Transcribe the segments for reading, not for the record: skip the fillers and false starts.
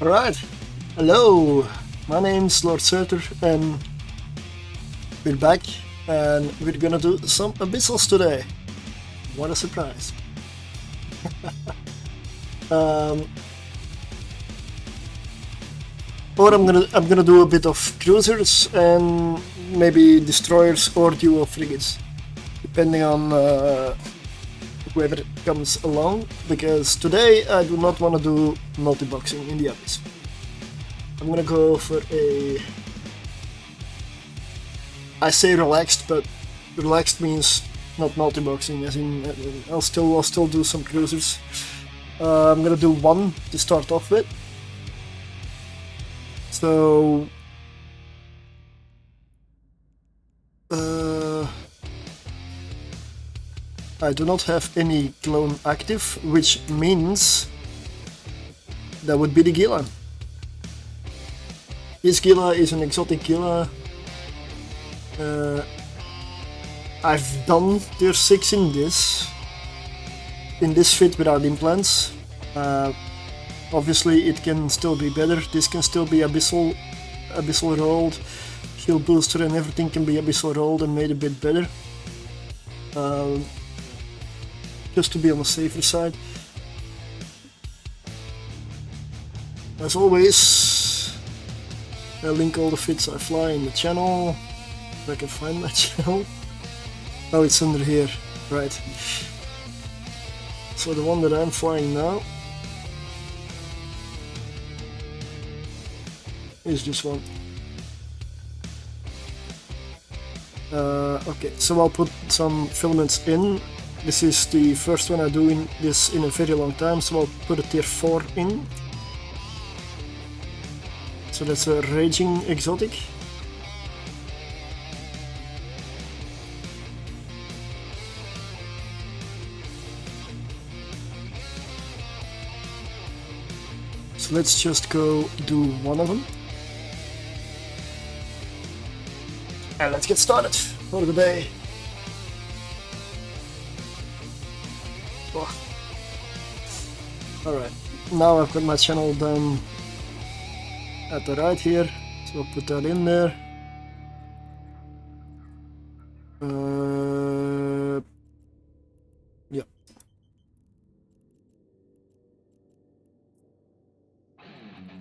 Alright, hello, my name's Lord Surtur and we're back and we're gonna do some abyssals today. What a surprise. Or I'm gonna do a bit of cruisers and maybe destroyers or dual frigates, depending on whoever comes along, because today I do not want to do multi-boxing in the abyss. I'm gonna go for a... I say relaxed, but relaxed means not multi-boxing, as in I'll still do some cruisers. I'm gonna do one to start off with. So... I do not have any clone active, which means that would be the Gila. This Gila is an exotic Gila. I've done tier 6 in this fit without implants. Obviously it can still be better. This can still be abyssal rolled. Shield booster and everything can be abyssal rolled and made a bit better. Just to be on the safer side. As always, I link all the fits I fly in the channel, if I can find my channel. Oh, it's under here, right. So the one that I'm flying now is this one. Okay, so I'll put some filaments in. This is the first one I do in this in a very long time, so I'll put a tier 4 in. So that's a raging exotic. So let's just go do one of them. And let's get started for the day. Alright, now I've got my channel down at the right here, so I'll put that in there. Yeah.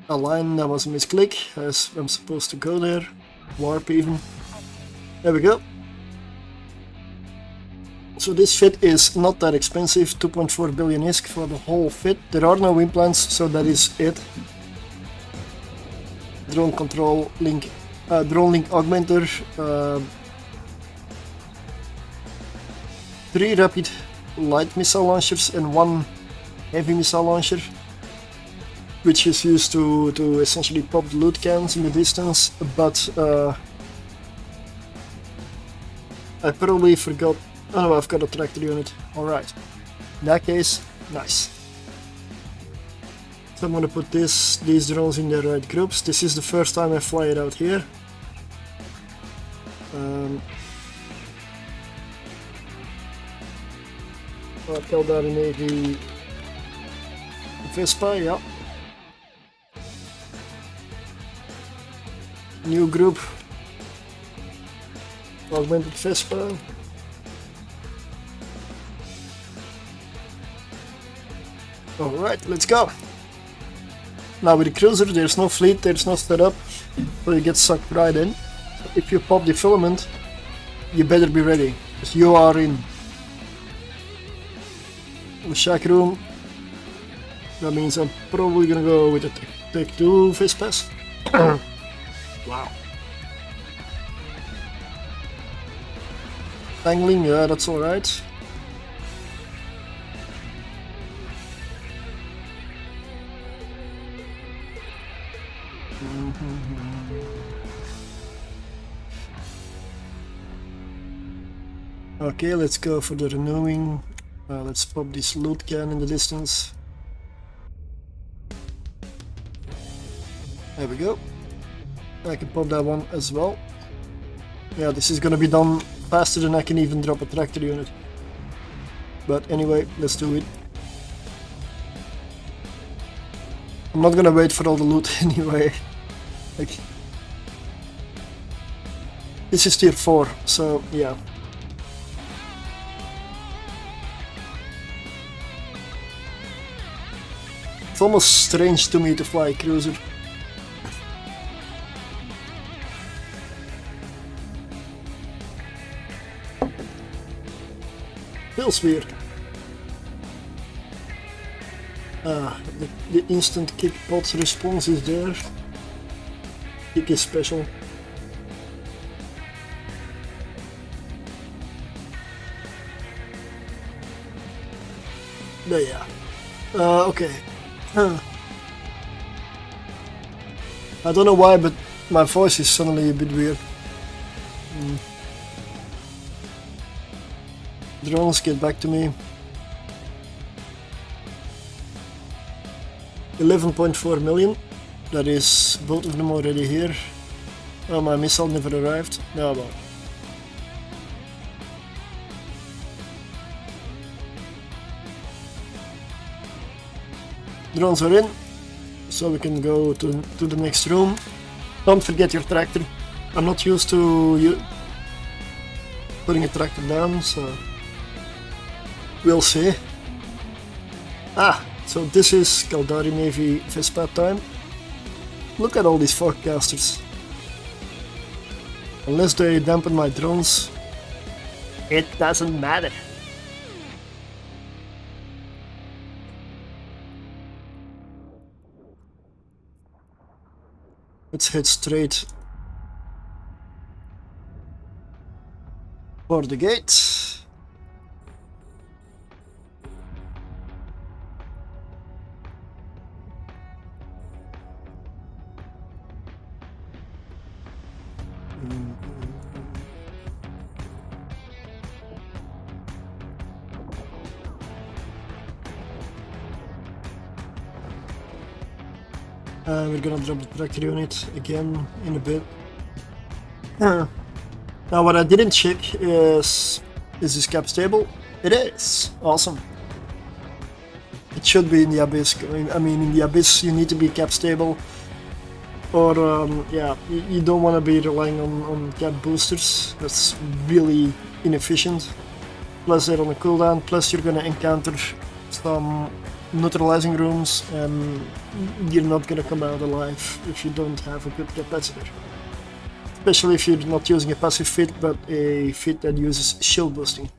A line that was a misclick, as I'm supposed to go there. Warp even. There we go. So this fit is not that expensive, 2.4 billion ISK for the whole fit. There are no implants, so that is it. Drone control link, drone link augmenter, 3 rapid light missile launchers and 1 heavy missile launcher, which is used to essentially pop the loot cans in the distance, but I probably forgot. Oh no, I've got a tractor unit. Alright. In that case, nice. So I'm gonna put these drones in their right groups. This is the first time I fly it out here. I'll tell that in the Vespa, yeah. New group. Augmented Vespa. Alright, let's go. Now with the cruiser there's no fleet, there's no setup, so you get sucked right in. So if you pop the filament, you better be ready, because you are in. The shack room, that means I'm probably gonna go with a Tech 2 Vespas. Wow. Angling, yeah, that's alright. Okay, let's go for the renewing. Let's pop this loot can in the distance. There we go. I can pop that one as well. Yeah, this is gonna be done faster than I can even drop a tractor unit. But anyway, let's do it. I'm not gonna wait for all the loot anyway. Like, this is tier 4, so yeah. It's almost strange to me to fly a cruiser. Feels weird. The instant kick bot response is there. Kick is special. But yeah. Okay. I don't know why, but my voice is suddenly a bit weird. Drones, get back to me. 11.4 million. That is both of them already here. Oh, my missile never arrived. No, well. Drones are in, so we can go to the next room. Don't forget your tractor. I'm not used to putting a tractor down, so we'll see. So this is Caldari Navy Vespa time. Look at all these forecasters. Unless they dampen my drones, it doesn't matter. Let's head straight for the gate. We're gonna drop the tractor unit again in a bit. Now what I didn't check is this cap stable? It is! Awesome. It should be in the Abyss. I mean in the Abyss you need to be cap stable, or yeah, you don't want to be relying on cap boosters. That's really inefficient. Plus they're on a cooldown, plus you're gonna encounter some neutralizing rooms, and you're not gonna come out alive if you don't have a good capacitor. Especially if you're not using a passive fit, but a fit that uses shield boosting.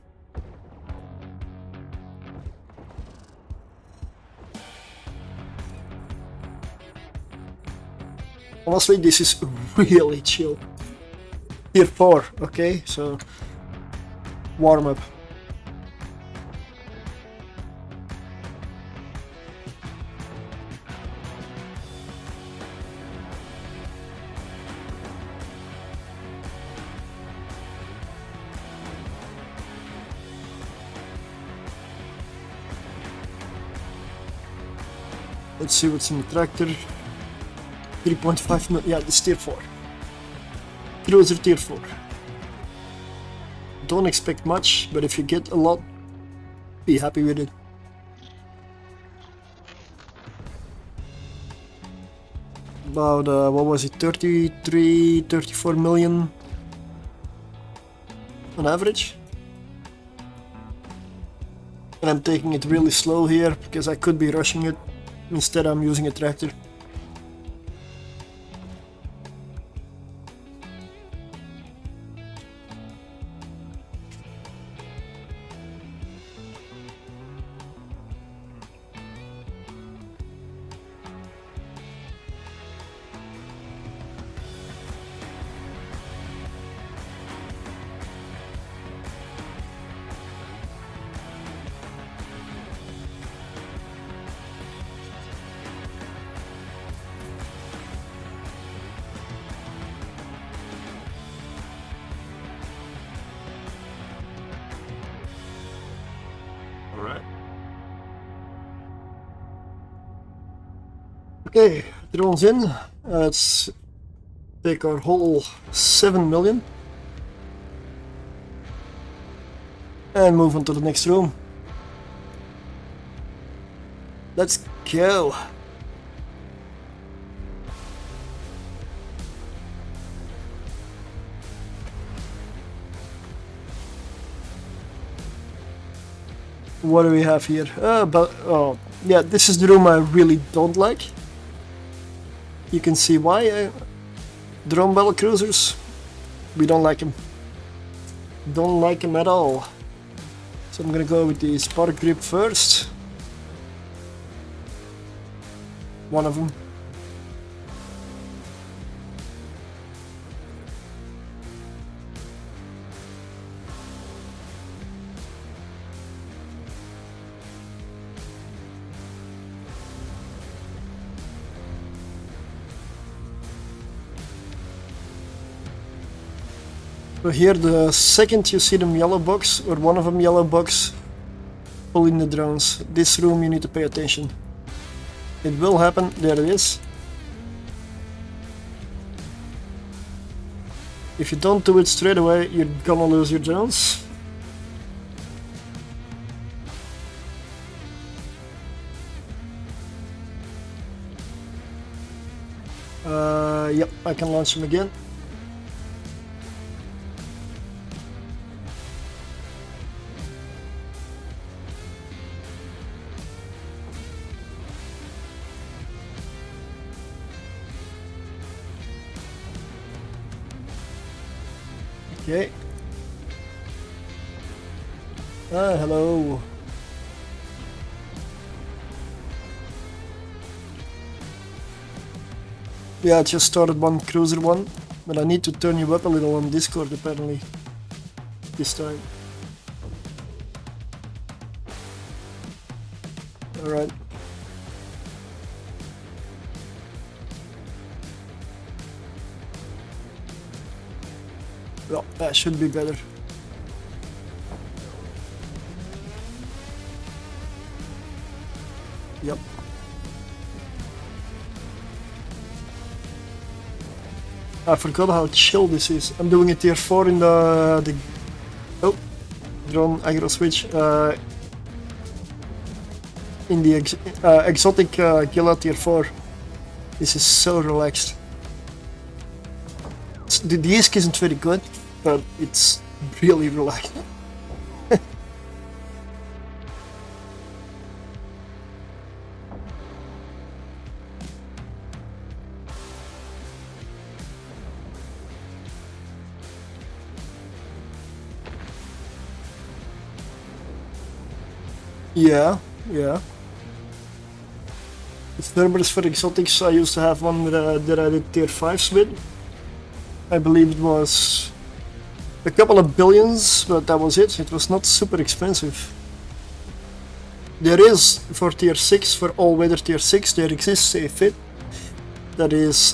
Honestly, this is really chill. Tier 4, okay, so warm up. Let's see what's in the tractor. 3.5 million. Yeah, it's tier 4. Cruiser tier 4. Don't expect much, but if you get a lot, be happy with it. About, what was it, 33, 34 million on average. And I'm taking it really slow here, because I could be rushing it. Instead I'm using a tractor. Alright. Okay, drones in. Let's take our whole 7 million. And move on to the next room. Let's go. What do we have here? But oh yeah, this is the room I really don't like. You can see why. Drone battle cruisers, we don't like them. Don't like them at all. So I'm gonna go with the spark grip first. One of them. So here, the second you see them yellow box, or one of them yellow box, pulling the drones. This room you need to pay attention. It will happen, there it is. If you don't do it straight away, you're gonna lose your drones. Yep, I can launch them again. Okay. Hello. Yeah, I just started one cruiser one, but I need to turn you up a little on Discord apparently. This time. Alright. Well, that should be better. Yep. I forgot how chill this is. I'm doing a tier 4 in the oh, drone aggro switch. In the exotic Gila tier 4. This is so relaxed. The disc isn't very good, but it's really relaxed. Yeah. With numbers for exotics, I used to have one that I did tier 5s with. I believe it was a couple of billions, but that was it. It was not super expensive. There is, for tier 6, for all-weather tier 6, there exists a fit that is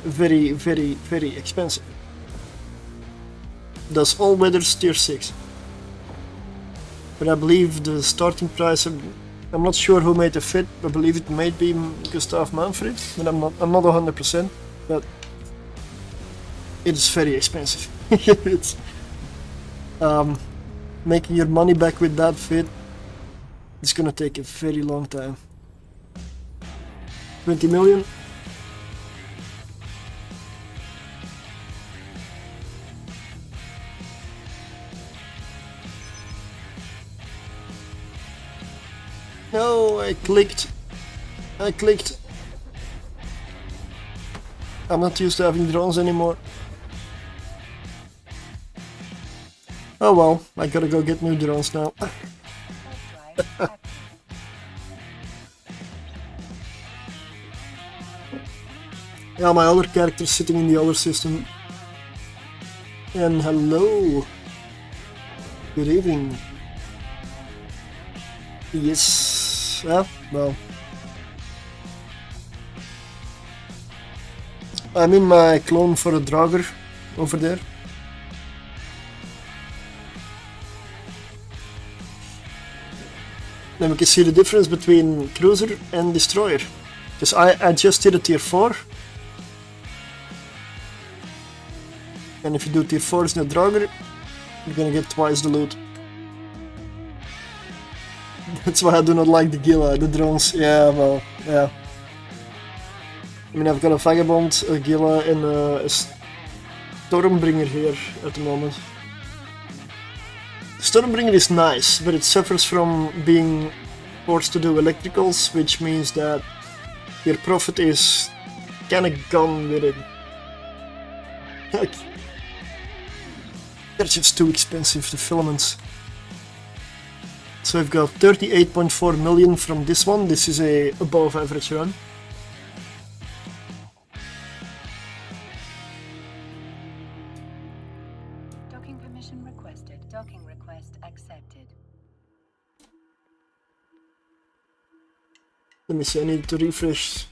very, very, very expensive. That's all-weathers tier 6. But I believe the starting price, I'm not sure who made the fit. I believe it might be Gustav Manfred, but I'm not 100%. But it's very expensive. It's making your money back with that fit. It's gonna take a very long time. 20 million. No, I clicked. I'm not used to having drones anymore. Oh well, I gotta go get new drones now. Yeah, my other character's sitting in the other system. And hello. Good evening. Yes. Yeah, well. I'm in my clone for a Draugur over there. Then we can see the difference between cruiser and destroyer. Because I just did a tier 4. And if you do tier 4s in the Draugur, you're gonna get twice the loot. That's why I do not like the Gila, the drones. Yeah, well, yeah. I mean, I've got a Vagabond, a Gila, and a Stormbringer here at the moment. Stormbringer is nice, but it suffers from being forced to do electricals, which means that your profit is kinda gone with it. They're just too expensive, the filaments. So I've got 38.4 million from this one. This is a above average run. Docking permission requested. Docking request accepted. Let me see, I need to refresh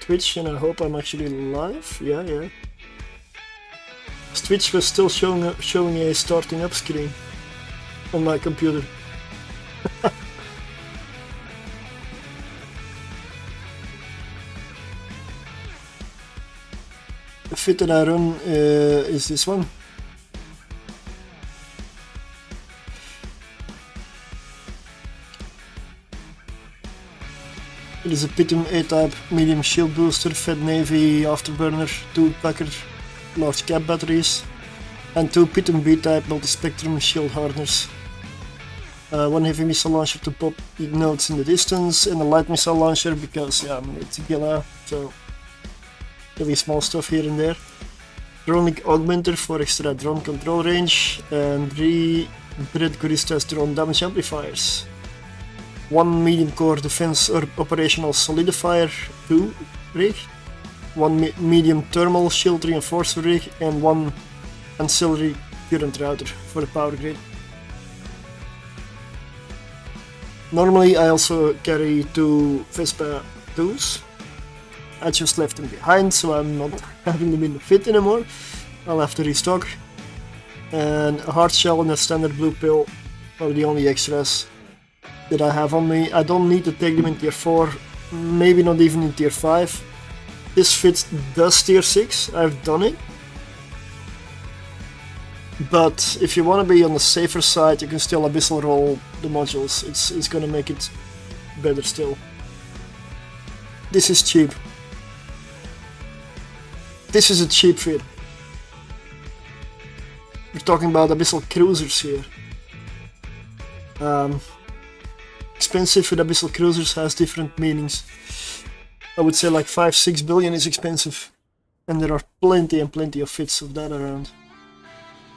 Twitch and I hope I'm actually live. Yeah. Twitch was still showing a starting up screen on my computer. The fit that I run is this one. It is a Pitum A-type medium shield booster, Fed Navy afterburner, 2 packer large cap batteries, and 2 Pitum B-type multi-spectrum shield hardeners. 1 heavy missile launcher to pop nodes in the distance, and a light missile launcher because it's a Gila, so there'll be small stuff here and there. Drone link augmenter for extra drone control range, and 3 Bred Guristas drone damage amplifiers. 1 medium core defense or operational solidifier 2 rig, 1 medium thermal shield reinforcer rig, and 1 ancillary current router for the power grid. Normally I also carry 2 Vespa 2s. I just left them behind, so I'm not having them in the fit anymore. I'll have to restock. And a hard shell and a standard blue pill are the only extras that I have on me. I don't need to take them in tier 4, maybe not even in tier 5. This fit does tier 6, I've done it. But if you want to be on the safer side, you can still abyssal roll the modules. It's gonna make it better still. This is cheap. This is a cheap fit. We're talking about abyssal cruisers here. Expensive with abyssal cruisers has different meanings. I would say like 5-6 billion is expensive, and there are plenty and plenty of fits of that around.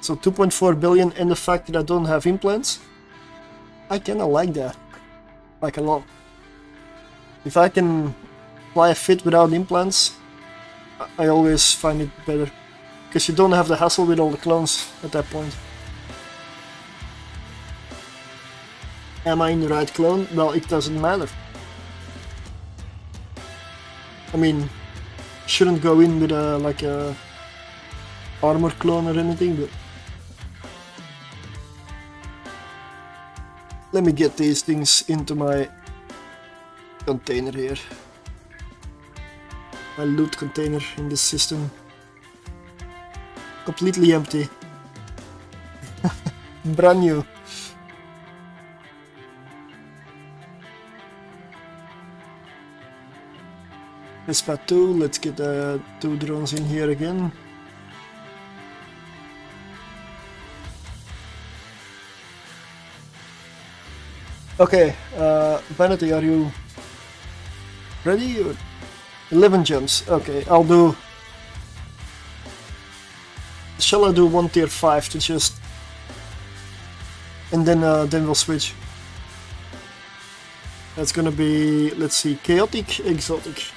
So 2.4 billion, and the fact that I don't have implants, I kinda like that, like a lot. If I can fly a fit without implants, I always find it better, because you don't have the hassle with all the clones at that point. Am I in the right clone? Well, it doesn't matter. I mean, shouldn't go in with like a armor clone or anything, but let me get these things into my container here. My loot container in this system. Completely empty. Brand new. Vespa 2, let's get 2 drones in here again. Okay, Vanity, are you ready? 11 jumps. Okay, I'll do... Shall I do 1 tier 5 to just... And then we'll switch. That's gonna be, let's see, chaotic, exotic.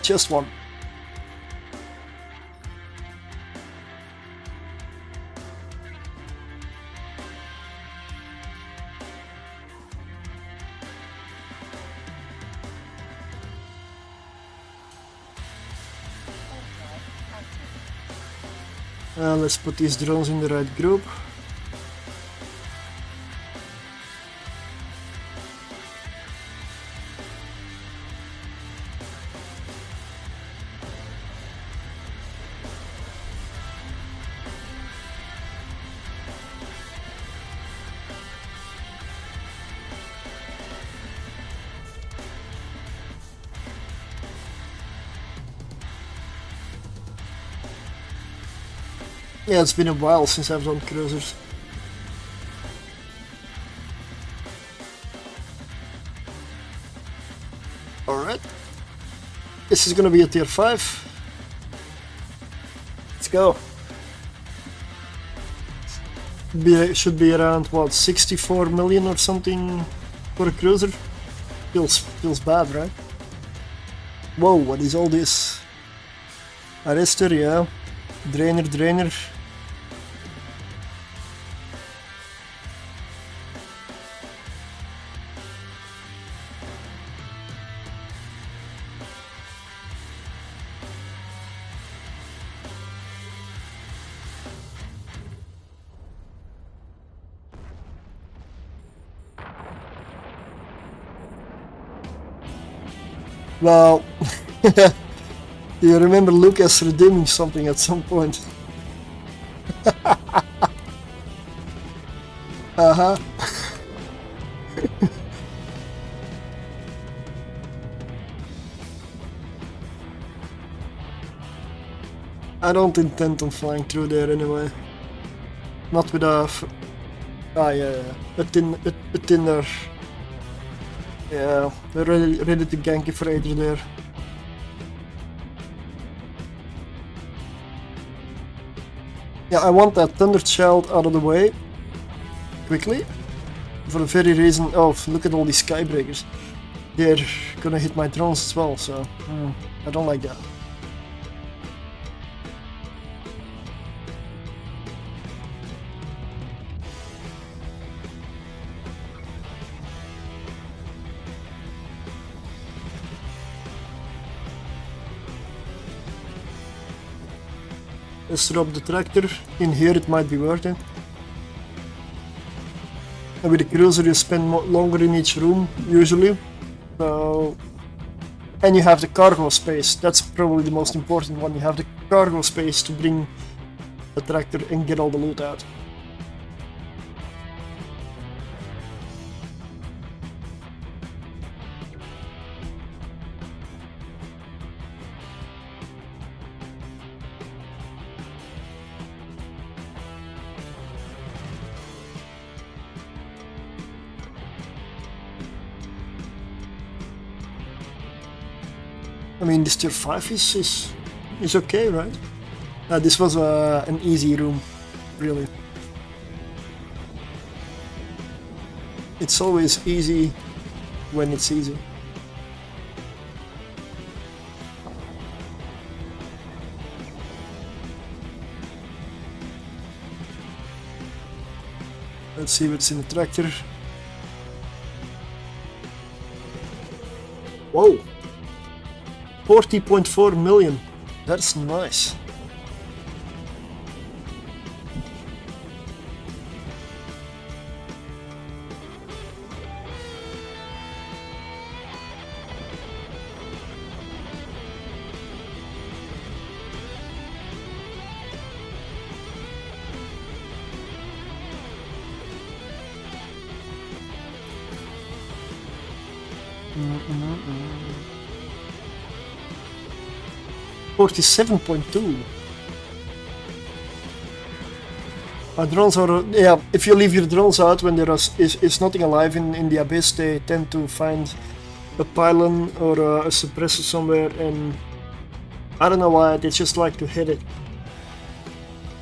Just 1. Let's put these drones in the right group. Yeah, it's been a while since I've done cruisers. Alright. This is gonna be a tier 5. Let's go. Should be around what, 64 million or something for a cruiser. Feels bad, right? Whoa, what is all this? Arrestor, yeah. Drainer. Well, you remember Lucas redeeming something at some point. Uh-huh. I don't intend on flying through there anyway. Not with a... a Tinder. Yeah, they're ready to gank you for Freighter there. Yeah, I want that Thunder Child out of the way quickly. For the very reason of, look at all these Skybreakers. They're gonna hit my drones as well, so I don't like that. Let's drop the tractor. In here it might be worth it. And with the cruiser you spend longer in each room, usually. So, and you have the cargo space. That's probably the most important one. You have the cargo space to bring the tractor and get all the loot out. I mean, this tier 5 is okay, right? This was an easy room, really. It's always easy when it's easy. Let's see what's in the tractor. Whoa! 40.4 million. That's nice. Mm-mm-mm. 47.2. My drones are, yeah, if you leave your drones out when there is nothing alive in the abyss, they tend to find a pylon or a suppressor somewhere, and I don't know why, they just like to hit it.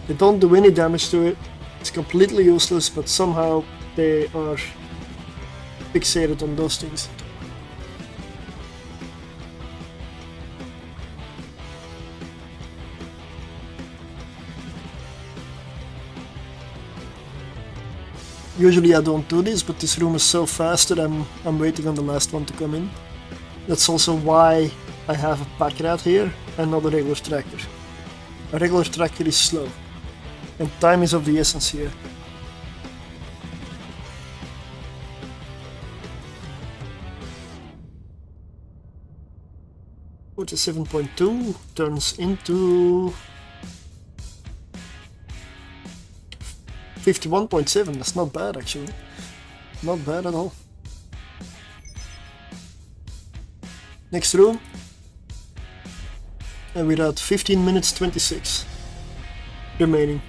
They don't do any damage to it, it's completely useless, but somehow they are fixated on those things. Usually I don't do this, but this room is so fast that I'm waiting on the last one to come in. That's also why I have a pack rat here and not a regular tractor. A regular tractor is slow, and time is of the essence here. $47.2 turns into 51.7, that's not bad actually. Not bad at all. Next room. And we're at 15 minutes 26 remaining.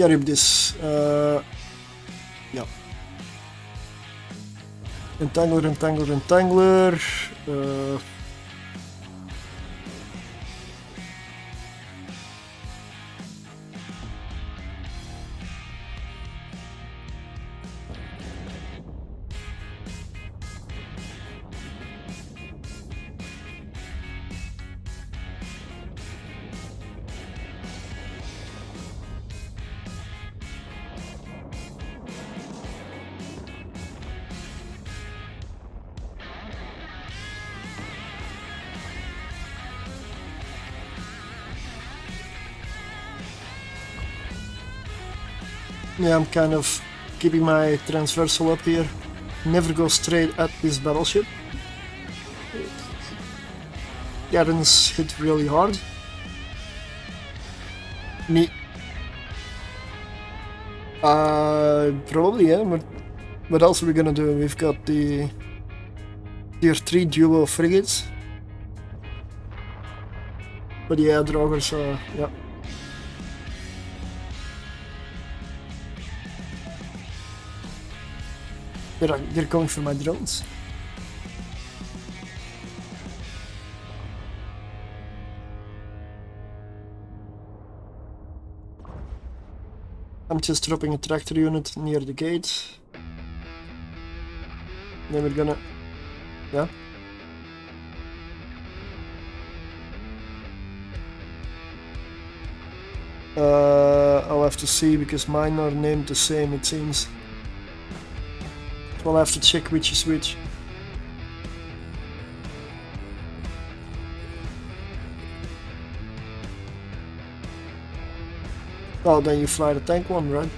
carry this. Yeah. Entangler, entangler, entangler. Yeah, I'm kind of keeping my transversal up here. Never go straight at this battleship. Cannons hit really hard. Me. Probably, yeah, but what else are we gonna do? We've got the tier 3 duo frigates. But yeah, Draugurs, yeah. They're going for my drones. I'm just dropping a tractor unit near the gate. Then we're gonna... yeah. I'll have to see because mine are named the same, it seems. I'll have to check which is which. Oh, then you fly the tank one, right?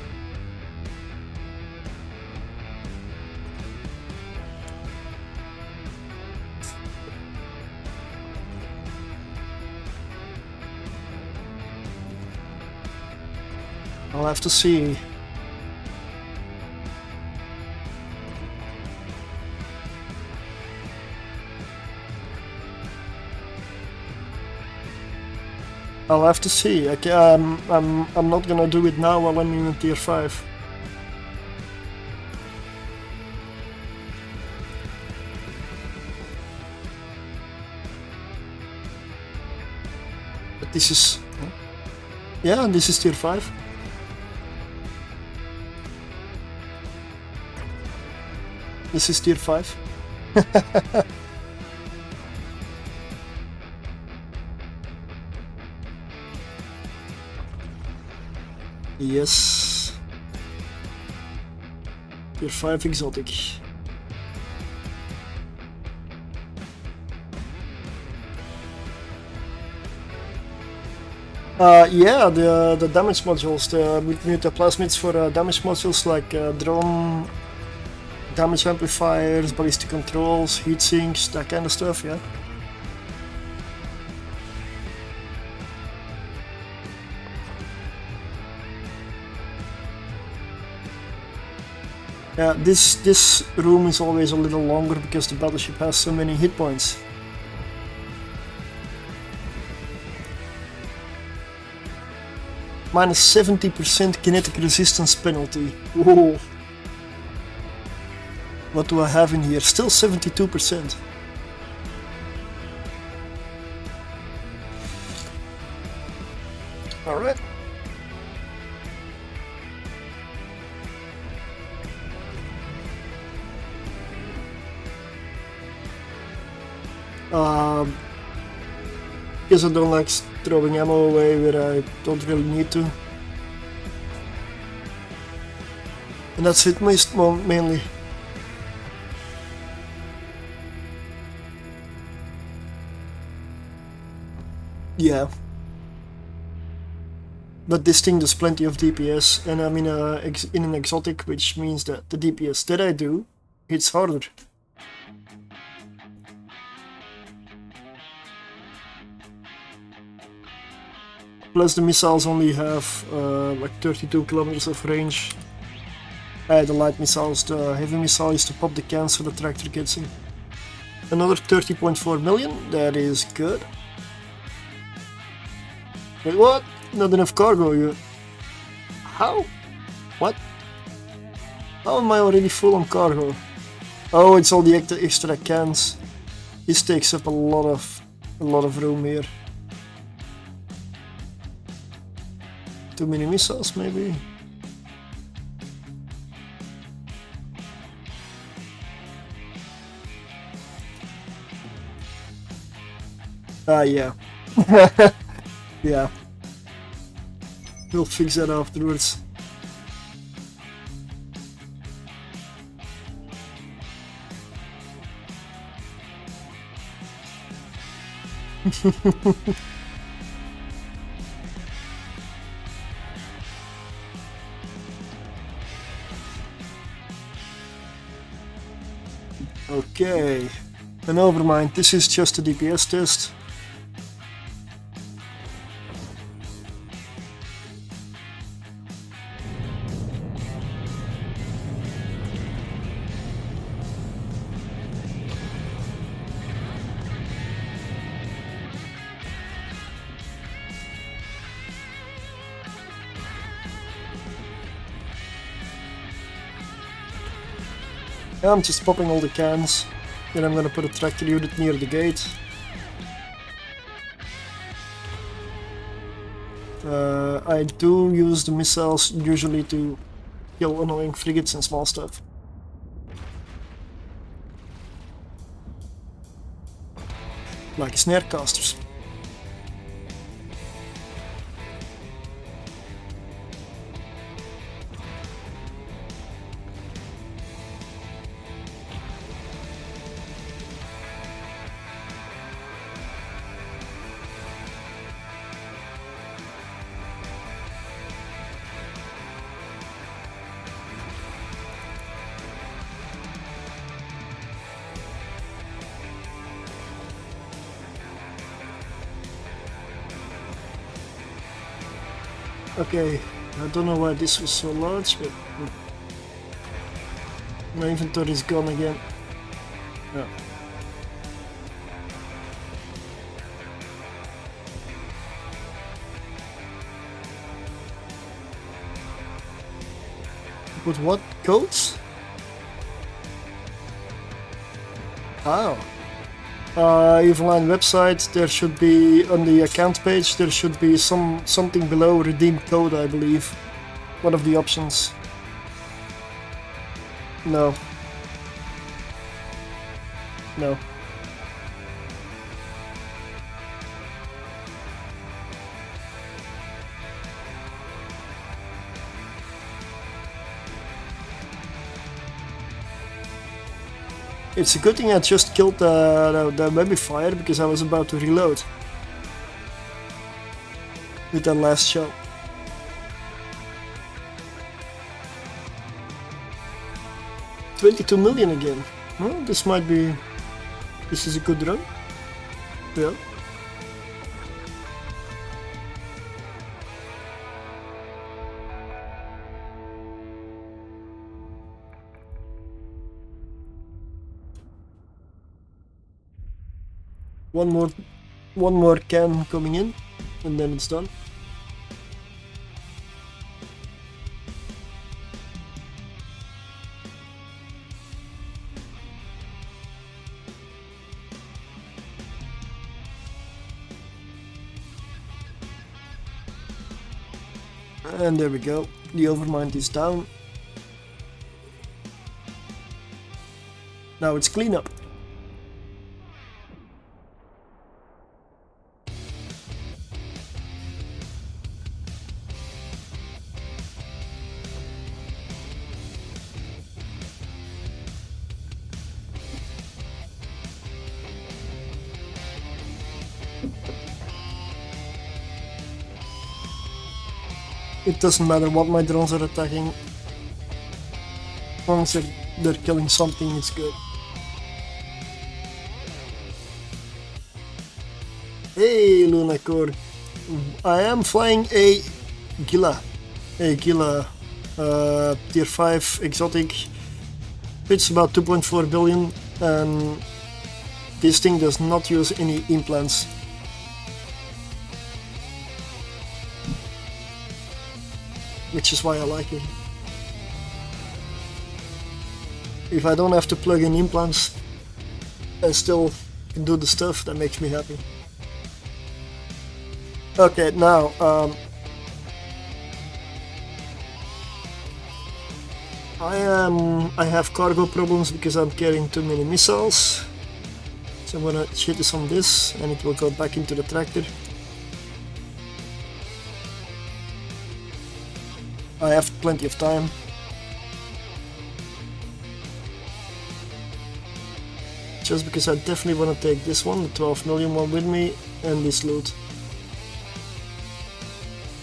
I'll have to see. I'll have to see. I'm not gonna do it now while I'm in tier 5. But this is... yeah, this is tier 5. This is tier 5. Yes. Tier 5 exotic. Yeah, the damage modules, the mutaplasmids for damage modules like drone damage amplifiers, ballistic controls, heat sinks, that kind of stuff, yeah. Yeah, this room is always a little longer because the battleship has so many hit points. Minus 70% kinetic resistance penalty. Whoa. What do I have in here? Still 72%. Alright. Because I don't like throwing ammo away where I don't really need to. And that's it mainly. Yeah. But this thing does plenty of DPS, and I'm in an exotic, which means that the DPS that I do hits harder. Plus the missiles only have like 32 kilometers of range. The light missiles, the heavy missile is to pop the cans so the tractor gets in. Another 30.4 million, that is good. Wait, what? Not enough cargo, you... How? What? How am I already full on cargo? Oh, it's all the extra cans. This takes up a lot of room here. Too many missiles, maybe. Yeah. Yeah. We'll fix that afterwards. Okay, and never mind, this is just a DPS test. I'm just popping all the cans. Then I'm gonna put a tractor unit near the gate. I do use the missiles usually to kill annoying frigates and small stuff. Like snare casters. Okay, I don't know why this was so large, but my inventory is gone again. Yeah. With what codes? Oh. Eveline website, there should be on the account page, there should be something below redeem code, I believe. One of the options. No. No. It's a good thing I just killed the webby fire because I was about to reload with that last shot. $22 million again. Well, this is a good run. Yeah. One more can coming in, and then it's done. And there we go. The overmind is down. Now it's cleanup. It doesn't matter what my drones are attacking. As long as they're killing something, it's good. Hey, Luna Core. I am flying a Gila. Tier 5 exotic. It's about 2.4 billion, and this thing does not use any implants. which is why I like it. If I don't have to plug in implants and still can do the stuff, that makes me happy. Okay, now I have cargo problems because I'm carrying too many missiles. So I'm gonna hit this on this and it will go back into the tractor. I have plenty of time. Just because I definitely want to take this one, the 12 million one with me, and this loot.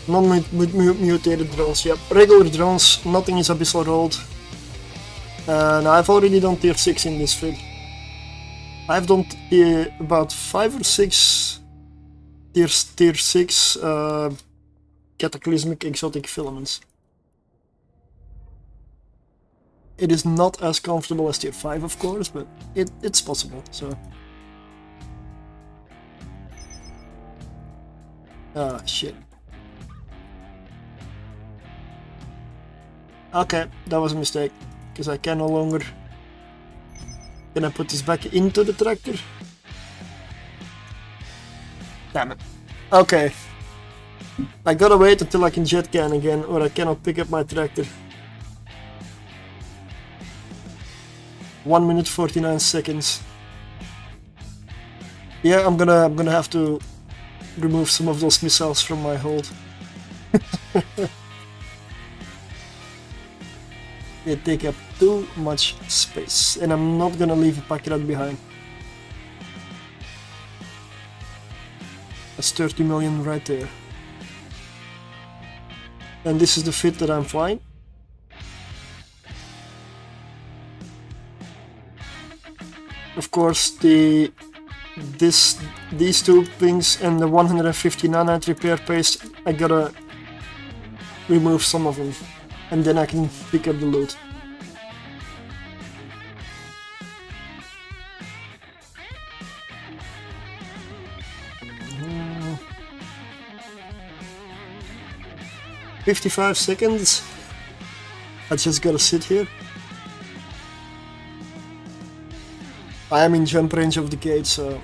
Non-mutated drones, yep. Regular drones, nothing is abyssal rolled. And I've already done tier 6 in this vid. I've done about 5 or 6 tier 6 cataclysmic exotic filaments. It is not as comfortable as tier 5 of course, but it's possible, so. Ah, shit. Okay, that was a mistake, because I can no longer... Can I put this back into the tractor? Damn it. Okay. I gotta wait until I can jet can again, or I cannot pick up my tractor. 1 minute 49 seconds. Yeah, I'm gonna have to remove some of those missiles from my hold. They take up too much space, and I'm not gonna leave a packet behind. That's 30 million right there. And this is the fit that I'm flying. Of course, these two things and the 150 nanite repair paste, I gotta remove some of them, and then I can pick up the loot. Mm. 55 seconds. I just gotta sit here. I am in jump range of the gate, so...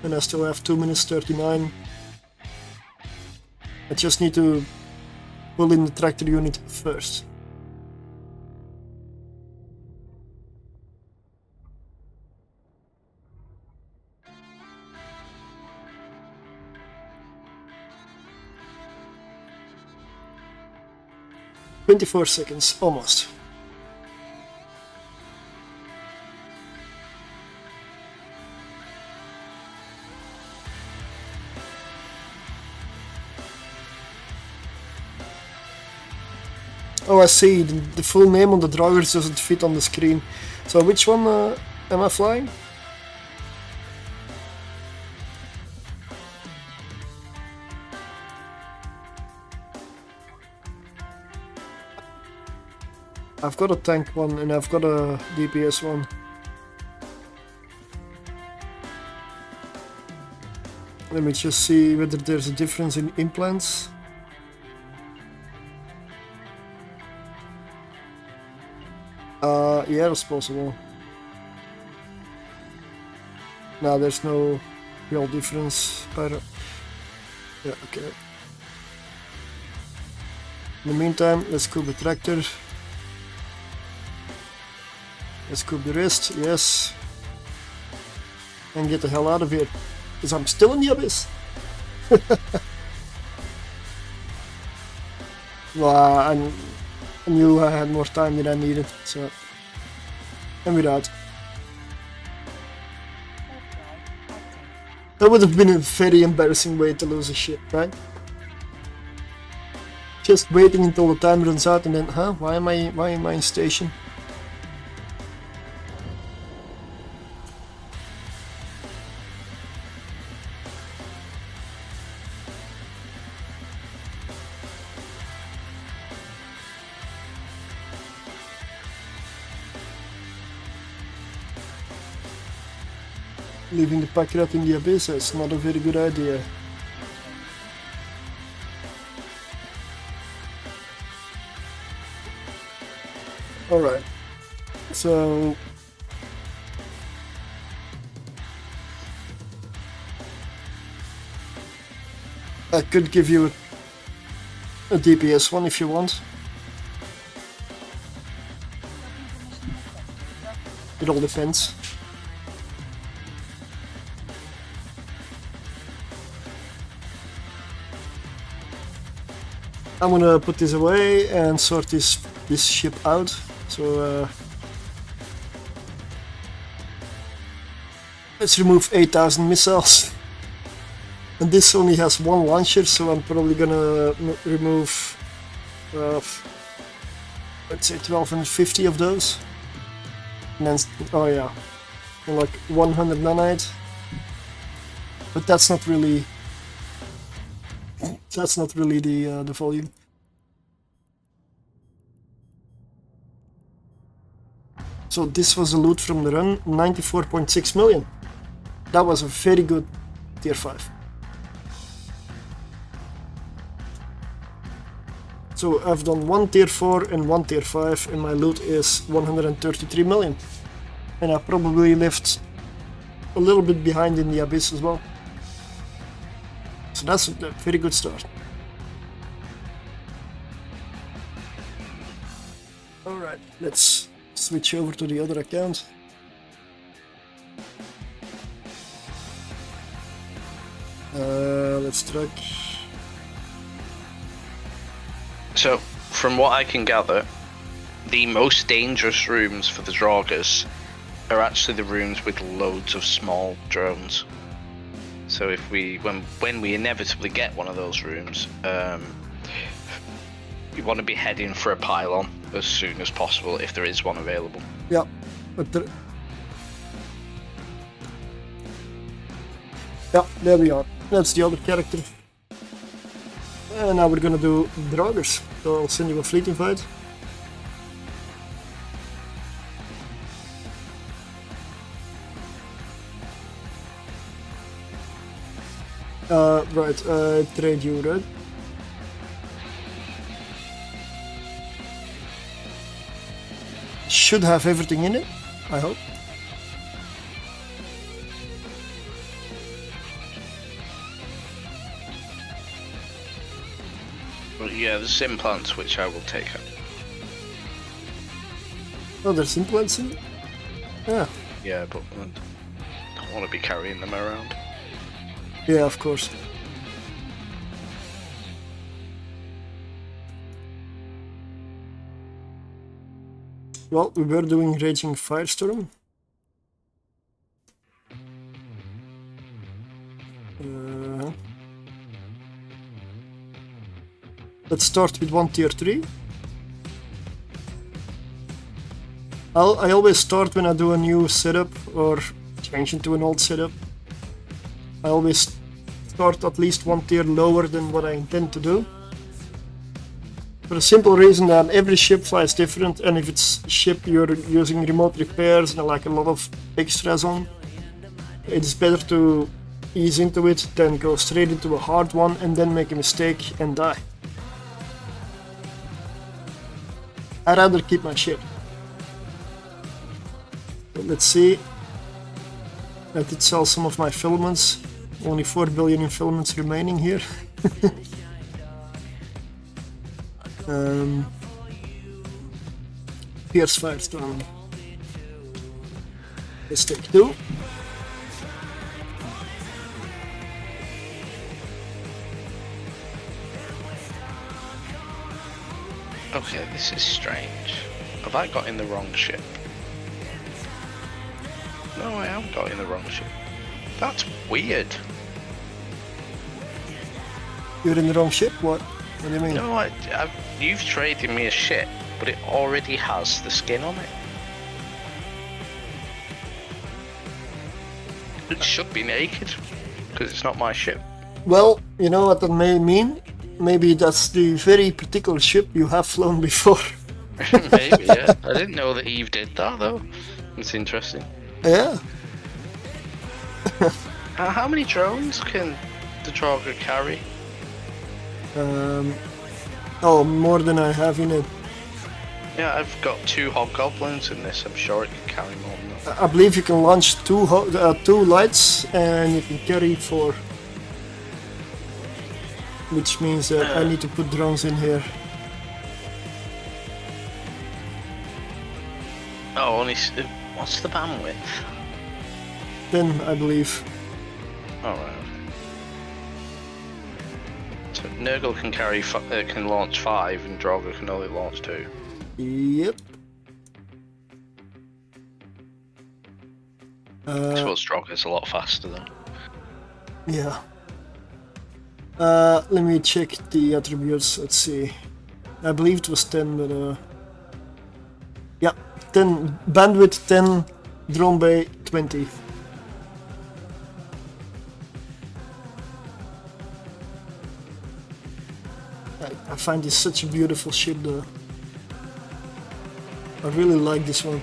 And I still have 2 minutes 39. I just need to pull in the tractor unit first. "24 seconds, almost. Oh, I see, the full name on the Draugurs doesn't fit on the screen. So which one am I flying? I've got a tank one and I've got a DPS one. Let me just see whether there's a difference in implants. Yeah, that's possible. No, there's no real difference. But yeah, okay. In the meantime, let's scoop the tractor. Let's scoop the rest, yes. And get the hell out of here. Because I'm still in the abyss. Well, I knew I had more time than I needed, so... And without. That would have been a very embarrassing way to lose a ship, right? Just waiting until the time runs out and then, huh? Why am I in station? Leaving the packet in the abyss is not a very good idea. Alright. So... I could give you a DPS one if you want. It all depends. I'm gonna put this away and sort this ship out. So let's remove 8,000 missiles. And this only has one launcher, so I'm probably gonna remove let's say 1250 of those. And then, oh yeah, and like 100 nanite. But that's not really the volume. So this was the loot from the run, 94.6 million. That was a very good tier 5. So I've done one tier 4 and one tier 5 and my loot is 133 million. And I probably left a little bit behind in the abyss as well. So that's a very good start. Alright, let's switch over to the other account. Let's track. So, from what I can gather, the most dangerous rooms for the Draugurs are actually the rooms with loads of small drones. So if when we inevitably get one of those rooms, you want to be heading for a pylon as soon as possible if there is one available. Yeah, but yeah, there we are. That's the other character. And now we're gonna do Draugurs. So I'll send you a fleet invite. Right, trade you, right? Should have everything in it, I hope. Well, yeah, there's implants which I will take out. Oh, there's implants in it? Yeah. Yeah, but I don't want to be carrying them around. Yeah, of course. Well, we were doing Raging Firestorm. Let's start with one tier 3. I always start when I do a new setup or change into an old setup. I always start at least one tier lower than what I intend to do. For the simple reason that every ship flies different, and if it's a ship you're using remote repairs and like a lot of extras on, it's better to ease into it than go straight into a hard one and then make a mistake and die. I'd rather keep my ship. But let's see. I did sell some of my filaments. Only 4 billion in filaments remaining here. Pierce Firestorm. Let's take 2. Okay, this is strange. Have I got in the wrong ship? No, I haven't got in the wrong ship. That's weird. You're in the wrong ship? What do you mean? No, you've traded me a ship, but it already has the skin on it. It should be naked, because it's not my ship. Well, you know what that may mean? Maybe that's the very particular ship you have flown before. Maybe, yeah. I didn't know that Eve did that, though. It's interesting. Yeah. How many drones can the Draugur carry? Oh, more than I have in it. Yeah, I've got 2 hobgoblins in this. I'm sure it can carry more than that. I believe you can launch two lights and you can carry 4. Which means that I need to put drones in here. Oh, only what's the bandwidth? 10, I believe. Alright. So Nurgle can can launch 5 and Draugur can only launch 2. Yep. I suppose Draugur's a lot faster then. Yeah. Let me check the attributes. Let's see. I believe it was 10, but yeah, 10 bandwidth, 10 drone bay, 20. I find this such a beautiful ship, though. I really like this one.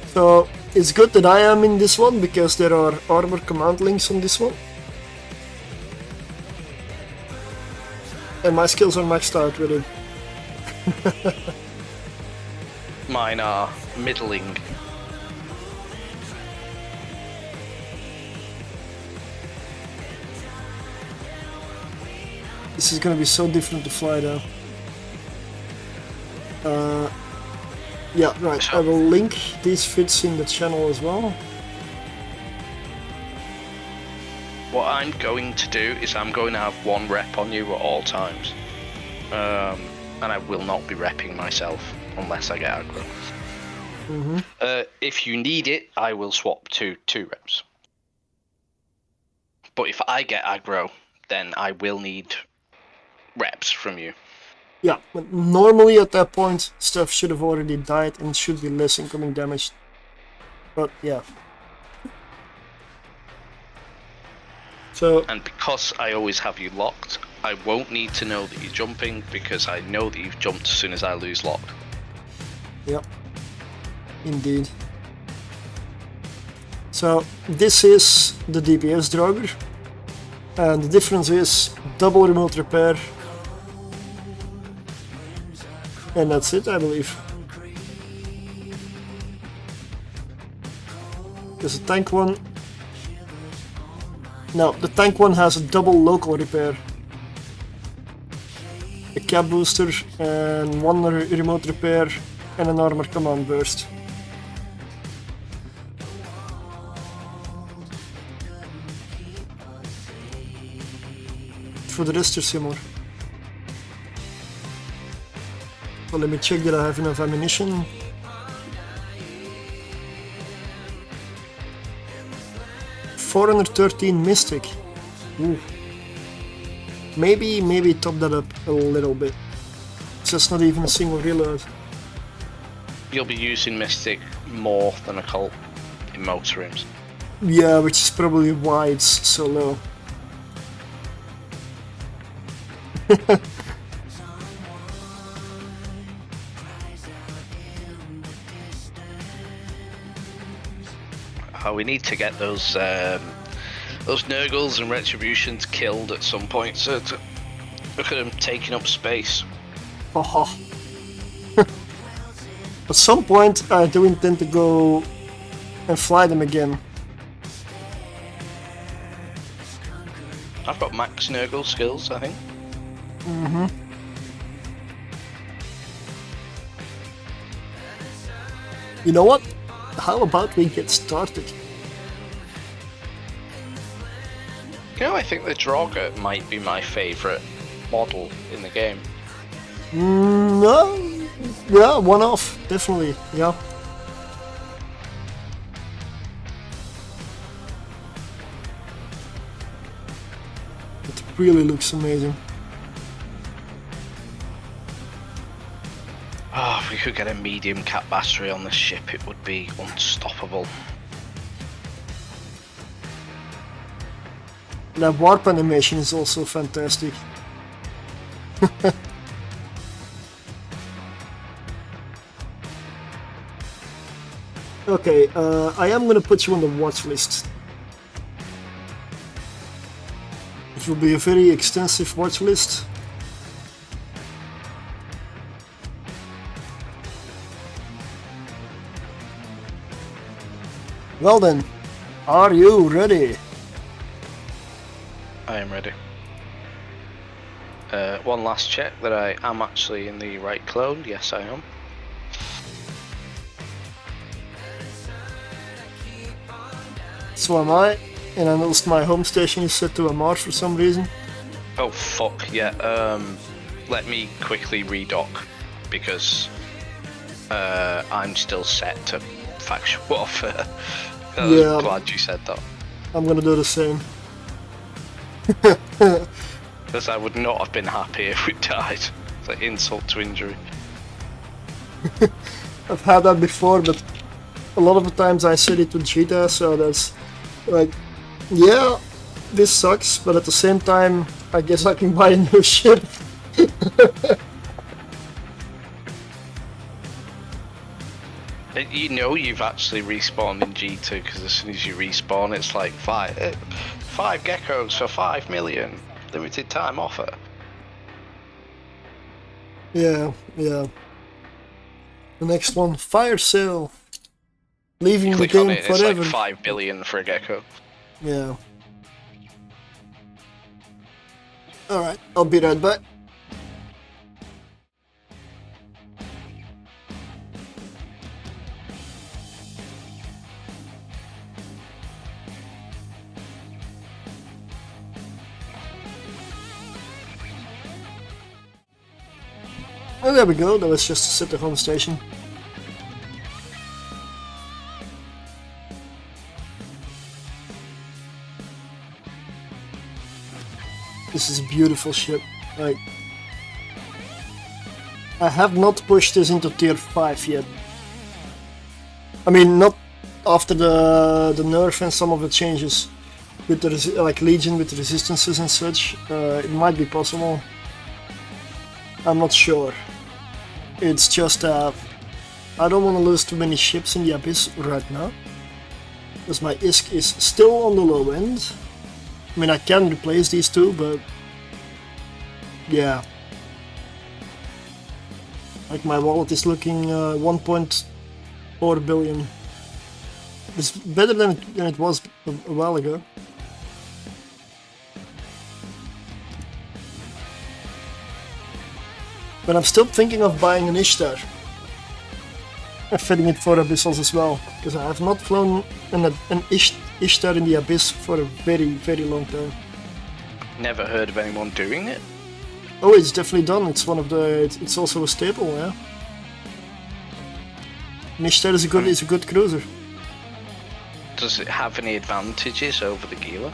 So it's good that I am in this one because there are armor command links on this one. And my skills are maxed out with it. Mine are middling. This is gonna be so different to fly though. Yeah, right. I will link these fits in the channel as well. What I'm going to do is I'm going to have 1 rep on you at all times. And I will not be repping myself unless I get aggro. If you need it, I will swap to 2 reps. But if I get aggro, then I will need reps from you. Yeah, but normally at that point stuff should have already died and should be less incoming damage. But yeah. So, and because I always have you locked, I won't need to know that you're jumping because I know that you've jumped as soon as I lose locked. Yep, indeed. So this is the DPS Draugur, and the difference is double remote repair. And that's it, I believe. There's a tank one. No, the tank one has a double local repair. A cap booster and 1 remote repair and an armor command burst. For the rest, there's some more. Well, let me check that I have enough ammunition. $413 Mystic. Ooh. Maybe top that up a little bit. It's just not even a single reload. You'll be using Mystic more than a cult in most rooms. Yeah, which is probably why it's so low. We need to get those Nurgles and Retributions killed at some point. So look at them taking up space. Haha. At some point, I do intend to go and fly them again. I've got max Nurgle skills, I think. You know what? How about we get started? You know, I think the Draugur might be my favourite model in the game. No, yeah, one off, definitely, yeah. It really looks amazing. Oh, if we could get a medium cap battery on this ship, it would be unstoppable. That warp animation is also fantastic. Okay, I am gonna put you on the watch list. will be a very extensive watch list. Well then, are you ready? I am ready. One last check that I am actually in the right clone. Yes, I am. So am I, and I noticed my home station is set to MR for some reason. Oh fuck, yeah. Let me quickly redock because I'm still set to factual warfare. Yeah. I'm glad you said that. I'm gonna do the same. Because I would not have been happy if we died. It's like insult to injury. I've had that before, but a lot of the times I set it to Cheetah, so that's like, yeah, this sucks, but at the same time, I guess I can buy a new ship. You know you've actually respawned in G2 because as soon as you respawn, it's like five geckos for 5 million. Limited time offer. Yeah. The next one, fire sale. Leaving Click the game on it, forever. it's like 5 billion for a gecko. Yeah. Alright, I'll be right back. Oh, there we go, that was just to set the home station. This is a beautiful ship. Like, I have not pushed this into tier 5 yet. I mean, not after the nerf and some of the changes with the like Legion with resistances and such. It might be possible. I'm not sure. It's just I don't want to lose too many ships in the Abyss right now, because my ISK is still on the low end. I mean, I can replace these two, but yeah. Like, my wallet is looking 1.4 billion. It's better than it was a while ago. But I'm still thinking of buying an Ishtar and fitting it for Abyssals as well, because I have not flown an Ishtar in the Abyss for a very, very long time. Never heard of anyone doing it. Oh, it's definitely done. It's one of the. It's also a staple, yeah. An Ishtar is a good cruiser. Does it have any advantages over the Gila?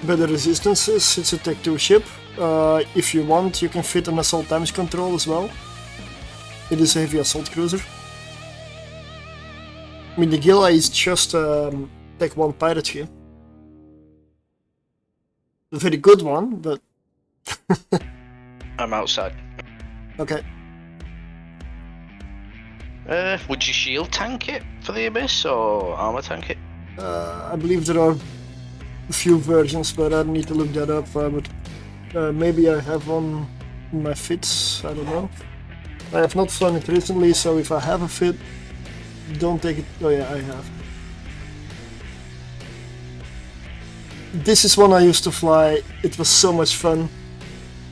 Better resistances. It's a Tech 2 ship. If you want, you can fit an assault damage control as well. It is a heavy assault cruiser. I mean, the Gila is just Tech 1 pirate ship. A very good one, but... I'm outside. Okay. Would you shield tank it for the Abyss or armor tank it? I believe there are a few versions, but I need to look that up. But maybe I have one in my fits, I don't know. I have not flown it recently, so if I have a fit, don't take it. Oh yeah, I have. This is one I used to fly. It was so much fun.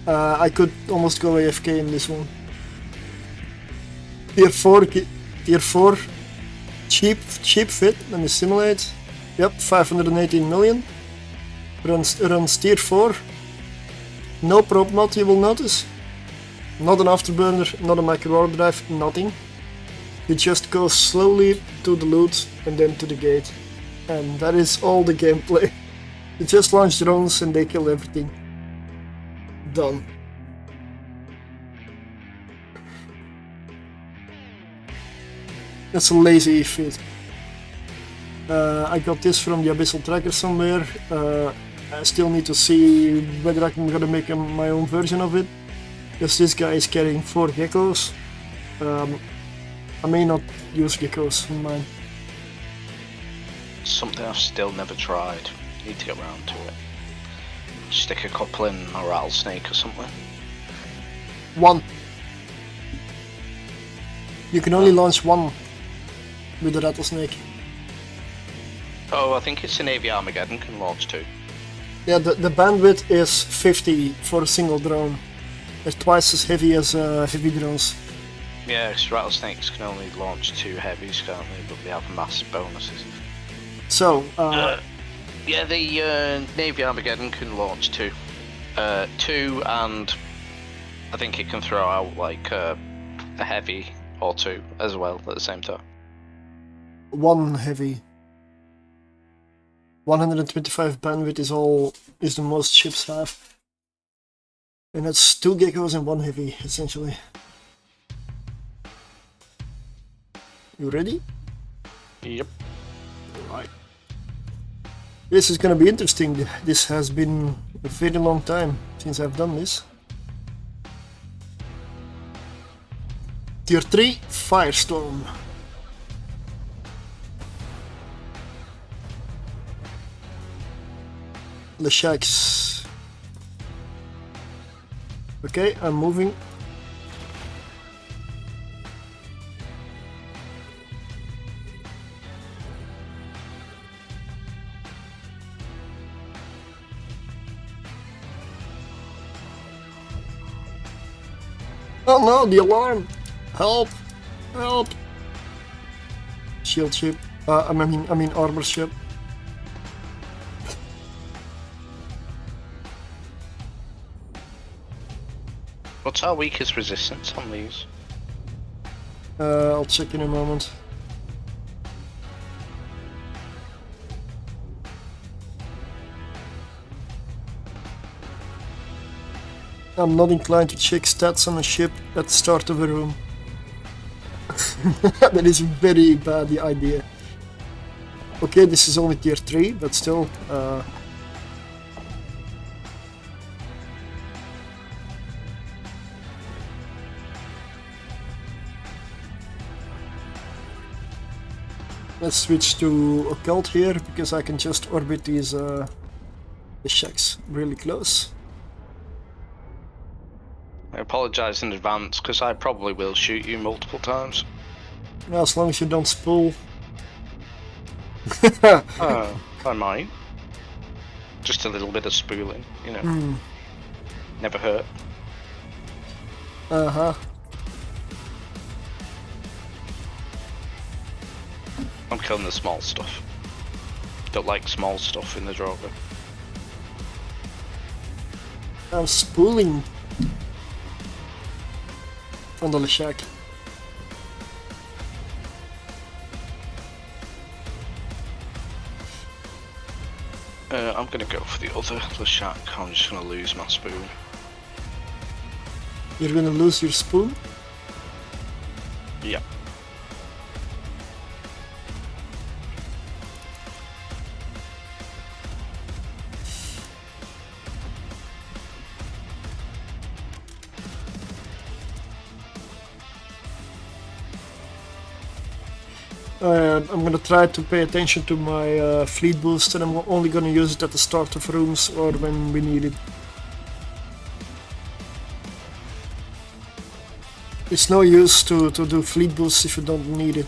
I could almost go AFK in this one. Tier 4, cheap fit. Let me simulate. Yep, 518 million. Runs tier 4. No prop mod, you will notice. Not an afterburner, not a micro warp drive, nothing. It just goes slowly to the loot and then to the gate. And that is all the gameplay. You just launch drones and they kill everything. Done. That's a lazy fit. I got this from the Abyssal Tracker somewhere. I still need to see whether I'm gonna make my own version of it. Because this guy is carrying 4 geckos. I may not use geckos in mine. Something I've still never tried. Need to get around to it. Stick a couple in a rattlesnake or something. 1. You can only launch 1 with the rattlesnake. Oh, I think it's a Navy Armageddon can launch 2. Yeah, the bandwidth is 50 for a single drone. It's twice as heavy as heavy drones. Yeah, 'cause rattlesnakes can only launch 2 heavies, can't they? But they have massive bonuses. So, Yeah, the Navy Armageddon can launch 2. 2, and I think it can throw out like a heavy or 2 as well at the same time. 1 heavy. 125 bandwidth is the most ships have. And that's 2 geckos and 1 heavy, essentially. You ready? Yep. Right. This is gonna be interesting. This has been a very long time since I've done this. Tier 3 Firestorm. The shacks. Okay, I'm moving. Oh no, the alarm! Help! Help! Shield ship. I mean armor ship. What's our weakest resistance on these? I'll check in a moment. I'm not inclined to check stats on a ship at the start of a room. That is a very bad idea. Okay, this is only tier 3, but still. Let's switch to occult here, because I can just orbit these the shacks really close. I apologise in advance, because I probably will shoot you multiple times. As long as you don't spool. I might. Just a little bit of spooling, you know. Never hurt. Uh-huh. I'm killing the small stuff. Don't like small stuff in the Draugur. I'm spooling on the shack. I'm gonna go for the other Lashak. I'm just gonna lose my spoon. You're gonna lose your spoon? Yeah. I'm gonna try to pay attention to my fleet boost, and I'm only gonna use it at the start of rooms or when we need it. It's no use to do fleet boosts if you don't need it.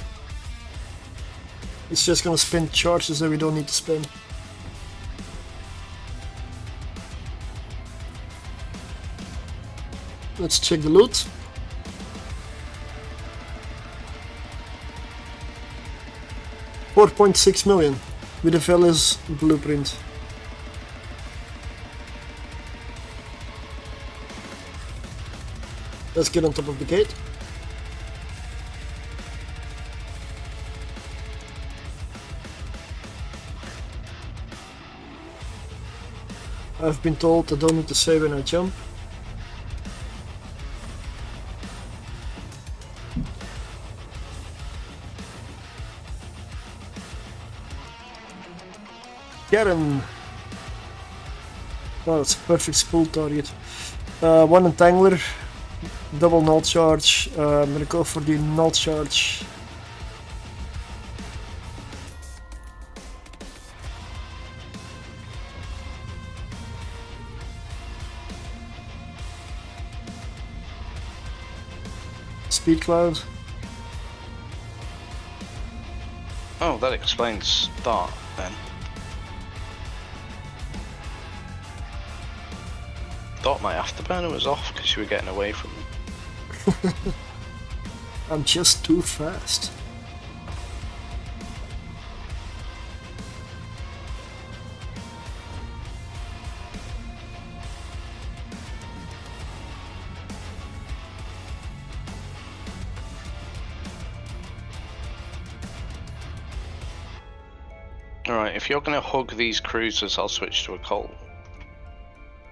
It's just gonna spend charges that we don't need to spend. Let's check the loot. $4.6 million with a Velis blueprint. Let's get on top of the gate. I've been told I don't need to say when I jump. Karen! Oh, that's a perfect spool target. 1 entangler, double null charge. I'm gonna go for the null charge. speed cloud. Oh, that explains that then. Thought my afterburner was off because you were getting away from me. I'm just too fast. Alright, if you're gonna hug these cruisers, I'll switch to a Colt.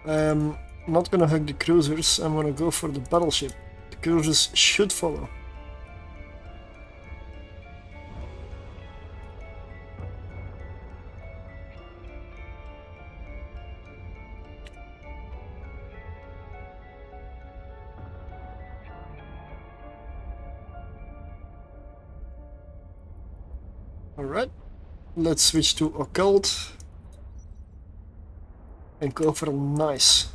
I'm not gonna hug the cruisers, I'm gonna go for the battleship. The cruisers should follow. Alright, let's switch to occult and go for a nice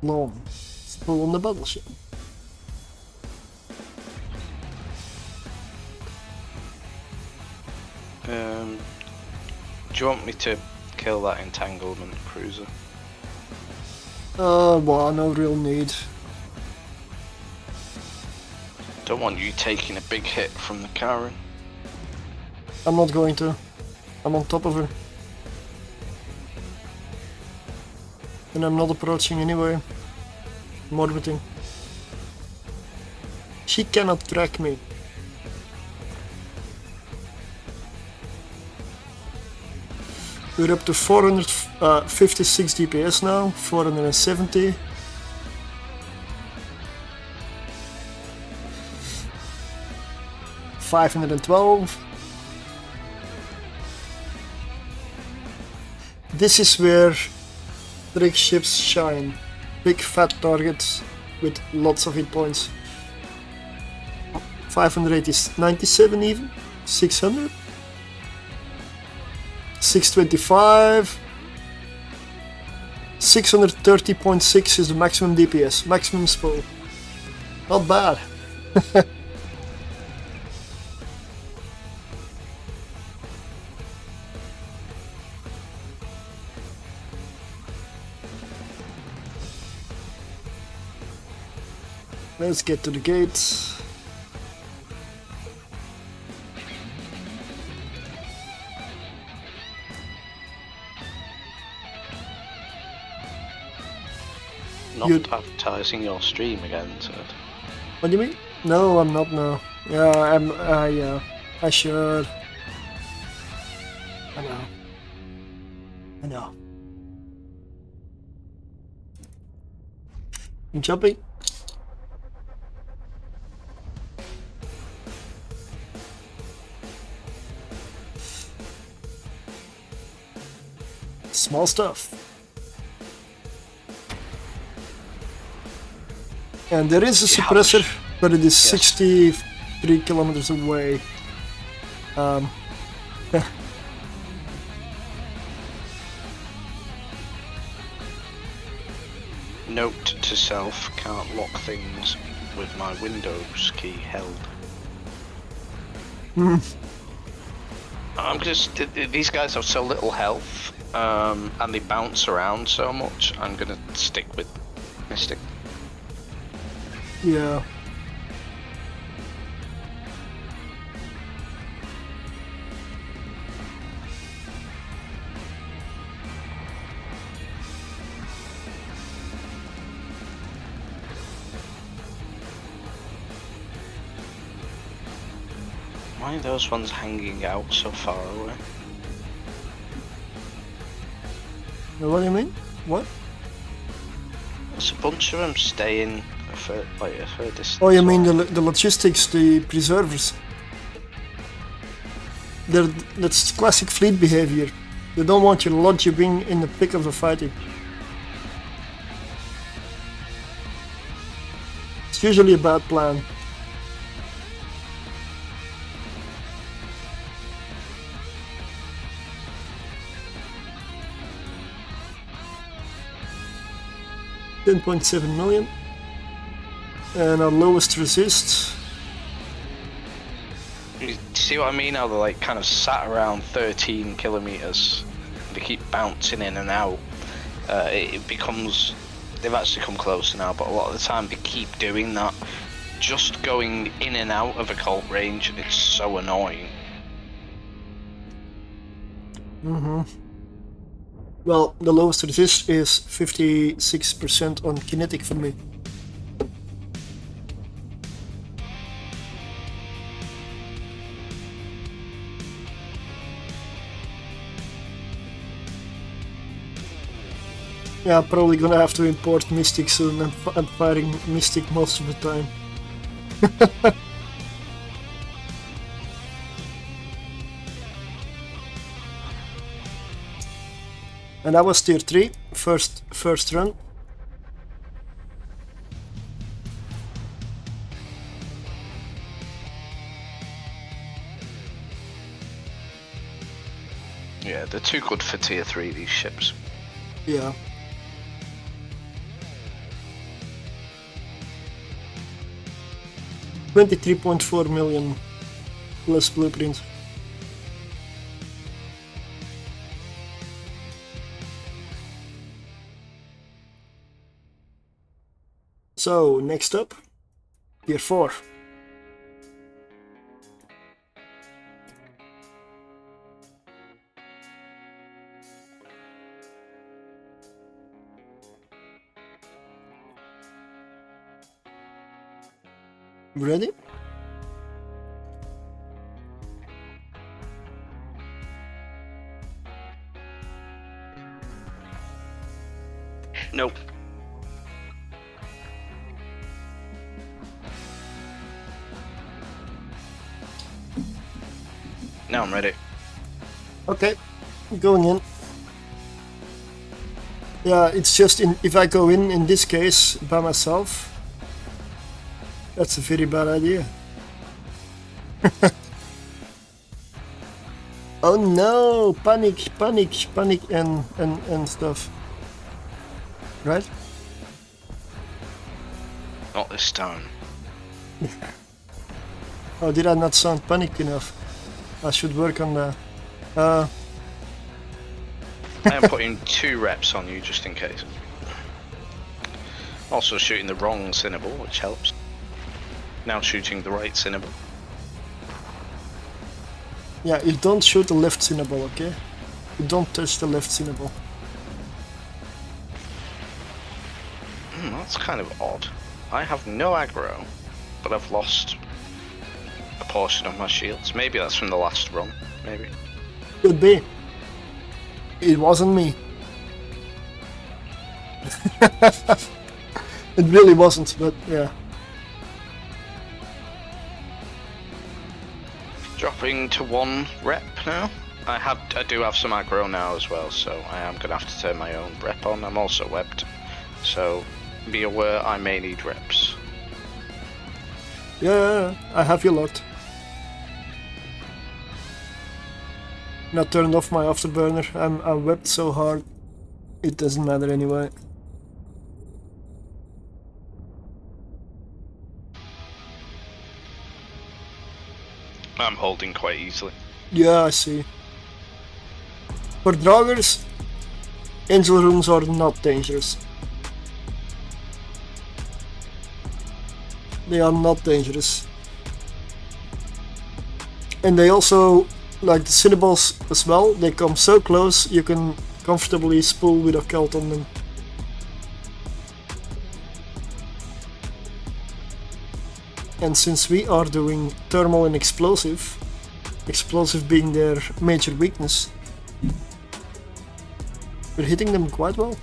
long pull on the battleship. Do you want me to kill that entanglement cruiser? Well, no real need. Don't want you taking a big hit from the Karen. I'm not going to. I'm on top of her. And I'm not approaching anyway. I'm orbiting. She cannot track me. We're up to 456 DPS now, 470. $512. This is where trick ships shine. Big fat targets with lots of hit points. 597 even. 600. 625. 630.6 is the maximum DPS, maximum spell. Not bad. Let's get to the gates. Not advertising your stream again, Ted. What do you mean? No, I'm not now. Yeah, yeah, I should. I know. I know. I'm jumping. Small stuff. And there is a suppressor, but it is 63 kilometers away. Note to self, can't lock things with my Windows key held. I'm just, these guys have so little health, and they bounce around so much, I'm gonna stick with Mystic. Yeah. Why are those ones hanging out so far away? What do you mean? What? There's a bunch of them staying a fair distance. Oh, you mean the logistics, the preservers? That's classic fleet behavior. You don't want your lodge wing in the thick of the fighting. It's usually a bad plan. $10.7 million. And our lowest resist You see what I mean? How they're like kind of sat around 13 kilometers. They keep bouncing in and out. It becomes. They've actually come closer now, but a lot of the time they keep doing that. Just going in and out of a cult range, it's so annoying. Well, the lowest resist is 56% on kinetic for me. Yeah, I'm probably gonna have to import Mystic soon. I'm firing Mystic most of the time. And that was tier 3, first run. Yeah, they're too good for tier 3, these ships. Yeah. $23.4 million plus blueprint. So, next up, tier 4. Ready? Nope. Now I'm ready. Okay, going in. Yeah, it's just if I go in this case by myself, that's a very bad idea. Oh no, panic and stuff. Right? Not this time. Oh, did I not sound panicked enough? I should work on that. I am putting 2 reps on you just in case. Also shooting the wrong Cinnabal, which helps. Now shooting the right Cinnabal. Yeah, you don't shoot the left Cinnabal, okay? You don't touch the left Cinnabal. That's kind of odd. I have no aggro, but I've lost a portion of my shields. Maybe that's from the last run, maybe. Could be. It wasn't me. It really wasn't, but yeah. Dropping to 1 rep now. I do have some aggro now as well, so I am going to have to turn my own rep on. I'm also webbed, so be aware I may need reps. Yeah, I have you locked. Now turned off my afterburner. I'm webbed so hard, it doesn't matter anyway. I'm holding quite easily. Yeah, I see. For Draugurs, Angel Runes are not dangerous. They are not dangerous. And they also, like the Cinnabals as well, they come so close you can comfortably spool with a cult on them. And since we are doing thermal and explosive, explosive being their major weakness, we're hitting them quite well.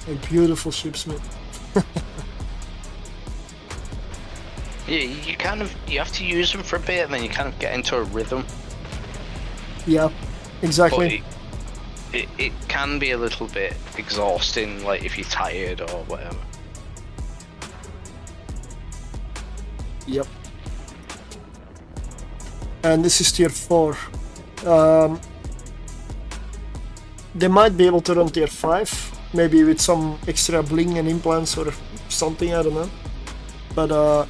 A beautiful shipsmith. Yeah, you have to use them for a bit, and then you kind of get into a rhythm. Yeah, exactly. But it can be a little bit exhausting, like if you're tired or whatever. Yep. And this is tier 4. They might be able to run tier 5, maybe with some extra bling and implants or something, I don't know. But I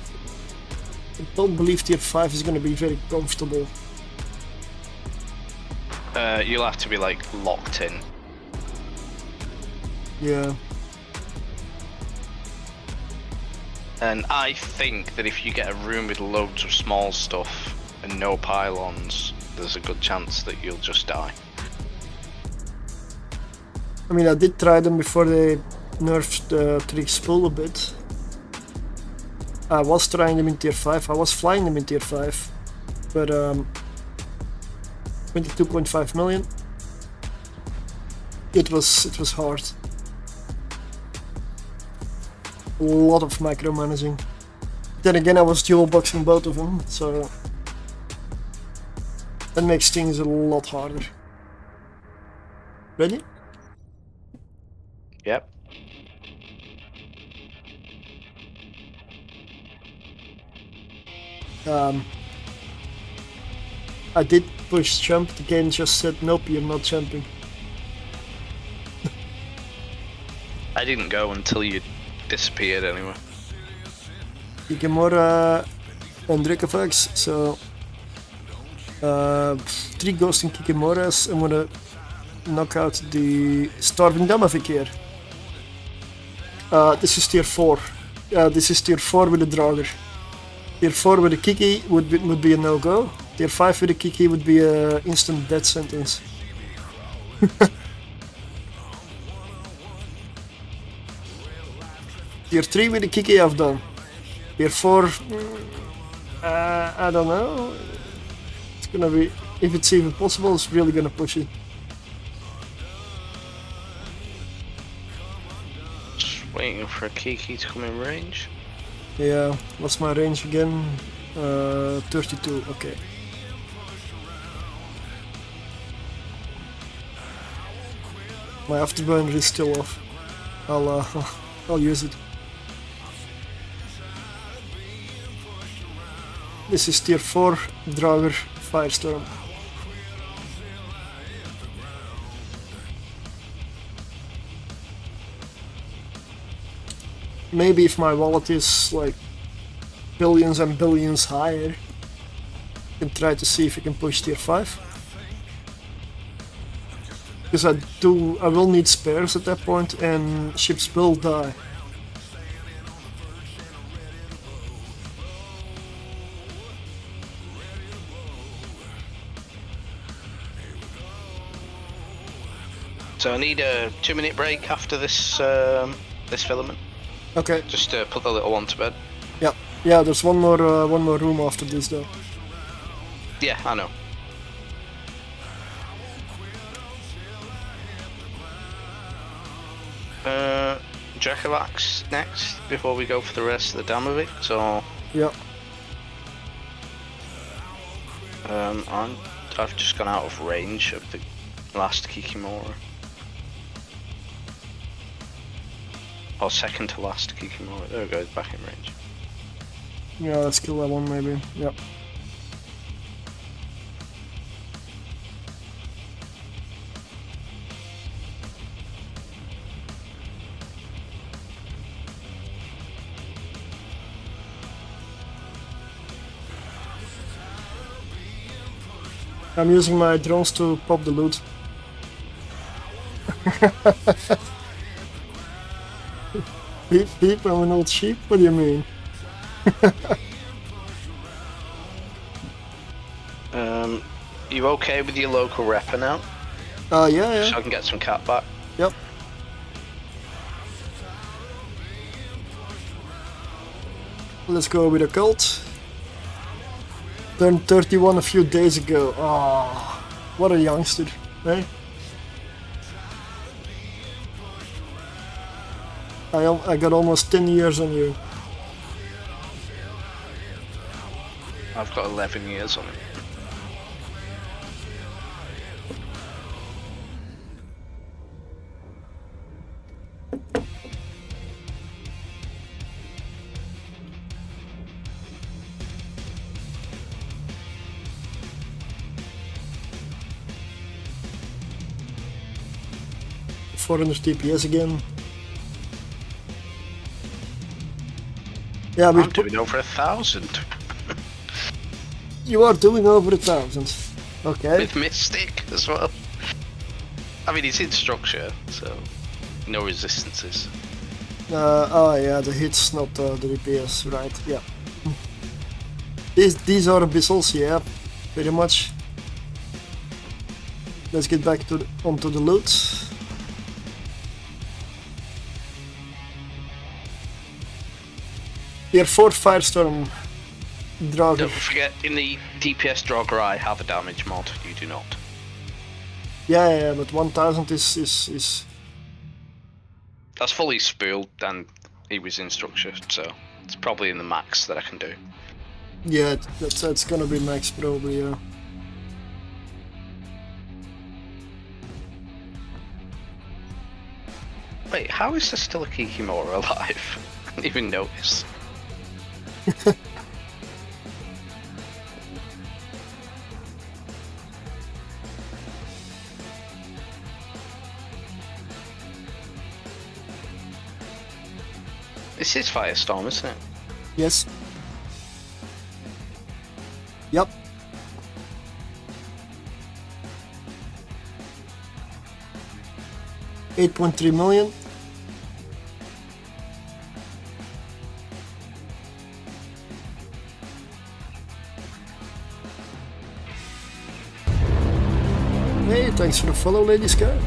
don't believe tier 5 is going to be very comfortable. You'll have to be like locked in. Yeah. And I think that if you get a room with loads of small stuff and no pylons, there's a good chance that you'll just die. I mean, I did try them before they nerfed the Trix pull a bit. I was trying them in tier 5, I was flying them in tier 5, but 22.5 million. It was hard. A lot of micromanaging. Then again, I was dual boxing both of them, so that makes things a lot harder. Ready? Yep. I did push jump, the game just said nope, you're not jumping. I didn't go until you disappeared anyway. Kikimora and Drickovax, so 3 ghosting Kikimoras. I'm gonna knock out the Starving Damavik here. This is tier 4. This is tier 4 with a Draugur. Tier 4 with a Kiki would be a no-go. Tier 5 with a Kiki would be a instant death sentence. Tier 3 with a Kiki I've done. Tier 4, I don't know. It's gonna be, if it's even possible, it's really gonna push it. Just waiting for a Kiki to come in range. Yeah, what's my range again? 32, okay. My afterburner is still off. I'll use it. This is tier 4 Draugur Firestorm. Maybe if my wallet is like billions and billions higher, I can try to see if I can push tier 5. Because I will need spares at that point and ships will die. So I need a 2-minute break after this this filament. Okay. Just to put the little one to bed. Yeah. There's one more room after this though. Yeah, I know. Dracovax next before we go for the rest of the Damavik. So yeah. I've just gone out of range of the last Kikimora. Or second to last Kikimora. There we go, it's back in range. Yeah, let's kill that one maybe. Yep. I'm using my drones to pop the loot. Beep beep, I'm an old sheep? What do you mean? You okay with your local repper now? Yeah. So I can get some cat back? Yep. Let's go with a cult. Turned 31 a few days ago. Oh, what a youngster, eh? I got almost 10 years on you. I've got 11 years on it. 400 DPS again. Yeah, I'm doing over 1,000 you are doing over 1,000. Okay. with Mystic as well. I mean, it's in structure, so no resistances. Oh yeah, the hits, not the DPS, right? Yeah. These are abyssals, yeah, pretty much. Let's get back to onto the loot. Tier 4 Firestorm Draugur. Don't forget, in the DPS Draugur I have a damage mod, you do not. Yeah, but 1,000 is... That's fully spooled and he was in structure, so it's probably in the max that I can do. Yeah, that's gonna be max probably, yeah. Wait, how is there still a Kikimora alive? I didn't even notice. This is Firestorm, isn't it? Yes. Yep. $8.3 million. Hey, thanks for the follow, Lady Sky.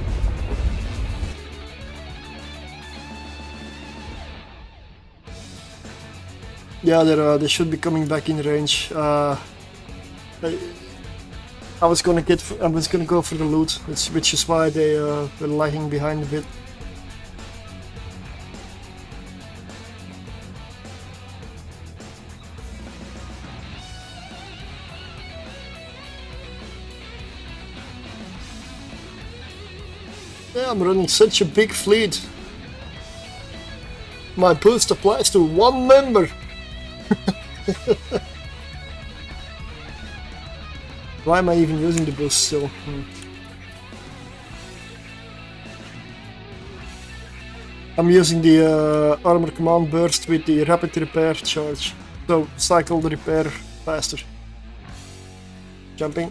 Yeah, they should be coming back in range. I was gonna go for the loot, which is why they were lagging behind a bit. Yeah, I'm running such a big fleet. My boost applies to one member. Why am I even using the boost still? I'm using the armor command burst with the rapid repair charge, so cycle the repair faster. Jumping.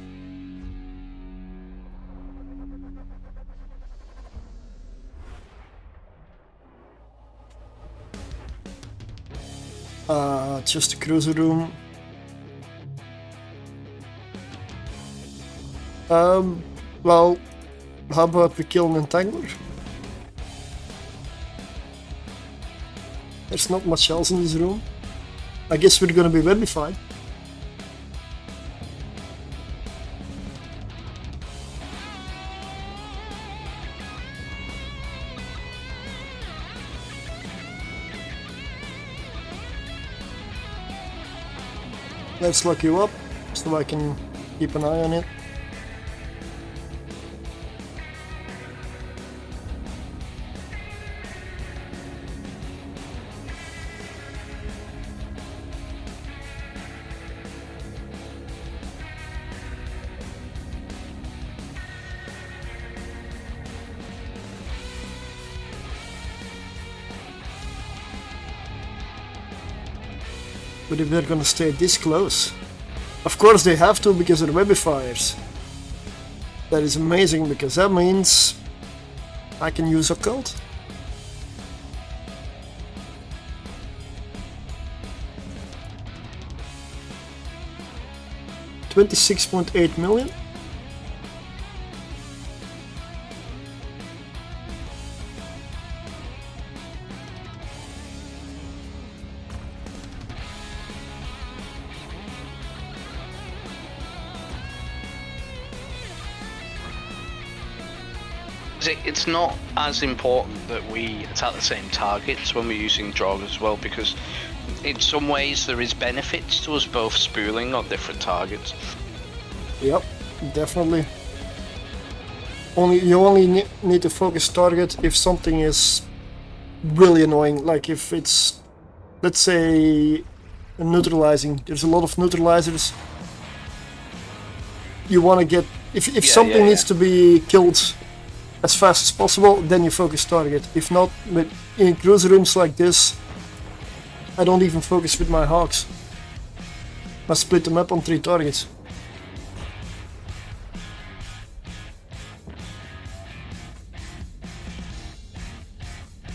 Just a cruiser room. Well, how about we kill an entangler? There's not much else in this room. I guess we're gonna be webified. Let's lock you up so I can keep an eye on it. But if they're gonna stay this close, of course they have to because they're webifiers. That is amazing because that means I can use occult. $26.8 million. It's not as important that we attack the same targets when we're using Draugur as well, because in some ways there is benefits to us both spooling on different targets. Yep, definitely. You only need to focus target if something is really annoying, like if it's, let's say, neutralizing. There's a lot of neutralizers. You want to get, if something needs to be killed as fast as possible, then you focus target. If not, in cruiser rooms like this, I don't even focus with my hawks. I split them up on 3 targets.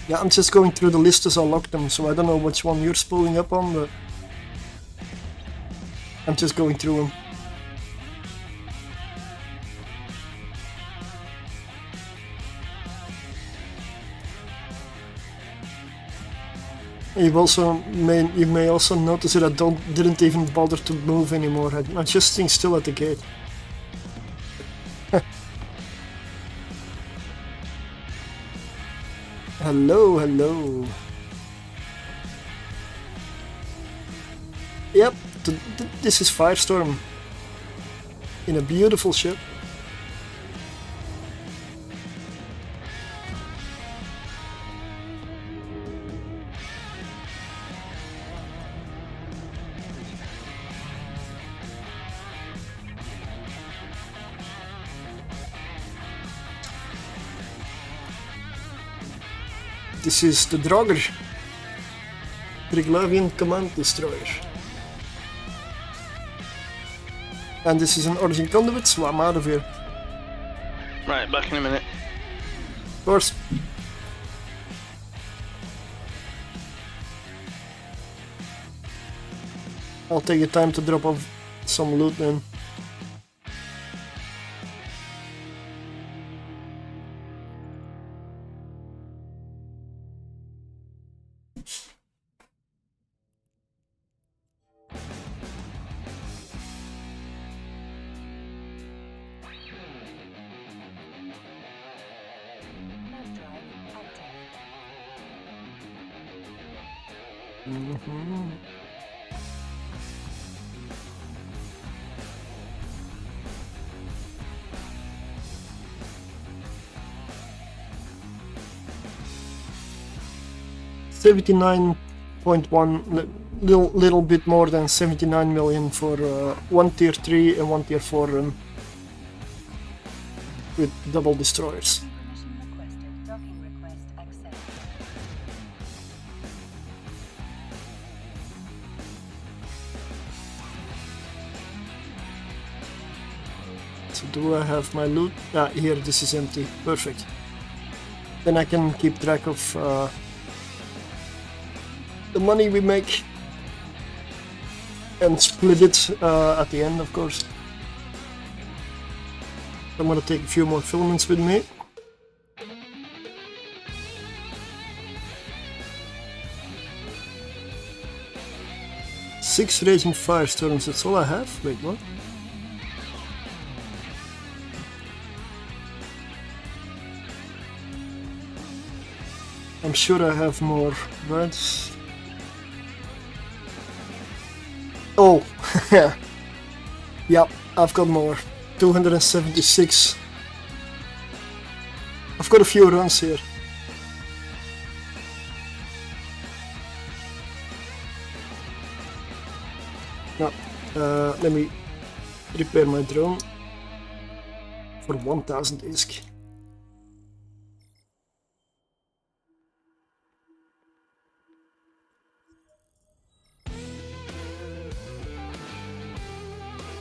Yeah, I'm just going through the list as I lock them, so I don't know which one you're spooling up on, but I'm just going through them. You may also notice that I didn't even bother to move anymore. I'm just staying still at the gate. Hello, hello. Yep, this is Firestorm in a beautiful ship. This is the Draugur Triglavian Command Destroyer. And this is an Origin Conduit, so I'm out of here. Right, back in a minute. Of course. I'll take the time to drop off some loot then. $79.1, little bit more than 79 million for one tier 3 and one tier 4 run with double destroyers. Permission requested. Docking request accepted. So do I have my loot? Ah, here, this is empty. Perfect. Then I can keep track of the money we make and split it at the end, of course. I'm gonna take a few more filaments with me. Six raging firestorms, that's all I have? Wait, what? I'm sure I have more, but... Oh, yep, I've got more. 276. I've got a few runs here. Now, let me repair my drone for 1000 ISK.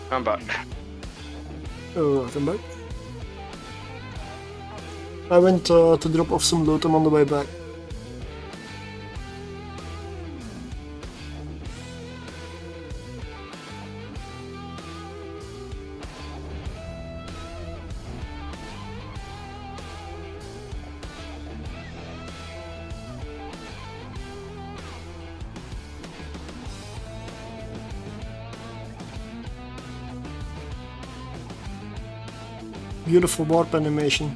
I'm back. Oh, welcome back. I went to drop off some loot. I'm on the way back. Beautiful warp animation.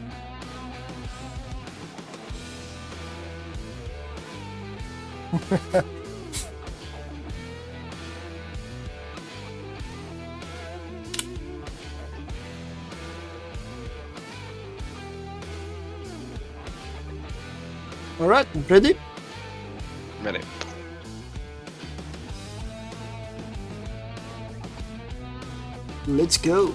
Alright, ready? Ready. Let's go.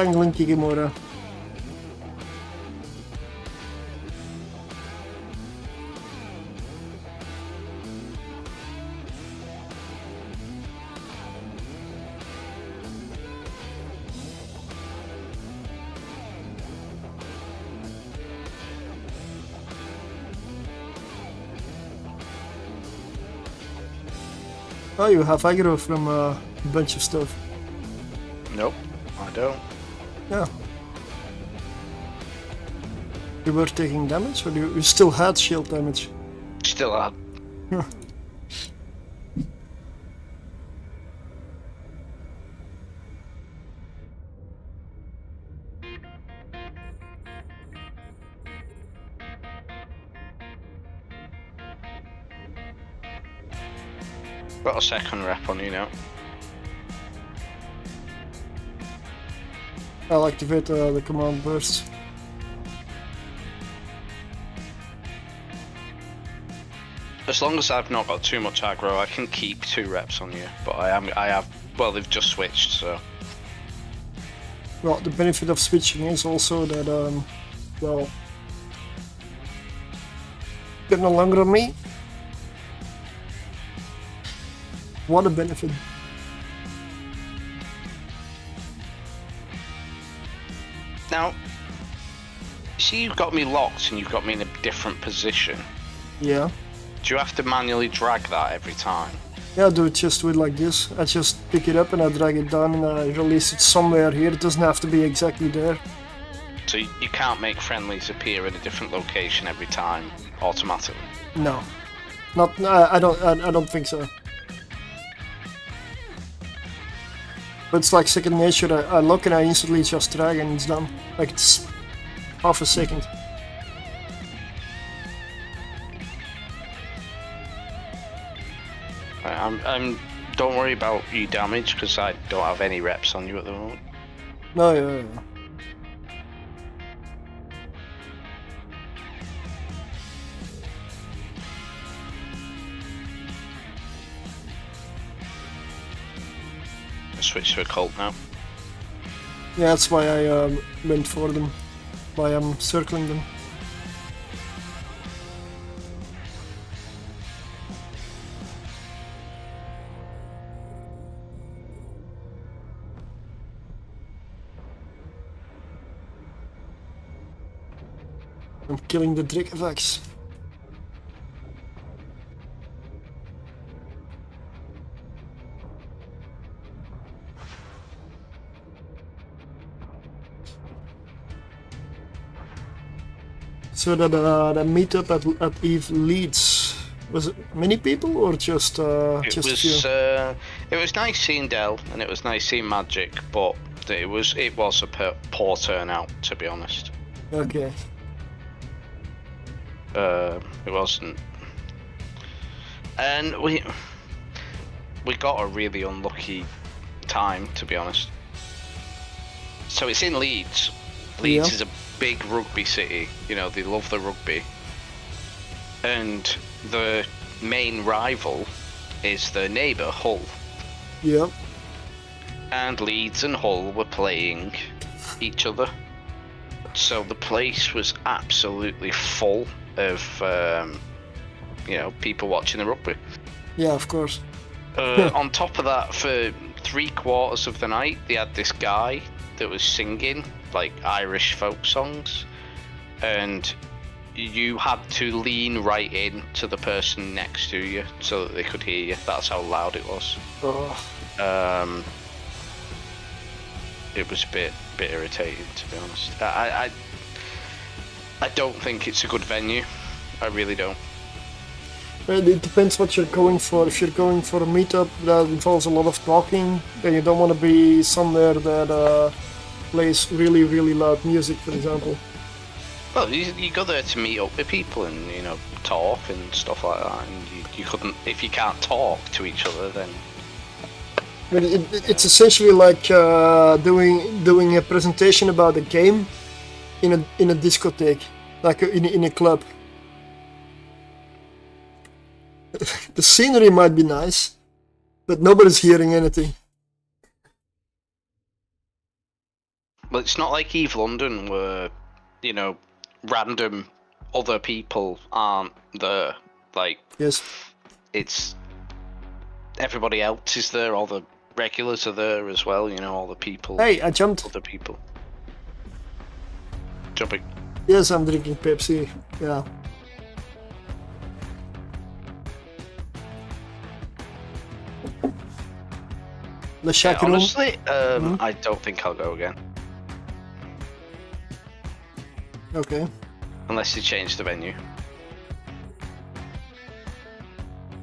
Tangling Kikimora. Oh, you have aggro from a bunch of stuff. Nope, I don't. Yeah. You were taking damage, or you still had shield damage? Still had. Huh. Got a second rep on you now. I'll activate the command burst. As long as I've not got too much aggro, I can keep 2 reps on you. But I have. Well, they've just switched, so. Well, the benefit of switching is also that, well, they're no longer on me. What a benefit. Now, see, you've got me locked and you've got me in a different position. Yeah. Do you have to manually drag that every time? Yeah, I do it just with like this. I just pick it up and I drag it down and I release it somewhere here. It doesn't have to be exactly there. So you can't make friendlies appear in a different location every time automatically? No. Not. I don't think so. But it's like second nature. I look and I instantly just drag and it's done. Like it's half a second. Don't worry about you damage because I don't have any reps on you at the moment. No, yeah. I switch to a cult now. Yeah, that's why I went for them. Why I'm circling them. I'm killing the Drikavax. So that meetup at Eve Leeds, was it many people or just a few? It was nice seeing Dell and it was nice seeing Magic, but it was a poor turnout, to be honest. Okay. It wasn't, and we got a really unlucky time, to be honest. So it's in Leeds. Leeds is a big rugby city, you know, they love the rugby, and the main rival is their neighbour Hull. Yeah. And Leeds and Hull were playing each other, so the place was absolutely full of you know, people watching the rugby. Yeah, of course. On top of that, for 3/4 of the night, they had this guy that was singing like Irish folk songs, and you had to lean right in to the person next to you so that they could hear you. That's how loud it was. Oh. It was a bit irritating, to be honest. I don't think it's a good venue. I really don't. It depends what you're going for. If you're going for a meetup that involves a lot of talking, then you don't want to be somewhere that plays really, really loud music, for example. Well, you go there to meet up with people and, you know, talk and stuff like that. And you couldn't, if you can't talk to each other, then. I mean, it's essentially like doing a presentation about a game in a discotheque, like in a club. The scenery might be nice, but nobody's hearing anything. Well, it's not like Eve London where, you know, random other people aren't there. Like, Yes. it's everybody else is there. All the regulars are there as well. You know, all the people. Hey, I jumped. Other people. Jumping. Yes, I'm drinking Pepsi. Yeah. The shack room. Honestly, I don't think I'll go again. Okay. Unless you change the venue.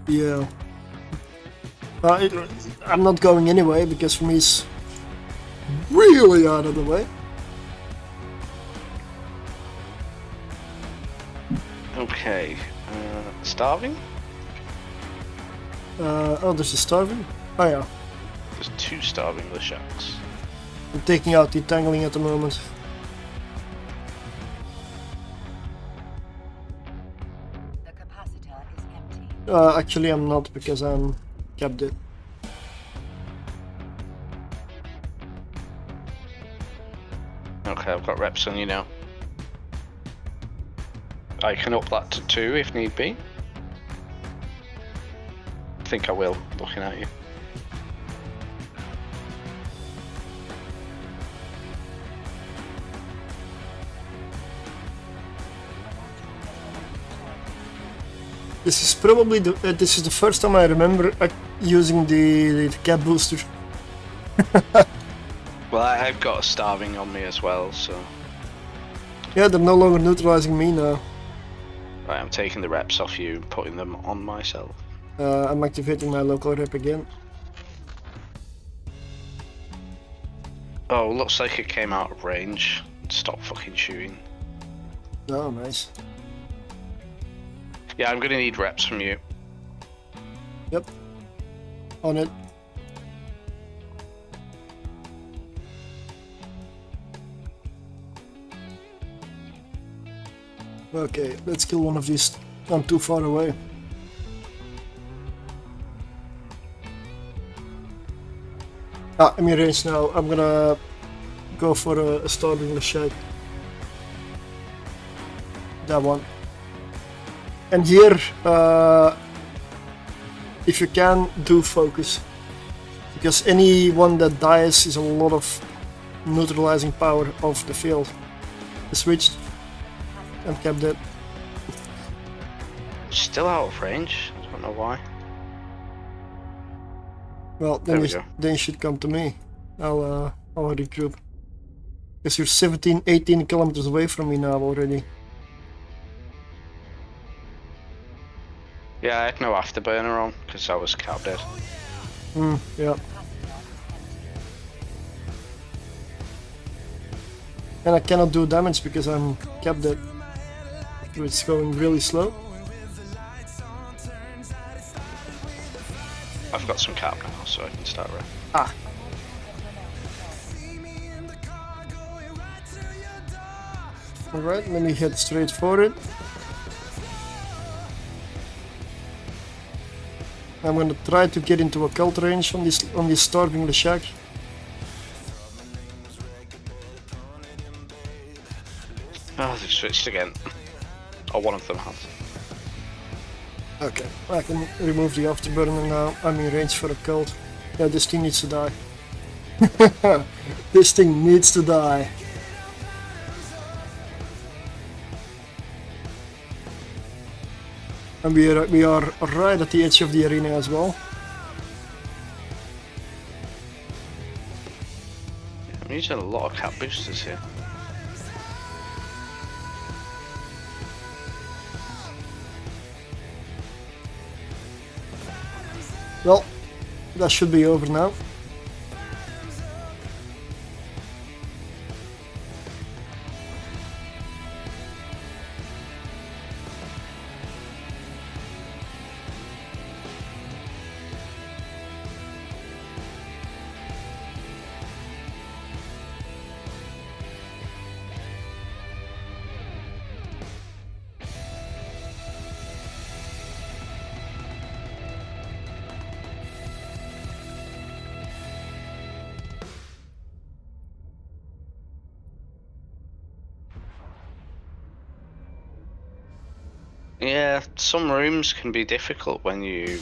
Yeah. I'm not going anyway because for me it's really out of the way. Okay. Starving? Oh, there's a starving. Oh yeah. There's 2 starving shacks. I'm taking out the tangling at the moment. The capacitor is empty. Actually I'm not because I'm kept it. Okay, I've got reps on you now. I can up that to 2 if need be. I think I will, looking at you. This is probably this is the first time I remember using the cap booster. Well, I've got a starving on me as well, so... Yeah, they're no longer neutralizing me now. Right, I'm taking the reps off you and putting them on myself. I'm activating my local rep again. Oh, looks like it came out of range. Stop fucking shooting. Oh, nice. Yeah, I'm gonna need reps from you. Yep. On it. Okay, let's kill one of these. I'm too far away. I'm in range now. I'm gonna go for a Stormbringer shack. That one. And here, if you can, do focus. Because anyone that dies is a lot of neutralizing power of the field. I switched and kept it. Still out of range. I don't know why. Well, There we go. then you should come to me. I'll regroup. Because you're 17, 18 kilometers away from me now already. Yeah, I had no afterburner on because I was cap dead. Yeah. And I cannot do damage because I'm capped dead. It's going really slow. I've got some cap now, so I can start running. Ah. Alright, let me head straight for it. I'm gonna try to get into a cult range on this Stormbringer shack. Oh, they switched again. Or one of them has. Okay, I can remove the afterburner now. I'm in range for a cult. Yeah, this thing needs to die. This thing needs to die. And we are right at the edge of the arena as well. I'm using a lot of cap boosters here. Well, that should be over now. Yeah, some rooms can be difficult when you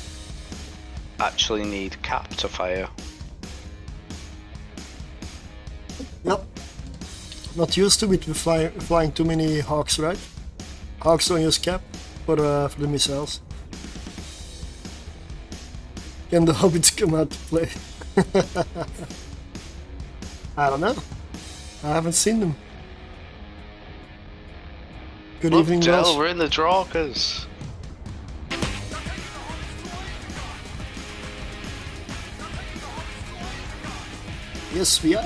actually need cap to fire. Yep. Not used to it with flying too many hawks, right? Hawks don't use cap for the missiles. Can the hobbits come out to play? I don't know. I haven't seen them. Good evening, Welsh. We're in the Draugurs. Yes, we are.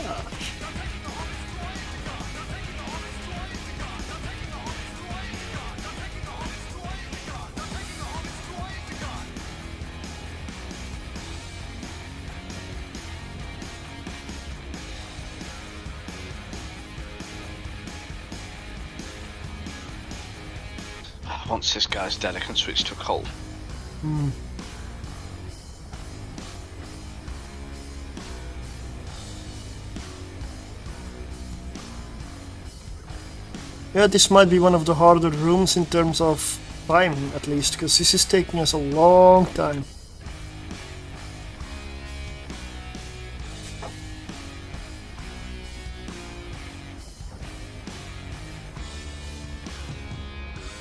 Once this guy's dead, I can switch to a cold. Yeah, this might be one of the harder rooms in terms of time, at least, because this is taking us a long time.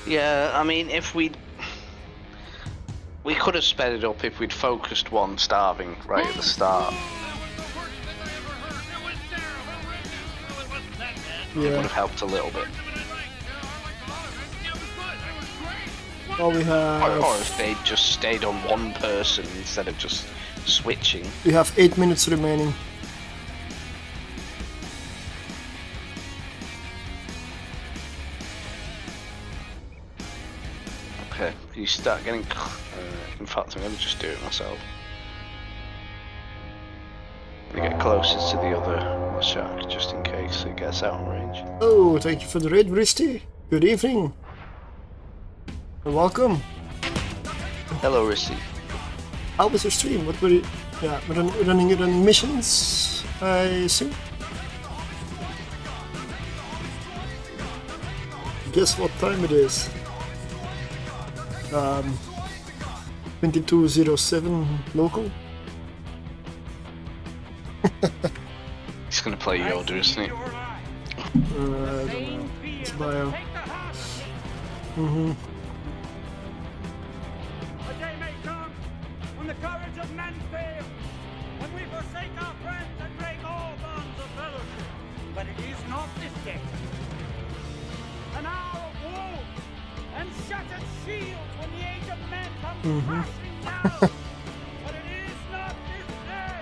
Yeah, I mean, if we could have sped it up if we'd focused one starving right at the start. It would have helped a little bit. Well, we have... Or if they'd just stayed on one person instead of just switching. We have 8 minutes remaining. Okay, you start getting... in fact, I'm going to just do it myself. We get closest to the other shark, just in case it gets out of range. Oh, thank you for the raid, Risty. Good evening. And welcome. Hello, Risty. How was your stream? What were you... Yeah, running missions, I assume? Guess what time it is? 22:07 local. He's gonna play Yoda, isn't he? I don't know. It's bio. A day may come when the courage of men fail, when we forsake our friends and break all bonds of fellowship. But it is not this day. An hour of woe and shattered shields when the age of men comes crashing down. But it is not this day.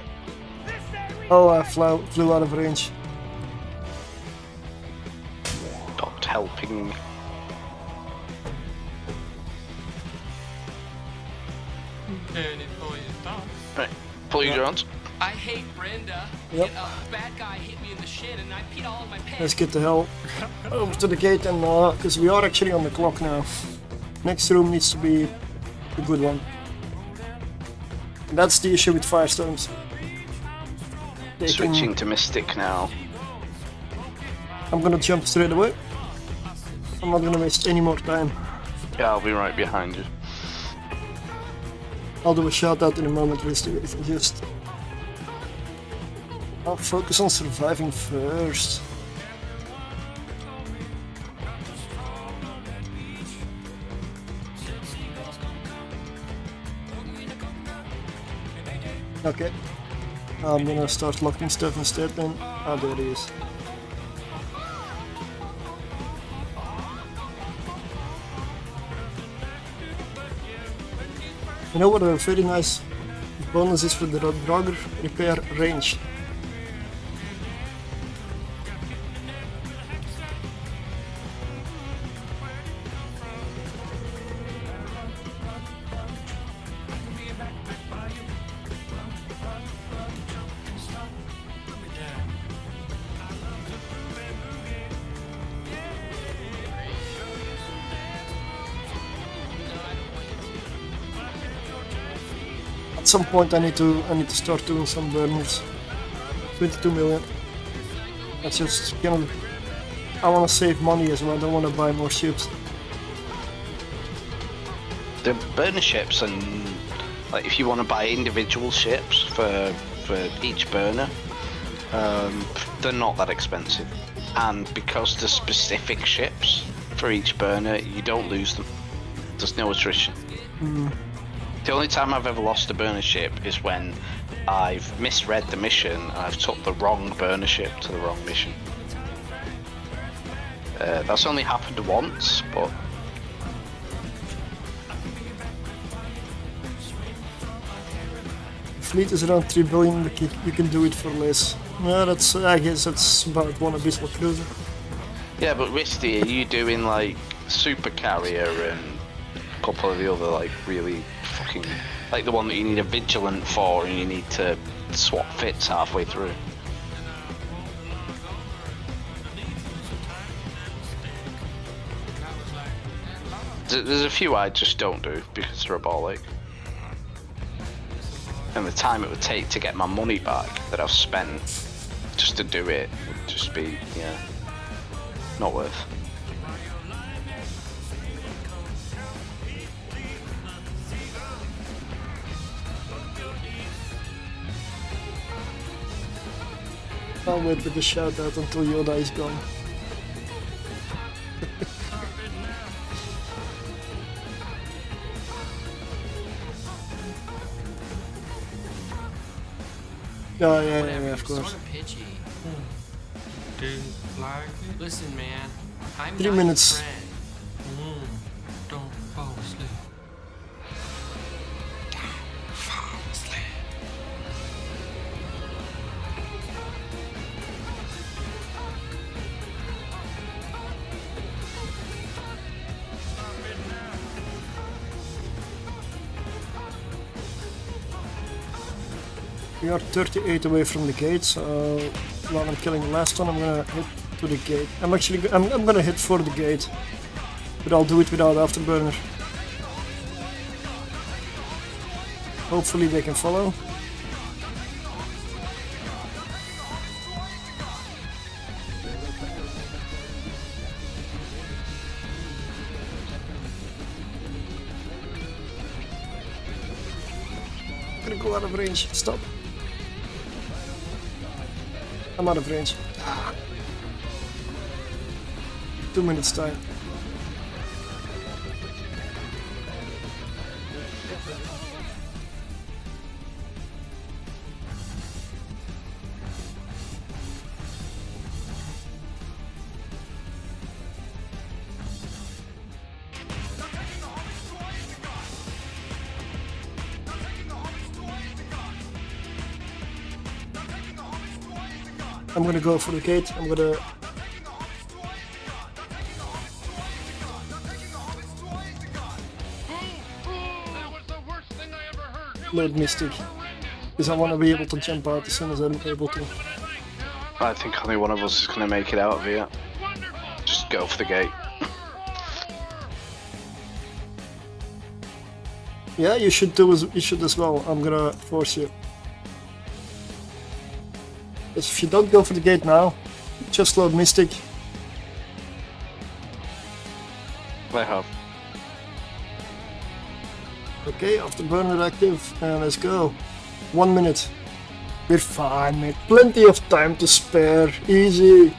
This day we Oh, I flew out of range. Stopped helping. Right, pull your guns. I hate Brenda. Yep. A bad guy hit me in the shin and I peed all in my pants. Let's get the hell over to the gate and because we are actually on the clock now. Next room needs to be a good one. That's the issue with Firestorms. They Switching can... to Mystic now. I'm gonna jump straight away. I'm not gonna waste any more time. Yeah, I'll be right behind you. I'll do a shout out in a moment, just... I'll focus on surviving first. Okay. I'm gonna start locking stuff instead then. Oh, there he is. You know what a very nice bonus is for the Draugur? Repair range. At some point I need to start doing some burners. 22 million. That's just kind of... I want to save money as well, I don't want to buy more ships. the burner ships, and like if you want to buy individual ships for each burner, they're not that expensive. And because they're specific ships for each burner, you don't lose them. There's no attrition. The only time I've ever lost a burner ship is when I've misread the mission and I've took the wrong burner ship to the wrong mission. That's only happened once, but Fleet is around 3 billion, but you can do it for less. Yeah, I guess that's about one abyssal cruiser. yeah, but Risty, are you doing like super carrier and a couple of the other like really fucking like the one that you need a vigilant for and you need to swap fits halfway through? There's a few I just don't do because they're a ball ache. And the time it would take to get my money back that I've spent just to do it would just be, yeah, not worth. I'll wait with the shout out until Yoda is gone. Yeah, of course. Sort of pitchy. Do you like it? Listen, man. I'm 3 not your minutes. friend. Don't fall asleep. We are 38 away from the gate, so while I'm killing the last one, I'm gonna hit to the gate. I'm gonna hit for the gate, but I'll do it without afterburner. Hopefully they can follow. I'm gonna go out of range. Stop. I'm out of range. 2 minutes time. I'm gonna go for the gate. I'm gonna load Mystic because I want to be able to jump out as soon as I'm able to. I think only one of us is going to make it out of here. Just go for the gate. Yeah, you should as well. I'm gonna force you. Because if you don't go for the gate now, just load Mystic. I have. Okay, afterburner active, and let's go. 1 minute. We're fine, mate. Plenty of time to spare. Easy.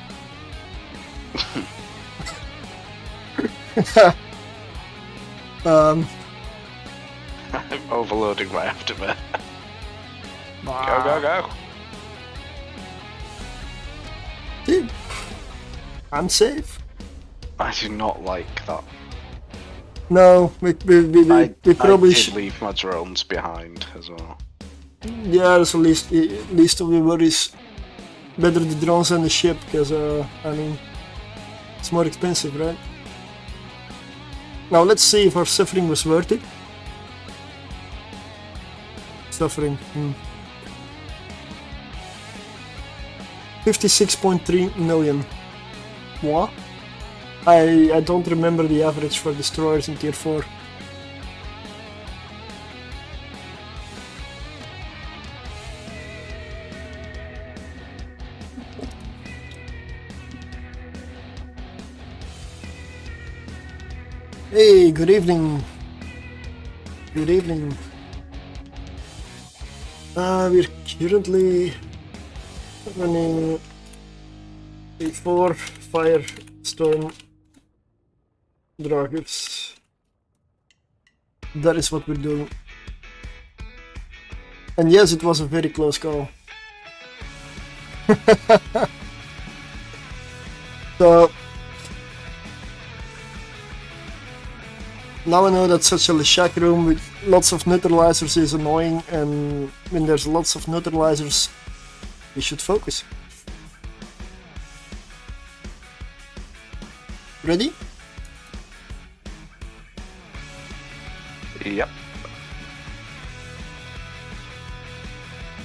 I'm overloading my afterburner. Go. Dude, I'm safe. I do not like that. No, we probably I should. did leave my drones behind as well. Yeah, that's least of the worries. Better the drones than the ship, because I mean, it's more expensive, right? Now let's see if our suffering was worth it. Suffering. 56.3 million. What? I don't remember the average for destroyers in tier 4. Hey, good evening. Good evening. We're currently running T4 Firestorm Draugurs. That is what we're doing. And yes, it was a very close call. So now I know that such a Leshak room with lots of neutralizers is annoying, and when there's lots of neutralizers, we should focus. Ready? Yep.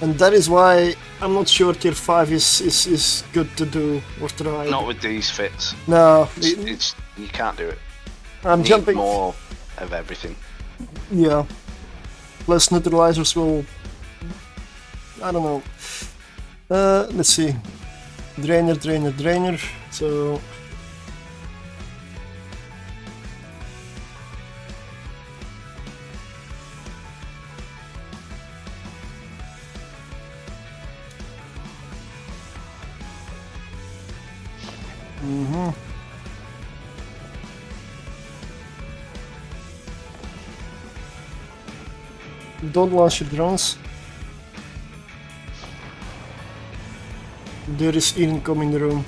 And that is why I'm not sure tier 5 is good to do or try. Not with these fits. No, It's you can't do it. I'm Need jumping. more of everything. Yeah. Plus neutralizers will. I don't know. Let's see. Drainer, drainer, drainer. So. Don't launch your drones. There is income in the room.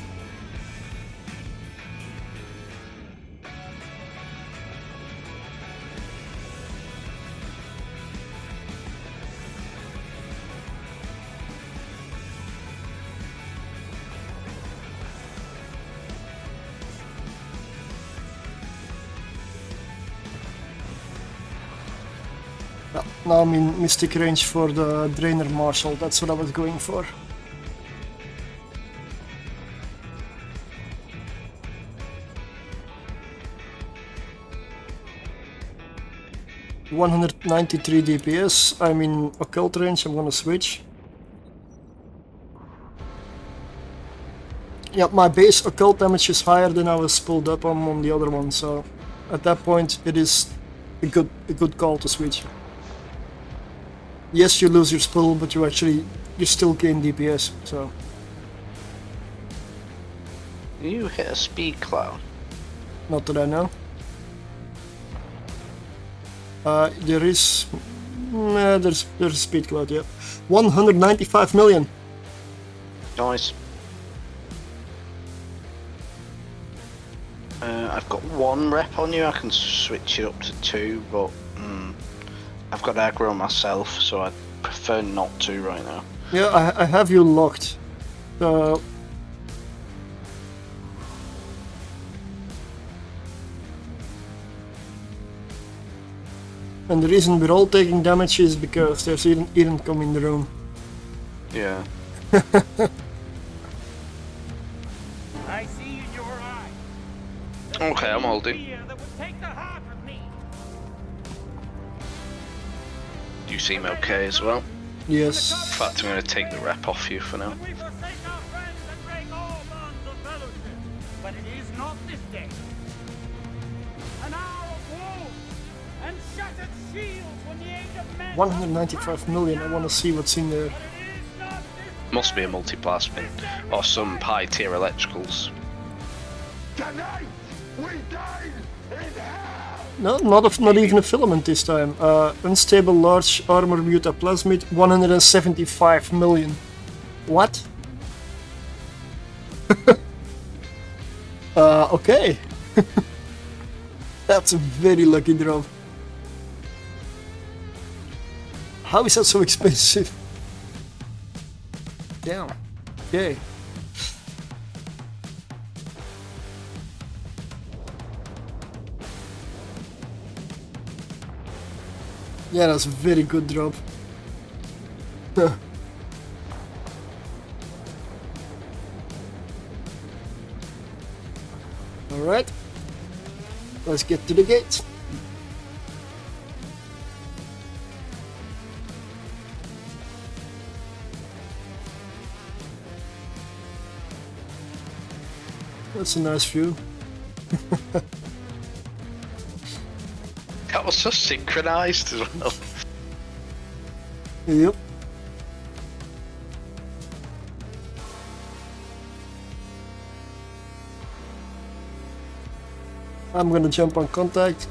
Now I'm in mystic range for the Drainer Marshal, that's what I was going for. $193 DPS, I'm in occult range, I'm gonna switch. Yeah, my base occult damage is higher than I was pulled up on the other one, so at that point it is a good call to switch. Yes, you lose your spell, but you still gain DPS, so. You hit a speed cloud. Not that I know. There's a speed cloud, yeah. 195 million. Nice. I've got 1 rep on you. I can switch it up to 2, but I've got aggro myself, so I prefer not to right now. Yeah, I have you locked. So and the reason we're all taking damage is because there's income in the room. Yeah. I see in your eye. Okay, I'm holding. Fear that would take the heart of me. You seem okay as well. Yes. In fact, I'm going to take the rep off you for now. When we forsake our friends and break all bonds of fellowship. But it is not this day. An hour of woe and shattered shields when the age of men. 195 million, I want to see what's in there. But it is not this Must be a multi-plasmin or some high tier electricals. Tonight, we dine in hell! No, not even a filament this time. Unstable large armor mutaplasmid, 175 million. What? Okay. That's a very lucky drop. How is that so expensive? Damn. Okay. Yeah, that's a very good drop. Alright. Let's get to the gate. That's a nice view. That also synchronized as well. Yep. I'm gonna jump on contact.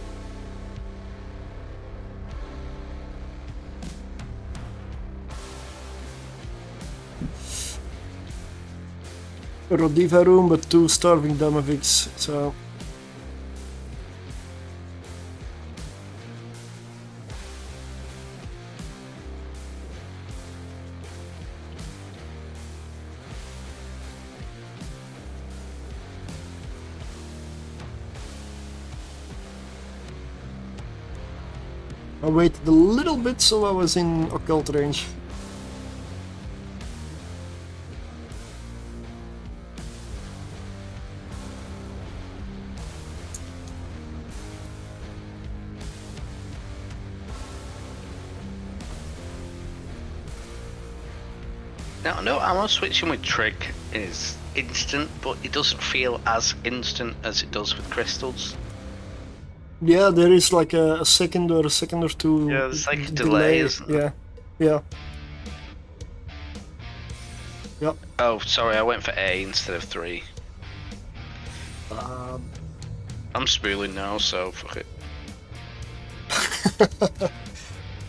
A Rodiva room, but 2 starving Damaviks, so... I waited a little bit so I was in occult range. No, ammo switching with Trig is instant, but it doesn't feel as instant as it does with crystals. Yeah, there is like a second or two. Yeah, there's like a delay, isn't there? Yeah. Yep. Oh, sorry, I went for A instead of 3. I'm spooling now, so fuck it.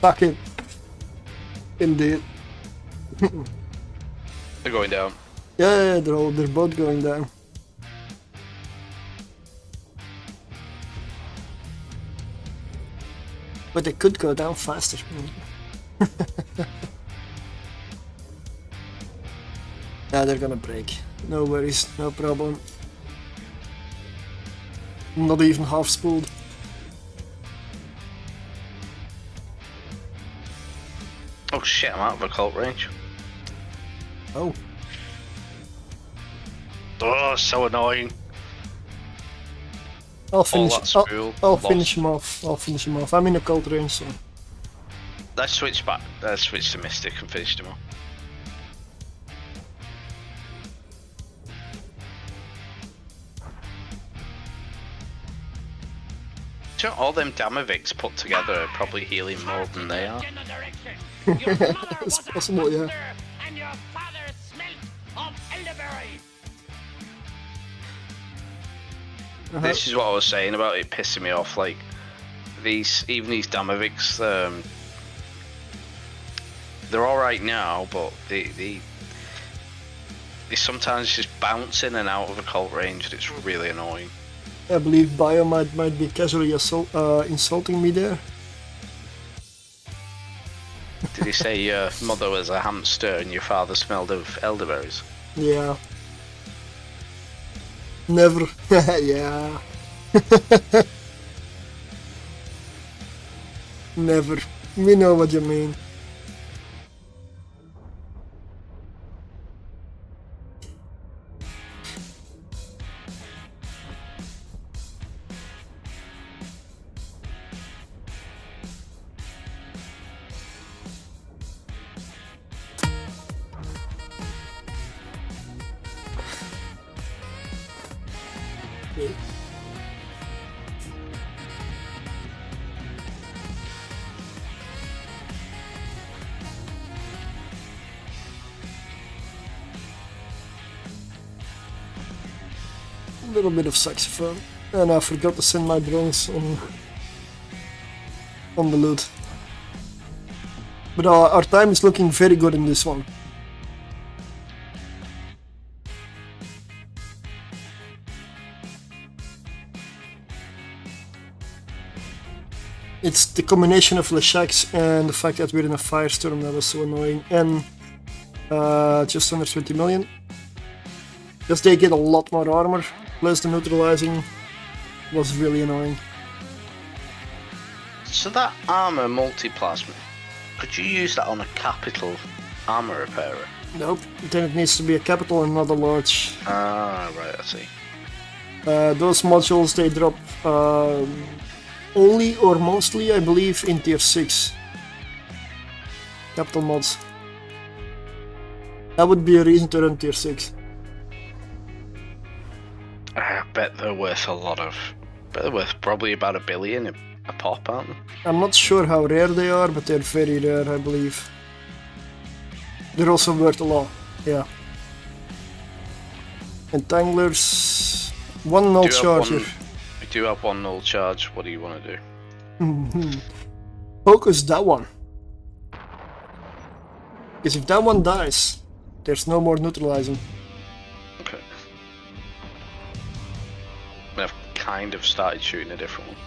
Fuck it. Indeed. They're going down. Yeah, they're both going down. But they could go down faster. Yeah, they're gonna break. No worries, no problem. Not even half spooled. Oh shit, I'm out of occult range. Oh. Oh, so annoying. I'll finish. that spool, I'll lost. finish him off. I'm in a cold range, so. Let's switch back. Let's switch to Mystic and finish them off. So all them Damaviks put together are probably healing more than they are. It's possible, yeah. And your father smelt of elderberry. This is what I was saying about it pissing me off. Like even these Damaviks, they're all right now, but they sometimes just bounce in and out of occult range, and it's really annoying. I believe Bio might be casually insulting me there. Did he say your mother was a hamster and your father smelled of elderberries? Yeah. Never. Yeah. Never. We know what you mean. A little bit of saxophone, and I forgot to send my drones on the loot. But our time is looking very good in this one. It's the combination of Leshaks and the fact that we're in a firestorm that was so annoying, and just under 20 million. Because they get a lot more armor, plus the neutralizing was really annoying. So that armor multiplasma, could you use that on a capital armor repairer? Nope, then it needs to be a capital and not a large. Ah, right, I see. Those modules, they drop only or mostly, I believe, in tier 6. Capital mods. That would be a reason to run tier 6. I bet they're worth a lot of... bet they're worth probably about $1 billion a pop, aren't they? I'm not sure how rare they are, but they're very rare, I believe. They're also worth a lot, yeah. Entanglers, one null charger. We do have one null charge. What do you want to do? Focus that one. Because if that one dies, there's no more neutralizing. Okay. I've kind of started shooting a different one.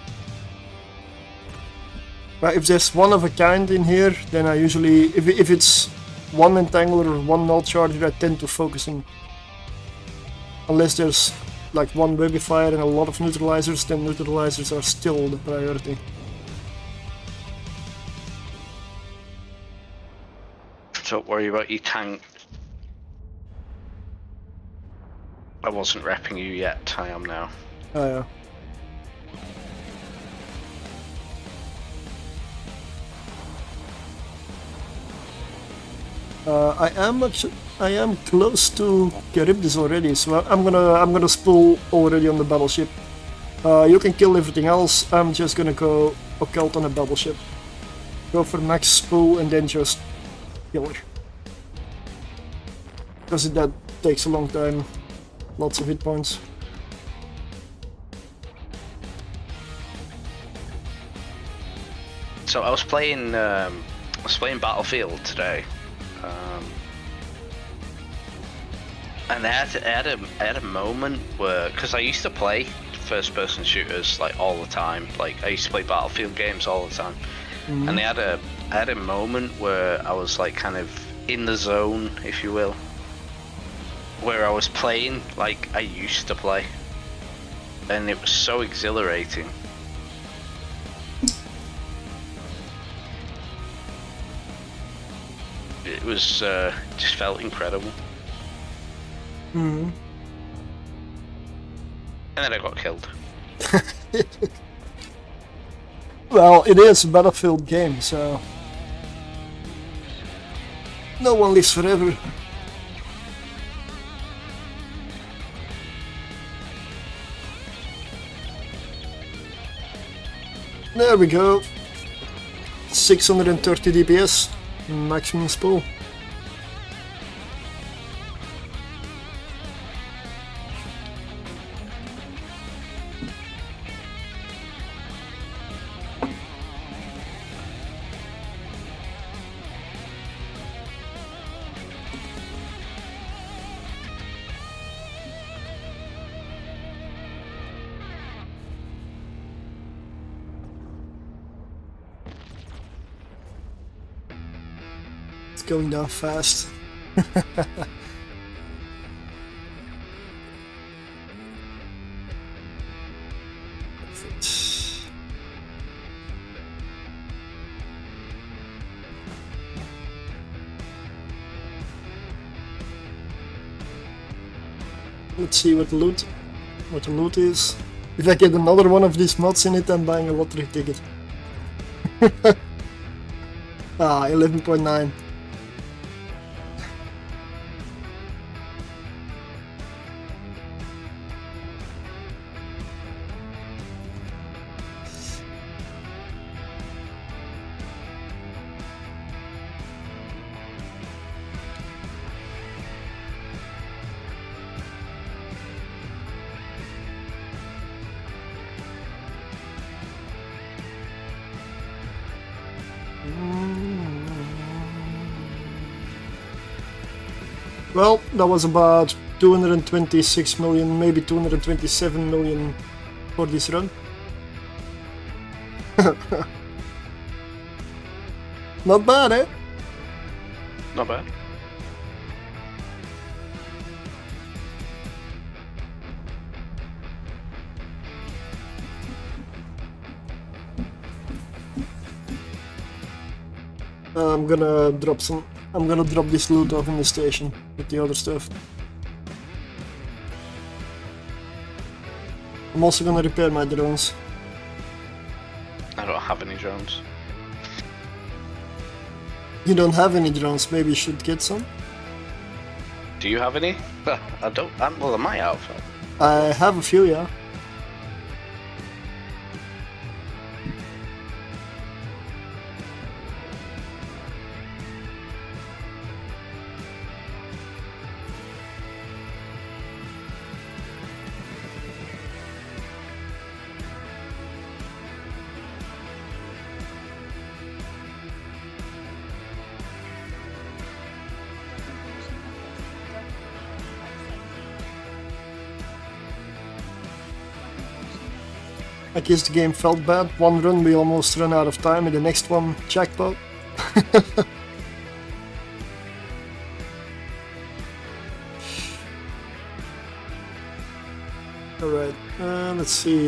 But if there's one of a kind in here, then I usually, if it's one entangler or one null charger, I tend to focus in. Unless there's like one webifier and a lot of neutralizers, then neutralizers are still the priority. Don't worry about your tank. I wasn't repping you yet, I am now. Oh yeah. I am close to Charybdis already, so I'm gonna spool already on the battleship. You can kill everything else. I'm just gonna go occult on a battleship. Go for max spool and then just kill her. Because that takes a long time. Lots of hit points. So I was playing Battlefield today, and I had a moment where, because I used to play first-person shooters like all the time, like I used to play Battlefield games all the time, and I had a moment where I was like kind of in the zone, if you will, where I was playing like I used to play, and it was so exhilarating. It was just felt incredible. And then I got killed. Well, it is a Battlefield game, so no one lives forever. There we go. 630 DPS, maximum spool. Going down fast. Let's see what the loot is. If I get another one of these mods in it, I'm buying a lottery ticket. 11.9. Well, that was about 226 million, maybe 227 million for this run. Not bad, eh? Not bad. I'm gonna drop this loot off in the station with the other stuff. I'm also gonna repair my drones. I don't have any drones. You don't have any drones, maybe you should get some? Do you have any? I don't. Well, I might have. I have a few, yeah. I guess the game felt bad. One run we almost ran out of time, and the next one, jackpot. Alright, let's see.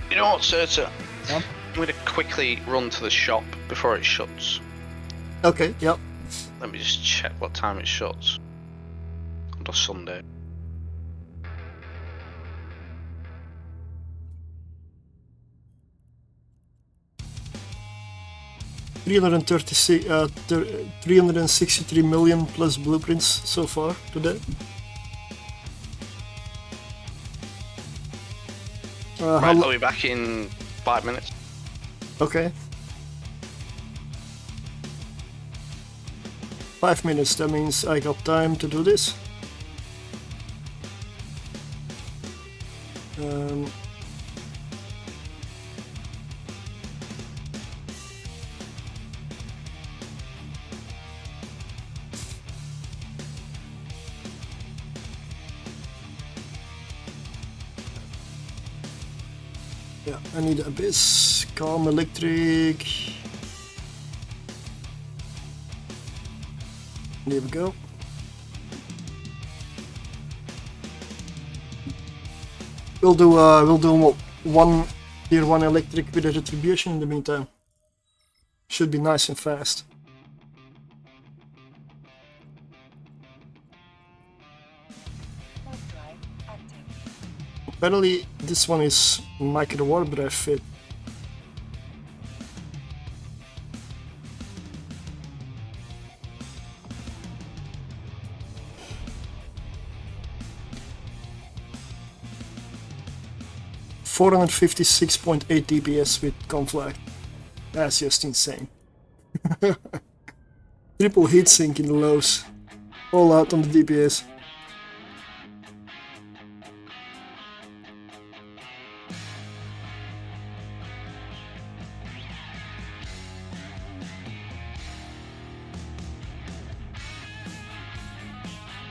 You know what, Serta? Yeah? I'm going to quickly run to the shop before it shuts. Okay, yep. Let me just check what time it shuts. On a Sunday. $363 million plus blueprints so far today. Right, I'll be back in 5 minutes. Okay. 5 minutes, that means I got time to do this. Yeah, I need Abyss, Calm Electric. There we go. We'll do one tier 1 electric with a retribution in the meantime. Should be nice and fast. Warp drive active. Apparently this one is micro warp drive fit. $456.8 DPS with conflict. That's just insane. Triple heatsink in the lows. All out on the DPS.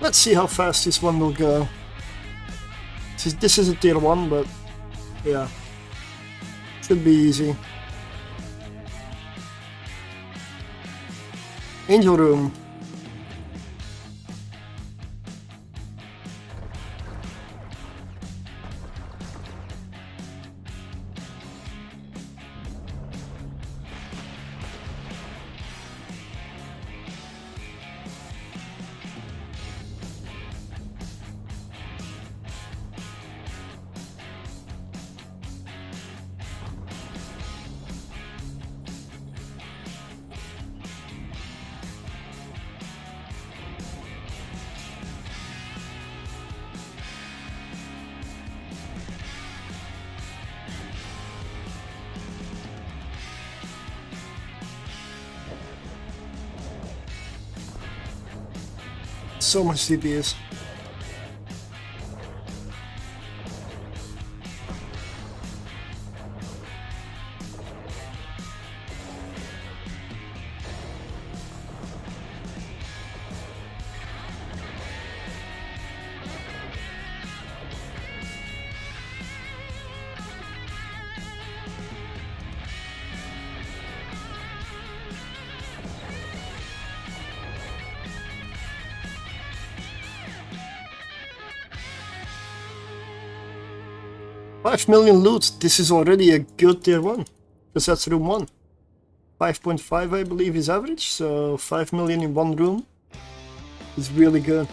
Let's see how fast this one will go. This is a tier 1, but yeah, should be easy. Angel Room. So much DPS. $5 million loot. This is already a good tier 1, because that's room 1. 5.5 I believe is average, so 5 million in one room is really good.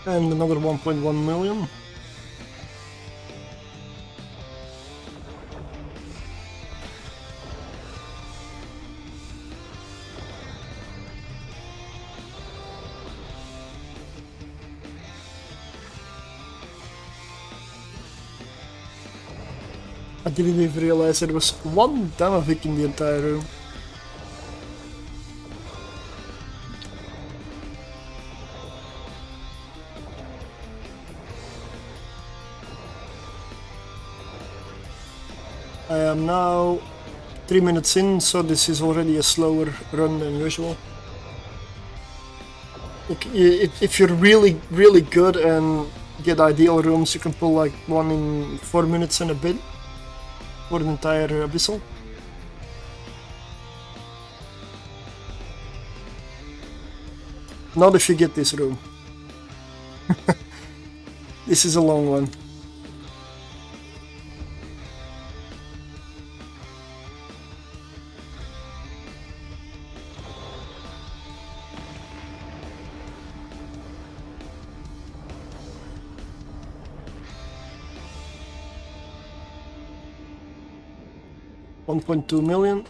And another 1.1 million. I didn't even realize there was one Damavik in the entire room. I am now 3 minutes in, so this is already a slower run than usual. If you're really good and get ideal rooms, you can pull like one in 4 minutes and a bit for the entire abyssal. Not if you get this room. This is a long one. $1.2 million.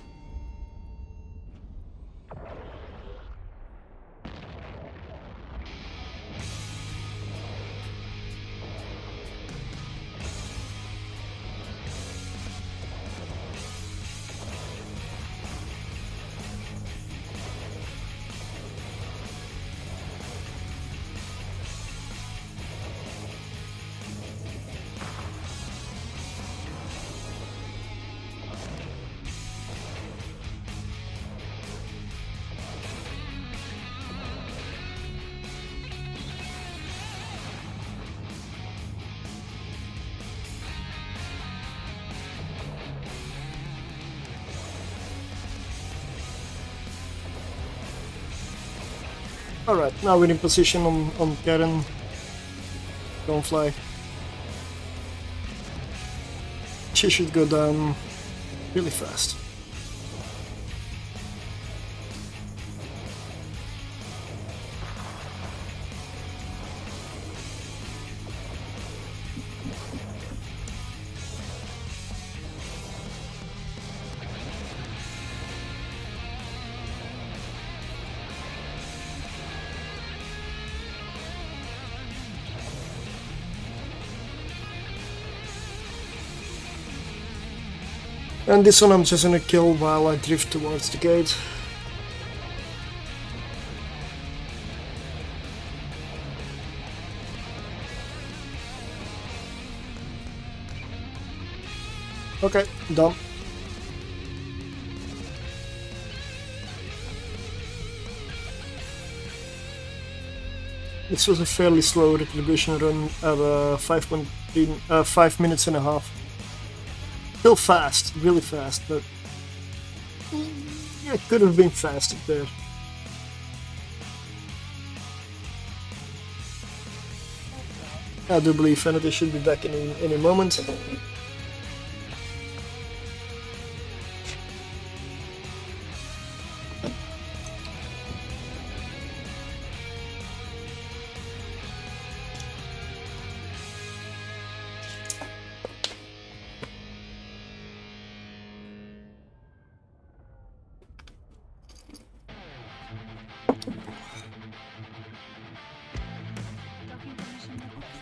Alright, now we're in position on Karen. Don't fly. She should go down really fast. And this one I'm just gonna kill while I drift towards the gate. Okay, done. This was a fairly slow retribution run at 5 minutes and a half. Still fast, really fast, but yeah, it could have been faster there. I do believe Vanity should be back in any moment. Docking permission requested. Docking request accepted.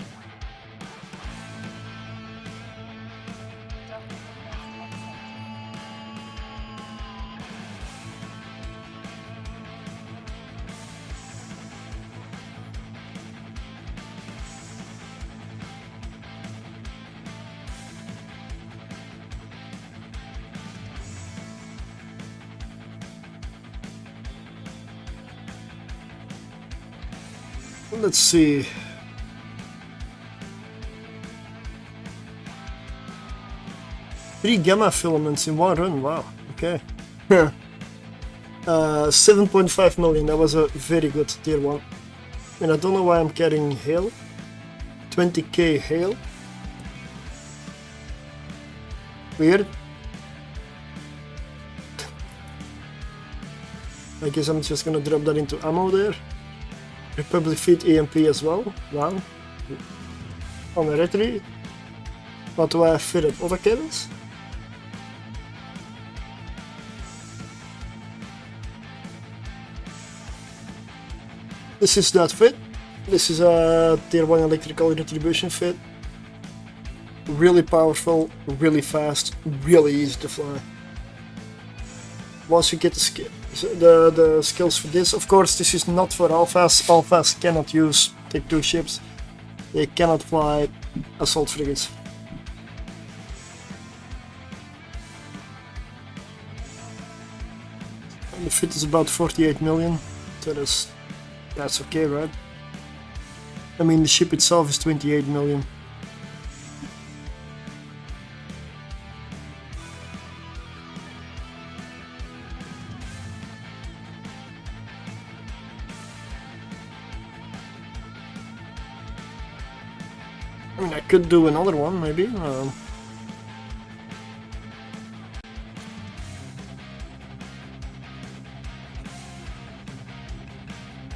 Let's see. Three gamma filaments in one run, wow, okay. 7.5 million, that was a very good tier 1. And I don't know why I'm carrying hail. 20k hail. Weird. I guess I'm just gonna drop that into ammo there. Republic Fleet EMP as well. Wow. On the retreat. What do I have fitted? Other cannons? This is that fit. This is a tier 1 electrical retribution fit. really powerful, really fast, really easy to fly. Once you get the skills for this, of course this is not for alphas. Alphas cannot use Type 2 ships. They cannot fly assault frigates. And the fit is about 48 million, so that's okay, right? I mean the ship itself is 28 million. I mean, I could do another one, maybe.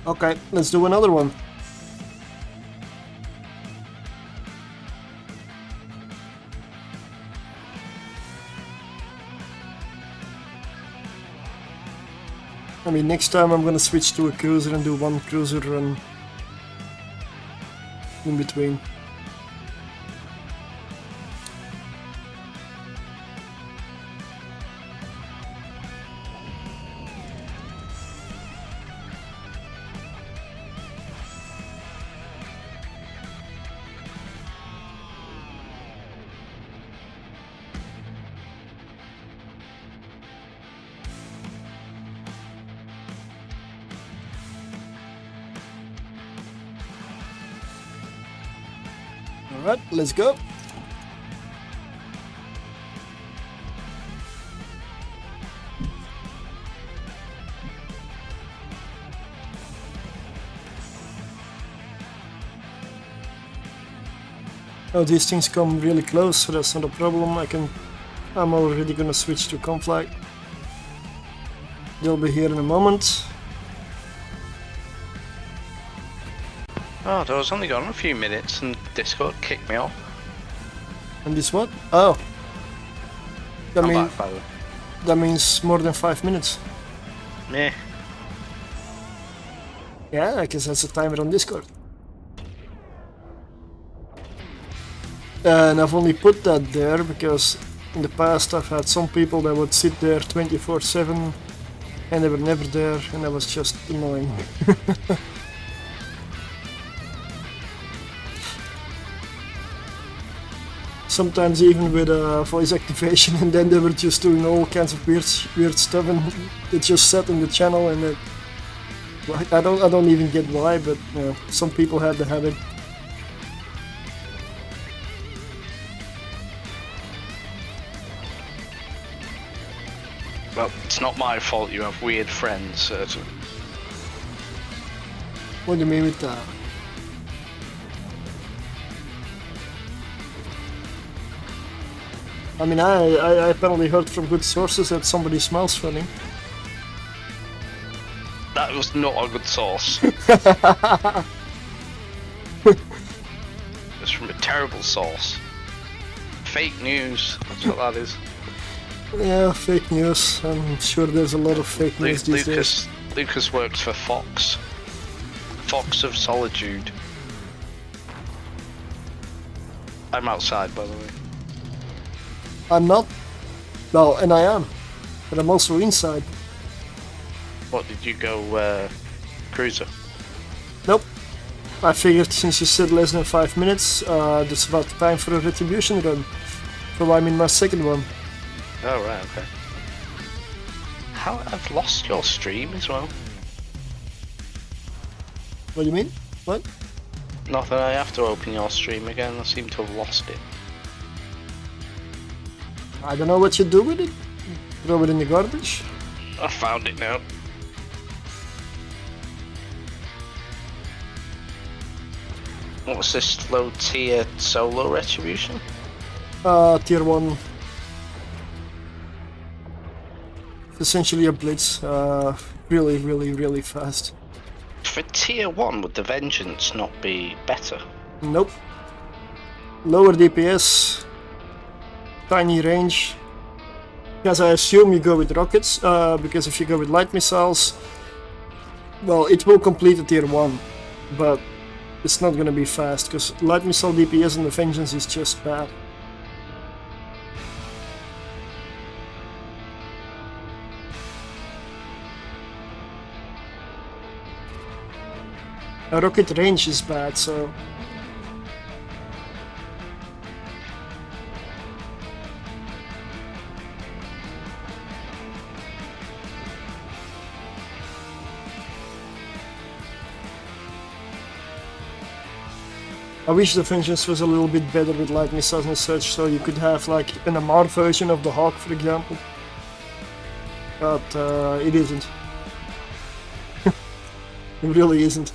Okay, let's do another one. I mean, next time I'm gonna switch to a cruiser and do one cruiser run in between. Alright, let's go. Oh, these things come really close, so that's not a problem. I'm already gonna switch to conflict. They'll be here in a moment. Oh, I was only gone a few minutes and Discord kicked me off. And this what? Oh. I'm back, by the way. That means more than 5 minutes. Meh. Yeah, I guess that's a timer on Discord. And I've only put that there because in the past I've had some people that would sit there 24/7 and they were never there, and that was just annoying. Sometimes even with voice activation, and then they were just doing all kinds of weird stuff, and it just sat in the channel, and I don't even get why, but some people had the habit. Well, it's not my fault you have weird friends. What do you mean with that? I mean, I apparently heard from good sources that somebody smells funny. That was not a good source. It's from a terrible source. Fake news, that's what that is. Yeah, fake news. I'm sure there's a lot of fake news these days. Lucas works for Fox. Fox of Solitude. I'm outside, by the way. I'm not. Well, and I am. But I'm also inside. What, did you go cruiser? Nope. I figured since you said less than 5 minutes, that's about time for a retribution run. So I'm in my second one. Oh, right, okay. I've lost your stream as well. What do you mean? What? Nothing, I have to open your stream again. I seem to have lost it. I don't know what you do with it. Throw it in the garbage. I found it now. What's this low tier solo retribution? Tier 1. It's essentially a blitz. Really fast. For tier 1, would the Vengeance not be better? Nope. Lower DPS. Tiny range. Because I assume you go with rockets, because if you go with light missiles, well, it will complete the tier 1, but it's not gonna be fast, because light missile DPS in the Vengeance is just bad. A rocket range is bad, so... I wish the vengeance was a little bit better with light missiles and such, so you could have like an MR version of the Hawk, for example. But it isn't. It really isn't.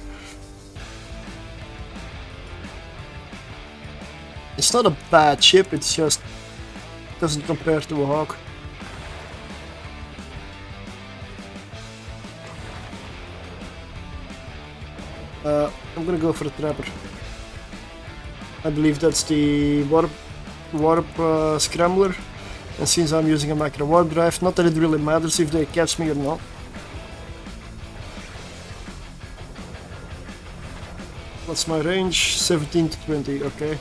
It's not a bad ship, it's just doesn't compare to a Hawk. I'm gonna go for a Trapper. I believe that's the warp scrambler, and since I'm using a micro warp drive, not that it really matters if they catch me or not. What's my range? 17 to 20, okay.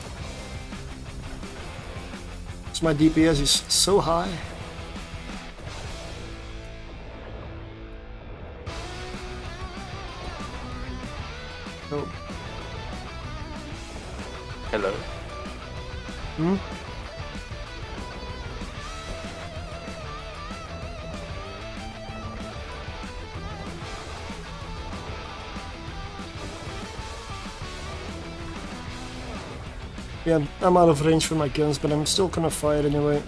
So my DPS is so high. Oh. Hello. Hmm? Yeah, I'm out of range for my guns, but I'm still gonna fire anyway.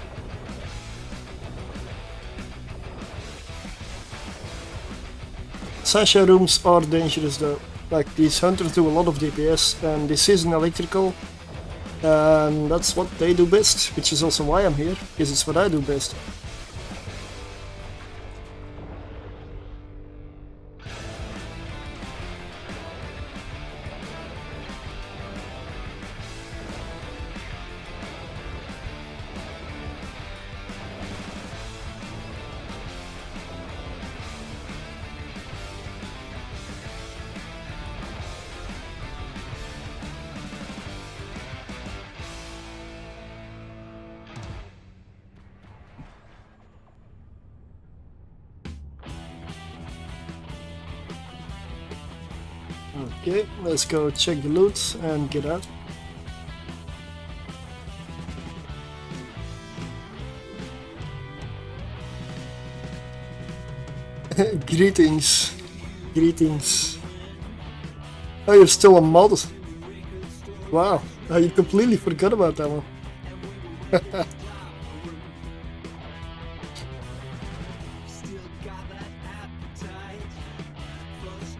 Sasha rooms are dangerous though. Like, these hunters do a lot of DPS, and this isn't electrical. And that's what they do best, which is also why I'm here, because it's what I do best. Okay, let's go check the loot and get out. Greetings. Greetings. Oh, you're still a mod. Wow, I completely forgot about that one.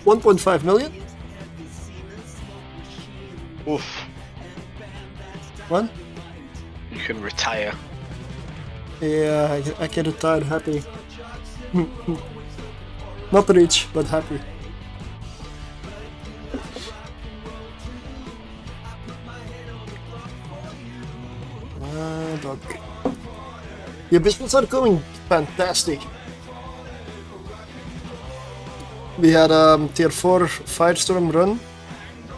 1.5 million? Oof. What? You can retire. Yeah, I can retire happy. Not rich, but happy. Dog. Your business are going fantastic. We had a tier 4 Firestorm run,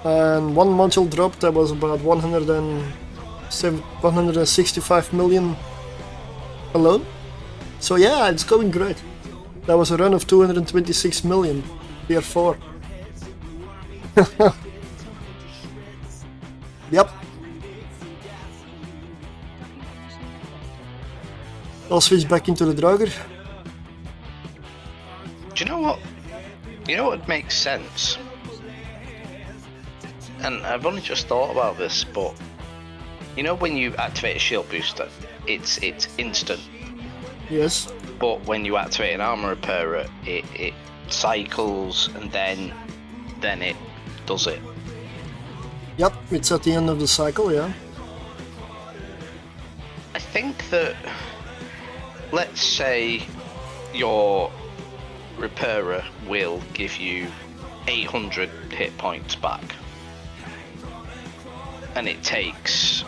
and one module drop that was about 165 million alone. So yeah, it's going great. That was a run of 226 million, tier 4. Yep. I'll switch back into the Draugur. Do you know what? You know what makes sense? And I've only just thought about this, but you know when you activate a shield booster, it's instant. Yes. But when you activate an armor repairer, it cycles and then it does it. Yep, it's at the end of the cycle, yeah. I think that, let's say your repairer will give you 800 hit points back, and it takes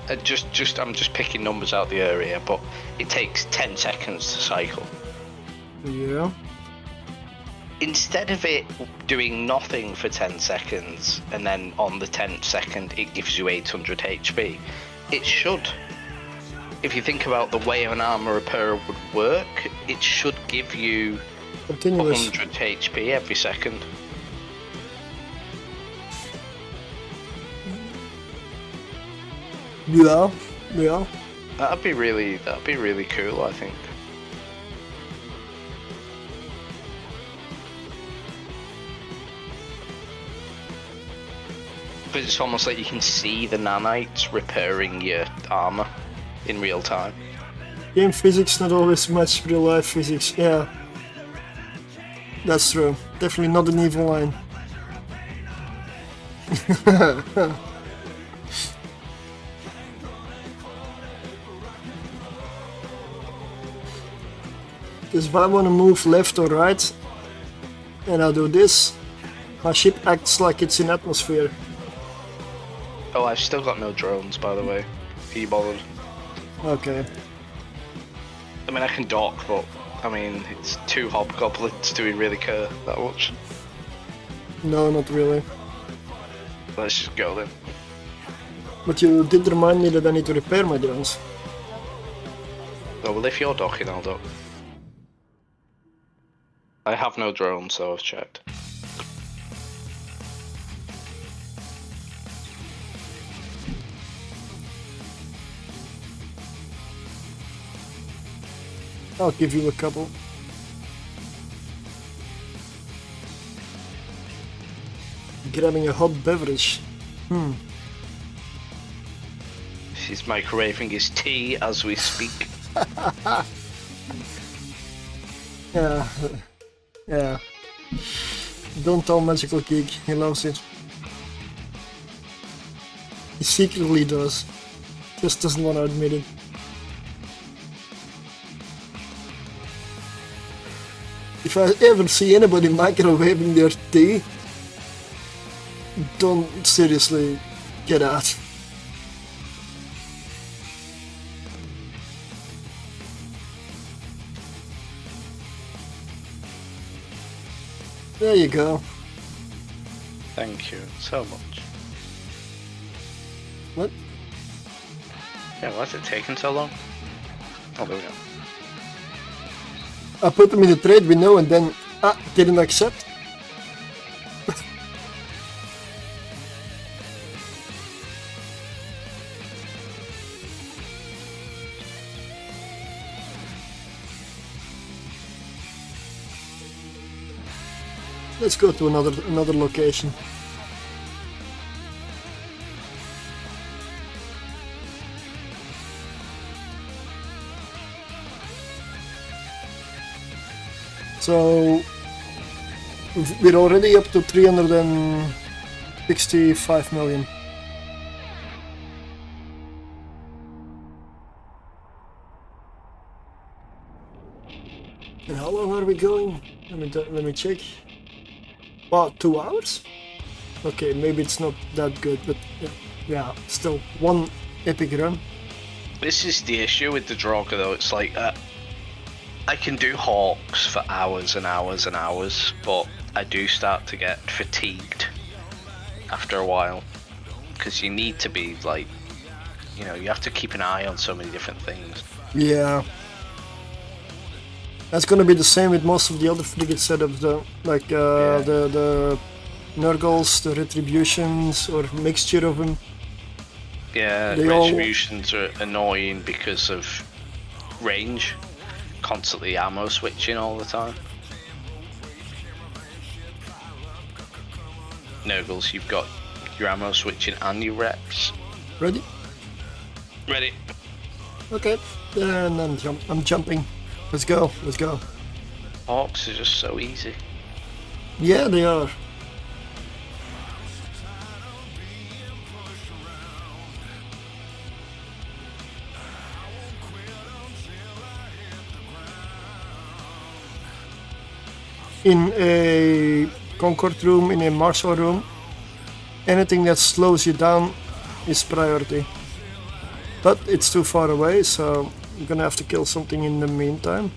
I'm just picking numbers out the area, but it takes 10 seconds to cycle. Yeah. Instead of it doing nothing for 10 seconds and then on the 10th second it gives you 800 HP, it should, if you think about the way an armor repairer would work, it should give you Continuous. 100 HP every second. Yeah, yeah. That'd be really cool, I think. But it's almost like you can see the nanites repairing your armor in real time. Game physics not always match real life physics. Yeah, that's true. Definitely not an evil line. Because if I want to move left or right, and I do this, my ship acts like it's in atmosphere. Oh, I've still got no drones, by the way. Are you bothered? Okay. I mean, I can dock, but I mean, it's 2 hobgoblins. Do we really care that much? No, not really. Let's just go then. But you did remind me that I need to repair my drones. Oh, well, if you're docking, I'll dock. I have no drones, so I've checked. I'll give you a couple. Grabbing a hot beverage. She's microwaving his tea as we speak. Yeah. Yeah. Don't tell Magical Geek, he loves it. He secretly does. Just doesn't want to admit it. If I ever see anybody microwaving their tea, don't seriously get out. There you go. Thank you so much. What? Yeah, why is it taking so long? Oh, there we go. I put them in the trade window and then didn't accept. Let's go to another location. So we're already up to 365 million. And how long are we going? Let me check. About 2 hours? Okay, maybe it's not that good, but yeah, still one epic run. This is the issue with the Draugur, though. It's like I can do hawks for hours and hours and hours, but I do start to get fatigued after a while, because you need to be like, you know, you have to keep an eye on so many different things. Yeah. That's gonna be the same with most of the other frigate setups though, like the Nurgles, the Retributions, or mixture of them. Yeah, Retributions are annoying because of range, constantly ammo switching all the time. Nurgles, you've got your ammo switching and your reps. Ready? Ready. Okay, and I'm jumping. Let's go, let's go. Hawks are just so easy. Yeah, they are. In a Concord room, in a Marshal room, anything that slows you down is priority. But it's too far away, so I'm gonna have to kill something in the meantime.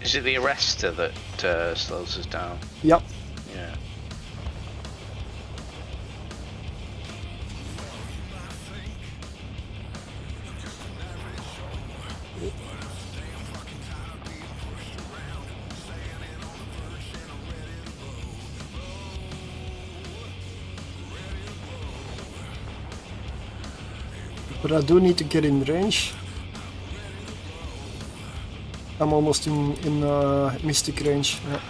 Is it the arrestor that slows us down? Yep. Yeah. But I do need to get in range. I'm almost in mystic range. Yeah.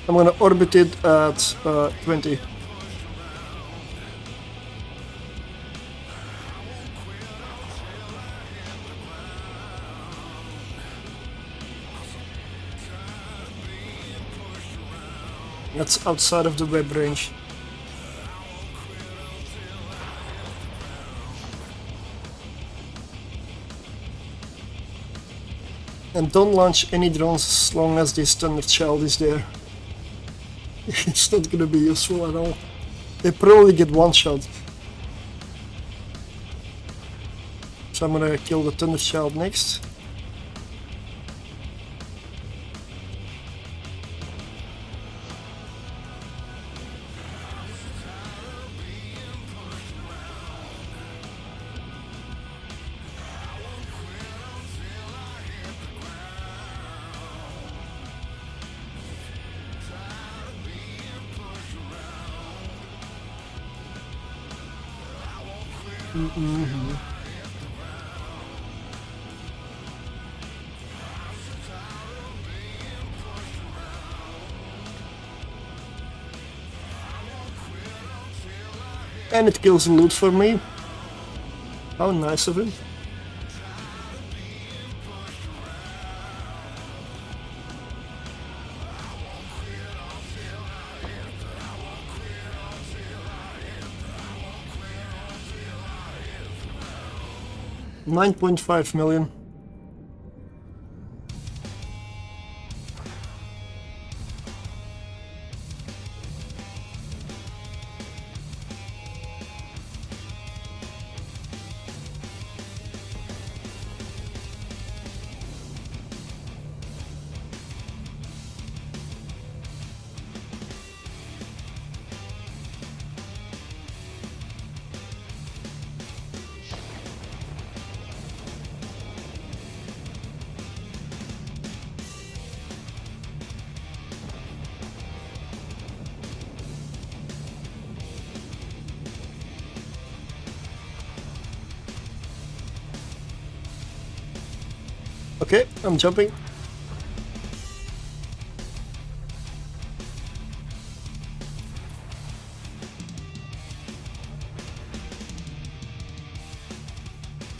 I'm gonna orbit it at 20. That's outside of the web range. And don't launch any drones as long as this Thunder Child is there. It's not gonna be useful at all. They probably get one shot. So I'm gonna kill the Thunder Child next. And it kills the loot for me. How nice of him. $9.5 million. Okay, I'm jumping.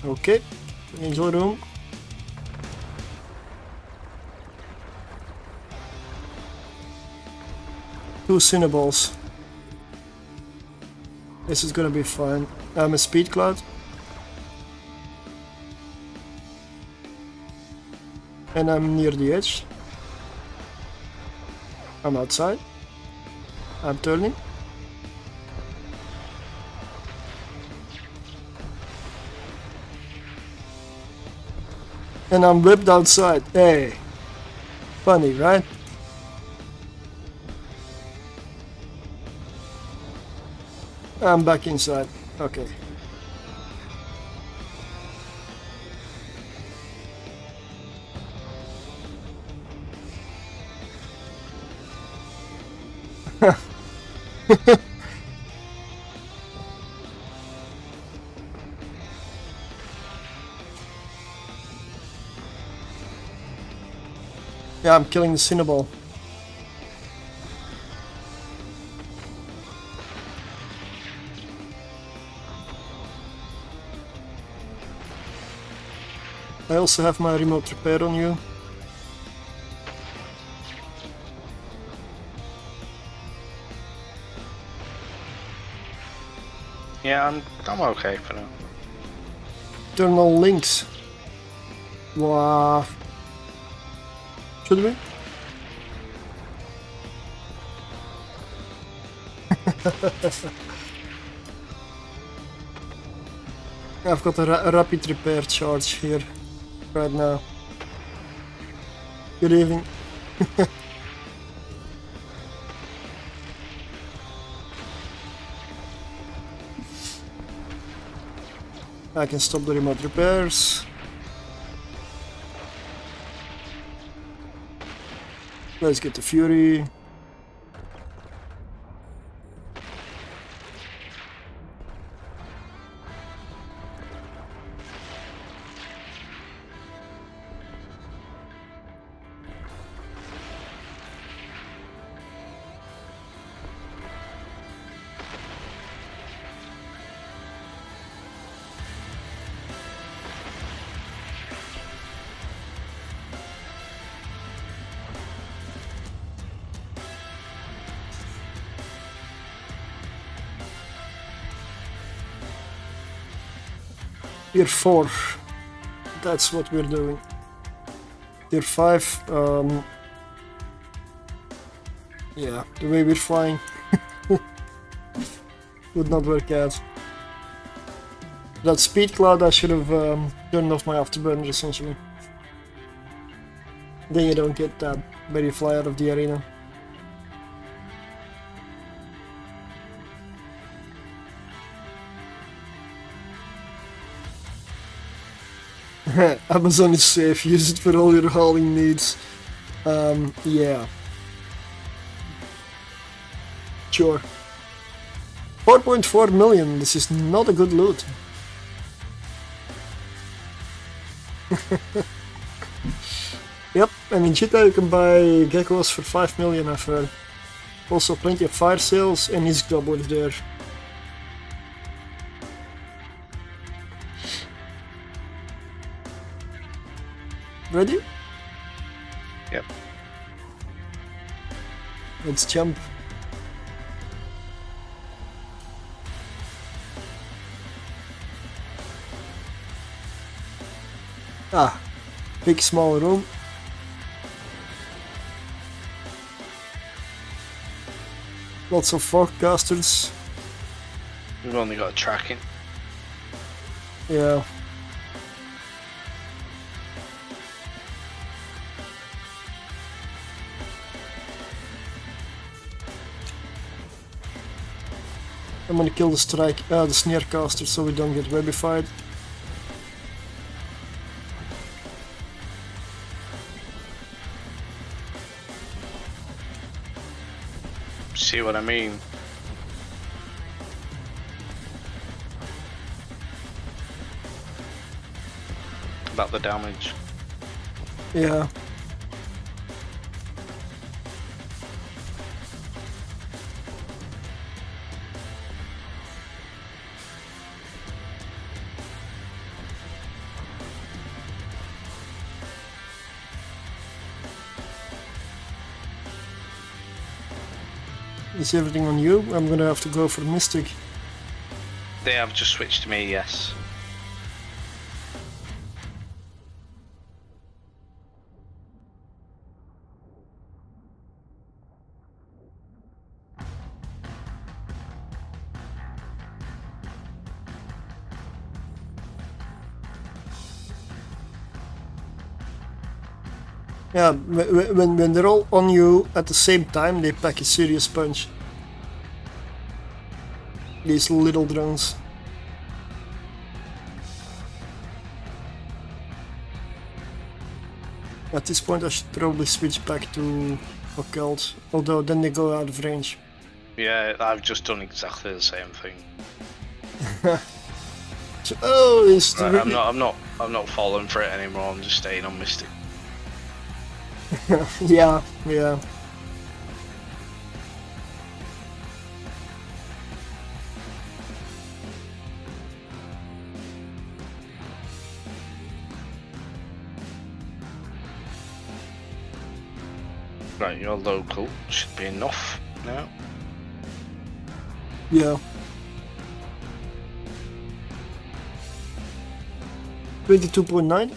Okay, enjoy the room. Two Cinnaballs. This is gonna be fine. I'm a speed cloud. And I'm near the edge. I'm outside. I'm turning. And I'm whipped outside. Hey. Funny, right? I'm back inside. Okay. Yeah, I'm killing the Cinnaball. I also have my remote repair on you. Yeah, I'm okay for now. Internal links. Wow. Should we? I've got a rapid repair charge here right now. Good evening. I can stop the remote repairs. Let's get the Fury. Tier 4. That's what we're doing. Tier 5. Yeah, the way we're flying would not work out. That speed cloud, I should have turned off my afterburner essentially. Then you don't get that when you fly out of the arena. Amazon is safe, use it for all your hauling needs. Yeah. Sure. 4.4 million, this is not a good loot. Yep, and in Cheetah you can buy geckos for 5 million, I've heard. Also plenty of fire sales and his gobbler there. Ready? Yep. Let's jump. Ah, big small room. Lots of forecasters. We've only got a tracking. Yeah. I'm gonna kill the snarecaster so we don't get webified. See what I mean? About the damage. Yeah. Is everything on you? I'm gonna have to go for Mystic. They have just switched to me, yes. Yeah, when they're all on you at the same time, they pack a serious punch. These little drones. At this point I should probably switch back to Occult, although then they go out of range. Yeah, I've just done exactly the same thing. So, oh, it's Right, really... I'm not falling for it anymore. I'm just staying on Mystic. yeah. Right, you're local. Should be enough now. Yeah. 22.9?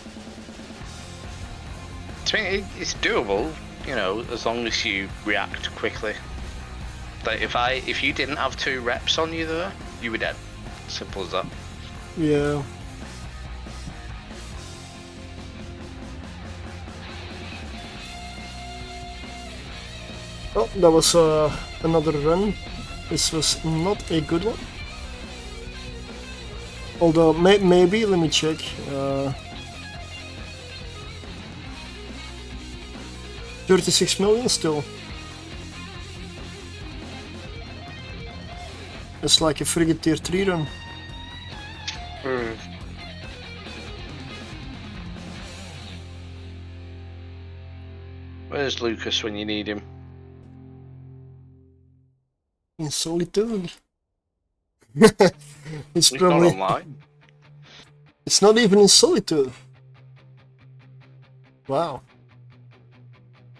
I mean, it's doable, you know, as long as you react quickly. Like if you didn't have 2 reps on you there, you were dead. Simple as that. Yeah. Oh, that was another run. This was not a good one. Although, maybe, let me check. 36 million still. It's like a frigate tier 3 run. Where's Lucas when you need him? In solitude. It's He's probably... not online. It's not even in solitude. Wow.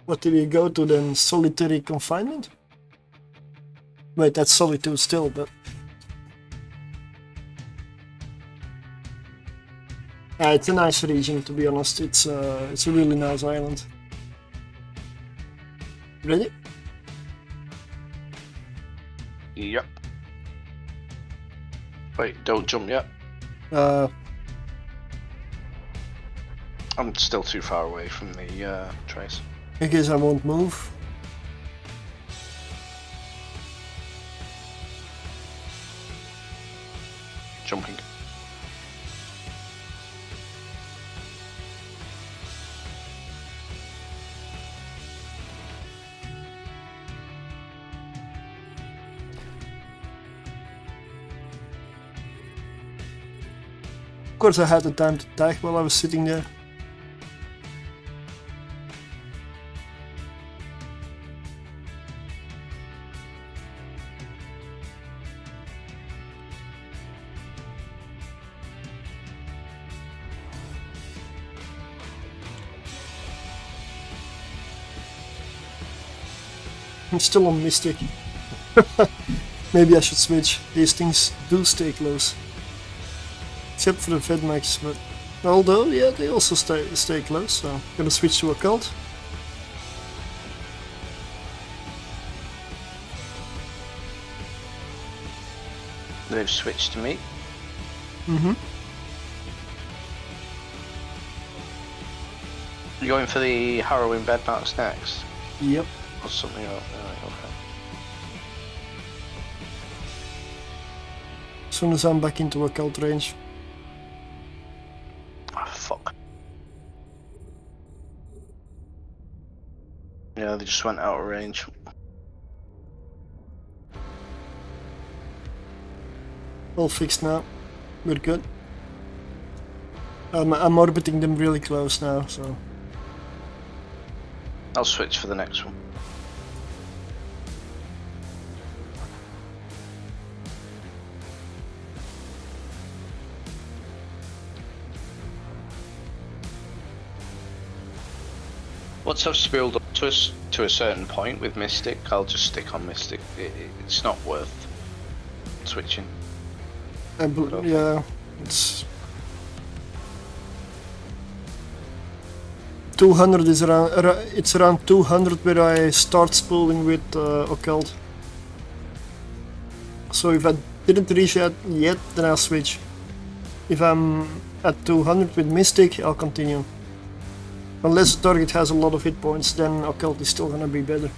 What did he go to then? Solitary confinement? Wait, that's solitude still, but... It's a nice region, to be honest. It's a really nice island. Ready? Yep. Wait, don't jump yet. I'm still too far away from the trace. I guess I won't move. Jumping. Of course I had the time to attack while I was sitting there. I'm still on Mystic. Maybe I should switch. These things do stay close. Except for the Vedmax, but although, yeah, they also stay close, so I'm gonna switch to Occult. They've switched to me. Mm-hmm. You going for the Harrowing Bedmarks next? Yep. Or something else? Right, okay. As soon as I'm back into Occult range. Oh, fuck. Yeah, they just went out of range. All fixed now. We're good. I'm orbiting them really close now, so... I'll switch for the next one. Once I've spilled up to a certain point with Mystic, I'll just stick on Mystic. It's not worth switching. Yeah, it's... 200 is around, it's around 200 where I start spooling with Occult. So if I didn't reach that yet, then I'll switch. If I'm at 200 with Mystic, I'll continue. Unless the target has a lot of hit points, then Occult is still gonna be better.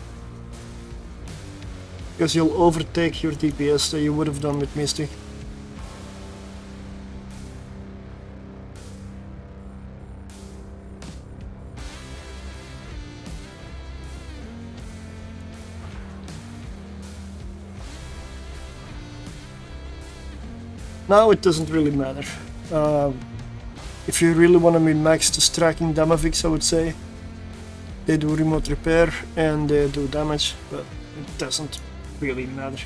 Because you'll overtake your DPS that you would have done with Mystic. Now it doesn't really matter. If you really want to min-max the striking Damavix, I would say they do remote repair and they do damage, but it doesn't really matter.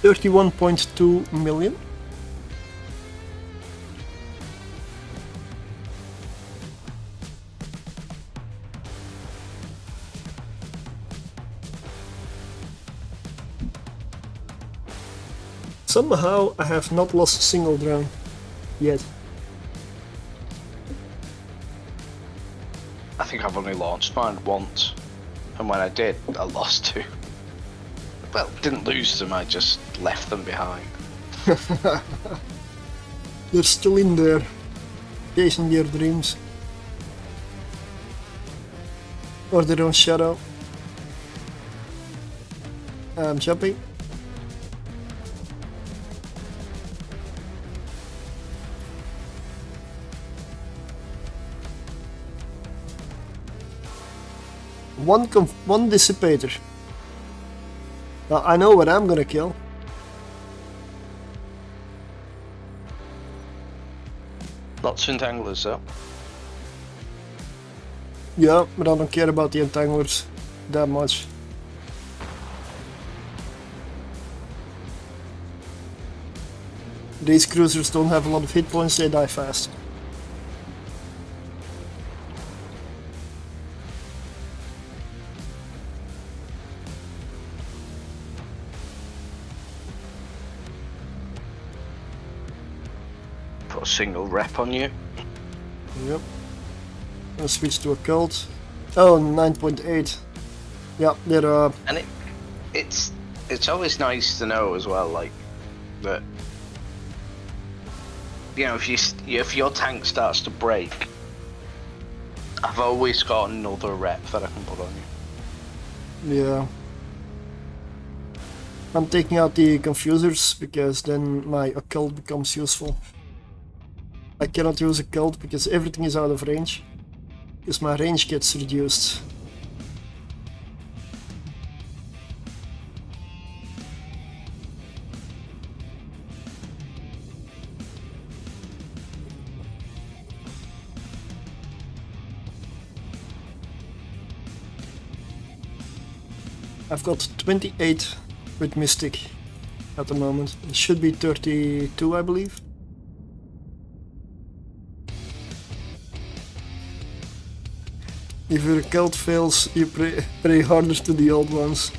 $31.2 million. Somehow I have not lost a single drone yet. I think I've only launched mine once, and when I did, I lost two. Well, didn't lose them, I just left them behind. They're still in there, chasing their dreams. Or their own shadow. I'm jumping. One dissipator. Well, I know what I'm gonna kill. Lots of entanglers though. Yeah, but I don't care about the entanglers that much. these cruisers don't have a lot of hit points, they die fast. Put a single rep on you. Yep. Gonna switch to a cult. Oh, 9.8. Yeah, they're And it's always nice to know as well, like that. You know, if your tank starts to break, I've always got another rep that I can put on you. yeah. I'm taking out the confusers because then my occult becomes useful. I cannot use occult because everything is out of range. Because my range gets reduced. I've got 28 with Mystic at the moment. It should be 32, I believe. If your cult fails, you pray harder to the old ones.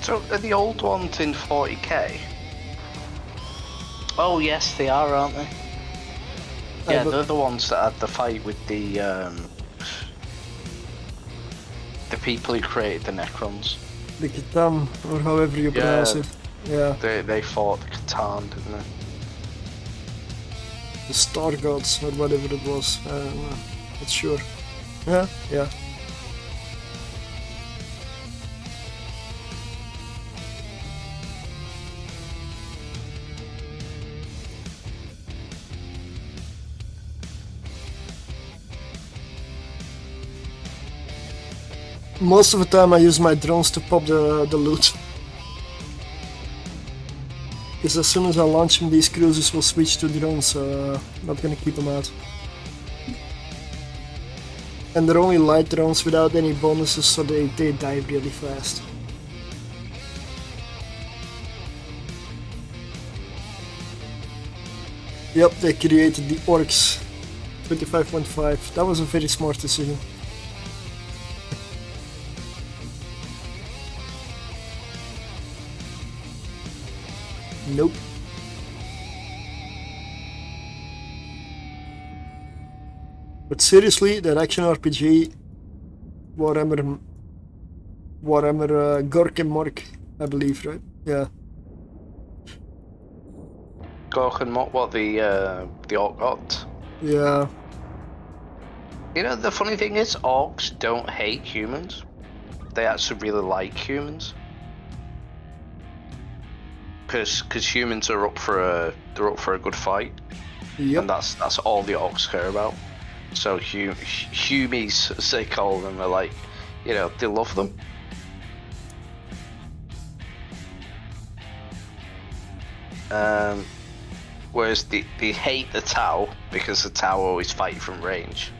So are the old ones in 40k? Oh yes, they are, aren't they? Yeah, they're the ones that had the fight with the people who created the Necrons. The Catan, or however you pronounce it. Yeah. They fought the Catan, didn't they? The Star Gods, or whatever it was. Not sure. Yeah, yeah. Most of the time I use my drones to pop the loot. Because as soon as I launch them, these cruisers will switch to drones, so I'm not gonna keep them out. And they're only light drones without any bonuses, so they die really fast. Yep, they created the orcs. 25.5. That was a very smart decision. Nope. But seriously, that action RPG, Warhammer Gork and Mork, I believe, right? Yeah. Gork and Mork, what the Orc got? Yeah. You know, the funny thing is, orcs don't hate humans. They actually really like humans. Because humans are up for a good fight, Yep. and that's all the orcs care about. So humies, as they call them, are like, you know, they love them. Whereas they hate the Tau because the Tau always fight from range.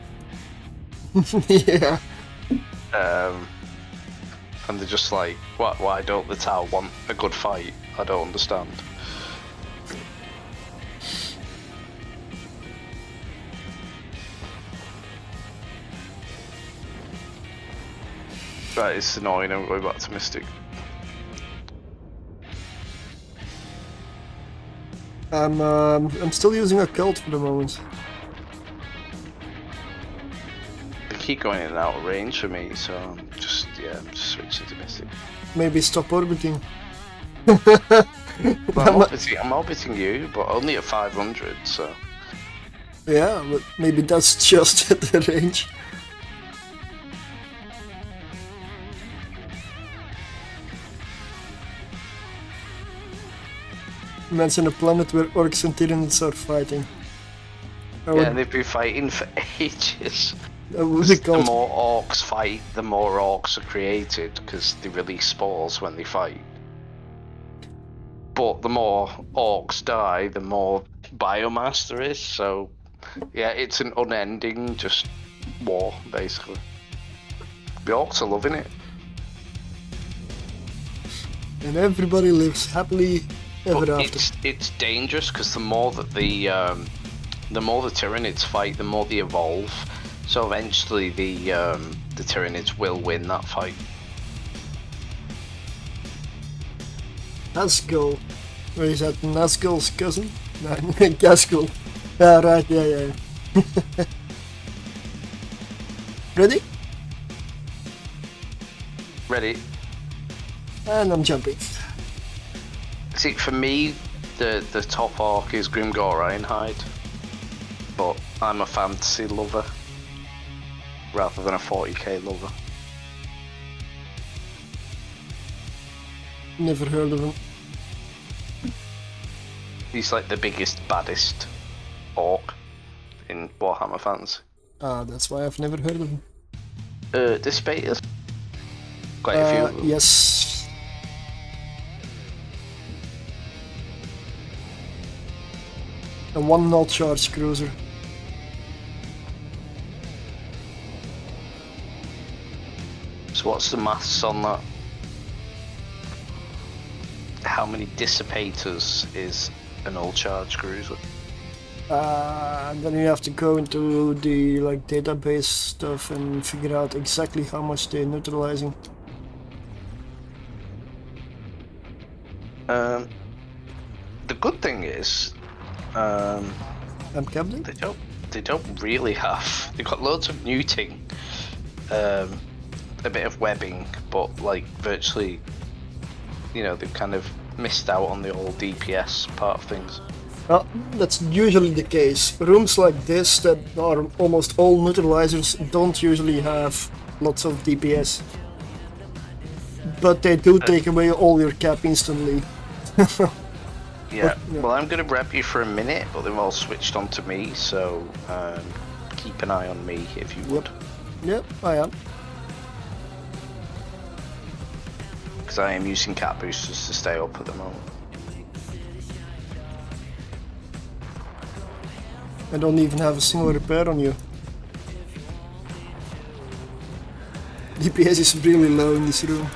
Yeah. And they're just like, why don't the Tau want a good fight? I don't understand. Right, it's annoying. I'm going back to Mystic. I'm still using a cult for the moment. They keep going in and out of range for me, so I'm just switching to Mystic. Maybe stop orbiting. Well, I'm orbiting you, but only at 500, so... Yeah, but maybe that's just at the range. Imagine a planet where orcs and Tyranids are fighting. Yeah, they've been fighting for ages. What was it The called? more orcs fight, the more orcs are created, because they release spores when they fight. But the more orcs die, the more biomass there is, so Yeah, it's an unending just war, basically. The orcs are loving it. And everybody lives happily ever But after. it's dangerous because the more that the Tyranids fight, the more they evolve. So eventually the Tyranids will win that fight. Nazgul. Where is that? Nazgul's cousin? No, Gasgul. Yeah, right, yeah. Ready? Ready? And I'm jumping. See, for me, the top orc is Grimgor Ironhide, but I'm a fantasy lover rather than a 40k lover. Never heard of him. He's like the biggest, baddest orc in Warhammer fans. Ah, that's why I've never heard of him. Dispaters? Quite a few of them. Yes. A 1-0 charge cruiser. So what's the maths on that? How many dissipators is an all charge cruiser? Then you have to go into the database stuff and figure out exactly how much they're neutralizing. The good thing is, I'm captain? they don't really have. They've got loads of neuting, a bit of webbing, but virtually, they've kind of missed out on the old DPS part of things. Well, that's usually the case. Rooms like this that are almost all neutralizers don't usually have lots of DPS. But they do take away all your cap instantly. Yeah, yeah. well, I'm going to rep you for a minute, but they've all switched on to me, so keep an eye on me if you would. Yep, I am. Because I am using cap boosters to stay up at the moment. I don't even have a single repair on you. DPS is really low in this room.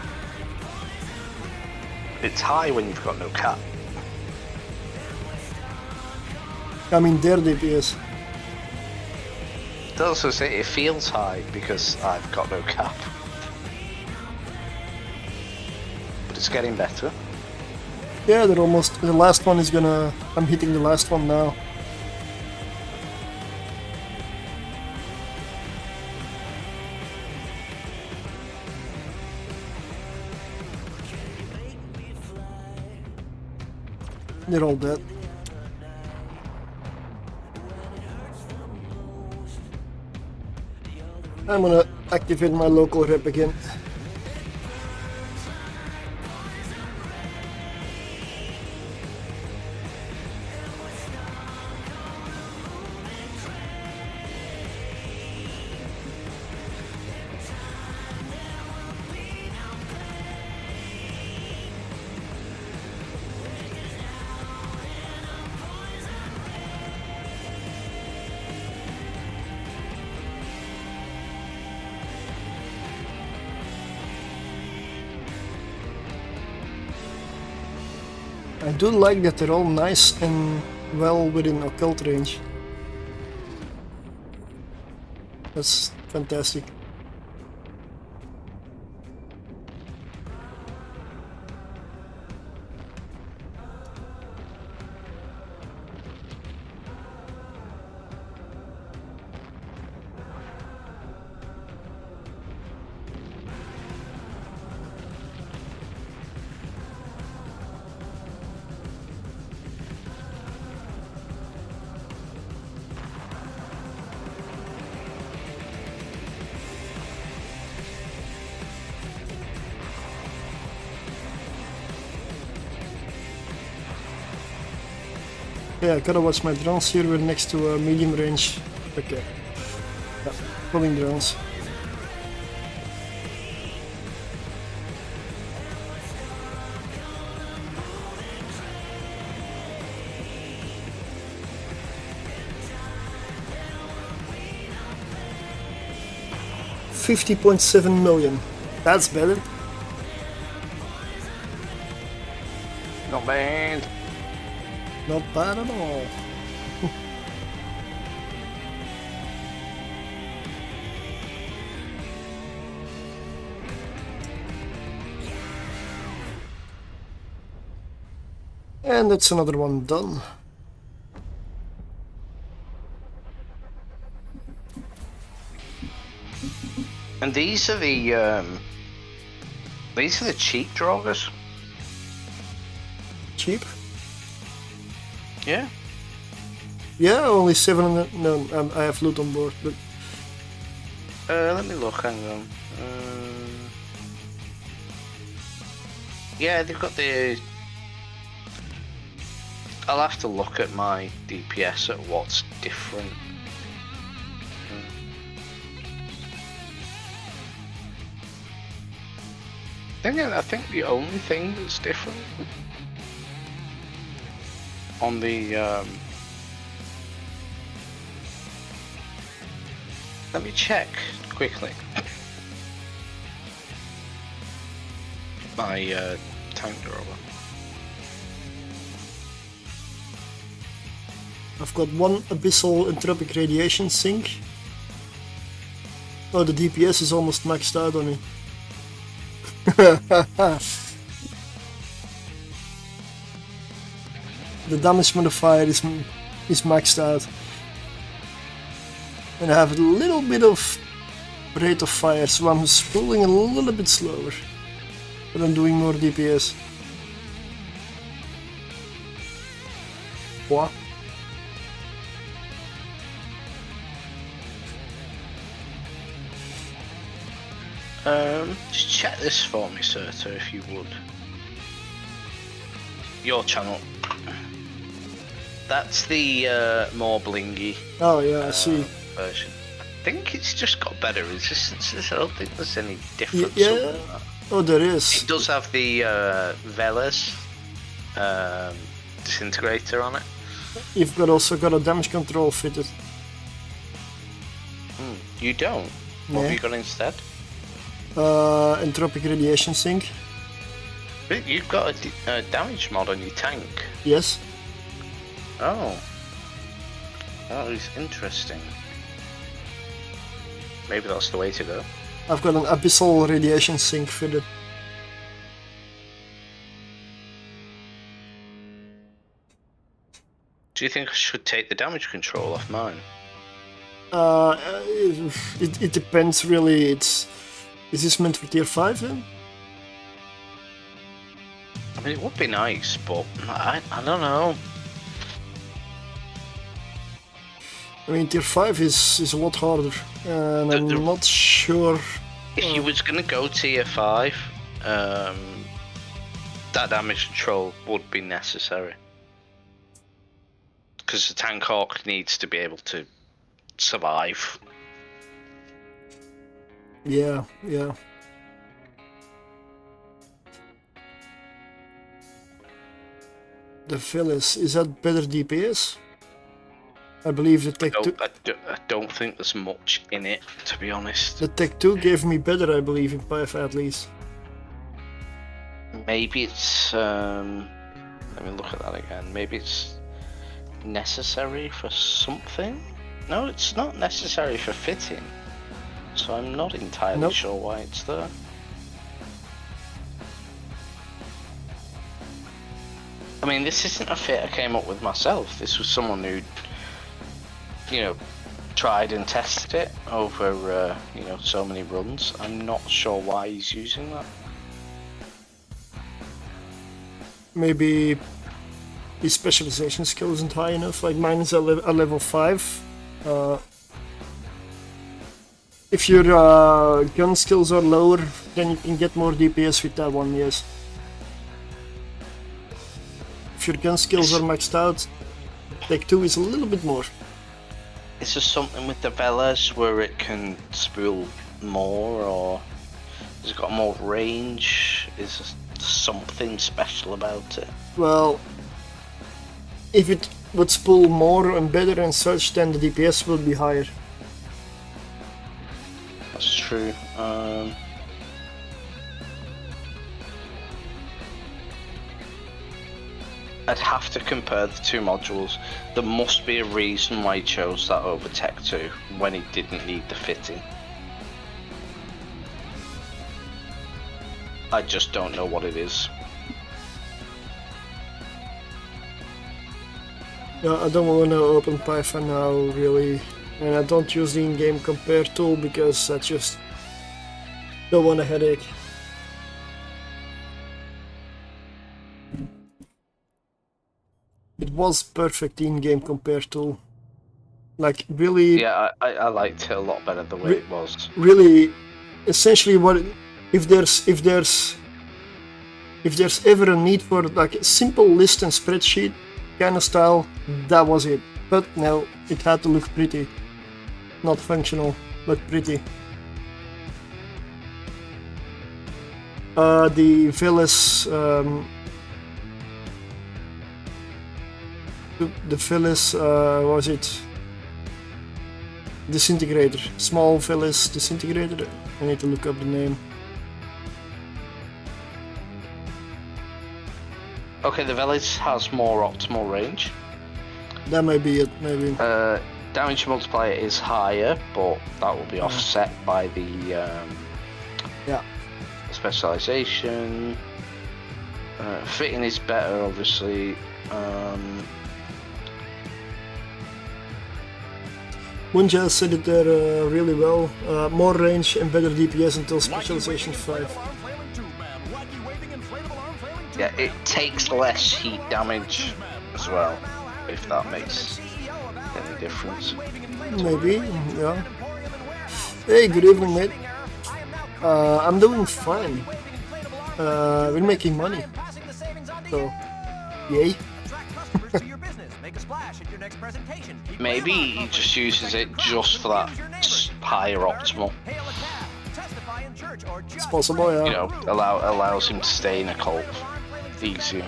It's high when you've got no cap. I mean their DPS. It also say it feels high because I've got no cap. But it's getting better. Yeah, they're almost... The last one is gonna... I'm hitting the last one now. They're all dead. I'm gonna activate my local rep again. I do like that they're all nice and well within occult range. That's fantastic. Yeah, I gotta watch my drones here. We're next to a medium range. Okay. Yeah, pulling drones. 50.7 million. That's better. Not bad. Not bad at all. And that's another one done. And these are the cheap Draugurs. Cheap? Yeah. Yeah, only 700. No, I have loot on board, but Let me look. Hang on. Yeah, they've got the. I'll have to look at my DPS at what's different. I think the only thing that's different on the let me check quickly my tank Draugur. I've got one abyssal entropic radiation sink. Oh, the DPS is almost maxed out on me. The damage modifier is maxed out. And I have a little bit of rate of fire, so I'm spooling a little bit slower. But I'm doing more DPS. What? Just check this for me, Serta, if you would. Your channel. That's the more blingy Oh yeah, I see. version. I think it's just got better resistances. I don't think there's any difference. Yeah. other than that. Oh, there is. It does have the Velas disintegrator on it. You've also got a damage control fitted. You don't. What Yeah. have you got instead? Entropic radiation sink. But you've got a damage mod on your tank. Yes. Oh. That is interesting. Maybe that's the way to go. I've got an abyssal radiation sink fitted. Do you think I should take the damage control off mine? It depends really. Is this meant for tier 5 then? I mean, it would be nice, but I don't know. I mean, tier 5 is a lot harder, and I'm not sure. If you was gonna go tier 5, that damage control would be necessary. Because the tank hawk needs to be able to survive. Yeah. The Phyllis, is that better DPS? I believe the Tech 2. I don't think there's much in it, to be honest. The Tech 2 gave me better, I believe, in PF at least. Maybe it's let me look at that again. Maybe it's necessary for something? No, it's not necessary for fitting. So I'm not entirely sure why it's there. I mean, this isn't a fit I came up with myself. This was someone who, tried and tested it over, so many runs. I'm not sure why he's using that. Maybe his specialization skill isn't high enough, like mine is a level 5. If your gun skills are lower, then you can get more DPS with that one, yes. If your gun skills are maxed out, Tech 2 is a little bit more. Is there something with the Velas where it can spool more, or has it got more range? Is there something special about it? Well, if it would spool more and better and such, then the DPS will be higher. That's true. true. I'd have to compare the two modules. There must be a reason why he chose that over Tech 2 when he didn't need the fitting. I just don't know what it is. Yeah, I don't want to open Python now, really. And I don't use the in-game compare tool because I just don't want a headache. It was perfect in-game compare tool. Like really. Yeah, I liked it a lot better the way it was. Really, essentially, what if there's ever a need for like a simple list and spreadsheet kind of style, that was it. But no, it had to look pretty, not functional, but pretty. The Phyllis. The Phyllis, was it? Disintegrator. Small Phyllis Disintegrator. I need to look up the name. Okay, the Velis has more optimal range. That might be it, maybe. Damage multiplier is higher, but that will be offset by the specialization. Fitting is better, obviously. Munja said it there really well. More range and better DPS until specialization 5. Yeah, it takes less heat damage as well, if that makes any difference. Maybe, yeah. Hey, good evening, mate. I'm doing fine. We're making money. So, yay. Maybe he just uses it just for that higher optimal. It's possible, yeah. You know, allows him to stay in a cult easier.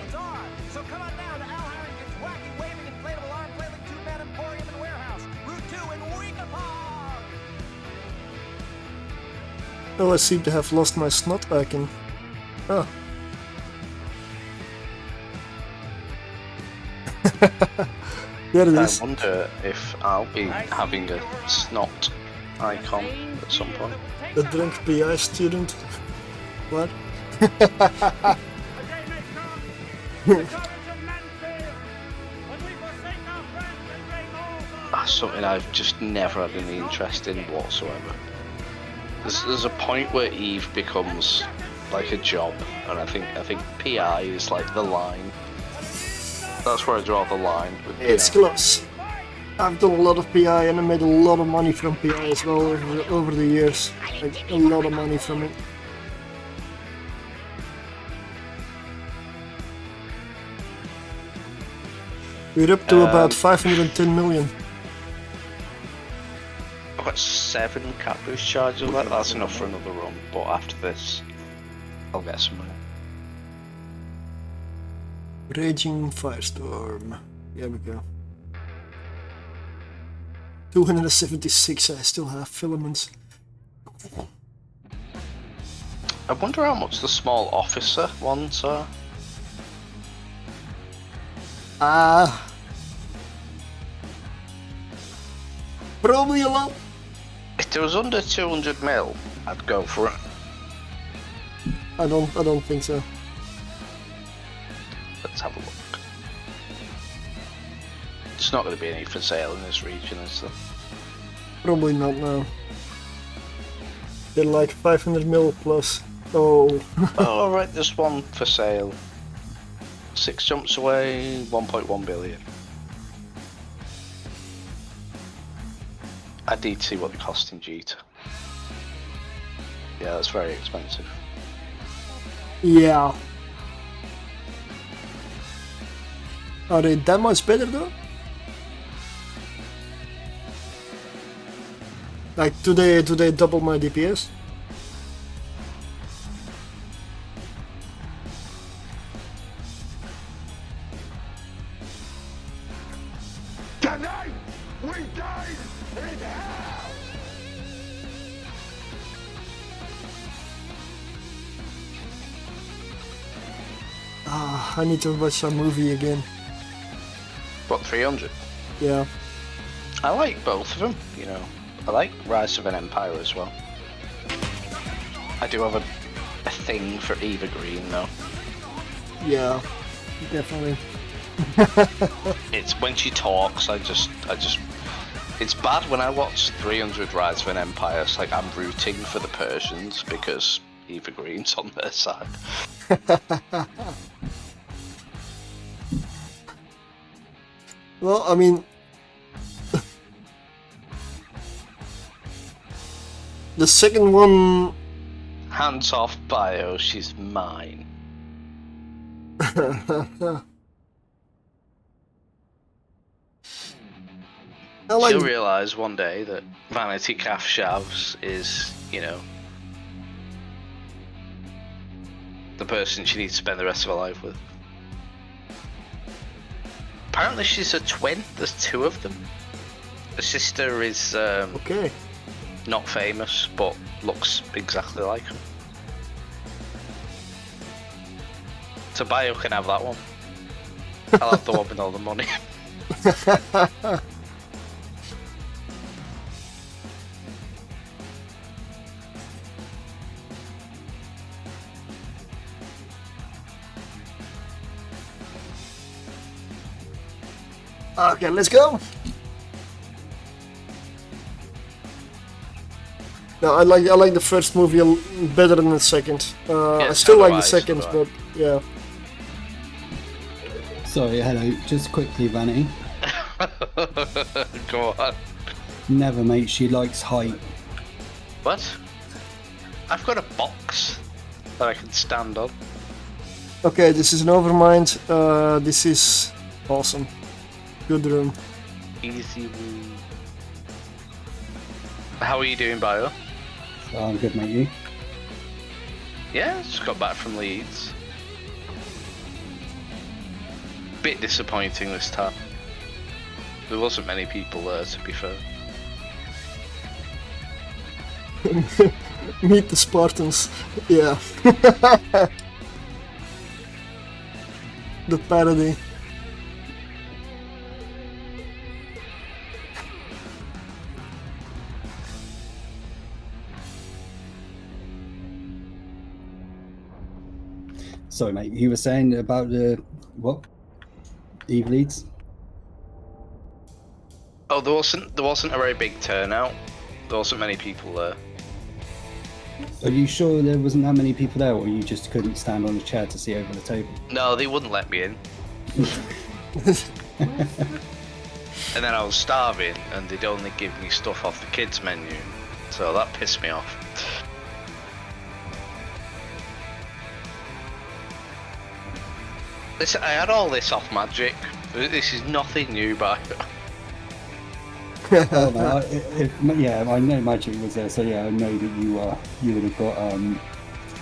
Oh, I seem to have lost my snot icon. Oh. There it is. I wonder if I'll be having a snot icon at some point. The drunk PI student. What? That's something I've just never had any interest in whatsoever. There's a point where Eve becomes like a job, and I think PI is like the line. That's where I draw the line with PI. It's close. I've done a lot of PI and I made a lot of money from PI as well over the years. Like a lot of money from it. We're up to about 510 million. I've got 7 cat boost charges left. That's enough for another run, but after this, I'll get some money. Raging Firestorm. Here we go. 276, I still have filaments. I wonder how much the small officer ones are. Probably a lot. If it was under 200 mil, I'd go for it. I don't think so. Let's have a look. It's not going to be any for sale in this region, is there? Probably not now. They're like 500 mil plus. Oh. Oh, alright, there's one for sale. 6 jumps away, 1.1 billion. I need to see what they cost in Jita. Yeah, that's very expensive. Yeah. Are they that much better though? Like, do they double my DPS? Tonight, we dine in hell! I need to watch that movie again. What, 300? Yeah. I like both of them, you know. I like Rise of an Empire as well. I do have a thing for Eva Green though. Yeah, definitely. It's when she talks, I just it's bad when I watch 300 Rise of an Empire. It's like I'm rooting for the Persians because Eva Green's on their side. Well, I mean, the second one. Hands off Bio, she's mine. She'll realise one day that Vanity Calf Shavs is, you know, the person she needs to spend the rest of her life with. Apparently she's a twin, there's two of them. The sister is okay. Not famous, but looks exactly like him. So Bio can have that one. I'll have the one with all the money. Okay, let's go. No, I like the first movie better than the second. I still like the second, but yeah. Sorry, hello. Just quickly, Vanity. Go on. Never, mate. She likes height. What? I've got a box that I can stand on. Okay, this is an Overmind. This is awesome. Good room. Easy room. How are you doing, Bio? I'm good, mate. You? Yeah, just got back from Leeds. Bit disappointing this time. There wasn't many people there, to be fair. Meet the Spartans. Yeah. The parody. Sorry, mate. You were saying about the what? Eve Leeds? Oh, there wasn't a very big turnout. There wasn't many people there. Are you sure there wasn't that many people there, or you just couldn't stand on a chair to see over the table? No, they wouldn't let me in. And then I was starving, and they'd only give me stuff off the kids menu, so that pissed me off. Listen, I had all this off Magic. This is nothing new, but Oh, man, yeah, I know Magic was there, so yeah, I know that you would have got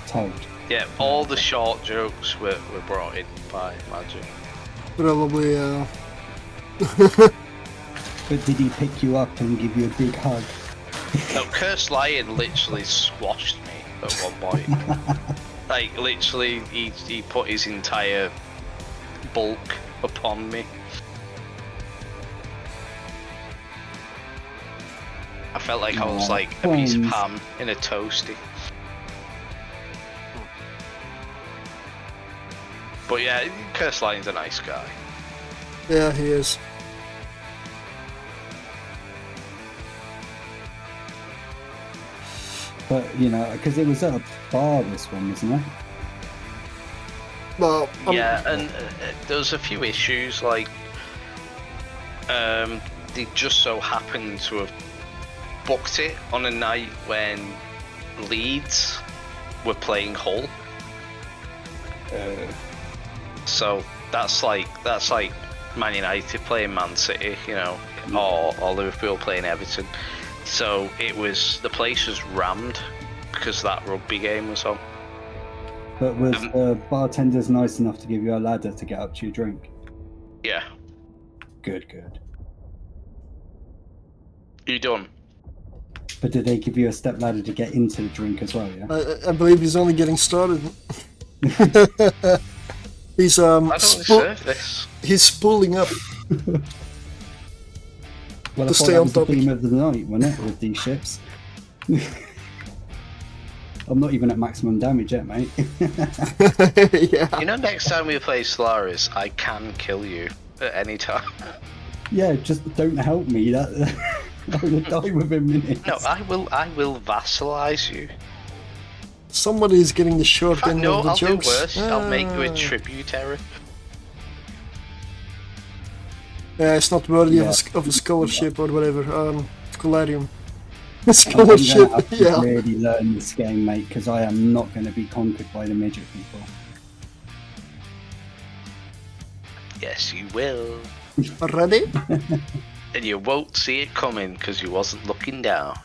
tagged. yeah, all the short jokes were brought in by Magic. Probably. But did he pick you up and give you a big hug? No, Cursed Lion literally squashed me at one point. Like, literally, he put his entire bulk upon me. I felt like I was like a piece of ham in a toasty. But yeah, Cursed Lion's a nice guy. Yeah, he is. But, you know, because it was at a bar, this one, wasn't it? Well, yeah, and there was a few issues, like they just so happened to have booked it on a night when Leeds were playing Hull. So that's like Man United playing Man City, you know, or Liverpool playing Everton. So the place was rammed because that rugby game was on. But was the bartenders nice enough to give you a ladder to get up to your drink? Yeah. Good. You done? But did they give you a step ladder to get into the drink as well, yeah? I believe he's only getting started. He's I don't deserve this. he's pulling up. Well, I To thought stay that on was the topic. theme of the night, wasn't it, with these ships? I'm not even at maximum damage yet, mate. Yeah. You know, next time we play Solaris, I can kill you at any time. Yeah, just don't help me. That I will die within minutes. No, I will vassalize you. Somebody is getting the short In fact, end no, of the I'll jokes. do worse. I'll make you a Ah. tributary. Yeah, it's not worthy Yeah. of a scholarship or whatever. Scholarium. I'm Scholarship, gonna have to yeah. really learn this game, mate, because I am not going to be conquered by the midget people. Yes, you will. Ready? And you won't see it coming because you wasn't looking down.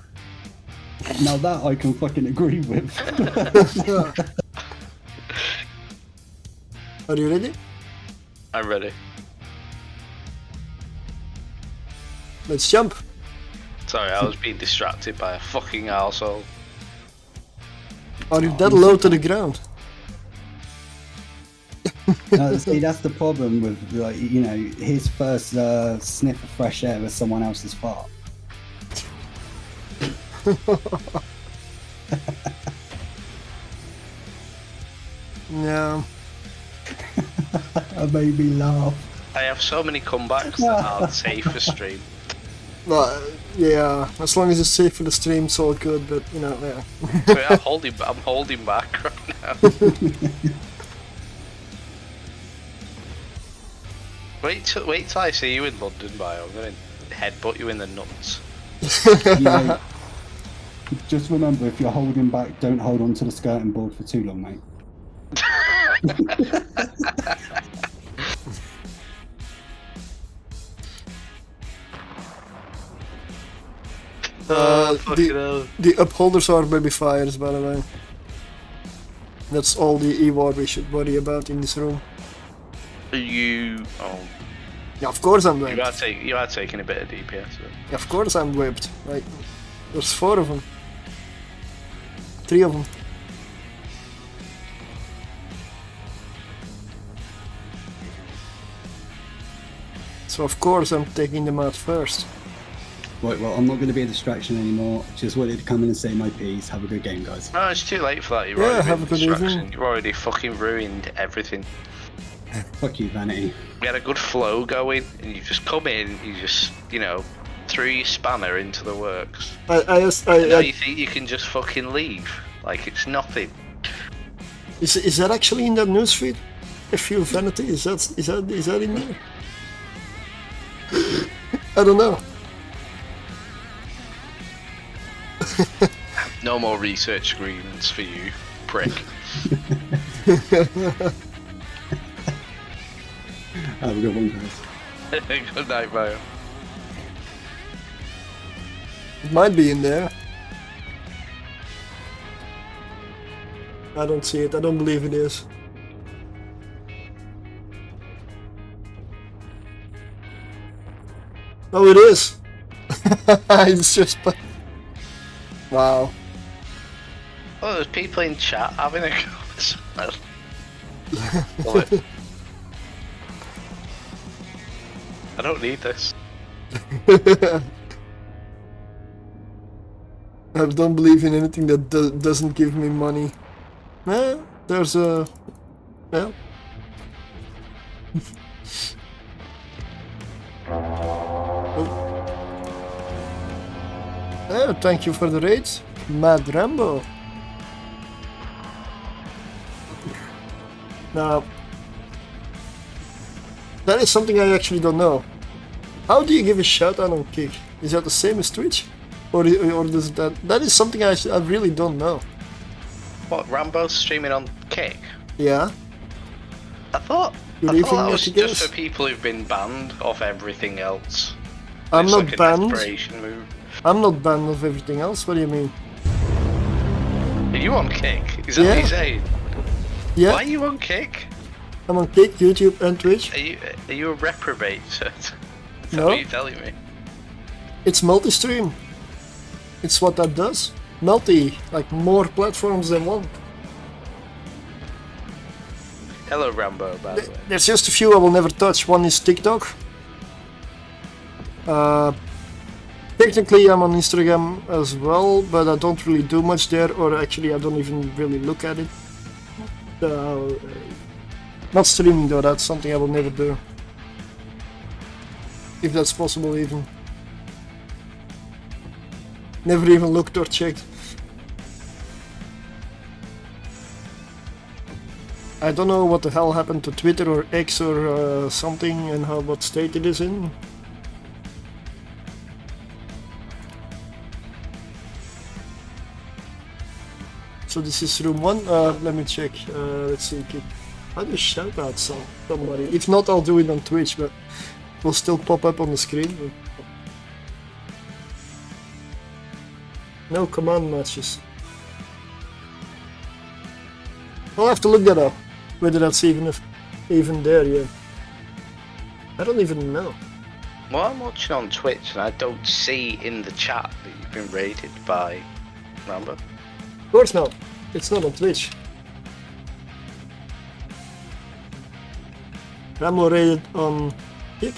Now that I can fucking agree with. Are you ready? I'm ready. Let's jump. Sorry, I was being distracted by a fucking arsehole. Are you that low to the ground? See, that's the problem with, like, you know, his first sniff of fresh air was someone else's fart. Yeah. That made me laugh. I have so many comebacks that aren't safe for stream. Yeah, as long as it's safe for the stream, it's all good, but, you know, yeah. So yeah, I'm holding back right now. Wait till I see you in London, Bio. I'm gonna headbutt you in the nuts. Yeah. Just remember, if you're holding back, don't hold on to the skirting board for too long, mate. Fucking hell. The upholders are baby fires, by the way. That's all the E-War we should worry about in this room. You. Oh, Yeah, of course I'm you whipped. are taking a bit of DPS. Yeah, of course I'm whipped. Like, there's 4 of them. 3 of them. So of course I'm taking them out first. Right, well, I'm not going to be a distraction anymore. Just wanted to come in and say my piece. Have a good game, guys. No, it's too late for that. You've Yeah, already have been a good distraction. evening. You've already fucking ruined everything. Fuck you, Vanity. We had a good flow going, and you just come in, you just, you know, threw your spanner into the works. Now you think you can just fucking leave, like it's nothing. Is that actually in that newsfeed? A few vanity? Is that in there? I don't know. No more research agreements for you, prick. Have a good one, guys. Good night, Bio. It might be in there. I don't see it. I don't believe it is. Oh, it is. It's just. Wow. Oh, there's people in chat having a go as well. Love it. I don't need this. I don't believe in anything that doesn't give me money. There's a... Yeah. Oh, thank you for the raids, Mad Rambo. Now, that is something I actually don't know. How do you give a shout out on Kick? Is that the same as Twitch? Or does that is something I really don't know. What, Rambo's streaming on Kick? Yeah. I thought Good that evening, was Yeti just Girls. for people who've been banned off everything else. I'm It's not like a banned. desperation move. I'm not banned of everything else. What do you mean? Are you on Kick? Is that what Yeah. you're saying? Yeah, Why are you on Kick? I'm on Kick, YouTube, and Twitch. Are you a reprobate? Is that No. what you're telling me? It's multi-stream. It's what that does. Multi, like more platforms than one. Hello, Rambo, by the way. There's just a few I will never touch. One is TikTok. Technically I'm on Instagram as well, but I don't really do much there, or actually I don't even really look at it. Not streaming though, that's something I will never do. If that's possible even. Never even looked or checked. I don't know what the hell happened to Twitter or X or something, and what state it is in. So this is room 1. Let me check. Let's see. How do you shout out somebody? If not, I'll do it on Twitch, but it will still pop up on the screen. No command matches. I'll have to look that up. Whether that's even there yet. I don't even know. Well, I'm watching on Twitch and I don't see in the chat that you've been raided by Rambo. Of course not. It's not on Twitch. Rambo rated on Kick.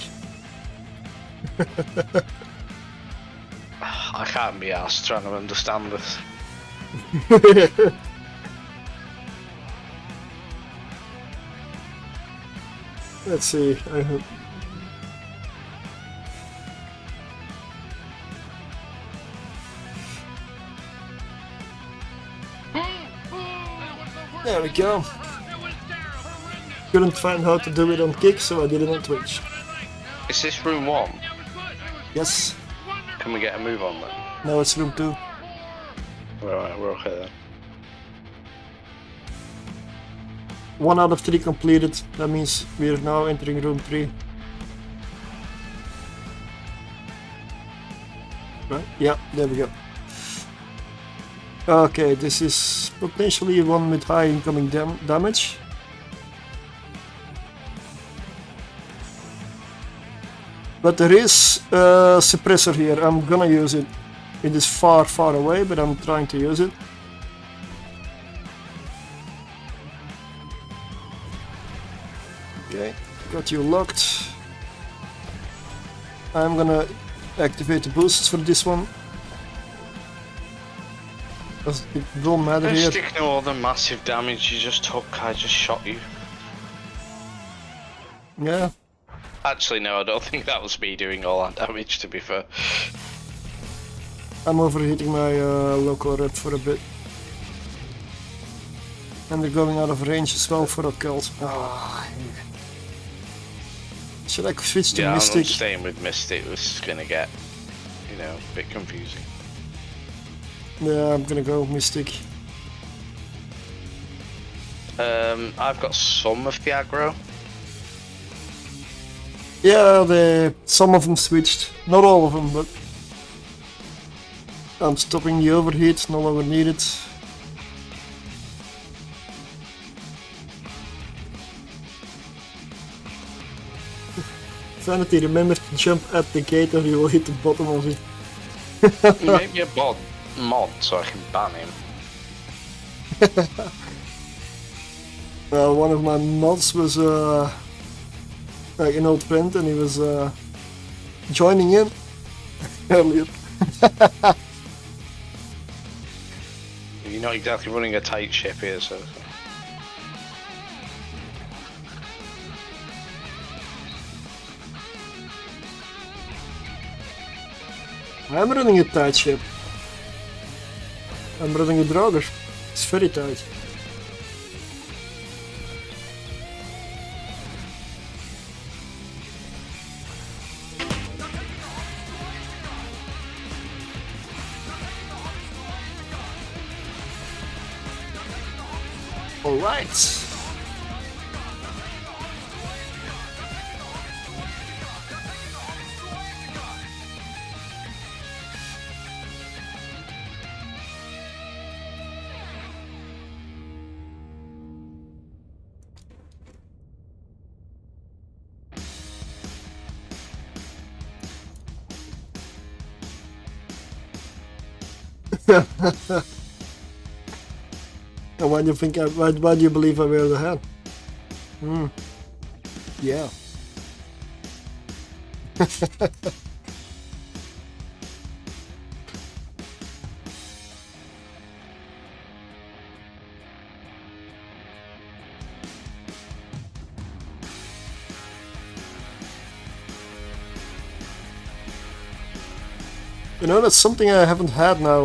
I can't be asked trying to understand this. Let's see. There we go. Couldn't find how to do it on Kick, so I did it on Twitch. Is this room 1? Yes. Can we get a move on then? No, it's room 2. Alright, we're okay then. 1 out of 3 completed. That means we are now entering room 3. Right? Yeah, there we go. Okay, this is potentially one with high incoming damage. But there is a suppressor here. I'm gonna use it. It is far away, but I'm trying to use it. Okay, got you locked. I'm gonna activate the boosts for this one. Because it don't matter Just here. ignore the massive damage you just took. I just shot you. Yeah. Actually, no, I don't think that was me doing all that damage, to be fair. I'm overheating my local red for a bit. And they're going out of range as well for a cult. Ah. Should I switch to Yeah, Mystic? I'm staying with Mystic. This is gonna get, you know, a bit confusing. Yeah, I'm gonna go Mystic. I've got some of the aggro. Yeah, some of them switched. Not all of them, but I'm stopping the overheat, no longer needed. Vanity, remember to jump at the gate or you will hit the bottom of it. Maybe a mod so I can ban him. Well, one of my mods was like an old friend, and he was joining in earlier. You're not exactly running a tight ship here, so. I'm running a tight ship. I'm running a Draugur. It's very tight. Alright. And why do you think? Why do you believe I wear the hat? Yeah. You know, that's something I haven't had now.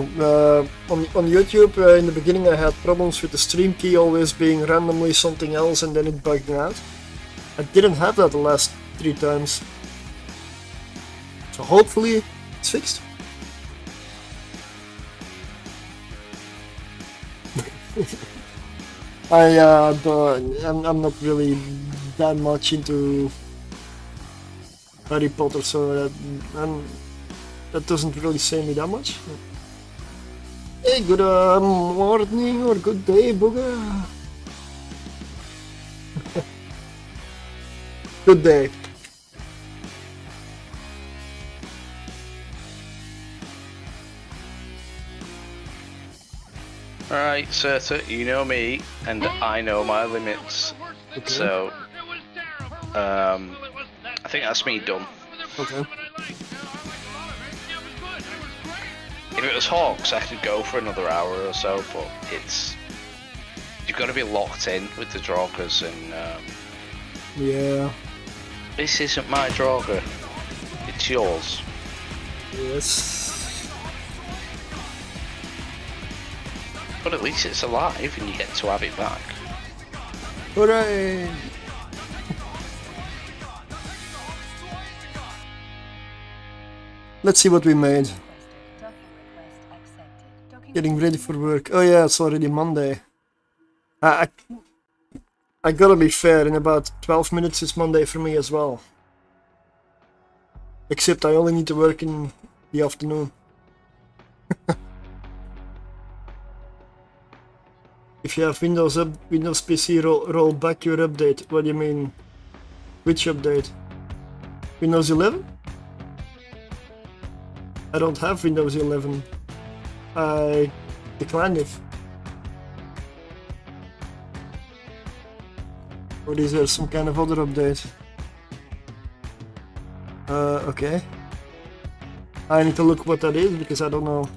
On YouTube, in the beginning I had problems with the stream key always being randomly something else and then it bugging out. I didn't have that the last 3 times. So hopefully it's fixed. I'm not really that much into Harry Potter, so that doesn't really say me that much. Hey, good morning or good day, Booger. Good day. Alright, Serta, you know me, and I know my limits. Okay. So, I think that's me done. Okay. If it was Hawks, I could go for another hour or so, but you've got to be locked in with the Draugurs, and Yeah. this isn't my Draugur, it's yours. Yes. But at least it's alive, and you get to have it back. Hooray! Let's see what we made. Docking request accepted. Docking Getting ready for work. Oh yeah, it's already Monday. I gotta be fair, in about 12 minutes it's Monday for me as well. Except I only need to work in the afternoon. If you have Windows PC, roll back your update. What do you mean? Which update? Windows 11? I don't have Windows 11. I declined it. Or is there some kind of other update? Okay. I need to look what that is because I don't know.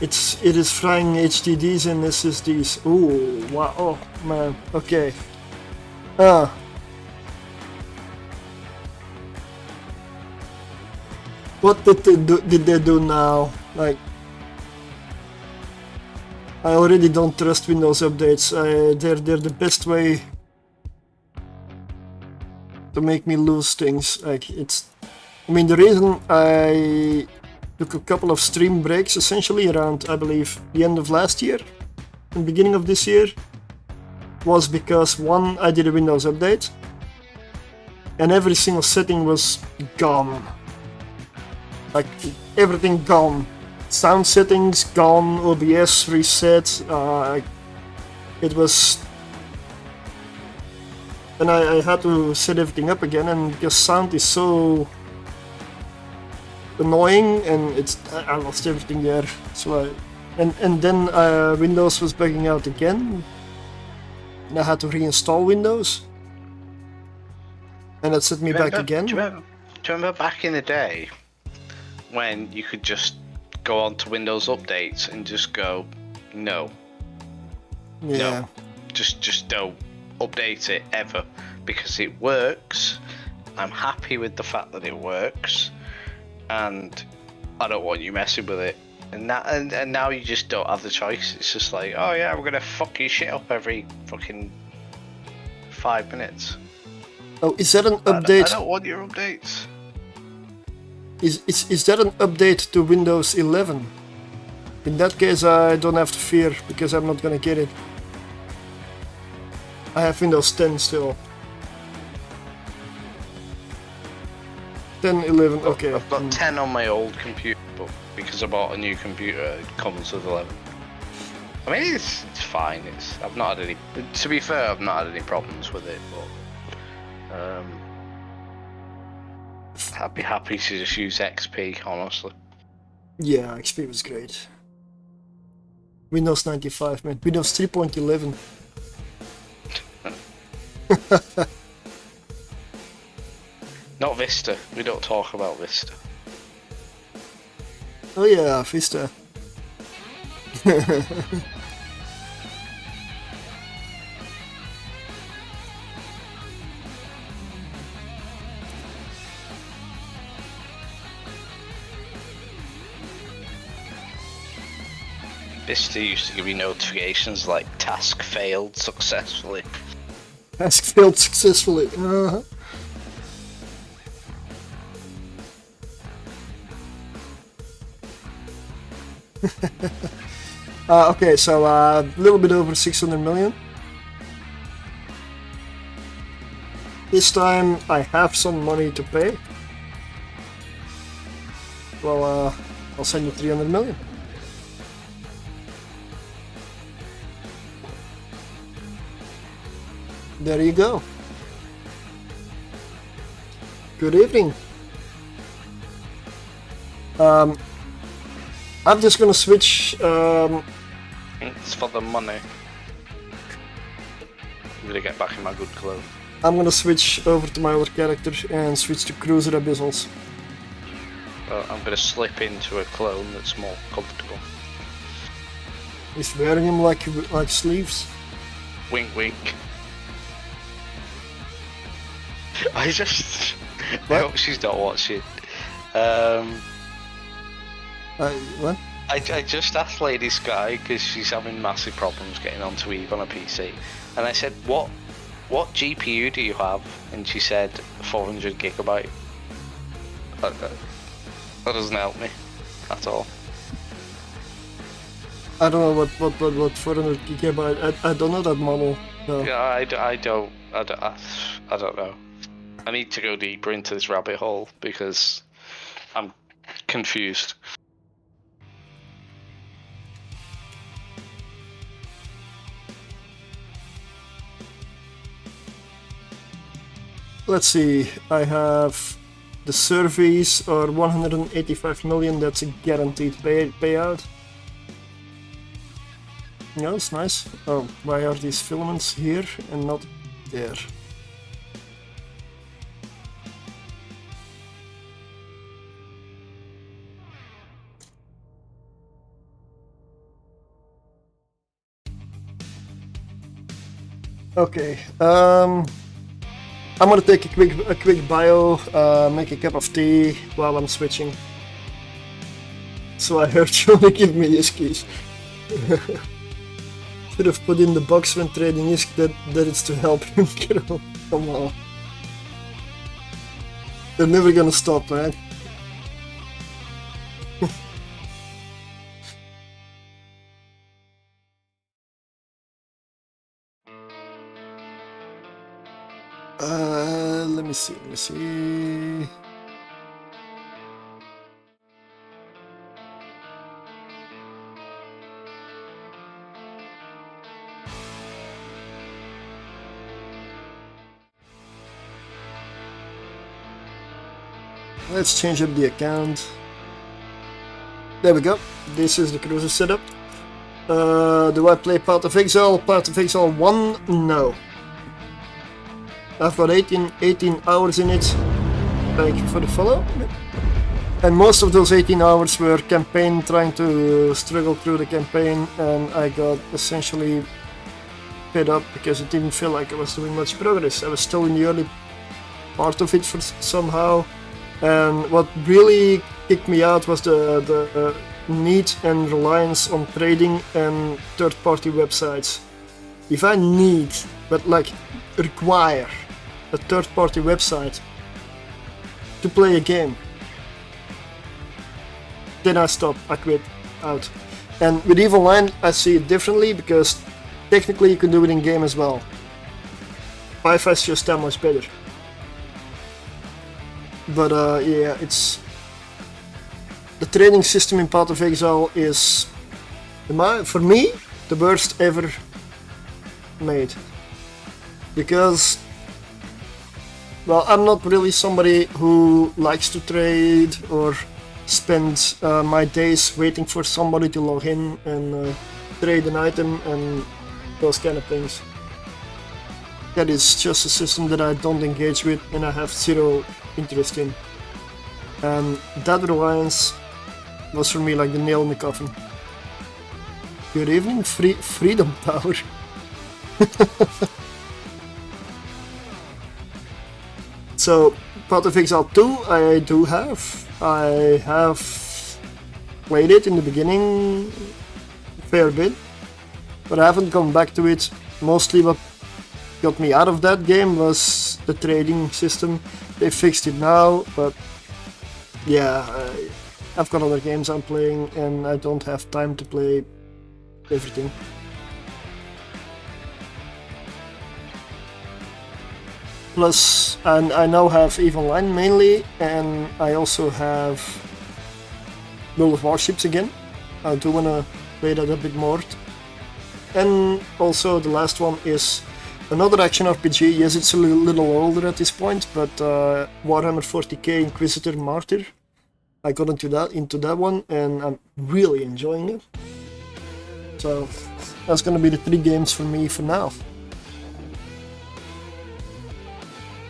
It is frying HDDs and SSDs. Ooh, wow, oh man, okay. What did they do now? Like, I already don't trust Windows updates. They're the best way to make me lose things. Like, I mean, the reason I took a couple of stream breaks, essentially around, I believe, the end of last year and beginning of this year, was because one, I did a Windows update, and every single setting was gone. Like, everything gone. Sound settings gone, OBS reset, it was... And I had to set everything up again, and because sound is so annoying, and I lost everything there. So and then Windows was bugging out again, and I had to reinstall Windows, and that set me back again. Do you remember back in the day when you could just go on to Windows updates and just go, no, Yeah. no, just don't update it ever, because it works. I'm happy with the fact that it works, and I don't want you messing with it. And now you just don't have the choice. It's just like, oh yeah, we're gonna fuck your shit up every fucking 5 minutes. Oh, is that an update? I don't want your updates. Is that an update to Windows 11? In that case, I don't have to fear, because I'm not gonna get it. I have Windows 10 still. 10, 11, okay. I've got 10 on my old computer, but because I bought a new computer, it comes with 11. I mean, it's fine. I've not had any. To be fair, I've not had any problems with it, but I'd be happy to just use XP, honestly. Yeah, XP was great. Windows 95, man. Windows 3.11. Not Vista. We don't talk about Vista. Oh yeah, Vista. Vista used to give you notifications like task failed successfully. Task failed successfully. Uh-huh. Okay, so a little bit over 600 million. This time I have some money to pay. Well, I'll send you 300 million. There you go. Good evening. I'm just gonna switch. It's for the money. I'm gonna get back in my good clothes. I'm gonna switch over to my other character and switch to Cruiser Abyssals. Well, I'm gonna slip into a clone that's more comfortable. He's wearing him like sleeves. Wink, wink. I just. I hope she's not watching. What? I just asked Lady Sky because she's having massive problems getting onto Eve on a PC, and I said, "What GPU do you have?" And she said 400 gigabyte. That doesn't help me at all. I don't know what 400 gigabyte. I don't know that model. No. Yeah, I don't know. I need to go deeper into this rabbit hole because I'm confused. Let's see. I have the surveys are 185 million. That's a guaranteed payout. Yeah, that's nice. Oh, why are these filaments here and not there? Okay, I'm gonna take a quick bio, make a cup of tea while I'm switching. So I heard you only give me his keys. Should have put in the box when trading is that it's to help him get on. Come on. They're never gonna stop, man. Let me see. Let's change up the account. There we go. This is the cruiser setup. Do I play Path of Exile? Path of Exile 1? No. I've got 18 hours in it. Thank you for the follow. And most of those 18 hours were campaign, trying to struggle through the campaign, and I got essentially fed up because it didn't feel like I was doing much progress. I was still in the early part of it for somehow, and what really kicked me out was the need and reliance on trading and third-party websites. If I need, but like require, a third-party website to play a game, then I stop, I quit, out. And with EVE Online I see it differently because technically you can do it in game as well. Wi-Fi is just that much better. But yeah, it's the trading system in Path of Exile is, for me, the worst ever made. Because, well, I'm not really somebody who likes to trade or spend my days waiting for somebody to log in and trade an item and those kind of things. That is just a system that I don't engage with and I have zero interest in. And that reliance was for me like the nail in the coffin. Good evening, Freedom Tower. So, Path of Exile 2 I do have. I have played it in the beginning a fair bit, but I haven't gone back to it. Mostly what got me out of that game was the trading system. They fixed it now, but yeah, I've got other games I'm playing and I don't have time to play everything. Plus, and I now have EVE Online mainly, and I also have World of Warships again. I do wanna play that a bit more. And also the last one is another action RPG. Yes, it's a little older at this point, but Warhammer 40k Inquisitor Martyr. I got into that one, and I'm really enjoying it. So that's gonna be the 3 games for me for now.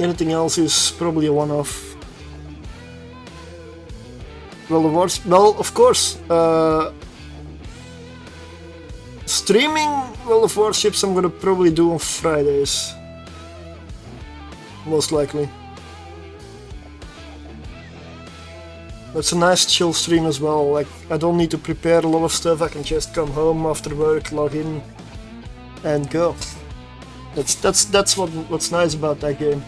Anything else is probably a one-off. Well, of course, streaming World of Warships I'm gonna probably do on Fridays. Most likely. It's a nice chill stream as well. Like, I don't need to prepare a lot of stuff. I can just come home after work, log in, and go. That's what's nice about that game.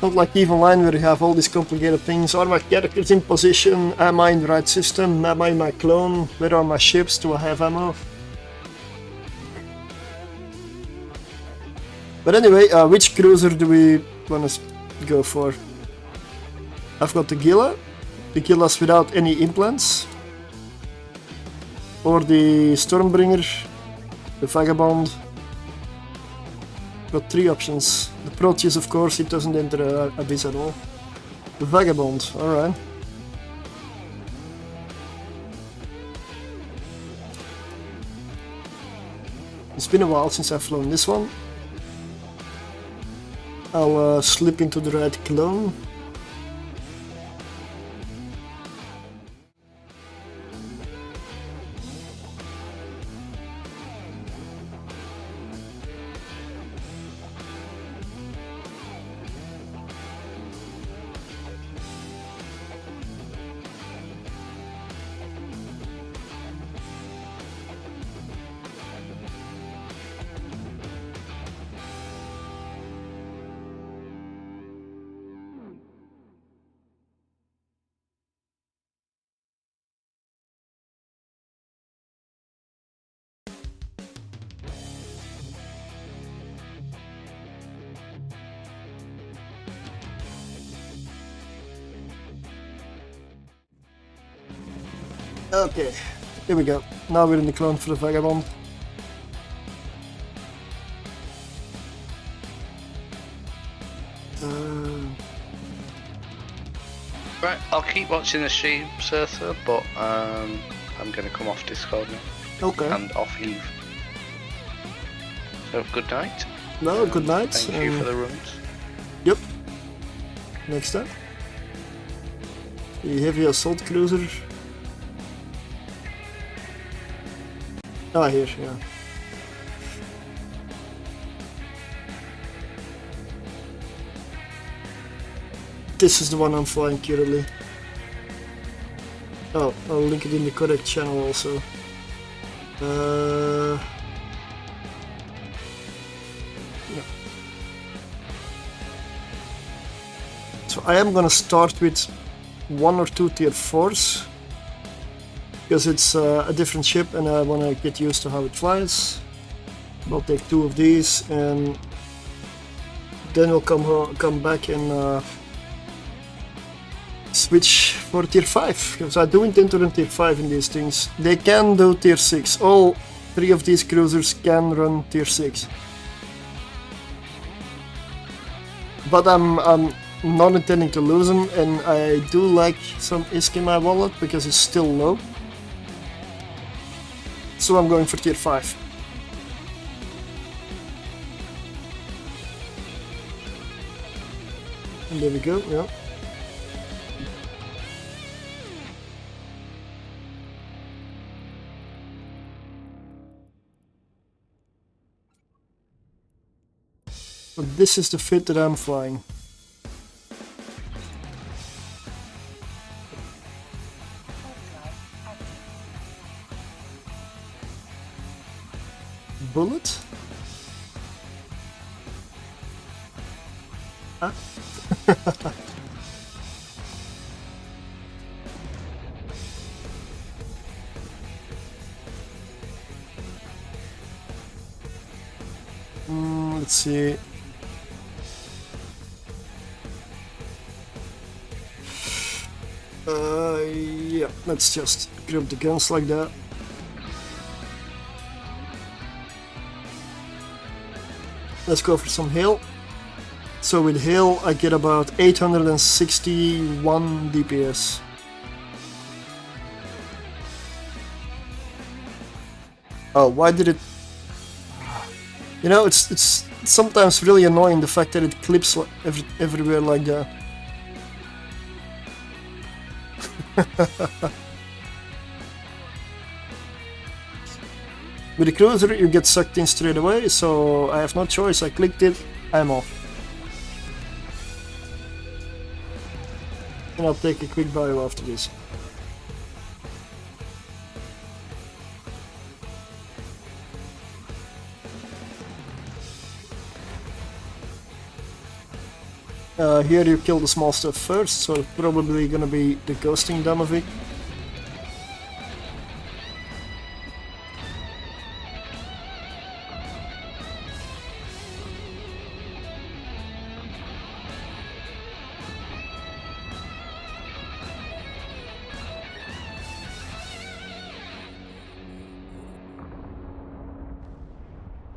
Not like EVE Online where you have all these complicated things. Are my characters in position? Am I in the right system? Am I in my clone? Where are my ships? Do I have ammo? But anyway, which cruiser do we want to go for? I've got the Gila. The Gila's without any implants. Or the Stormbringer. The Vagabond. Got 3 options. The Proteus, of course, it doesn't enter Abyss at all. The Vagabond, alright. It's been a while since I've flown this one. I'll slip into the right clone. Okay, here we go. Now we're in the clone for the Vagabond. Right, I'll keep watching the stream, Surtha, but I'm going to come off Discord now. Okay. And off Eve. So, good night. No, good night. Thank you for the runs. Yep. Next up. The heavy assault cruiser. Ah, here, yeah. This is the one I'm flying currently. Oh, I'll link it in the correct channel also. Yeah. So I am gonna start with 1 or 2 tier 4s. Because it's a different ship and I want to get used to how it flies. I'll take 2 of these and then we'll come back and switch for tier 5. Because I do intend to run tier 5 in these things. They can do tier 6. All 3 of these cruisers can run tier 6. But I'm not intending to lose them, and I do like some ISK in my wallet because it's still low. So I'm going for tier 5. And there we go, yeah. So this is the fit that I'm flying. Bullet? Huh? Let's see. Yeah, let's just grab the guns like that. Let's go for some hail. So with hail I get about 861 DPS. Oh, why did it... You know, it's sometimes really annoying the fact that it clips everywhere like that. With the cruiser you get sucked in straight away, so I have no choice, I clicked it, I'm off. And I'll take a quick bio after this. Here you kill the small stuff first, so it's probably gonna be the ghosting Damavik.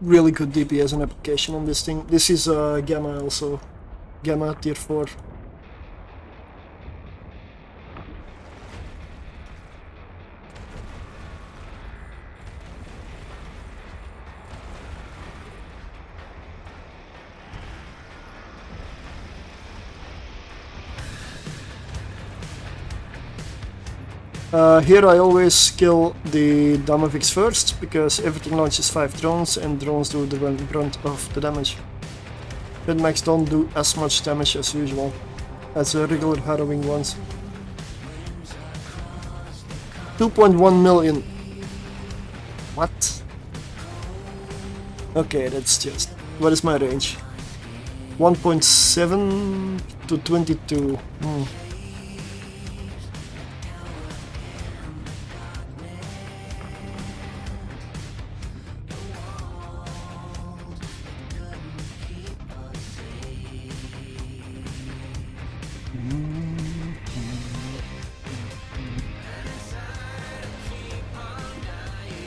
Really good DPS and application on this thing. This is Gamma also. Gamma tier 4. Here I always kill the Damaviks first, because everything launches 5 drones and drones do the brunt of the damage. Redmax don't do as much damage as usual, as the regular harrowing ones. 2.1 million. What? Okay, that's just... What is my range? 1.7 to 22.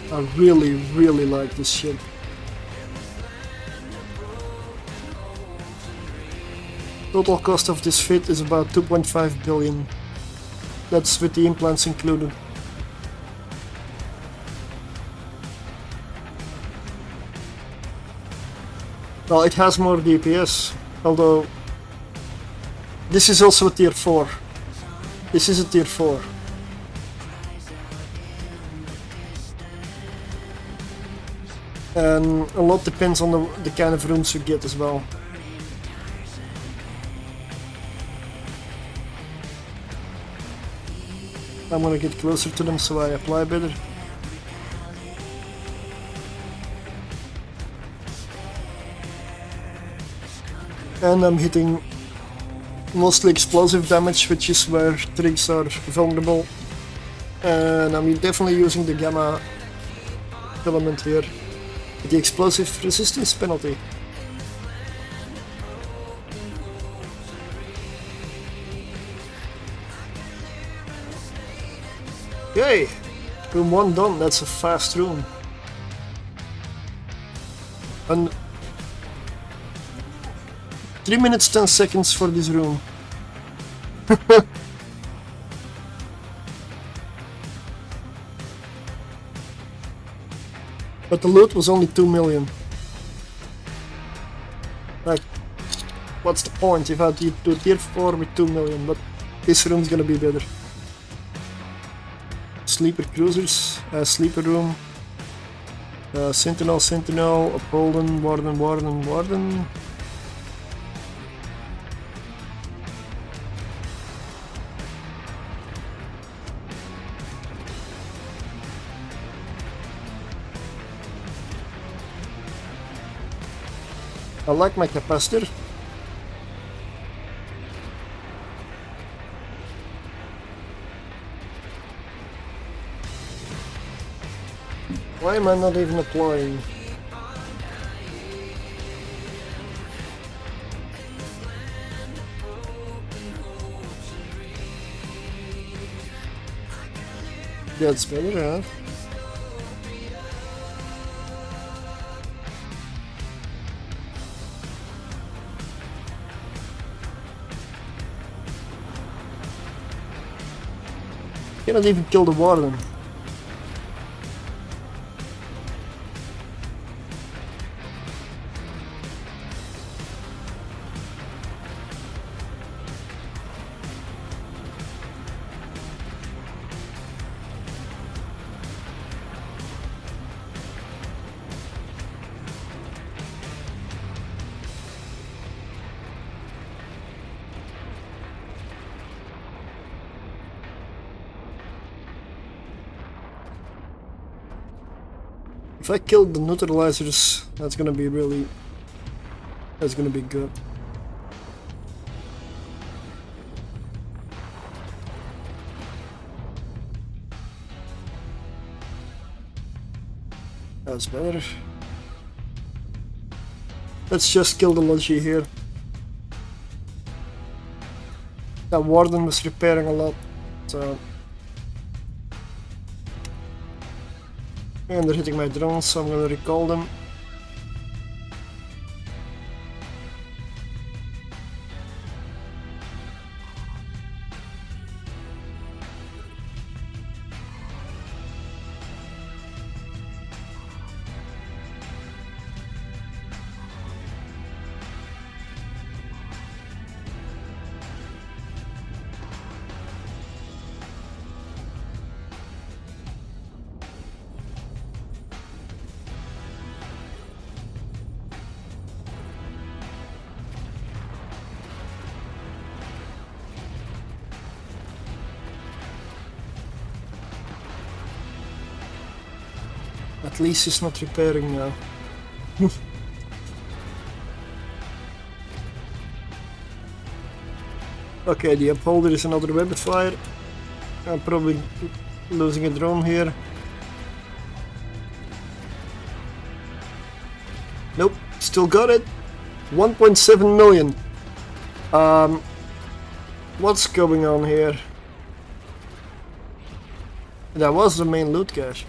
I really like this ship. Total cost of this fit is about 2.5 billion. That's with the implants included. Well, it has more DPS, although this is also a tier 4. This is a tier 4. And a lot depends on the kind of rooms you get as well. I'm gonna get closer to them so I apply better. And I'm hitting mostly explosive damage, which is where trigs are vulnerable. And I'm definitely using the gamma element here. The explosive resistance penalty. Okay, room 1 done, that's a fast room. And 3 minutes 10 seconds for this room. But the loot was only 2 million. Like, what's the point if I do tier 4 with 2 million? But this room's gonna be better. Sleeper cruisers, sleeper room. Sentinel, Sentinel, Upholden, Warden, Warden, Warden. I like my capacitor. Why am I not even applying? That's better, huh? Cannot even kill the warden. If I kill the neutralizers, that's gonna be good. That's better. Let's just kill the Logi here. That warden was repairing a lot, so... And they're hitting my drones, so I'm gonna recall them. At least he's not repairing now. Okay, the upholder is another weapon fire. I'm probably losing a drone here. Nope, still got it. 1.7 million. What's going on here? That was the main loot cache.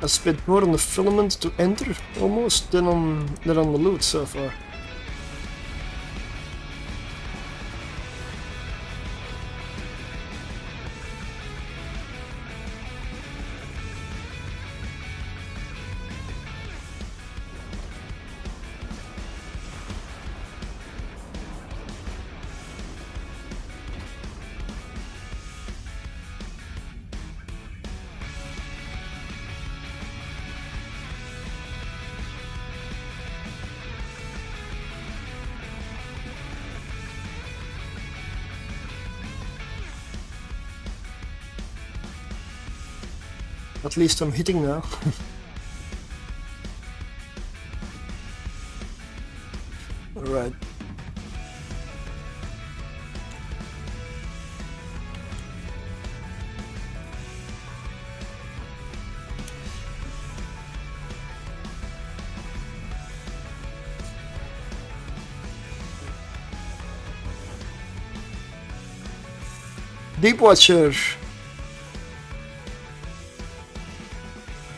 I spent more on the filament to enter almost than on the loot so far. At least I'm hitting now. Alright. Deep Watcher.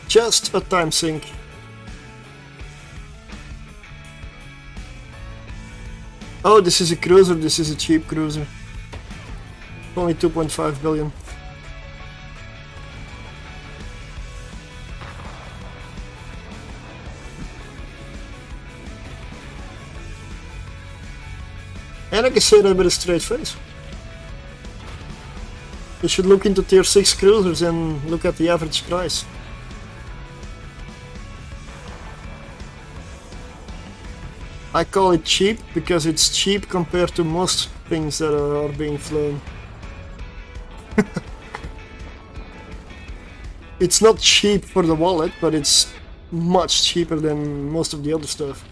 Just a time sink. Oh, this is a cruiser, this is a cheap cruiser. Only 2.5 billion. And I can say that with a straight face. You should look into tier 6 cruisers and look at the average price. I call it cheap because it's cheap compared to most things that are being flown. It's not cheap for the wallet, but it's much cheaper than most of the other stuff.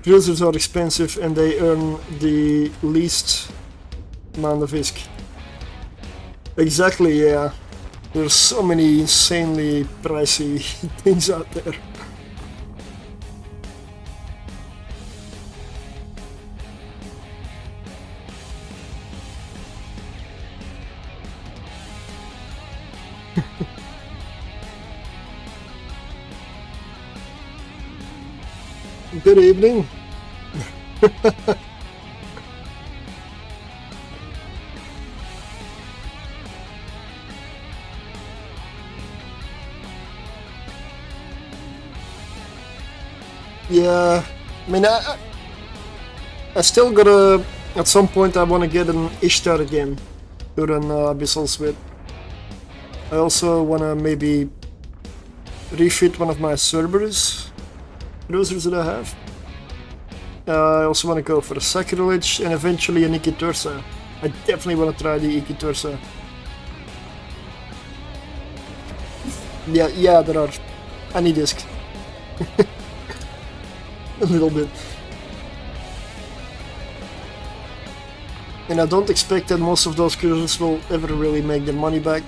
Cruisers are expensive and they earn the least amount of ISK. Exactly, yeah. There's so many insanely pricey things out there. Good evening. Yeah, I mean, I still gotta, at some point I wanna get an Ishtar again to run Abyssal with. I also wanna maybe refit one of my Cerberus cruisers that I have. I also want to go for a Sacrilege and eventually an Ikitursa. I definitely want to try the Ikitursa. Yeah, there are. I need disc. A little bit. And I don't expect that most of those cruisers will ever really make their money back.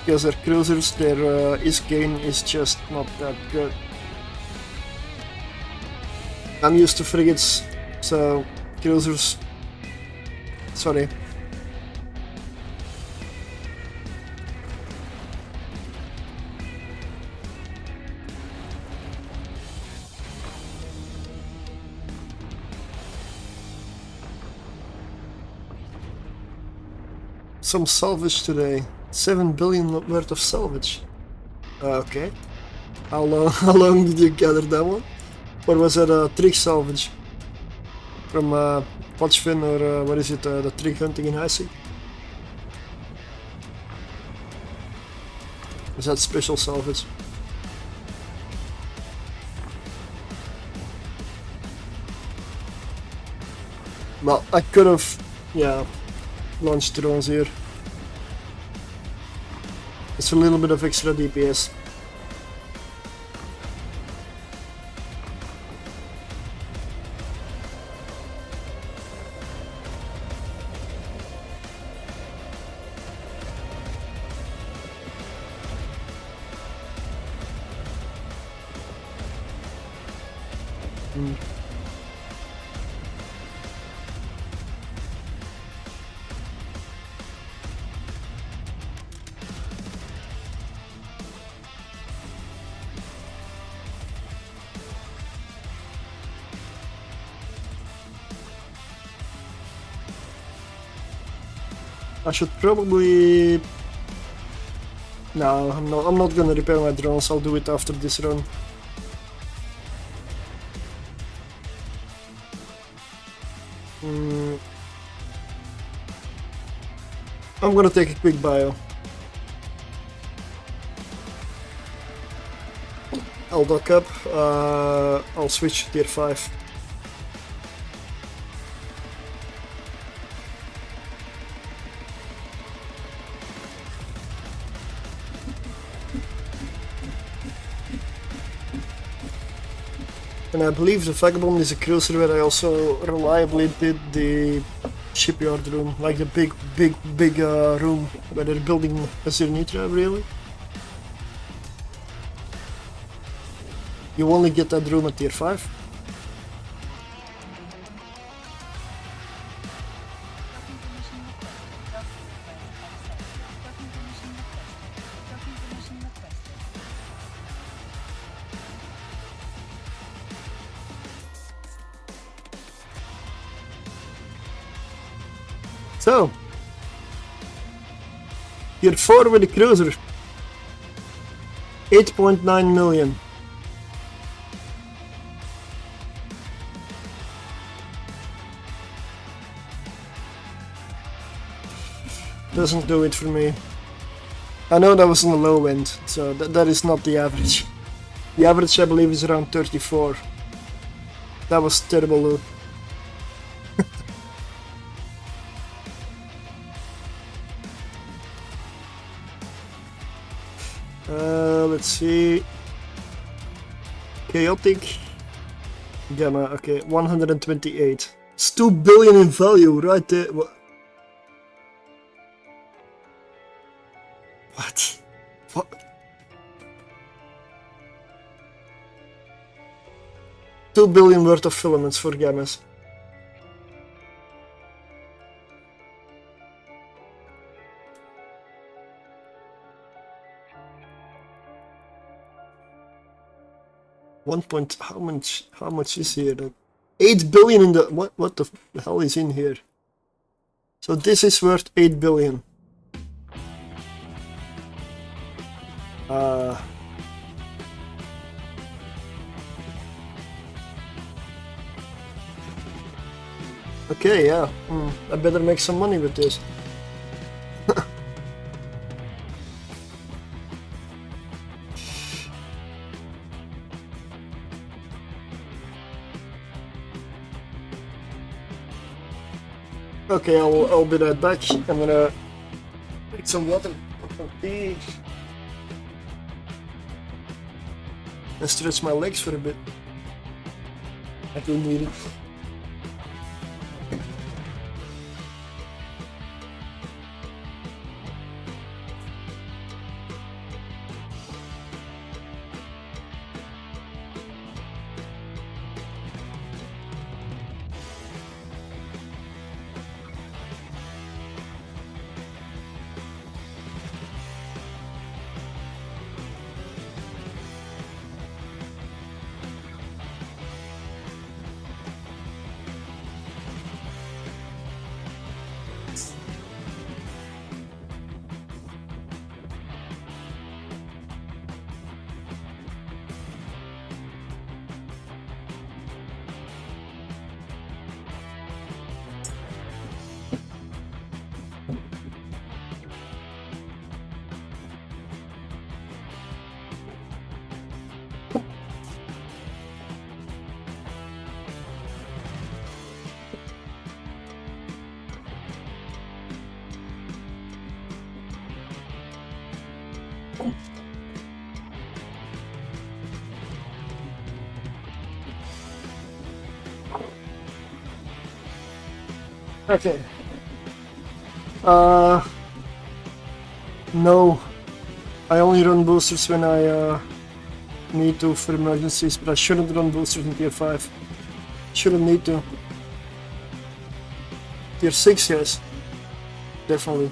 Because they're cruisers, their ISK gain is just not that good. I'm used to frigates, so cruisers. Sorry. Some salvage today. 7 billion worth of salvage. Okay. How long did you gather that one? Or was that a trick salvage from Potchfin or what is it, the trick hunting in High Is that special salvage? Well, I could have, yeah, launched drones here. It's a little bit of extra DPS. I should probably... No, I'm not gonna repair my drones, I'll do it after this run. I'm gonna take a quick bio. I'll dock up, I'll switch to tier 5. And I believe the Vagabond is a cruiser where I also reliably did the shipyard room, like the big room where they're building a Zernitra, really. You only get that room at tier 5. So, Tier 4 with a cruiser. 8.9 million. Doesn't do it for me. I know that was on the low end, so that is not the average. The average, I believe, is around 34. That was terrible loot. Let's see. Chaotic. Gamma, okay, 128. It's 2 billion in value, right there. What? 2 billion worth of filaments for gammas. How much is here? 8 billion in the what the hell is in here? So this is worth 8 billion. Okay, yeah. I better make some money with this. Okay, I'll be right back. I'm gonna take some water, some tea, and stretch my legs for a bit. I do need it. Okay. No. I only run boosters when I need to for emergencies, but I shouldn't run boosters in tier 5. Shouldn't need to. Tier 6, yes. Definitely.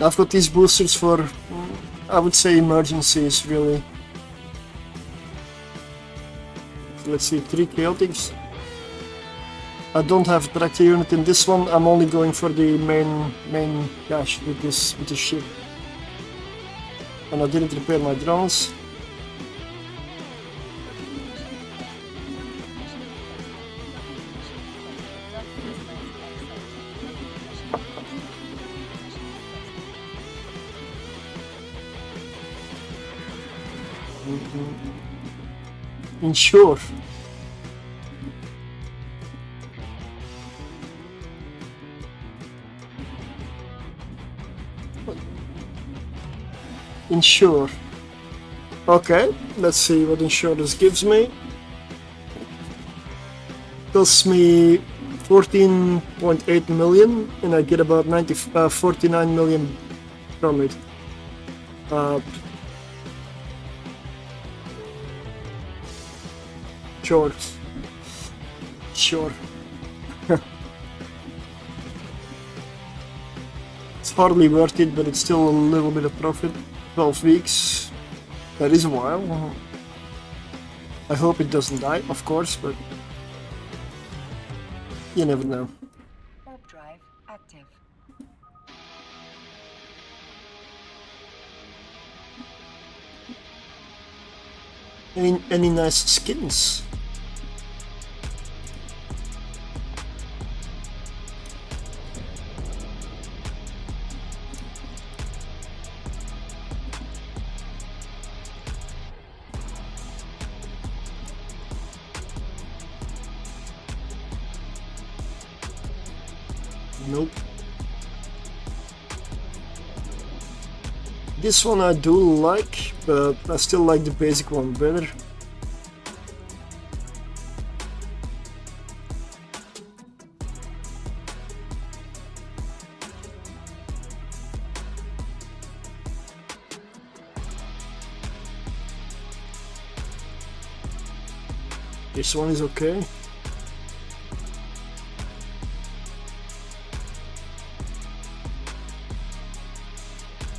I've got these boosters for, I would say, emergencies, really. Let's see, 3 chaotics. I don't have tractor unit in this one. I'm only going for the main cache with this ship. And I didn't repair my drones. Insure. Insure. Okay, let's see what insurance gives me. Costs me 14.8 million and I get about 49 million from it. Sure. It's hardly worth it, but it's still a little bit of profit. 12 weeks. That is a while. I hope it doesn't die, of course, but you never know. Any nice skins? Nope. This one I do like, but I still like the basic one better. This one is okay.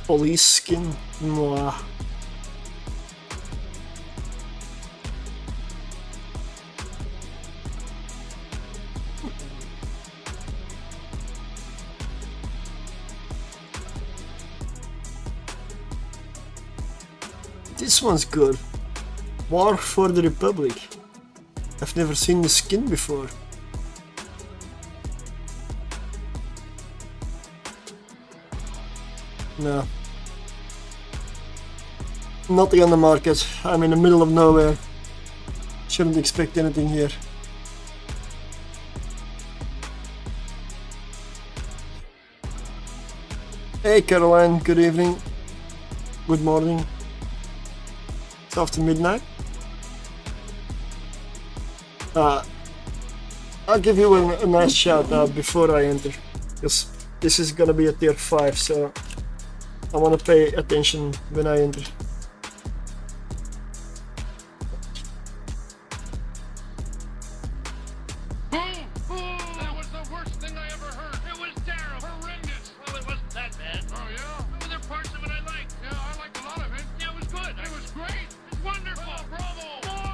Police skin, mwah. This one's good. War for the Republic. I've never seen the skin before. No. Nothing on the market. I'm in the middle of nowhere. Shouldn't expect anything here. Hey Caroline, good evening. Good morning. It's after midnight. I'll give you a nice shout out before I enter, because this is gonna be a tier 5, so I want to pay attention when I enter. That was the worst thing I ever heard. It was terrible. Horrendous. Well, it wasn't that bad. Oh, yeah? Well, there are parts of it I liked. Yeah, I liked a lot of it. Yeah, it was good. It was great. It was wonderful. Oh, bravo. More.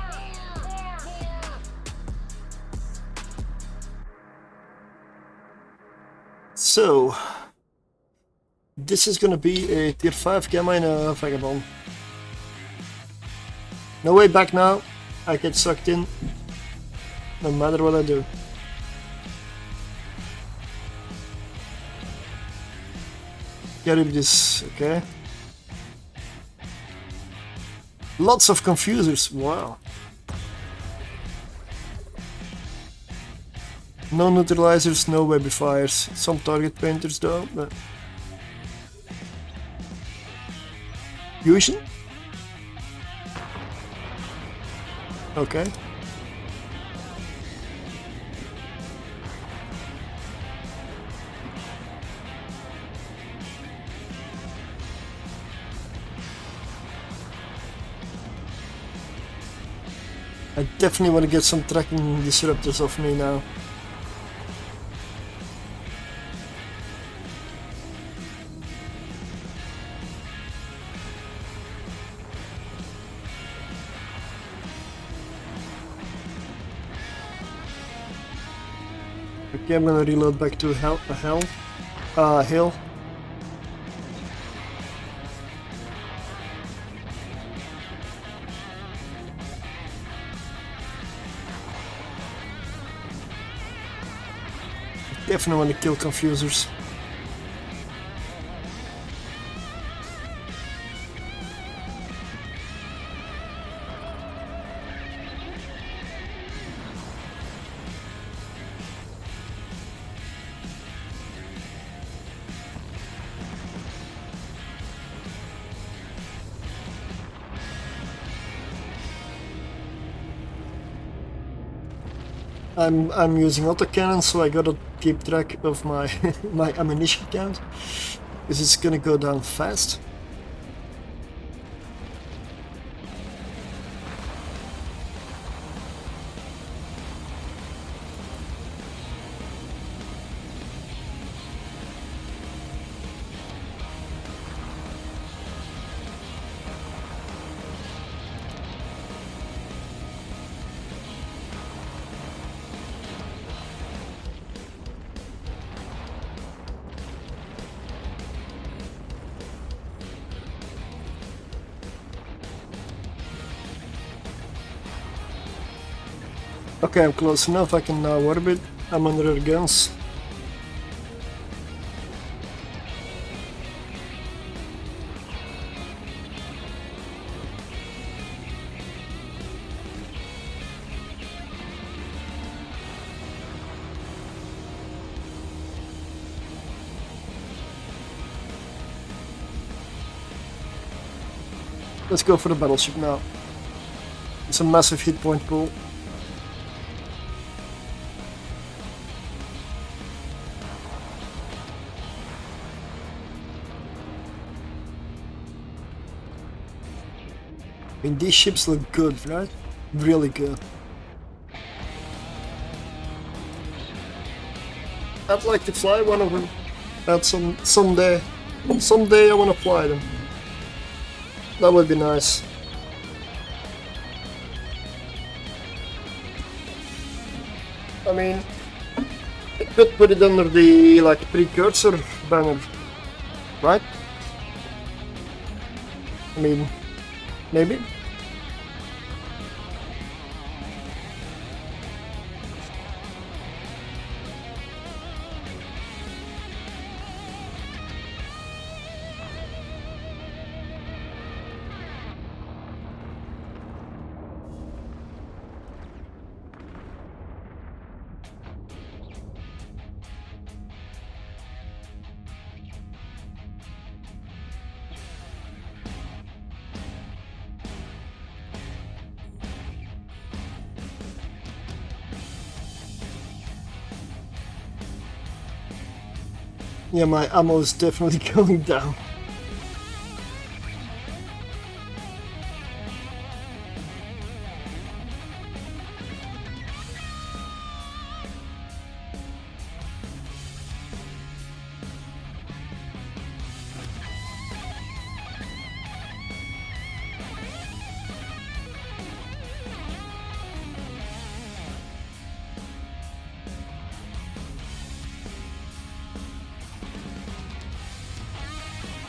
So, this is gonna be a tier 5 gamma in a Vagabond. No way back now. I get sucked in, no matter what I do. Get rid of this, okay. Lots of confusers, wow. No neutralizers, no webby fires. Some target painters though, but... Fusion? Okay. I definitely want to get some tracking disruptors off me now. Okay, I'm gonna reload back to hill. Definitely want to kill confusers. I'm using autocannon, so I gotta keep track of my my ammunition count, because it's gonna go down fast. Okay, I'm close enough. I can now orbit. I'm under their guns. Let's go for the battleship now. It's a massive hit point pool. I mean, these ships look good, right? Really good. I'd like to fly one of them. At someday. Someday I want to fly them. That would be nice. I mean, I could put it under the like precursor banner, right? I mean, maybe. Yeah, my ammo is definitely going down.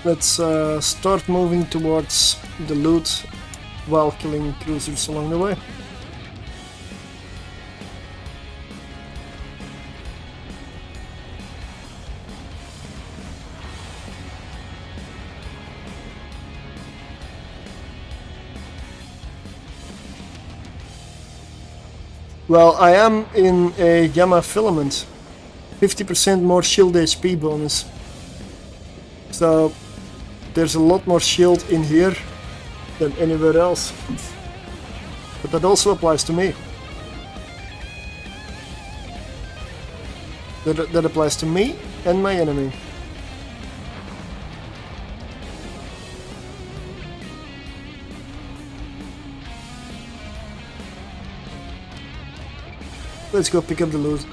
Let's start moving towards the loot while killing cruisers along the way. Well, I am in a gamma filament. 50% more shield HP bonus. So there's a lot more shield in here than anywhere else. But that also applies to me. That applies to me and my enemy. Let's go pick up the loot.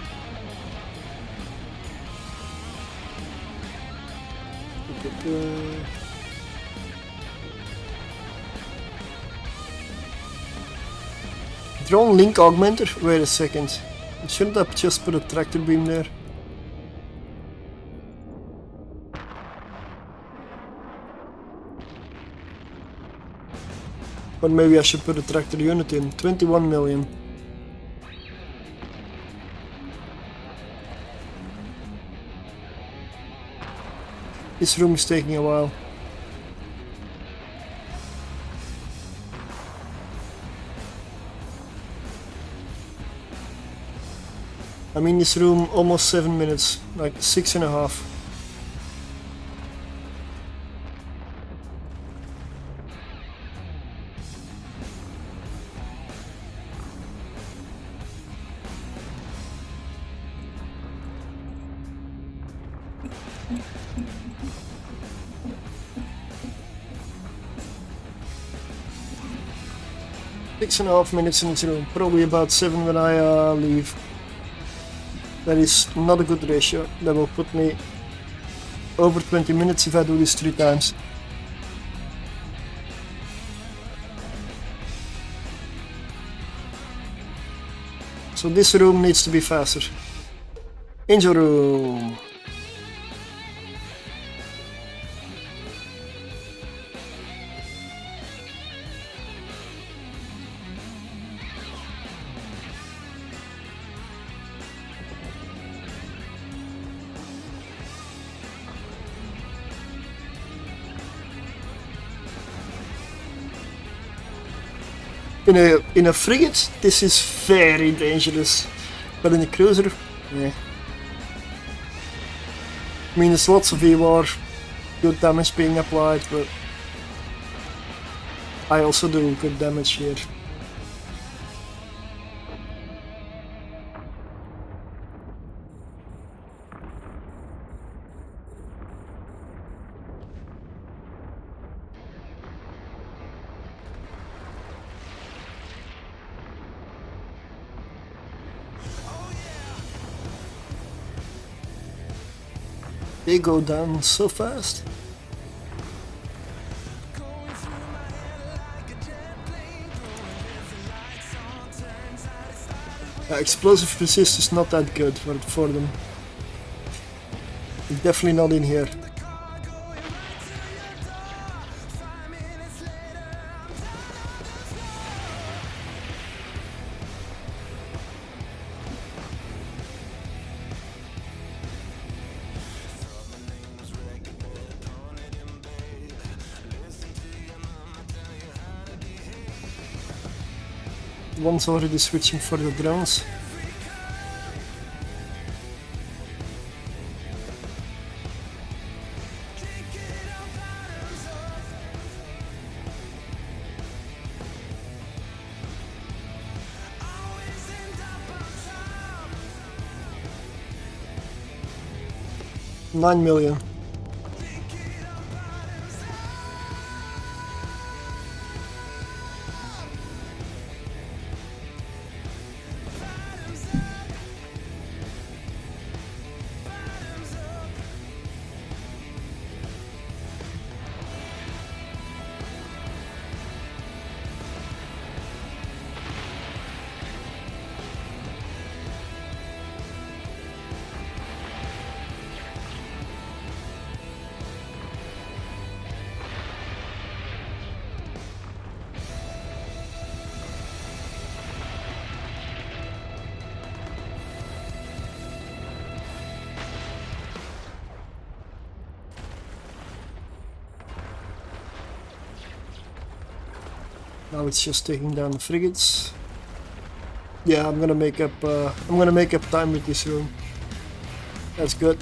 Drone link augmenter? Wait a second. Shouldn't I just put a tractor beam there? Or maybe I should put a tractor unit in. 21 million. This room is taking a while. I'm in this room almost 7 minutes, like 6.5. Six and a half minutes in this room, probably about 7 when I leave. That is not a good ratio. That will put me over 20 minutes if I do this 3 times. So this room needs to be faster. Angel room. In a frigate, this is very dangerous, but in a cruiser, yeah. I mean, there's lots of VWAR, good damage being applied, but I also do good damage here. They go down so fast. Explosive resist is not that good for them. Definitely not in here. One's already switching for the drones. $9 million. Now it's just taking down the frigates. Yeah, I'm gonna make up time with this room. That's good.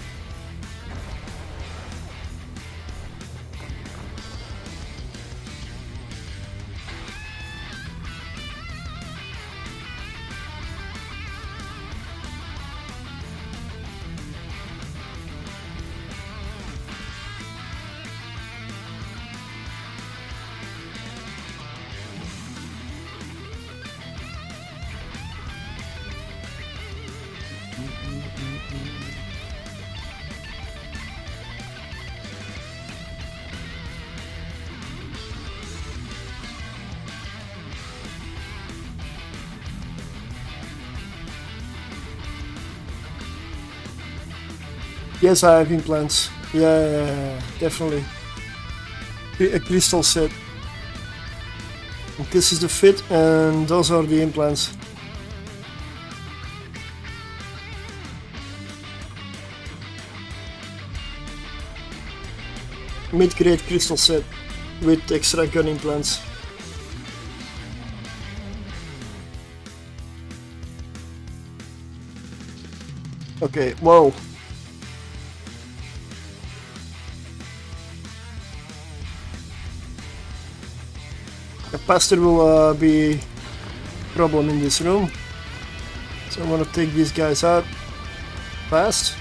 Yes, I have implants. Yeah, definitely. A crystal set. And this is the fit, and those are the implants. Mid-grade crystal set with extra gun implants. Okay, whoa. Capacitor will be a problem in this room, so I'm gonna take these guys out fast.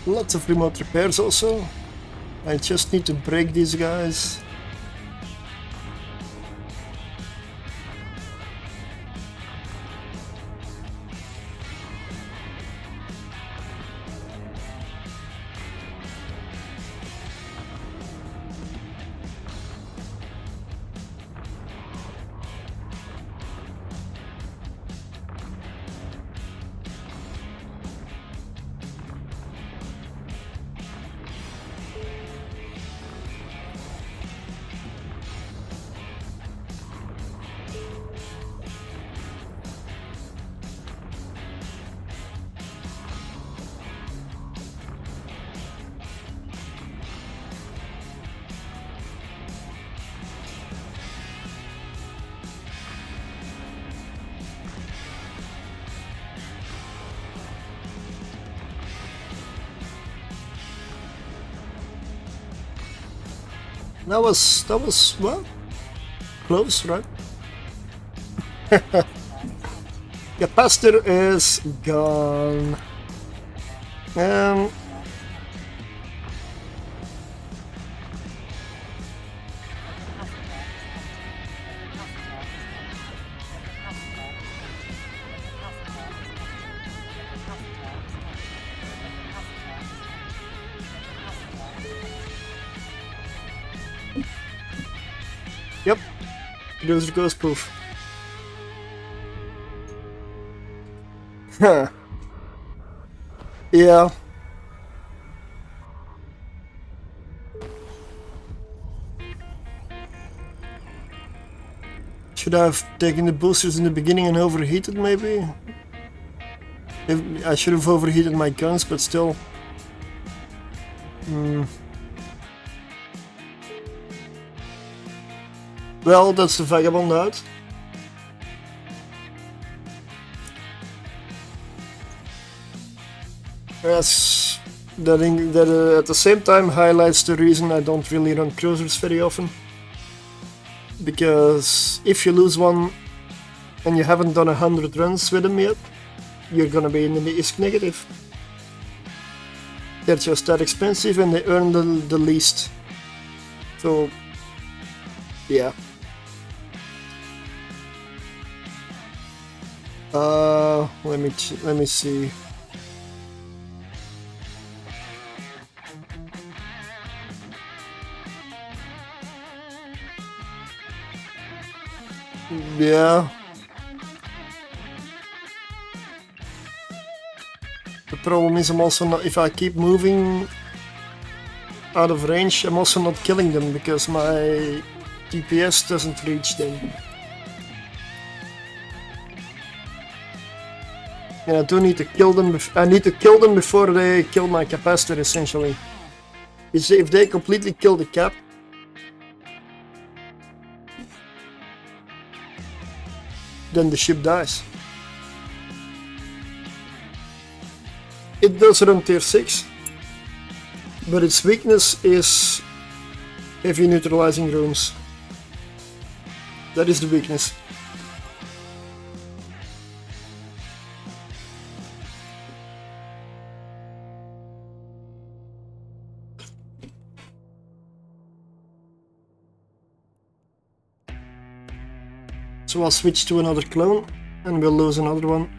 Lots of remote repairs also. I just need to break these guys. That was well close, right? Capacitor is gone. Yep, cruiser goes poof. Huh. Yeah. Should I have taken the boosters in the beginning and overheated maybe? I should have overheated my guns, but still. Well, that's the Vagabond out. Yes, that at the same time highlights the reason I don't really run cruisers very often. Because if you lose one and you haven't done 100 runs with them yet, you're gonna be in the ISK negative. They're just that expensive and they earn the least. So, yeah. Let me see. Yeah. The problem is I'm also not, if I keep moving out of range, I'm also not killing them because my DPS doesn't reach them. And I do need to kill them. I need to kill them before they kill my capacitor, essentially. If they completely kill the cap, then the ship dies. It does run tier 6, but its weakness is heavy neutralizing rooms. That is the weakness. So I'll switch to another clone and we'll lose another one.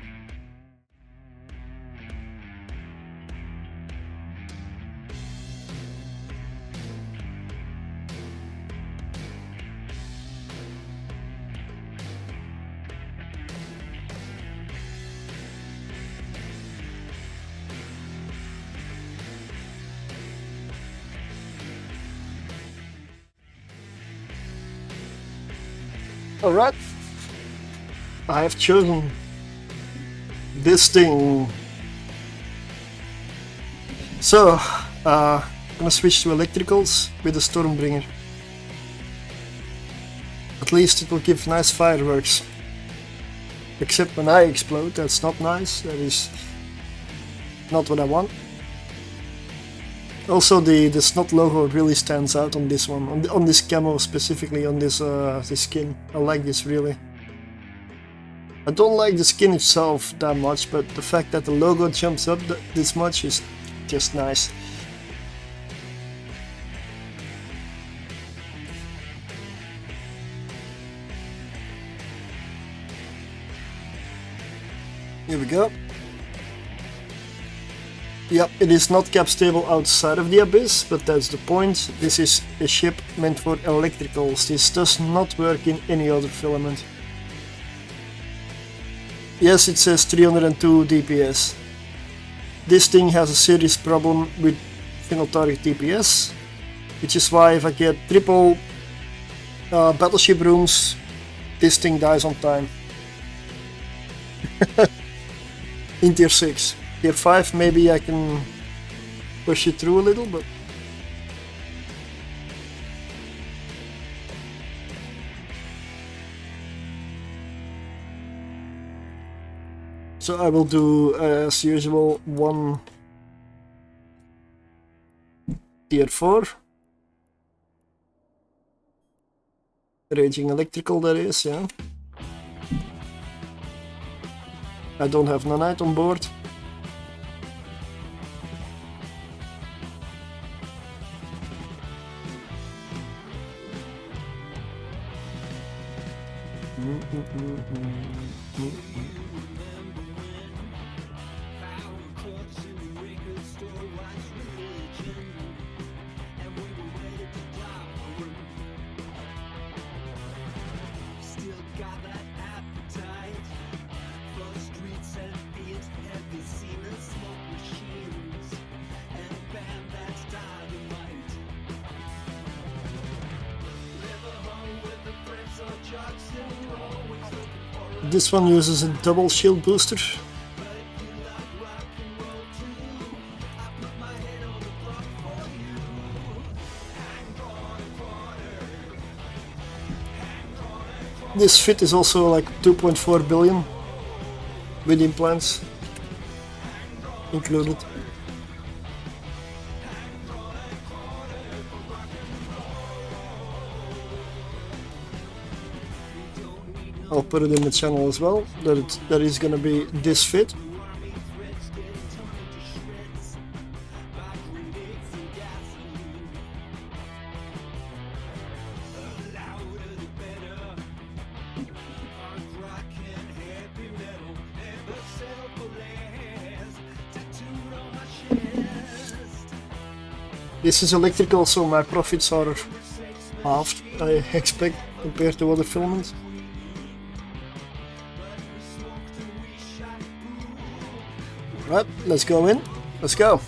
Alright. I have chosen this thing. So, I'm gonna switch to electricals with the Stormbringer. At least it will give nice fireworks. Except when I explode, that's not nice. That is not what I want. Also, the snot logo really stands out on this one, on this camo specifically, on this skin. I like this really. I don't like the skin itself that much, but the fact that the logo jumps up this much is just nice. Here we go. Yep, it is not cap stable outside of the abyss, but that's the point. This is a ship meant for electricals. This does not work in any other filament. Yes, it says 302 DPS. This thing has a serious problem with single target DPS, which is why if I get triple battleship rooms, this thing dies on time. In tier 6. Tier 5 maybe I can push it through a little, but so I will do as usual one tier 4 raging electrical, that is, yeah. I don't have nanite on board. This one uses a double shield booster. This fit is also like 2.4 billion with implants included. I'll put it in the channel as well, that is gonna be this fit. This is electrical, so my profits are halved, I expect, compared to other filaments. Right, let's go in. Let's go.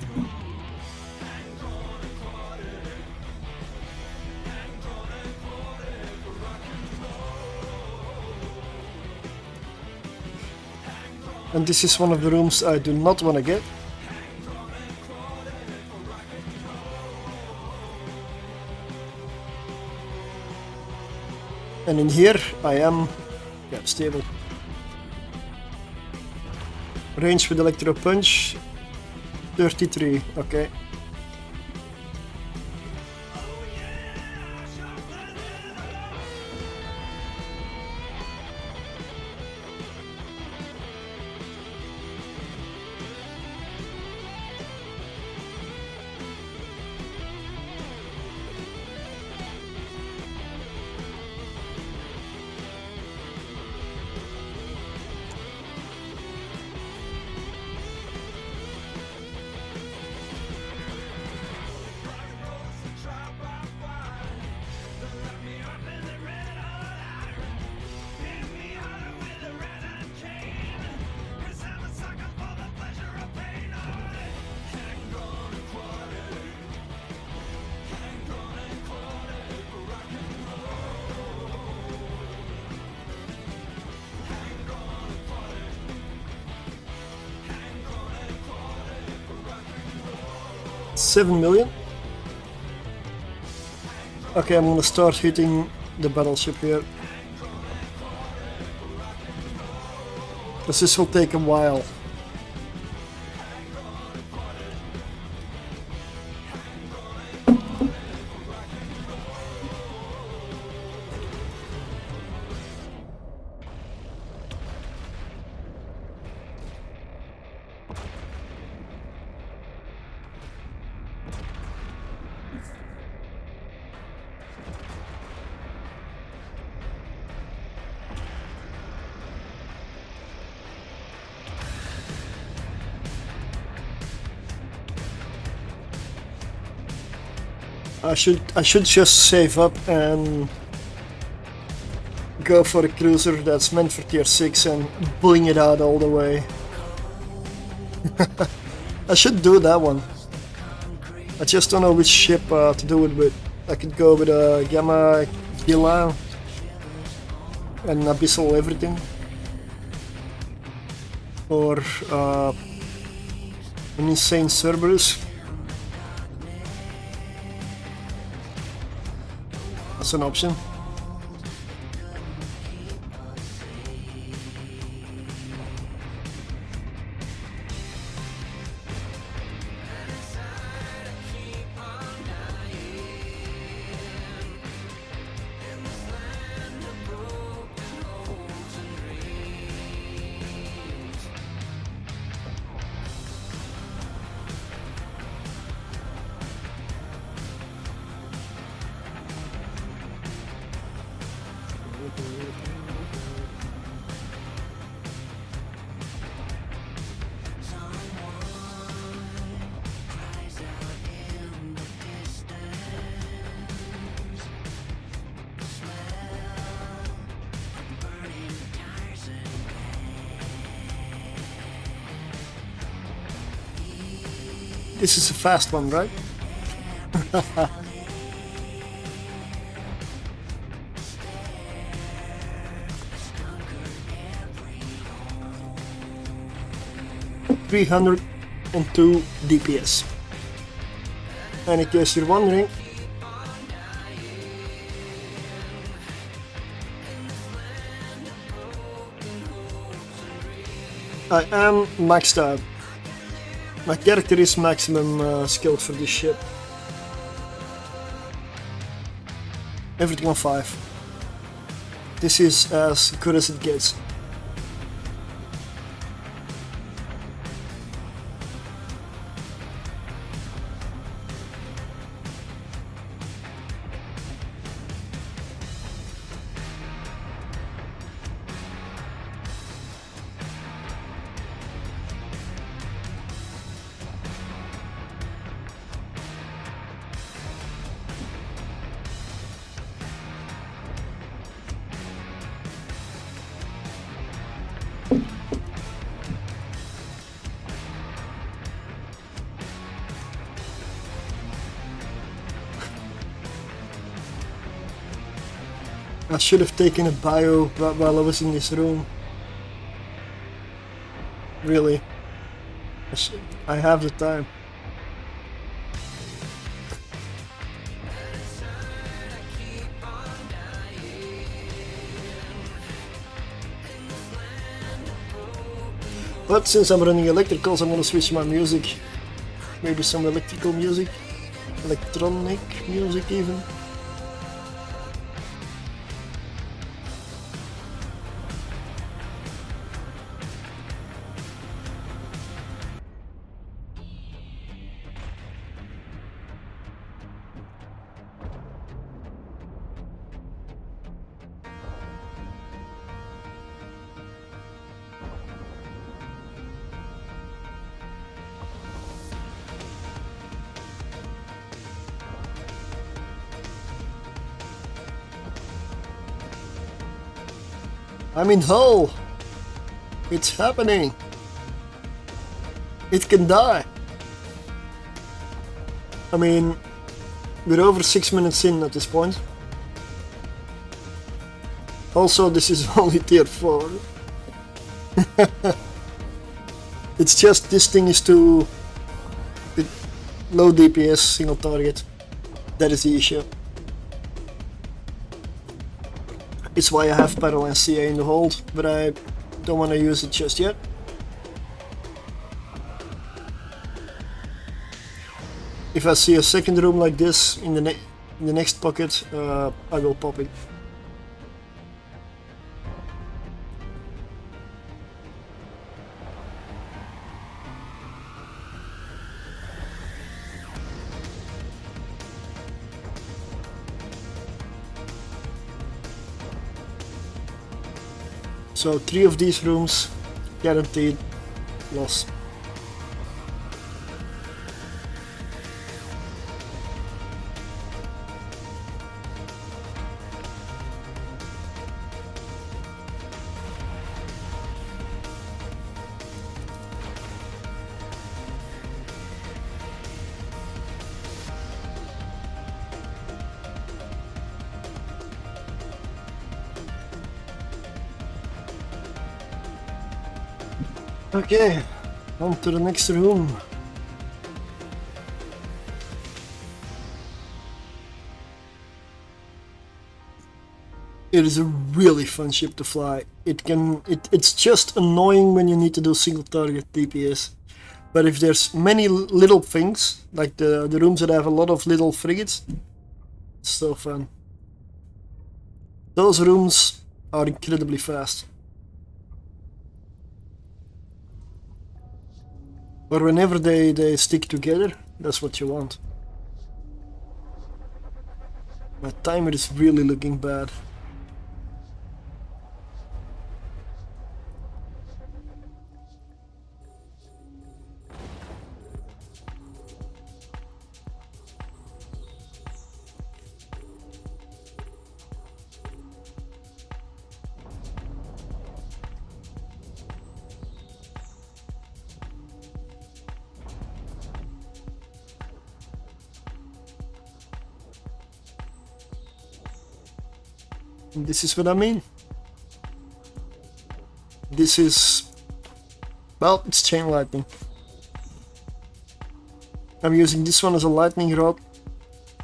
And this is one of the rooms I do not want to get. And in here I am stable. Range with electro punch 33, okay. $7 million. Okay, I'm gonna start hitting the battleship here. Because this will take a while. I should just save up and go for a cruiser that's meant for tier 6 and bling it out all the way. I should do that one. I just don't know which ship to do it with. I could go with a Gamma Gila and Abyssal everything. Or an insane Cerberus. That's an option. This is a fast one, right? $302 DPS. And in case you're wondering, I am maxed out. My character is maximum skilled for this ship. Everything on 5. This is as good as it gets. I should have taken a bio while I was in this room. Really. I have the time. But since I'm running electricals, I'm gonna switch my music. Maybe some electrical music. Electronic music even. I'm in Hull. It's happening. It can die. I mean, we're over 6 minutes in at this point. Also, this is only tier 4. It's just this thing is too low DPS, single target. That is the issue. It's why I have Peril and CA in the hold, but I don't want to use it just yet. If I see a second room like this in the next pocket, I will pop it. So 3 of these rooms, guaranteed loss. Okay, on to the next room. It is a really fun ship to fly. It's just annoying when you need to do single target DPS. But if there's many little things, like the rooms that have a lot of little frigates, it's so fun. Those rooms are incredibly fast. Or whenever they stick together, that's what you want. My timer is really looking bad. And this is what I mean. This is, well, it's chain lightning. I'm using this one as a lightning rod,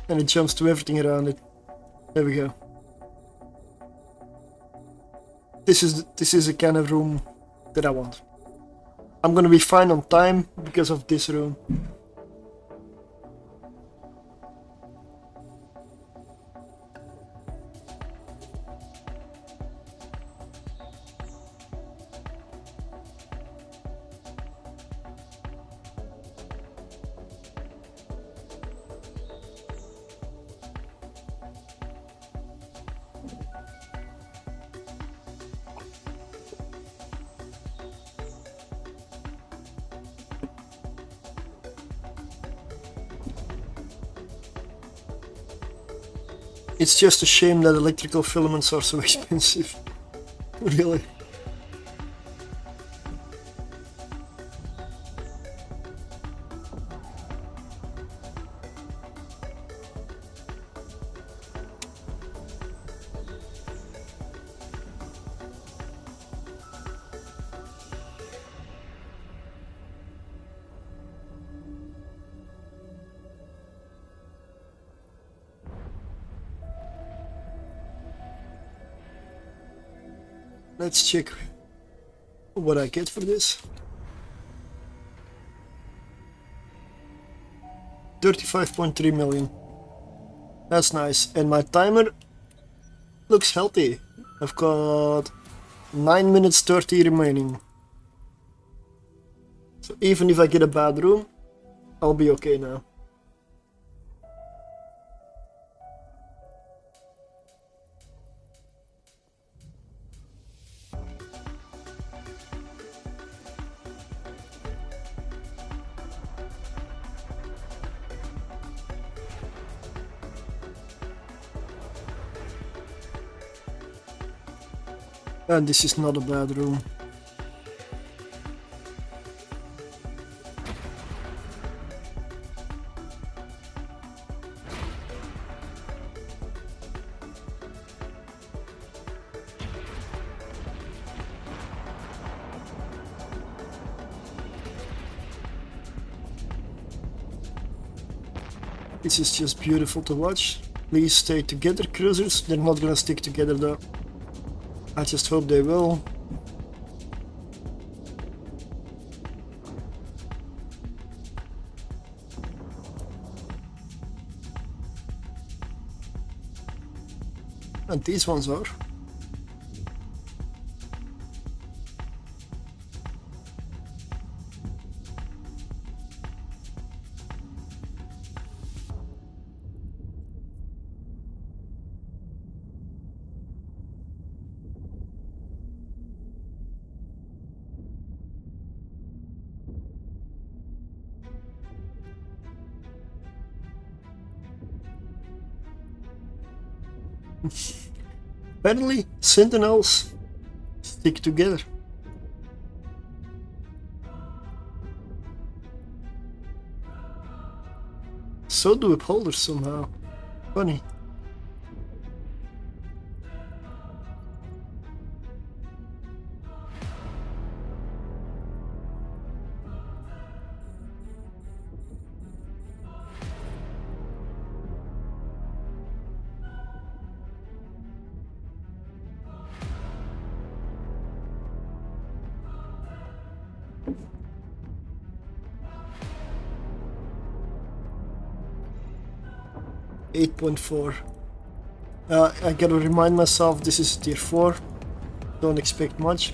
and it jumps to everything around it. There we go. This is a kind of room that I want. I'm gonna be fine on time because of this room. It's just a shame that electrical filaments are so expensive. Really. Let's check what I get for this. 35.3 million. That's nice. And my timer looks healthy. I've got 9 minutes 30 remaining. So even if I get a bad room, I'll be okay now. And this is not a bad room. This is just beautiful to watch. Please stay together, cruisers. They're not gonna stick together though. I just hope they will. And these ones are. Apparently, sentinels stick together. So do upholders somehow. Funny. 8.4. I gotta remind myself this is tier 4. Don't expect much.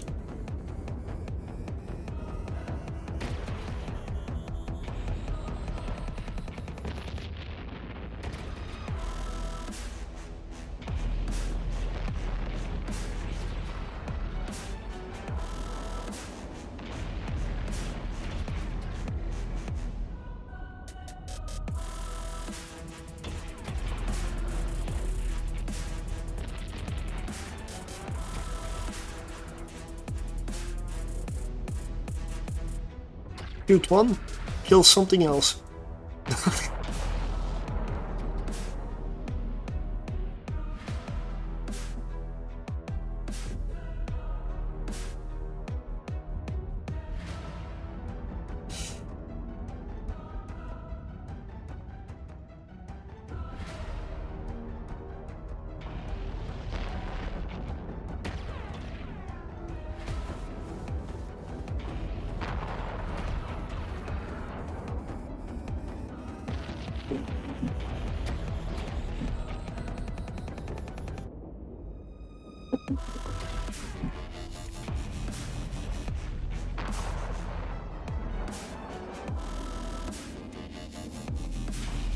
Shoot one, kill something else.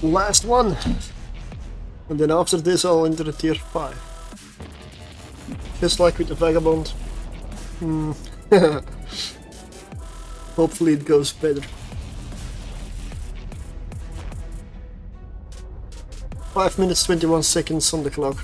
Last one, and then after this I'll enter the tier 5. Just like with the Vagabond. Hopefully it goes better. 5 minutes 21 seconds on the clock.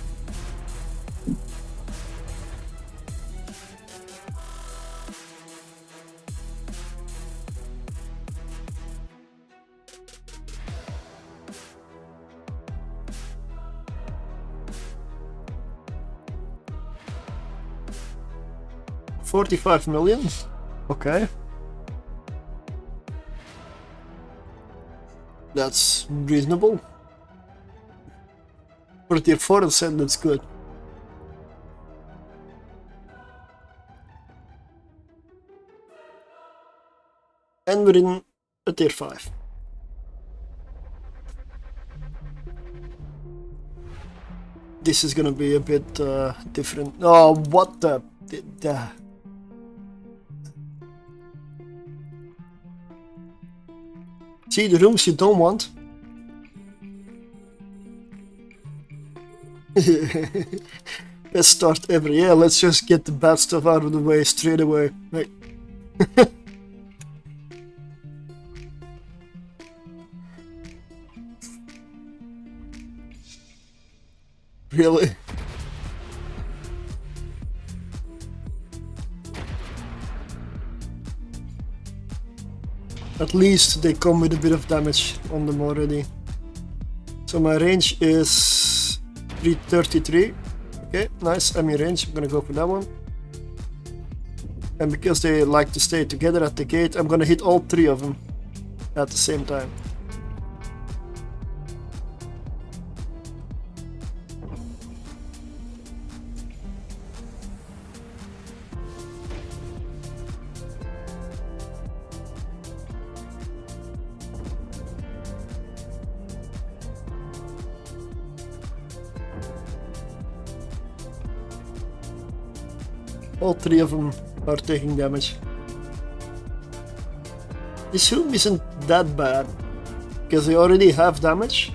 $45 million? Okay. That's reasonable. For tier 4 set, that's good. And we're in a tier 5. This is gonna be a bit different. Oh, what the... See the rooms you don't want? Best start ever. Yeah, let's just get the bad stuff out of the way straight away. Right. Really? At least they come with a bit of damage on them already. So my range is 333. Okay, nice. I'm in range. I'm gonna go for that one. And because they like to stay together at the gate, I'm gonna hit all 3 of them at the same time. All 3 of them are taking damage. This room isn't that bad, because they already have damage,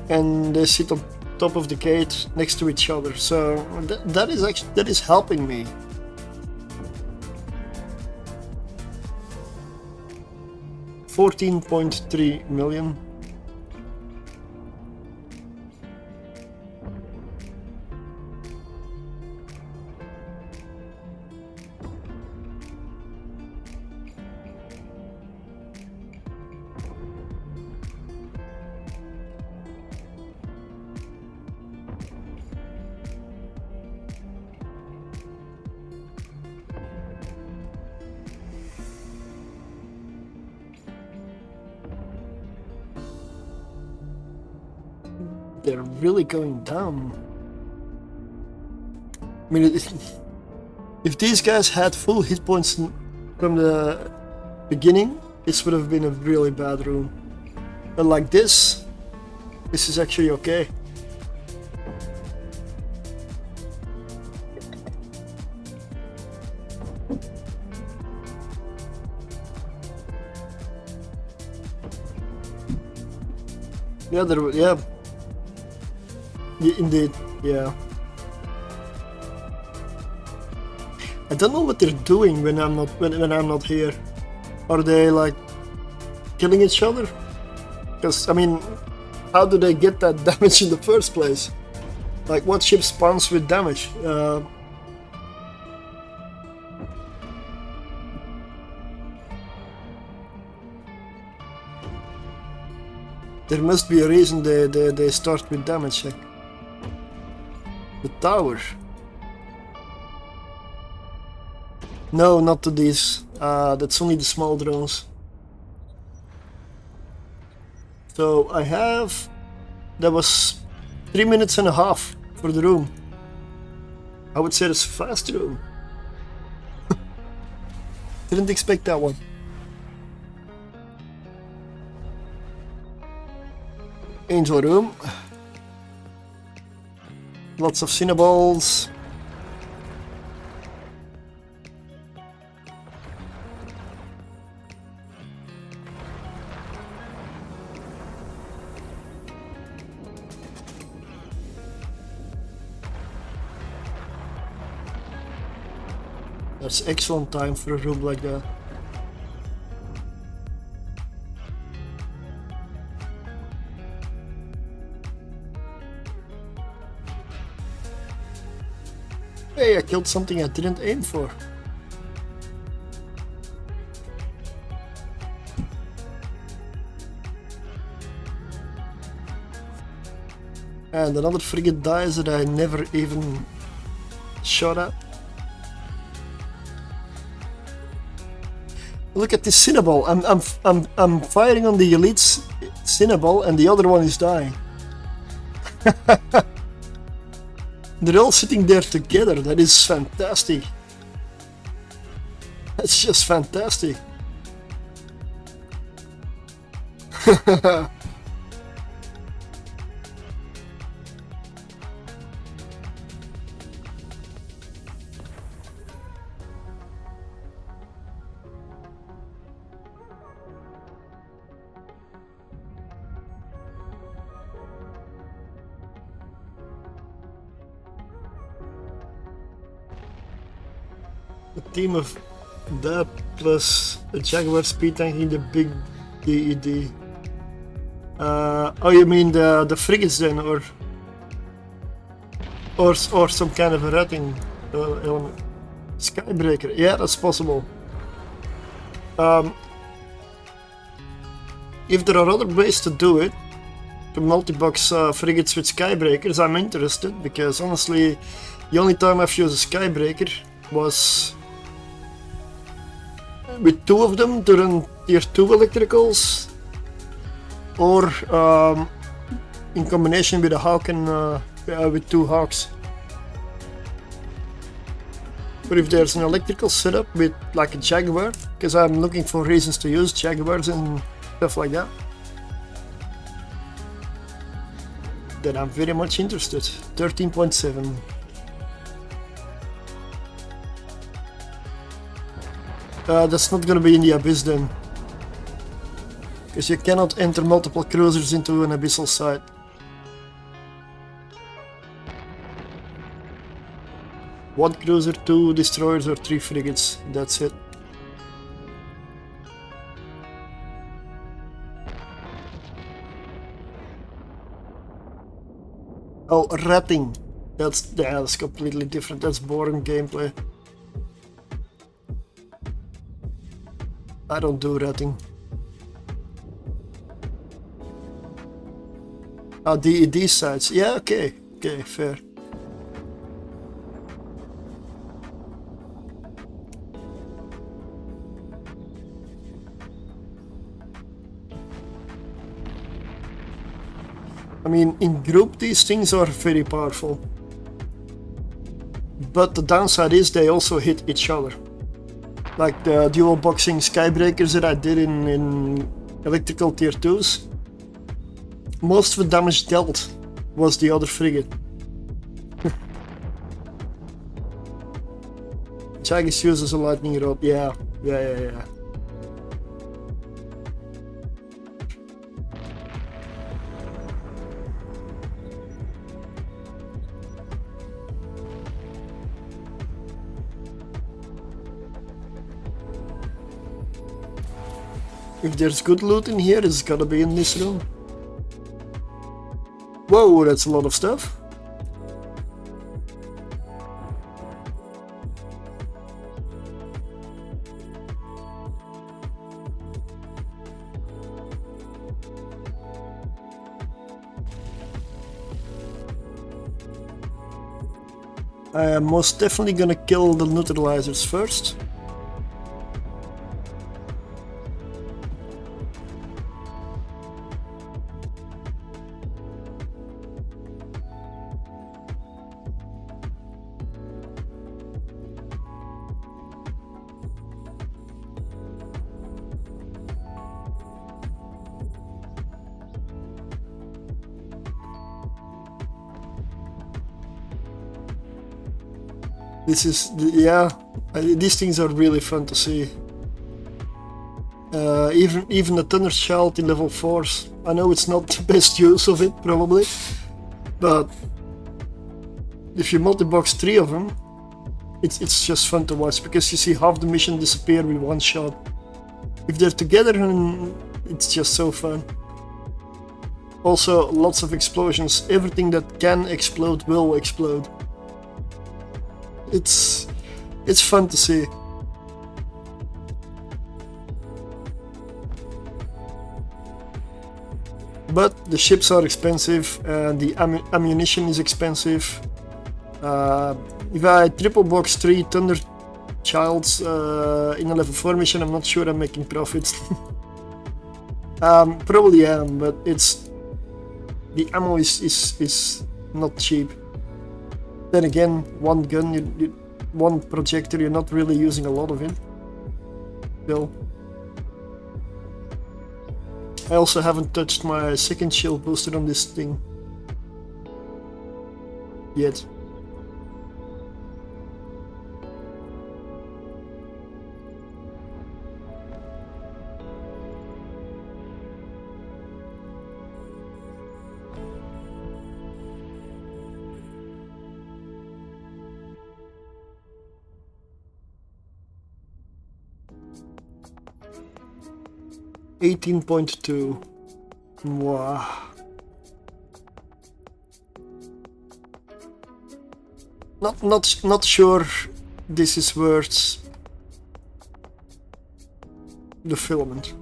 and they sit on top of the gate next to each other, so that is helping me. $14.3 million. They're really going down. I mean, if these guys had full hit points from the beginning, this would have been a really bad room. But like this, This is actually okay. Yeah, indeed, yeah. I don't know what they're doing when I'm not here. Are they like killing each other? Because I mean, how do they get that damage in the first place? Like, what ship spawns with damage? There must be a reason they start with damage. Like the tower. No, not to these. That's only the small drones. So I have... That was 3 minutes and a half for the room. I would say it's a fast room. Didn't expect that one. Angel room. Lots of cinnaballs. That's excellent time for a room like that. Hey, I killed something I didn't aim for. And another frigate dies that I never even shot at. Look at this cinnaball. I'm firing on the elite's cinnaball and the other one is dying. They're all sitting there together. That is fantastic. That's just fantastic. A team of that plus a Jaguar speed tanking the big DED. Oh, you mean the frigates then, or some kind of a ratting element? Skybreaker, yeah, that's possible. If there are other ways to do it, to multi-box frigates with Skybreakers, I'm interested, because honestly, the only time I've used a Skybreaker was with two of them during tier 2 electricals, or in combination with a Hawk and with two Hawks. But if there's an electrical setup with like a Jaguar, because I'm looking for reasons to use Jaguars and stuff like that, then I'm very much interested. 13.7. That's not gonna be in the Abyss then, because you cannot enter multiple cruisers into an abyssal site. One cruiser, 2 destroyers or 3 frigates, that's it. Oh, ratting. That's completely different. That's boring gameplay. I don't do ratting. Oh, DED sites. Yeah, okay. Okay, fair. I mean, in group these things are very powerful. But the downside is they also hit each other. Like the dual boxing Skybreakers that I did in electrical tier 2s. most of the damage dealt was the other frigate. Chagas uses a lightning rod, yeah. If there's good loot in here, it's gotta be in this room. Whoa, that's a lot of stuff. I am most definitely gonna kill the neutralizers first. This is, yeah, these things are really fun to see. Even the Thunder Child in level 4s. I know it's not the best use of it, probably, but if you multi-box 3 of them, it's just fun to watch, because you see half the mission disappear with one shot. If they're together, it's just so fun. Also, lots of explosions. Everything that can explode will explode. It's fun to see. But the ships are expensive and the ammunition is expensive. If I triple box 3 Thunder Childs in a level 4 mission, I'm not sure I'm making profits. Probably am, but the ammo is not cheap. Then again, one gun, one projector, you're not really using a lot of it. Still. I also haven't touched my second shield booster on this thing yet. $18.2. Wow. Not sure this is worth the filament.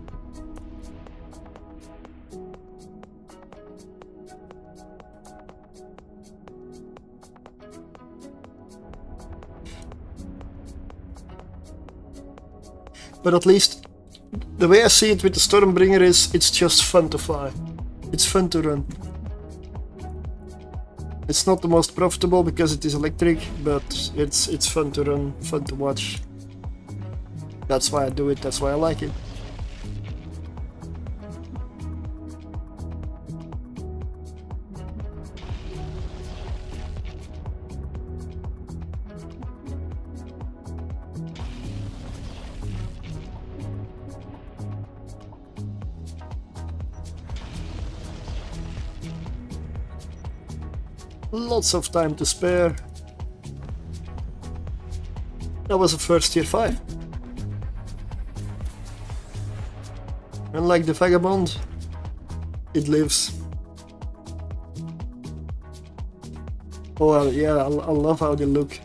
But at least the way I see it with the Stormbringer is, it's just fun to fly. It's fun to run. It's not the most profitable because it is electric, but it's fun to run, fun to watch. That's why I do it, that's why I like it. Lots of time to spare. That was a first tier 5. Unlike the Vagabond, it lives. Oh yeah, I love how they look.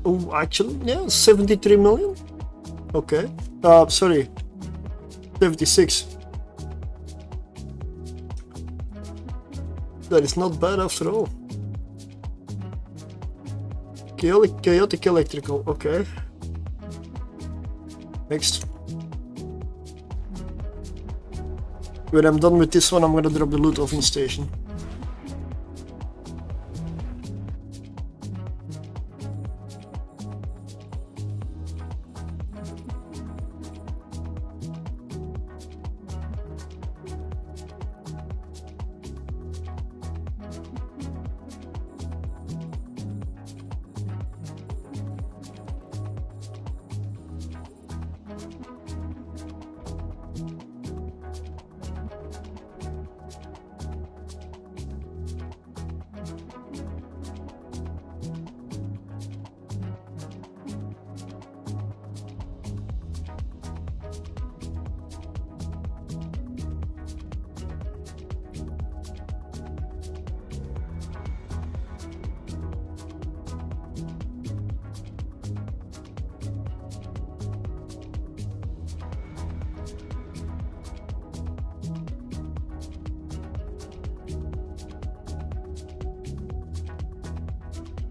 Oh, actually, yeah, 73 million? Okay. Sorry. 76. That is not bad after all. Chaotic electrical, okay. Next. When I'm done with this one, I'm gonna drop the loot off in station.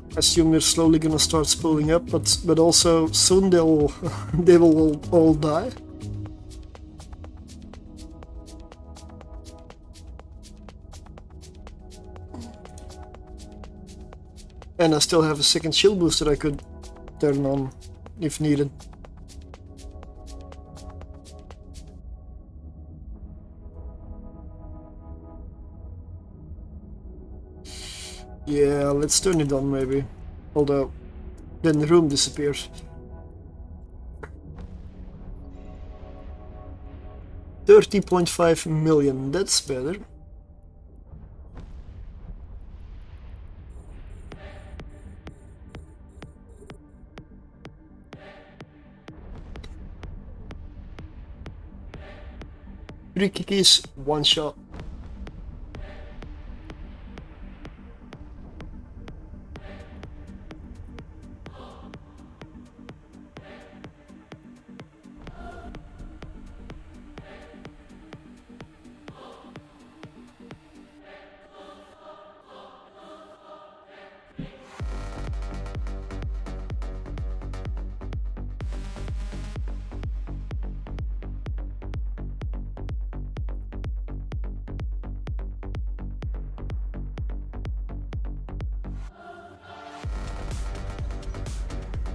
I assume they're slowly gonna start spooling up, but also soon they will all die. And I still have a second shield boost that I could turn on if needed. Yeah, let's turn it on maybe. Although, then the room disappears. 30.5 million, that's better. Three kickies, one shot.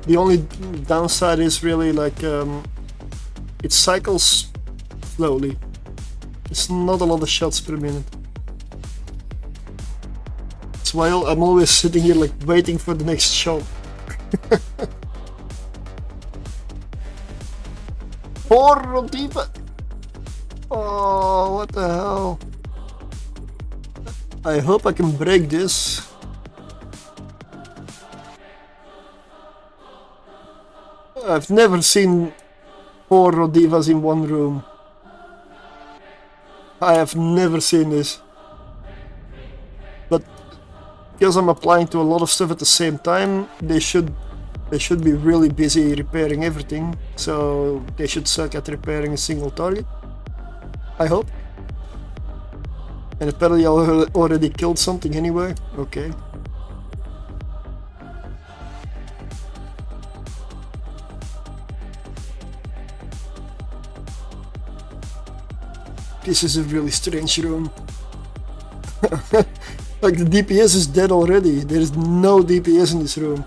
The only downside is really like it cycles slowly. It's not a lot of shots per minute. That's why I'm always sitting here like waiting for the next shot. Poor Rodiva! Oh, what the hell? I hope I can break this. I've never seen 4 Rodivas in one room. I have never seen this. But because I'm applying to a lot of stuff at the same time, they should be really busy repairing everything. So they should suck at repairing a single target. I hope. And apparently I already killed something anyway. Okay. This is a really strange room. Like the DPS is dead already. There is no DPS in this room.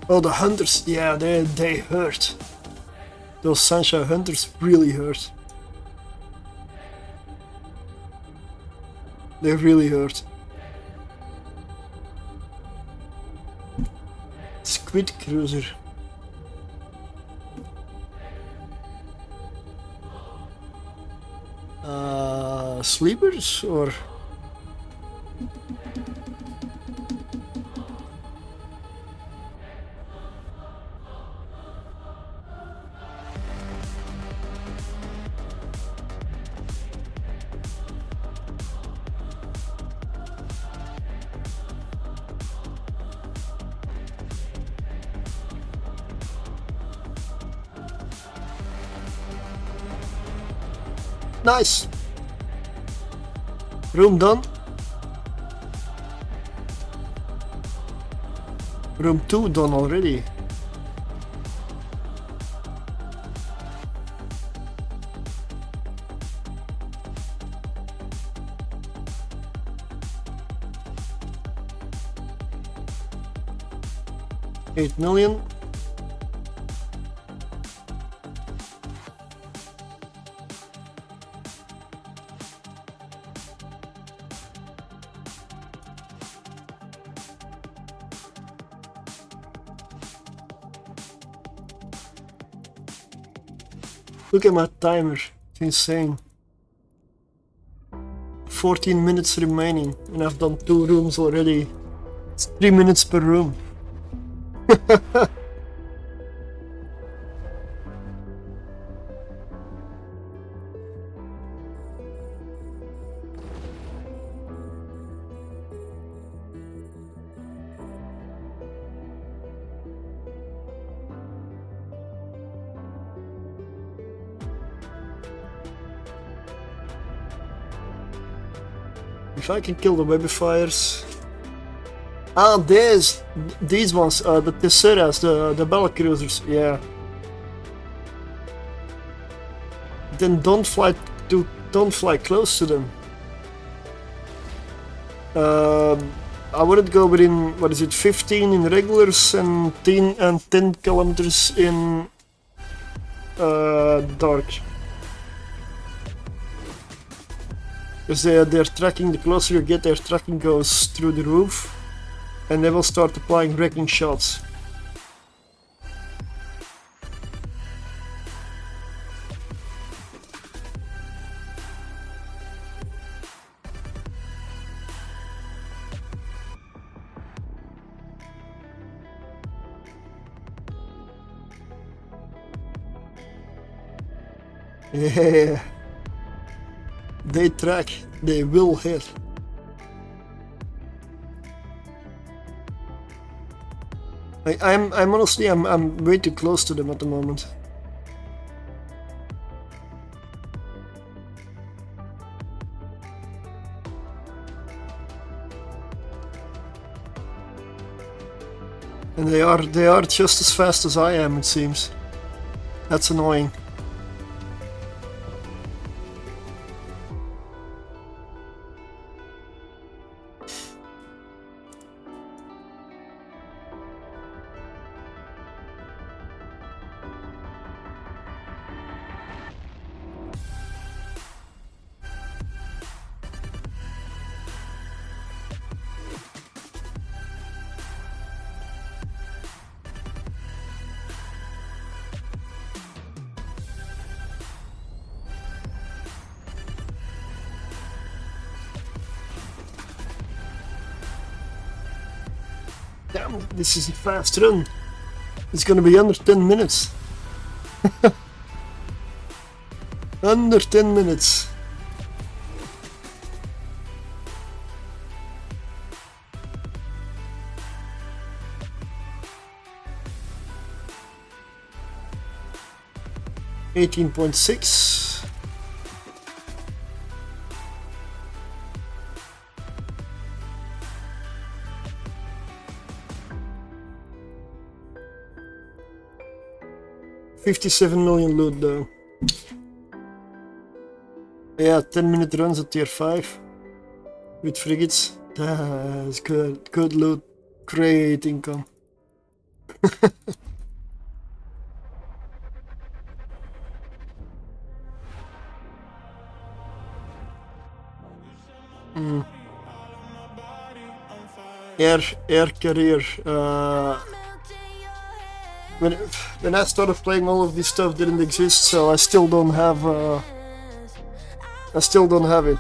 Oh, the hunters, yeah, they hurt. Those Sunshine hunters really hurt. They really hurt. Squid Cruiser. Sleepers or... Nice. Room done. Room 2 done already. $8 million. Look at my timer, it's insane. 14 minutes remaining and I've done 2 rooms already. It's 3 minutes per room. If I can kill the webifiers. Ah, these ones, the Tesseras, the battle cruisers, yeah. Then don't fly close to them. I wouldn't go within, what is it, 15 in regulars and 10 kilometers in dark. Because they're tracking, the closer you get, their tracking goes through the roof and they will start applying wrecking shots. Yeah. They track, they will hit. I'm honestly, I'm way too close to them at the moment. And they are just as fast as I am, it seems. That's annoying. Damn, this is a fast run. It's gonna be under 10 minutes. Under 10 minutes. $18.6. $57 million loot though. Yeah, 10-minute runs at tier 5 with frigates. That's good. Good loot. Great income. Air carrier. When I started playing, all of this stuff didn't exist, so I still don't have it.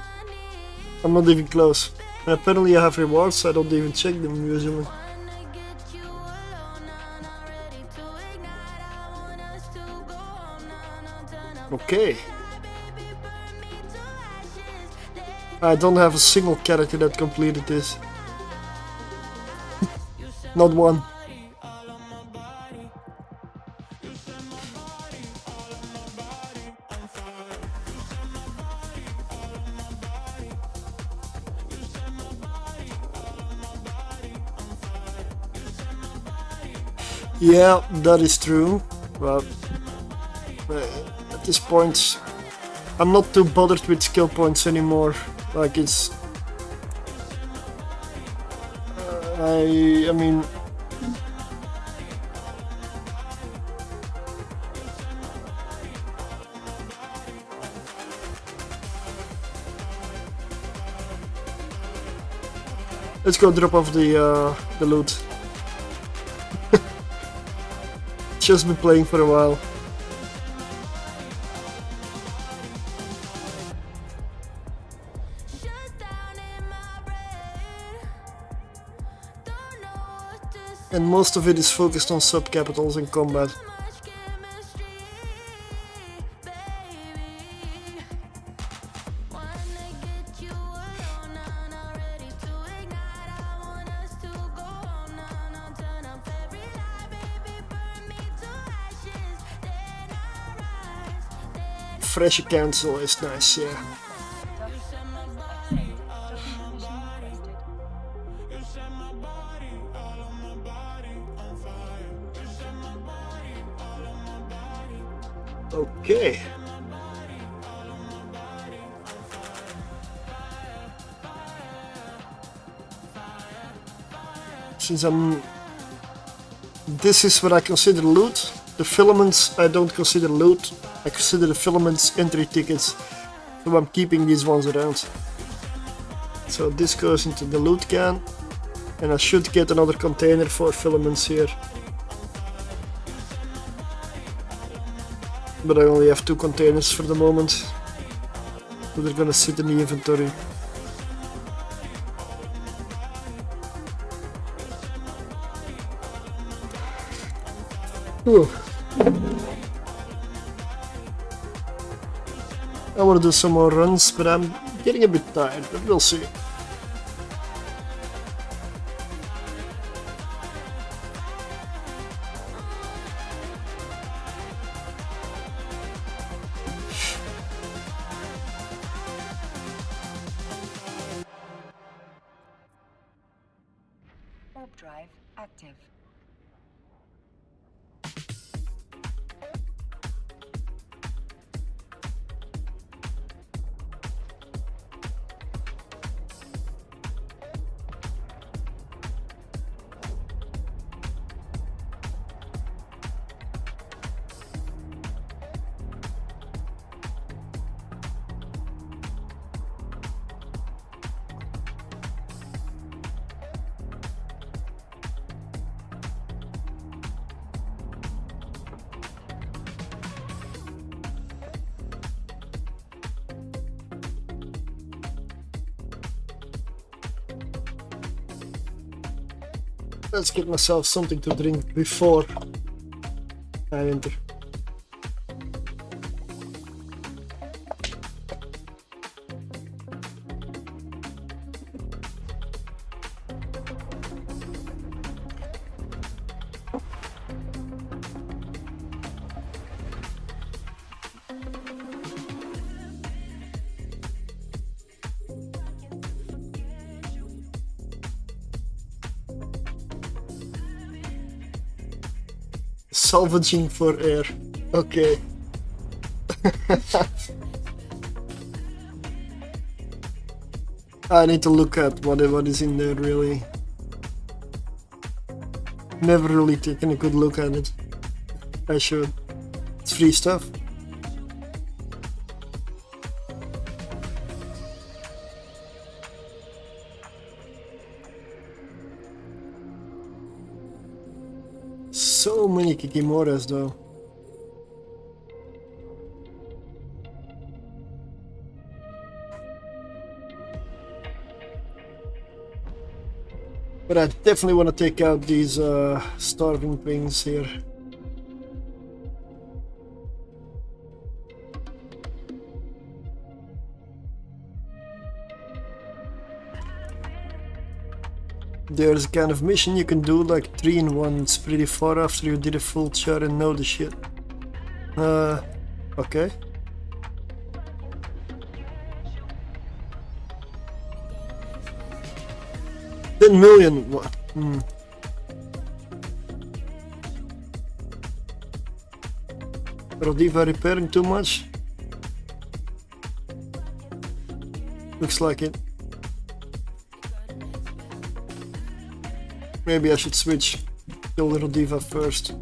I'm not even close. And apparently I have rewards, so I don't even check them usually. Okay. I don't have a single character that completed this. Not one. Yeah, that is true. But at this point, I'm not too bothered with skill points anymore. Like it's, I mean, let's go drop off the loot. Just been playing for a while. And most of it is focused on sub-capitals and combat. Fresh accounts always nice, yeah. Okay. Since this is what I consider loot. The filaments I don't consider loot. I consider the filaments entry tickets. So I'm keeping these ones around. So this goes into the loot can. And I should get another container for filaments here. But I only have 2 containers for the moment. So they're gonna sit in the inventory. Ooh. I want to do some more runs, but I'm getting a bit tired, but we'll see. Warp drive active. Let's get myself something to drink before I enter. Salvaging for air. Okay. I need to look at what is in there really. Never really taken a good look at it. I should. It's free stuff. So many Kikimoras though. But I definitely want to take out these starving things here. There's a kind of mission you can do like 3 in 1. It's pretty far after you did a full chart and know the shit. Okay. $10 million. What? Rodiva repairing too much? Looks like it. Maybe I should switch. Kill the Rodiva first.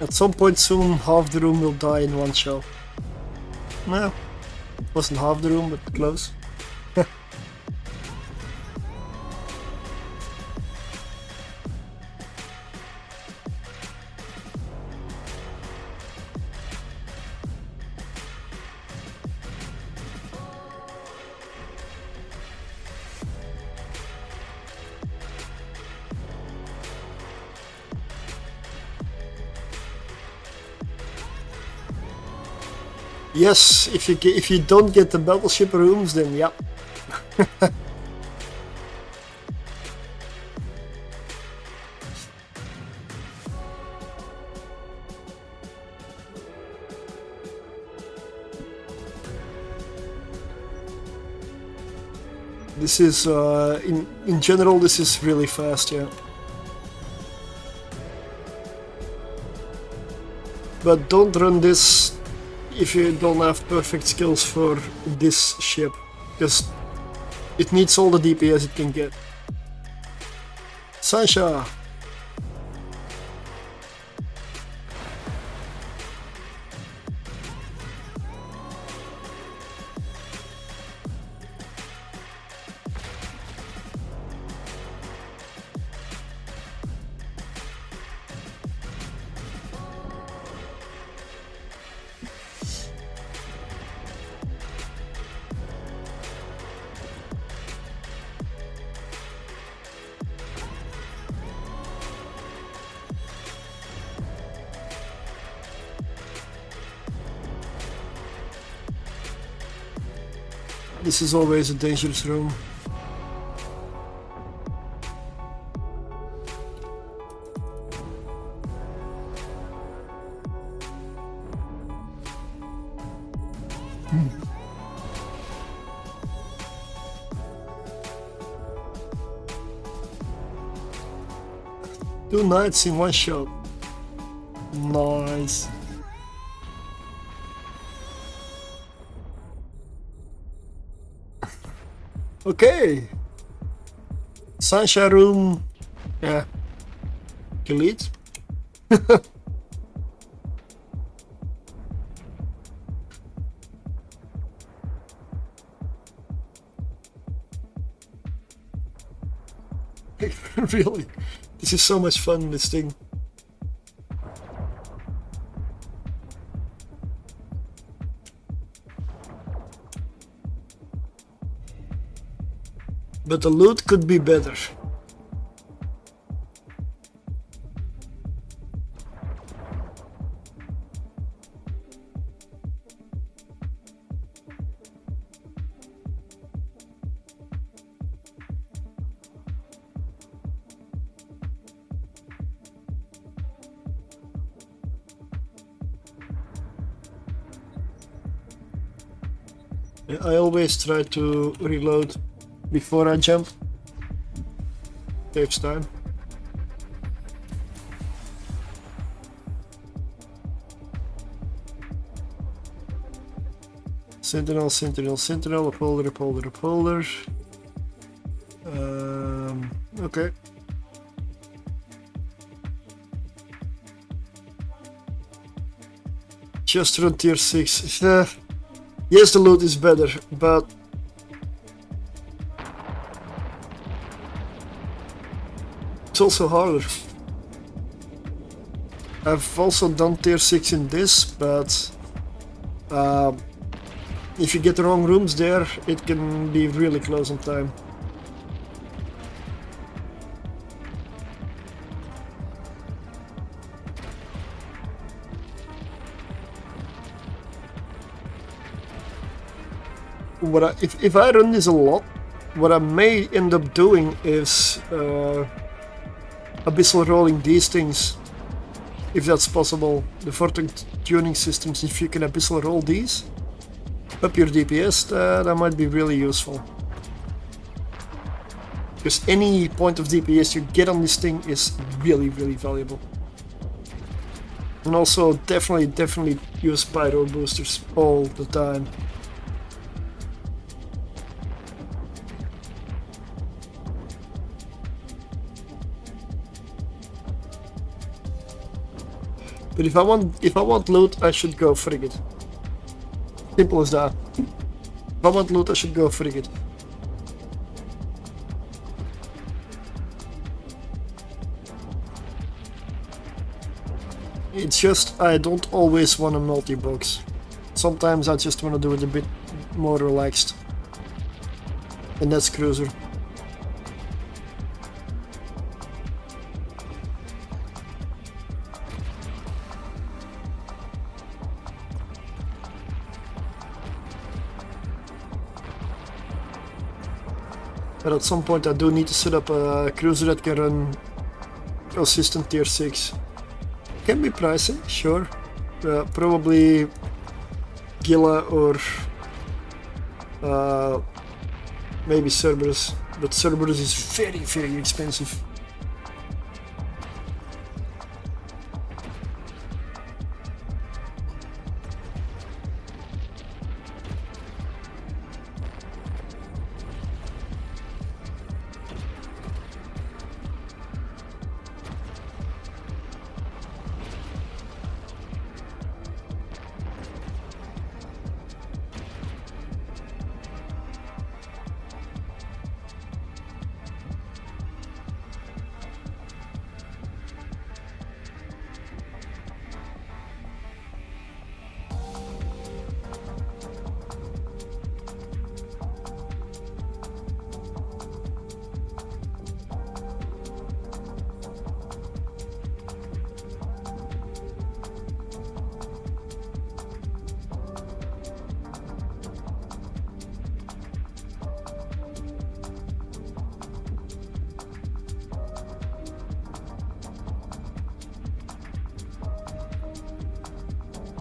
At some point soon, half the room will die in one shot. No, wasn't half the room, but close. Yes, if you don't get the battleship rooms, then yeah. This is in general, this is really fast, yeah. But don't run this if you don't have perfect skills for this ship, because it needs all the DPS it can get. Sancha! This is always a dangerous room. Two knights in one shot. Nice. Okay. Sancha room. Yeah. Kill it. Really? This is so much fun, this thing. But the loot could be better. I always try to reload before I jump. Saves time. Sentinel, sentinel, sentinel, upholder, upholder, upholder. Okay. Just run tier 6. Yes, the loot is better, but it's also harder. I've also done tier 6 in this, but if you get the wrong rooms there, it can be really close on time. If I run this a lot, what I may end up doing is abyssal rolling these things, if that's possible. The Fortune tuning systems, if you can abyssal roll these, up your DPS, that might be really useful. Because any point of DPS you get on this thing is really, really valuable. And also definitely use pyro boosters all the time. But if I want loot, I should go frigate. Simple as that. If I want loot, I should go frigate. It's just I don't always want a multi-box. Sometimes I just want to do it a bit more relaxed. And that's cruiser. But at some point I do need to set up a cruiser that can run consistent tier 6. Can be pricey, sure. Probably Gila or maybe Cerberus. But Cerberus is very, very expensive.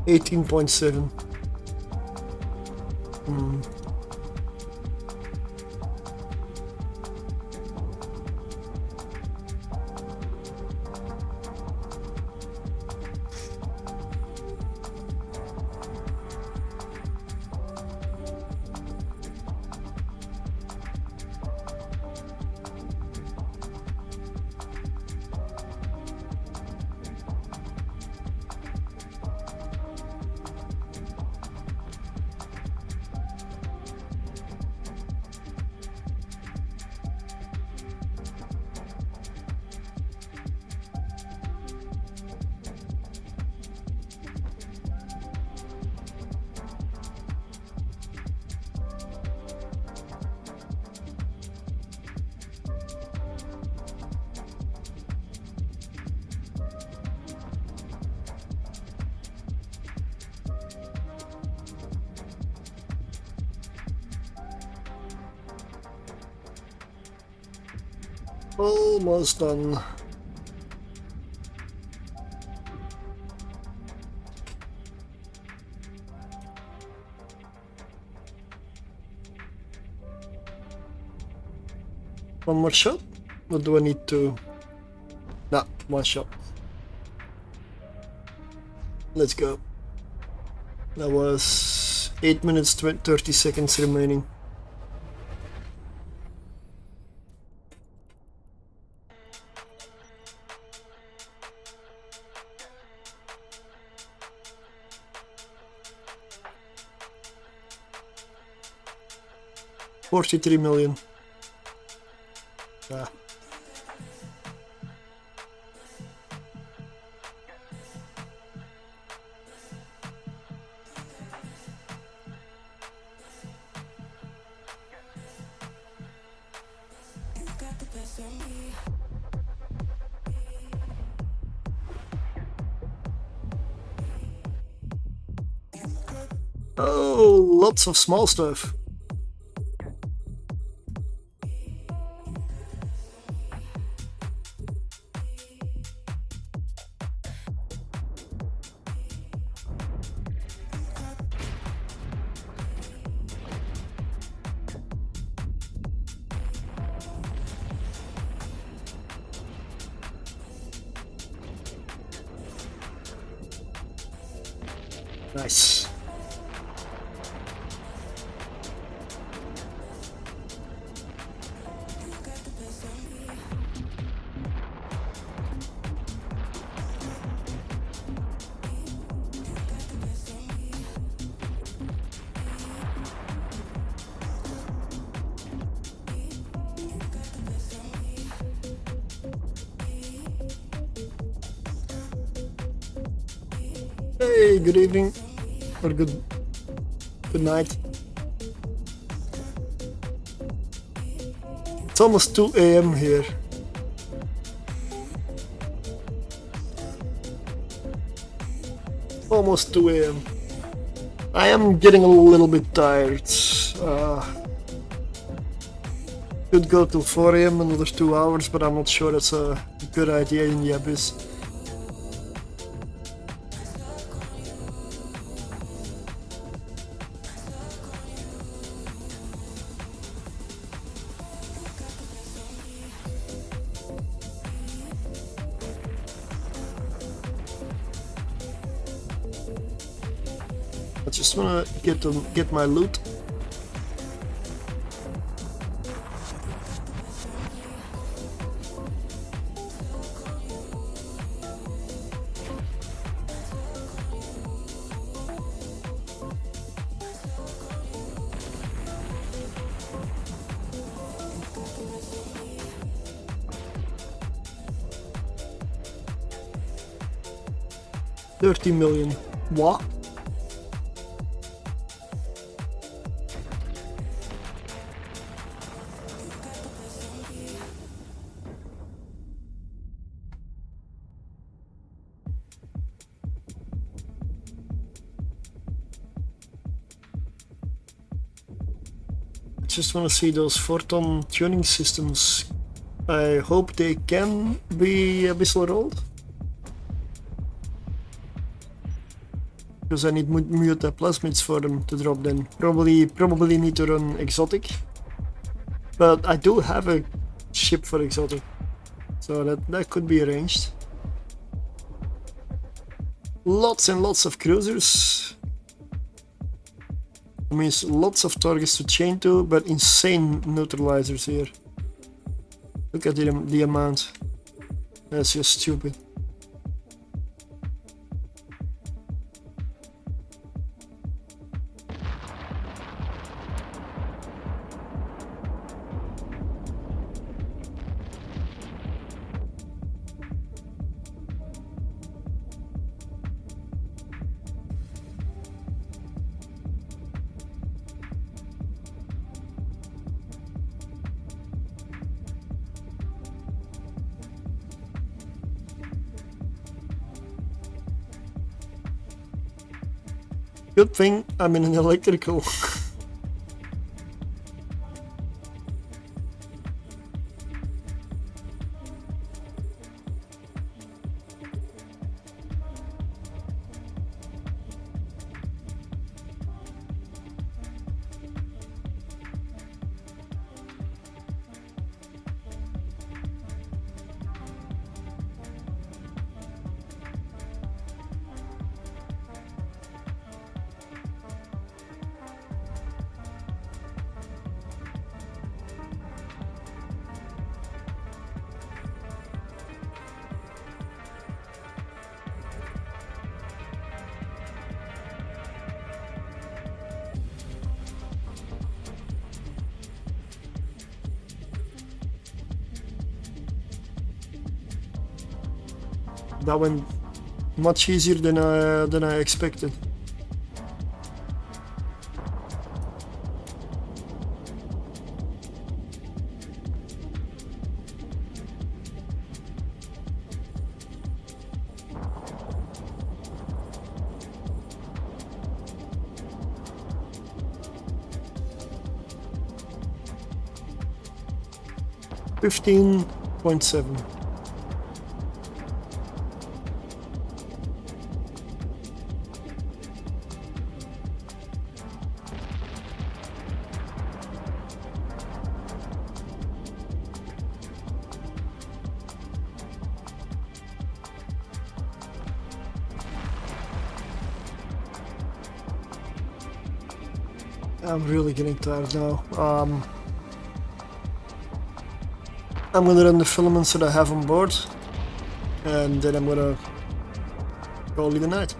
$18.7. Almost done. One more shot? Or do I need to? Nah, one shot. Let's go. That was 8 minutes 30 seconds remaining. $43 million. Ah. Oh, lots of small stuff. Nice. Hey, good evening or good night. It's almost 2 a.m. here. Almost 2 a.m. I am getting a little bit tired. Could go till 4 a.m. another 2 hours, but I'm not sure that's a good idea in the abyss. I just wanna get my loot. $30 million. What? Just want to see those Photon tuning systems. I hope they can be abyssal rolled. Because I need mutaplasmids for them to drop then. Probably need to run exotic. But I do have a ship for exotic. So that could be arranged. Lots and lots of cruisers. That means lots of targets to chain to, but insane neutralizers here. Look at the amount. That's just stupid. Good thing I'm in an electrical. that went much easier than I expected. $15.7. I'm really getting tired now. I'm gonna run the filaments that I have on board, and then I'm gonna call it a night.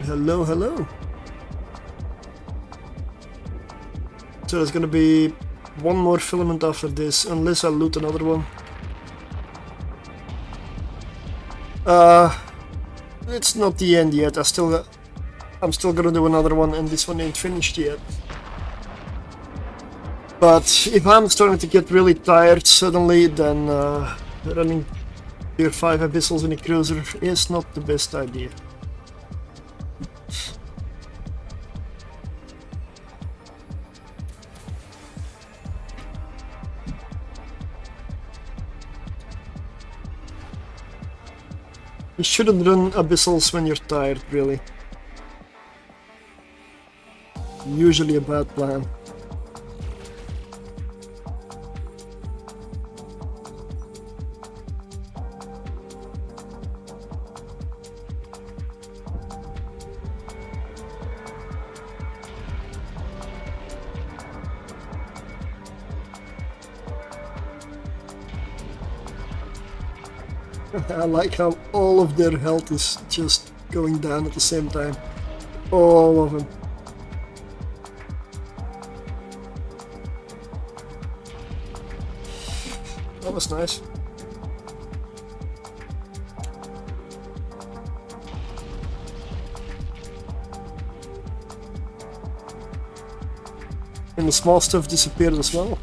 Hello, hello. So there's gonna be one more filament after this, unless I loot another one. It's not the end yet. I'm still gonna do another one, and this one ain't finished yet. But if I'm starting to get really tired suddenly, then running tier 5 abyssals in a cruiser is not the best idea. You shouldn't run abyssals when you're tired, really. Usually a bad plan. I like how all of their health is just going down at the same time. All of them. That was nice. And the small stuff disappeared as well.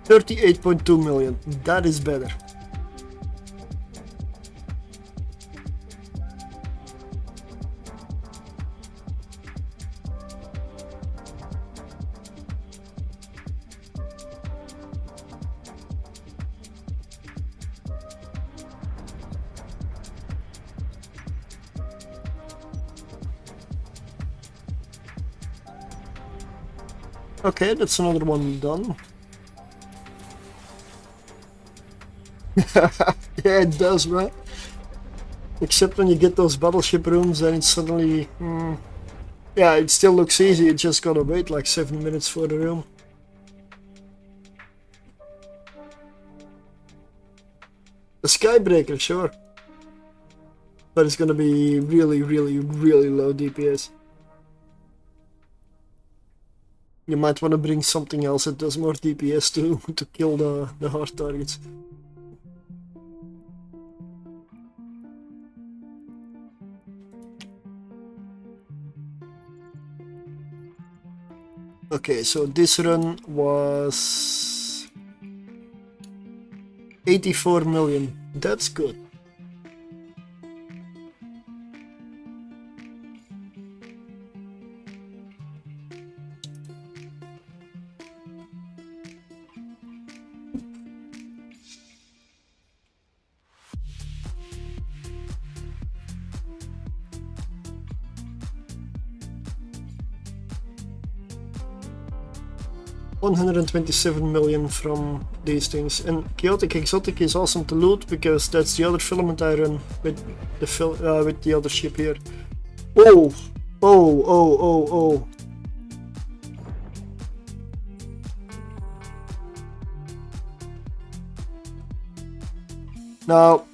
$38.2 million. That is better. Okay, that's another one done. Yeah, it does, right? Except when you get those battleship rooms, then it's suddenly... yeah, it still looks easy, you just gotta wait like 7 minutes for the room. A Skybreaker, sure. But it's gonna be really, really, really low DPS. You might want to bring something else that does more DPS to kill the hard targets. Okay, so this run was 84 million. That's good. $127 million from these things, and Chaotic Exotic is awesome to loot because that's the other filament I run with the other ship here. Oh. Now,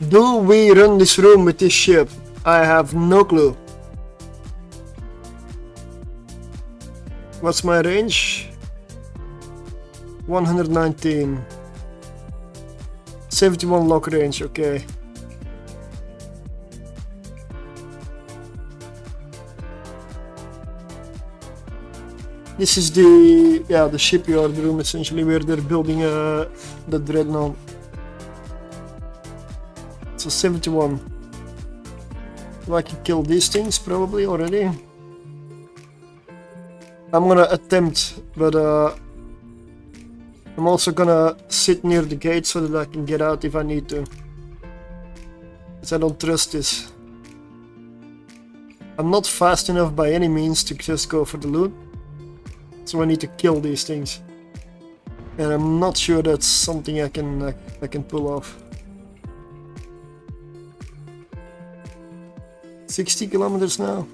do we run this room with this ship? I have no clue. What's my range? 119. 71 lock range, okay. This is the shipyard room essentially where they're building the dreadnought. So 71. I can kill these things probably already. I'm gonna attempt, but I'm also gonna sit near the gate so that I can get out if I need to. Because I don't trust this. I'm not fast enough by any means to just go for the loot. So I need to kill these things. And I'm not sure that's something I can pull off. 60 kilometers now?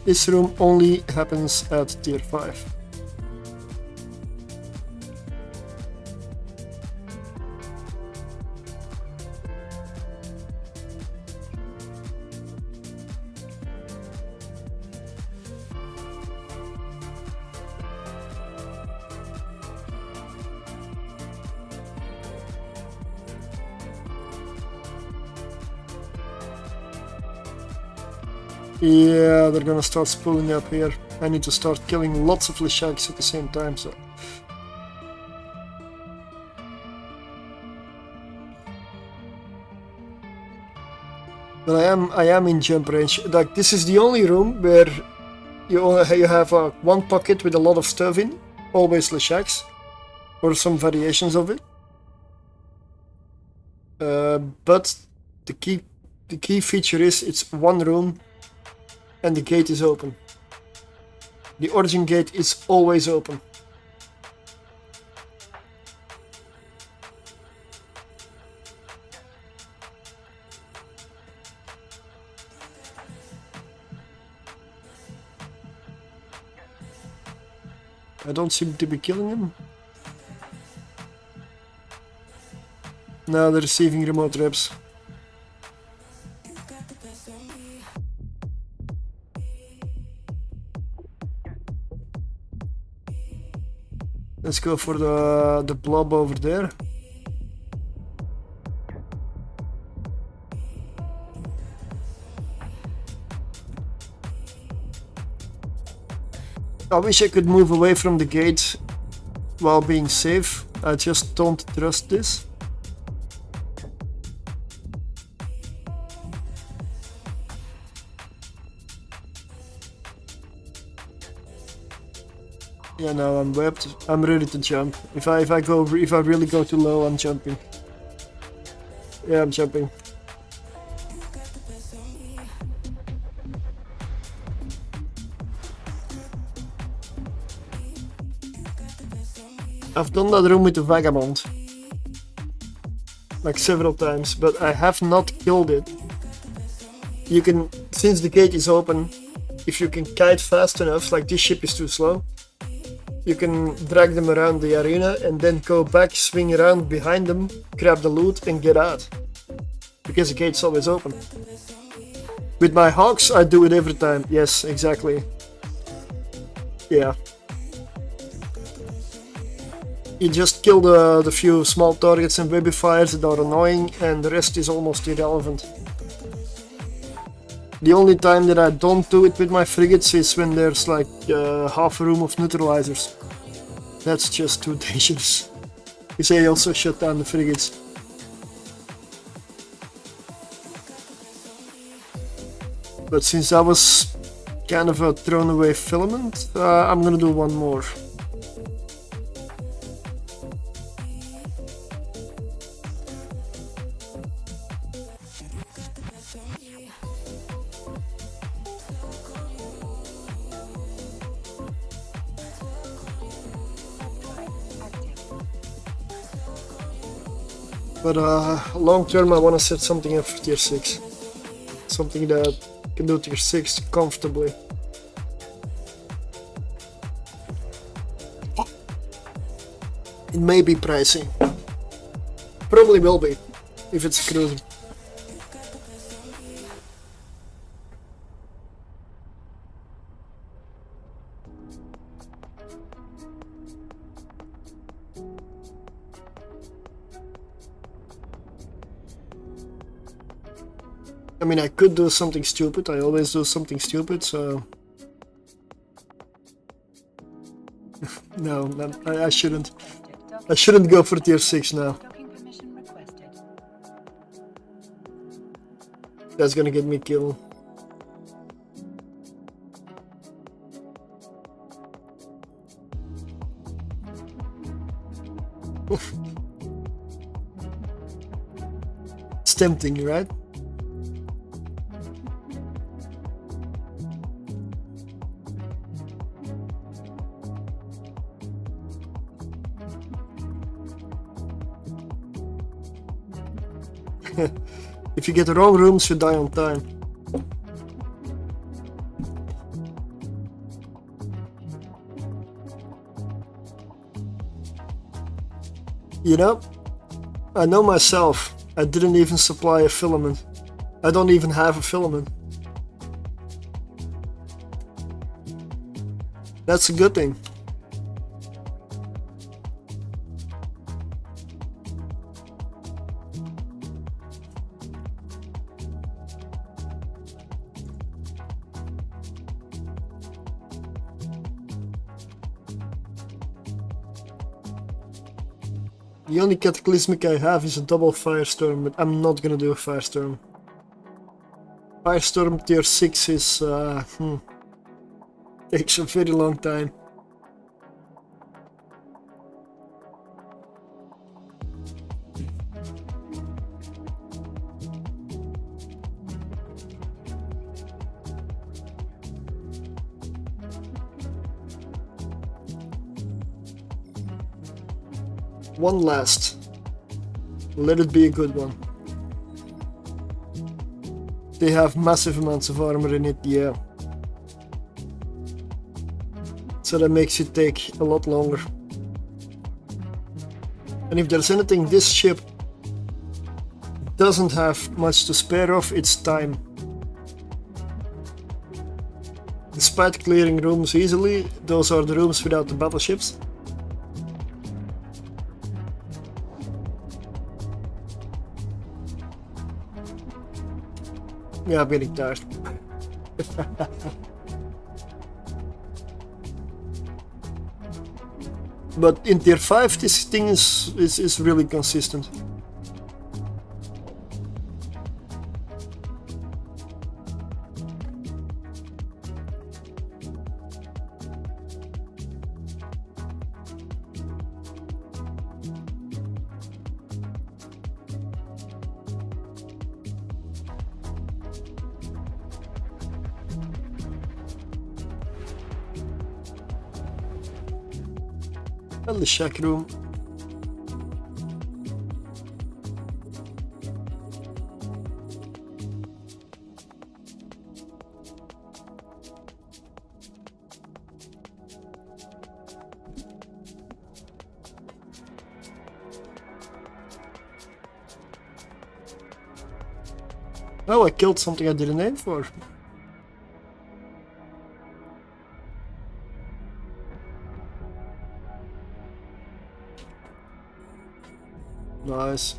This room only happens at tier 5. Yeah, they're gonna start spooling up here. I need to start killing lots of Leshaks at the same time, so... But I am in jump range. Like, this is the only room where you have one pocket with a lot of stuff in, always Leshaks, or some variations of it. But the key feature is it's one room and the gate is open. The origin gate is always open. I don't seem to be killing him. Now they're receiving remote reps. Let's go for the blob over there. I wish I could move away from the gate while being safe. I just don't trust this. Yeah, no, I'm webbed. I'm ready to jump. If I really go too low, I'm jumping. Yeah, I'm jumping. I've done that room with the Vagabond like several times, but I have not killed it. You can, since the gate is open, if you can kite fast enough, like this ship is too slow, you can drag them around the arena and then go back, swing around behind them, grab the loot and get out. Because the gate's always open. With my hawks, I do it every time. Yes, exactly. Yeah. You just kill the few small targets and baby fires that are annoying, and the rest is almost irrelevant. The only time that I don't do it with my frigates is when there's like half a room of neutralizers. That's just too dangerous. You say I also shut down the frigates. But since I was kind of a thrown away filament, I'm gonna do one more. But long term, I want to set something up for tier 6. Something that can do tier 6 comfortably. It may be pricey. Probably will be, if it's a cruiser. I mean, I could do something stupid. I always do something stupid, so... No, I shouldn't. I shouldn't go for tier 6 now. Docking permission requested. That's gonna get me killed. It's tempting, right? If you get the wrong rooms, you die on time. You know, I know myself. I didn't even supply a filament. I don't even have a filament. That's a good thing. The only cataclysmic I have is a double Firestorm, but I'm not gonna do a Firestorm. Firestorm tier 6 is... takes a very long time. One last. Let it be a good one. They have massive amounts of armor in it, yeah. So that makes it take a lot longer. And if there's anything this ship doesn't have much to spare of, it's time. Despite clearing rooms easily, those are the rooms without the battleships. Yeah, I'm getting tired. But in tier 5 this thing is really consistent. The shack room. Oh, I killed something I didn't aim for. Nice.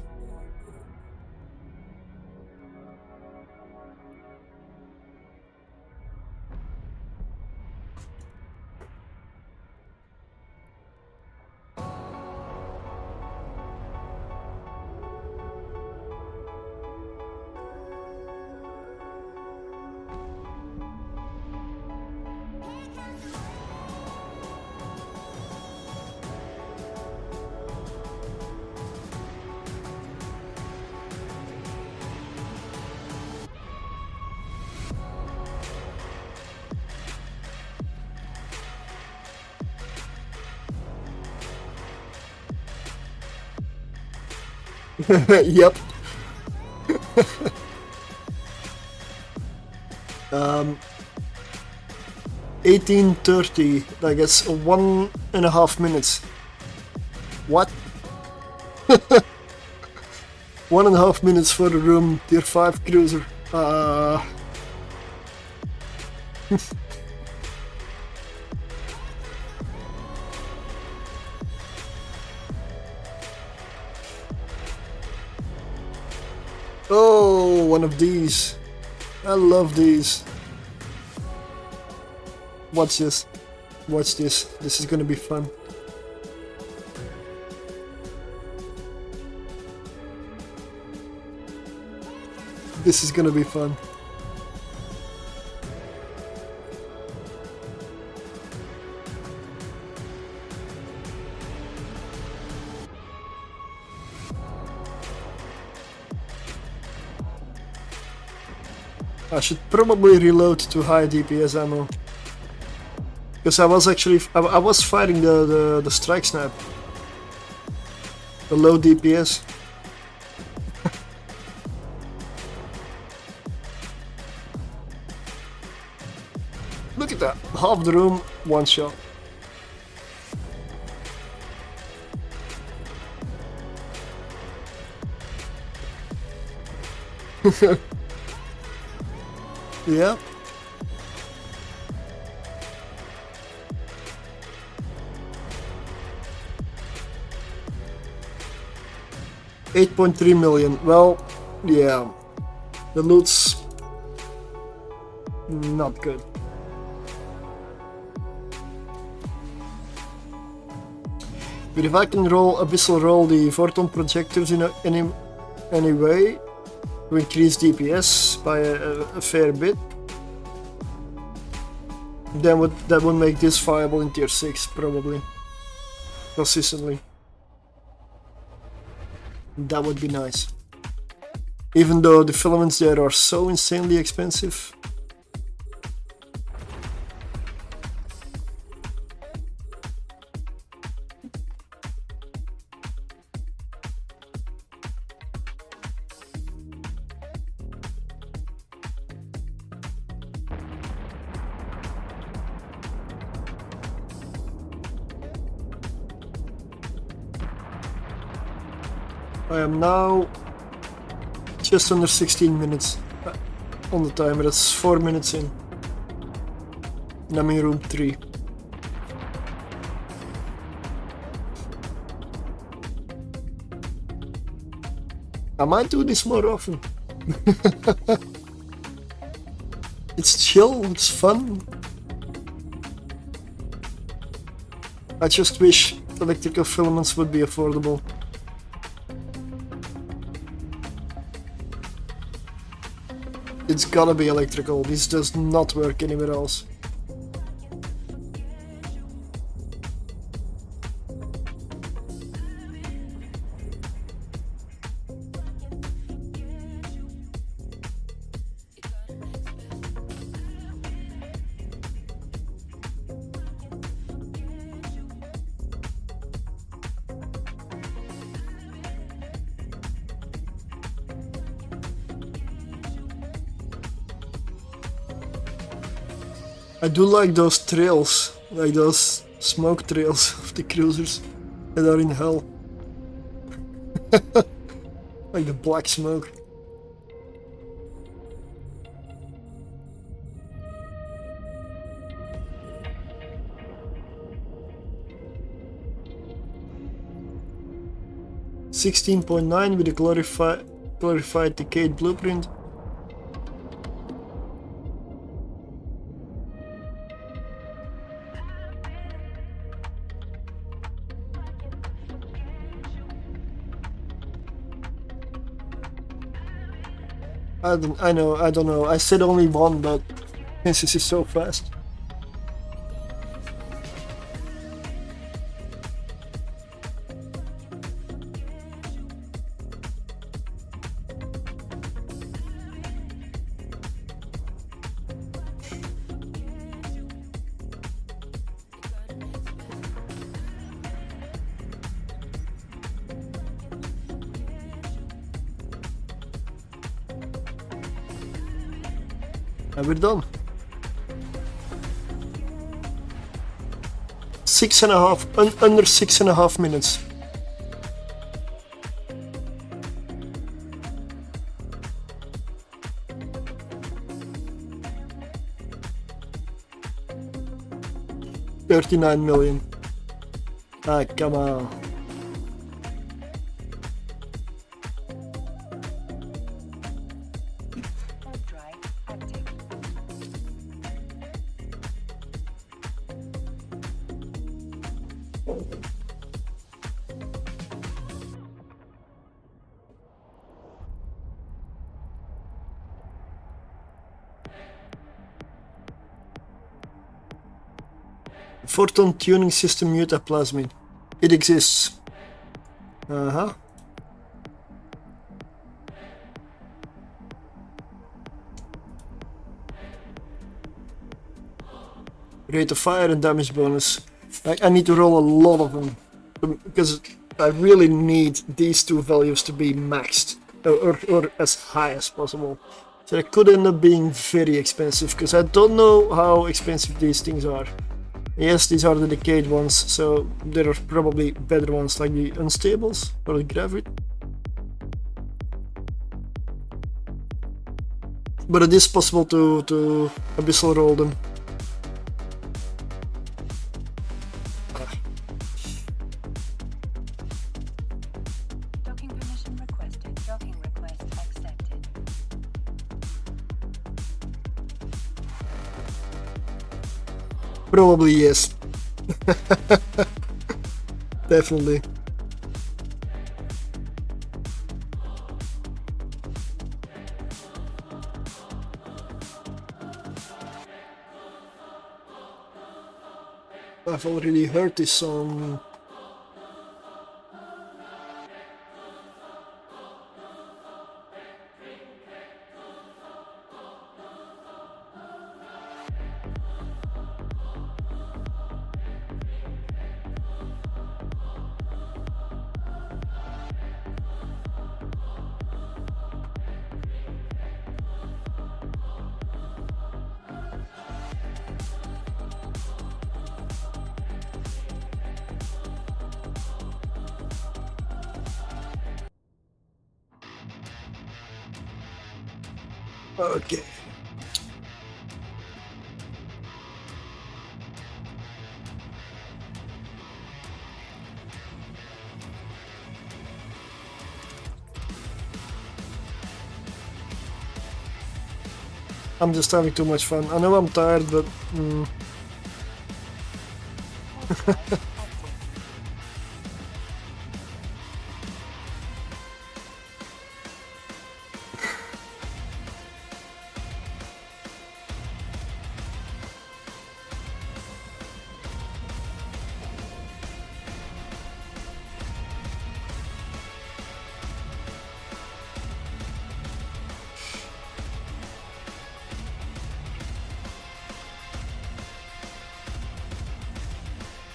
Yep. 18:30. I guess 1.5 minutes. What? 1.5 minutes for the room, tier 5 cruiser. Oh, one of these. I love these. Watch this. Watch this. This is gonna be fun. This is gonna be fun. I should probably reload to high DPS ammo. Because I was actually I was fighting the strike snap. The low DPS. Look at that. Half the room, one shot. Yeah. $8.3 million. Well, yeah. The loot's not good. But if I can abyssal roll the photon projectors in any way to increase DPS by a fair bit, then that would make this viable in tier 6 probably. Consistently. That would be nice. Even though the filaments there are so insanely expensive. I am now just under 16 minutes on the timer. That's 4 minutes in. And I'm in room 3. I might do this more often. It's chill, it's fun. I just wish electrical filaments would be affordable. It's gotta be electrical, this does not work anywhere else. I do like those trails, like those smoke trails of the cruisers that are in hell. Like the black smoke. $16.9 with a glorified decayed blueprint. I don't know. I said only one, but since this is so fast. And we're done. 6.5, under 6.5 minutes. $39 million. Ah, come on. Warp drive active. Photon tuning system mutaplasmid. It exists. Uh-huh. Rate of fire and damage bonus. I need to roll a lot of them because I really need these two values to be maxed or as high as possible. So it could end up being very expensive because I don't know how expensive these things are. Yes, these are the decayed ones, so there are probably better ones like the unstables or the gravity. But it is possible to abyssal roll them. Docking permission requested. Docking request accepted. Probably yes. Definitely. I've already heard this song. Okay. I'm just having too much fun. I know I'm tired, but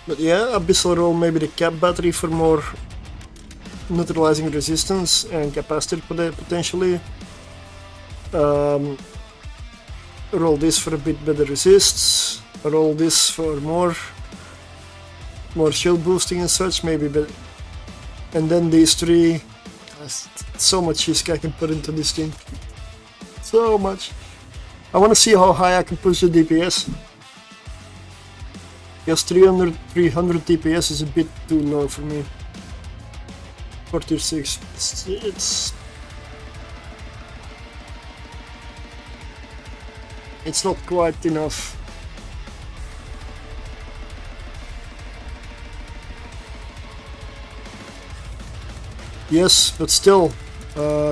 But yeah, abyssal roll maybe the cap battery for more neutralizing resistance and capacitor potentially. Roll this for a bit better resists. Roll this for more shield boosting and such maybe, but and then these three. So much cheese I can put into this thing. So much. I want to see how high I can push the DPS. Because 300 DPS is a bit too low for me. 46. It's not quite enough. Yes, but still,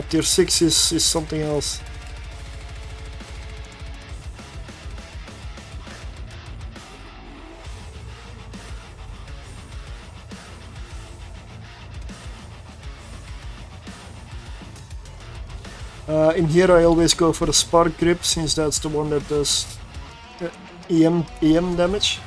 tier 6 is something else. In here I always go for the spark grip since that's the one that does EM damage.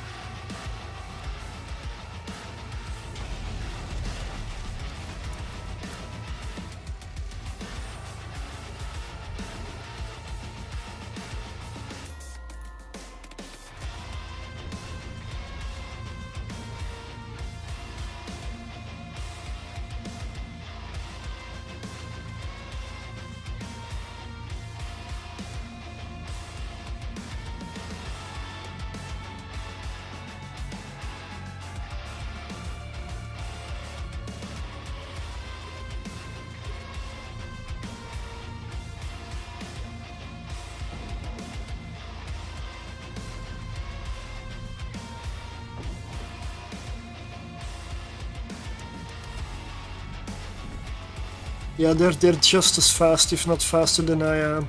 Yeah, they're just as fast, if not faster than I am.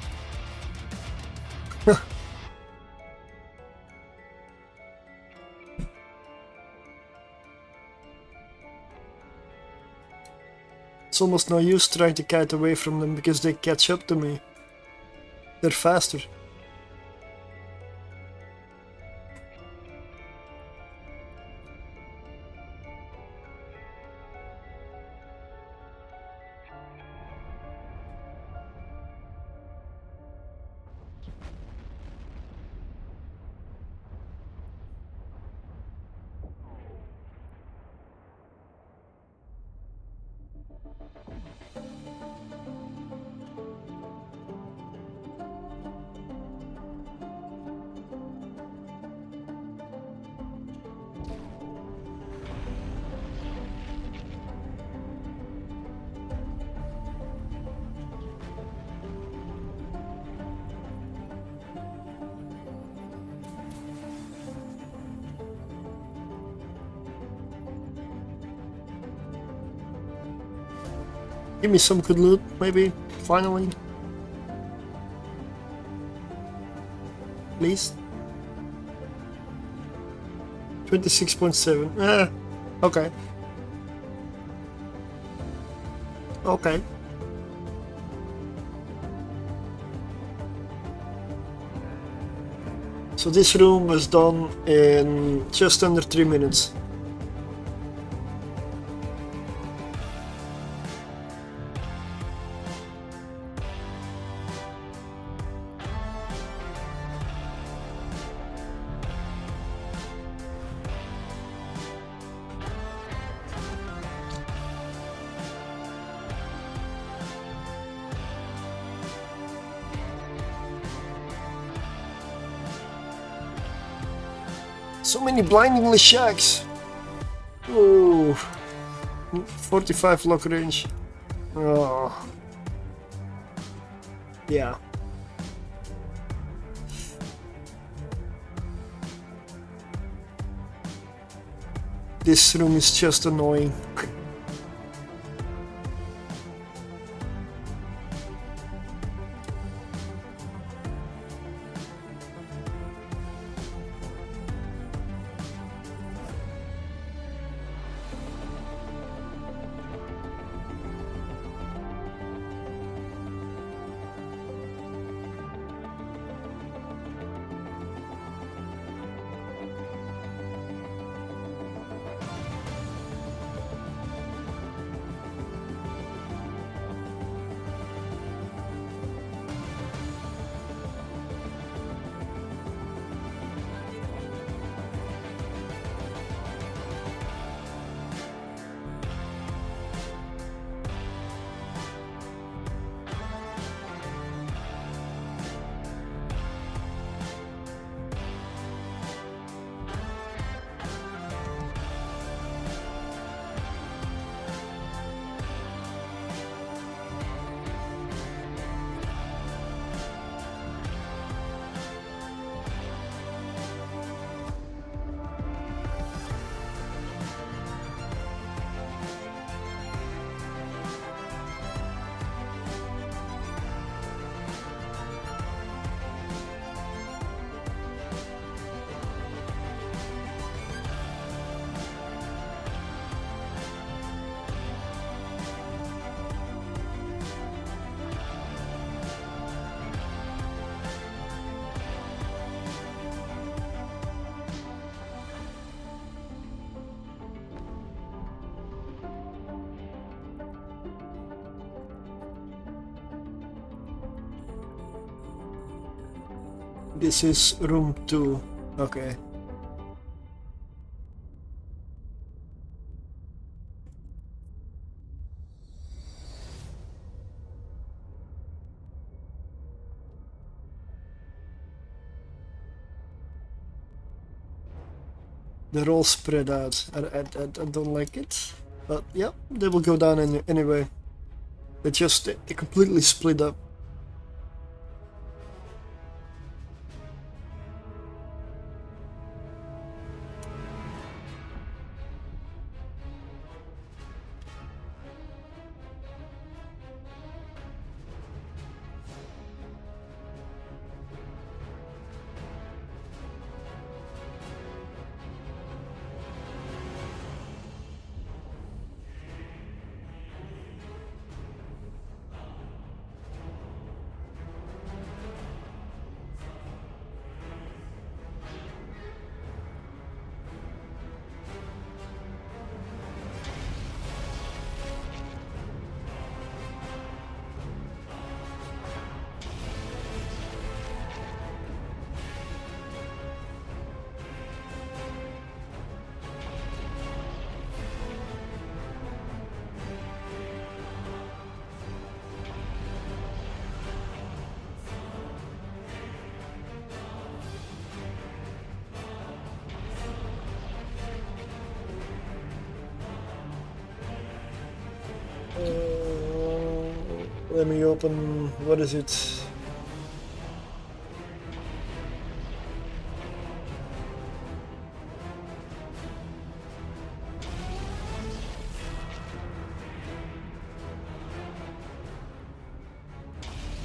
It's almost no use trying to kite away from them because they catch up to me. They're faster. Give me some good loot, maybe, finally. Please. 26.7. Okay. Okay. So this room was done in just under 3 minutes. So many blindingly shacks. Ooh. 45 lock range. Oh. Yeah. This room is just annoying. This is room 2. Okay. They're all spread out. I don't like it. But yeah, they will go down anyway. They completely split up. let me open. What is it?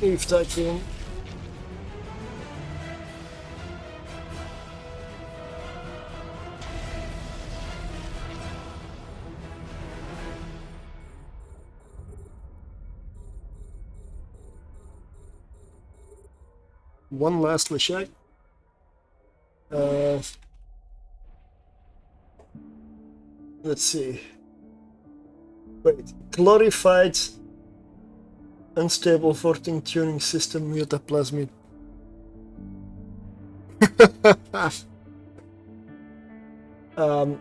Eve Tycoon. One last check. Let's see. Wait, glorified unstable 14 tuning system mutaplasmid. um,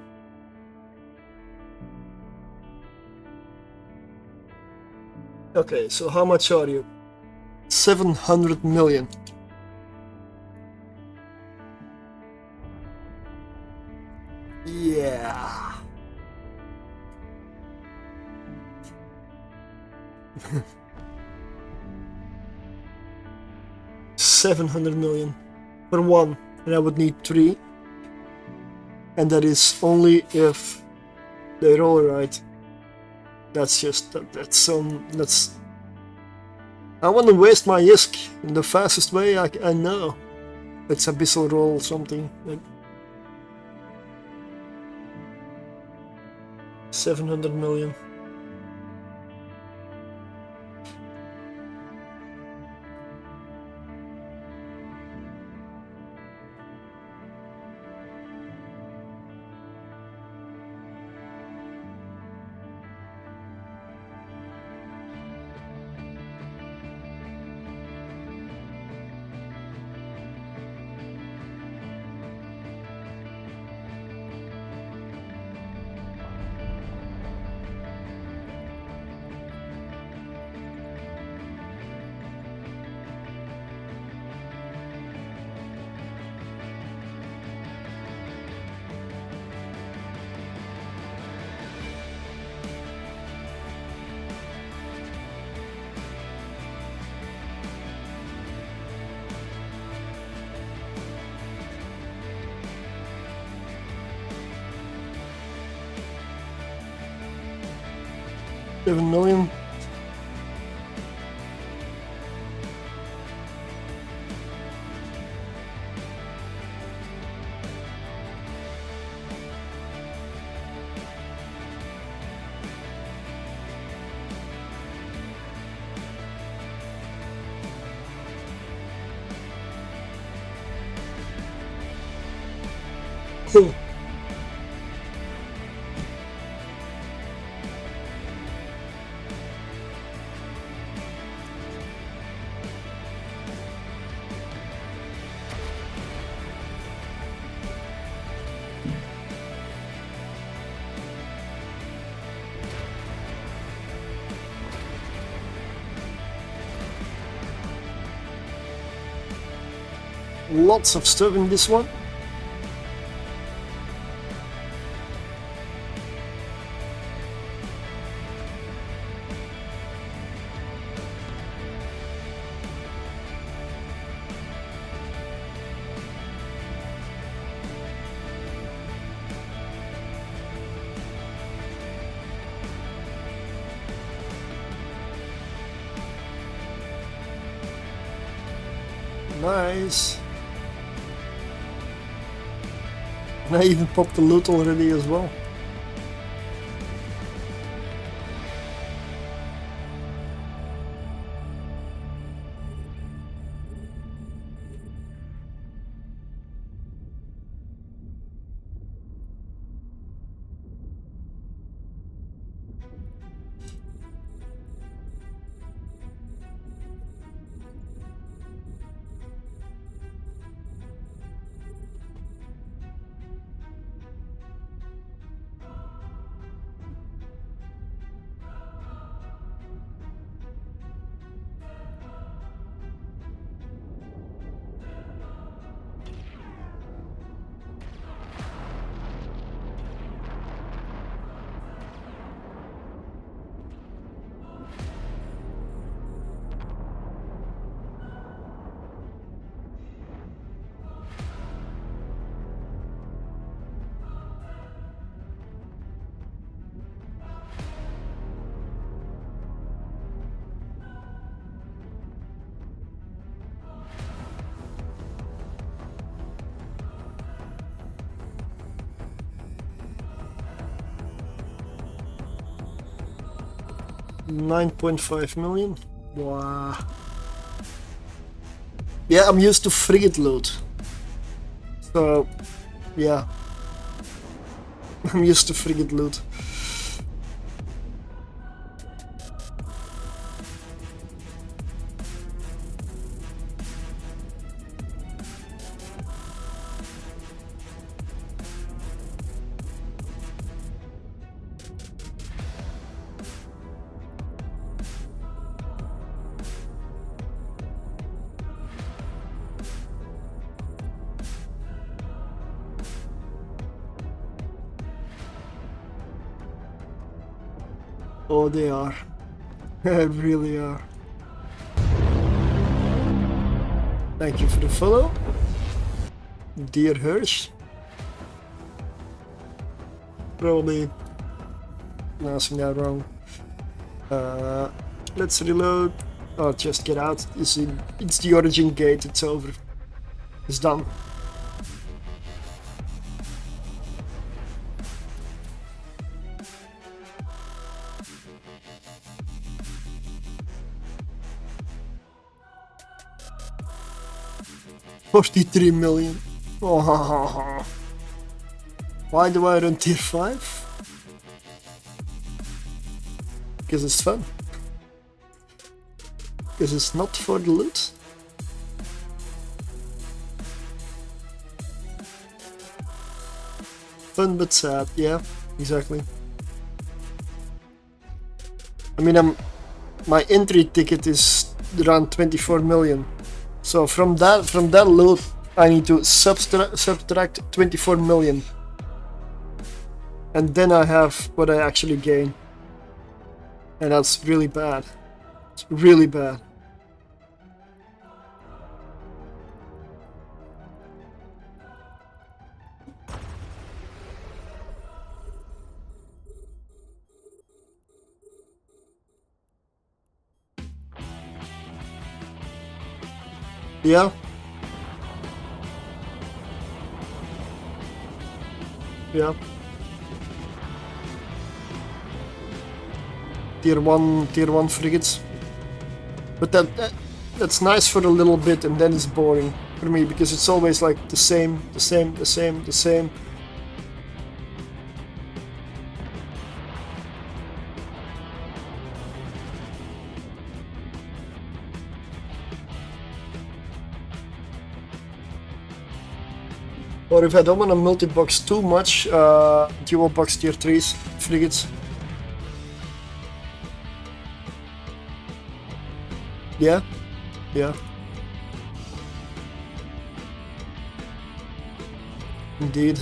okay, so how much are you? 700 million. Yeah. $700 million for one, and I would need 3, and that is only if they roll right. That's just that's I want to waste my ISK in the fastest way I know. It's abyssal roll something. 700 million. $7 million. Cool. Lots of stuff in this one. Nice. And I even popped the loot already as well. 9.5 million. Wow. Yeah, I'm used to frigate loot. So, yeah. I'm used to frigate loot. Oh, they are. They really are. Thank you for the follow, dear Hirsch. Probably pronouncing that wrong. Let's reload. Oh, just get out. You see, it's the origin gate. It's over. It's done. $43 million. Oh. Why do I run tier 5? Because it's fun. Because it's not for the loot. Fun but sad, yeah, exactly. I mean, my entry ticket is around 24 million. So from that loot, I need to subtract 24 million. And then I have what I actually gain. And that's really bad. It's really bad. Yeah. Yeah. Tier 1 frigates. But that's nice for a little bit, and then it's boring for me because it's always like the same. Or if I don't want to multi-box too much, dual box tier 3s, frigates. Yeah, yeah. Indeed.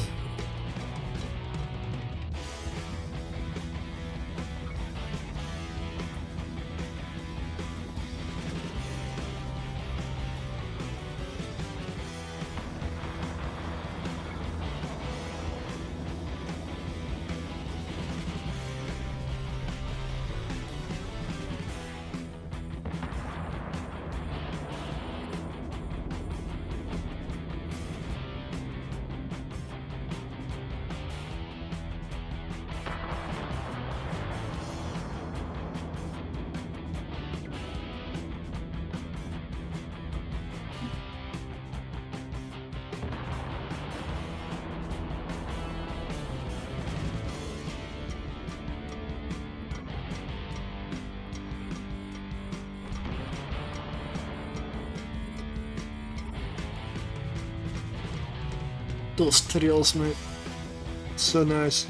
Those trails, mate. So nice.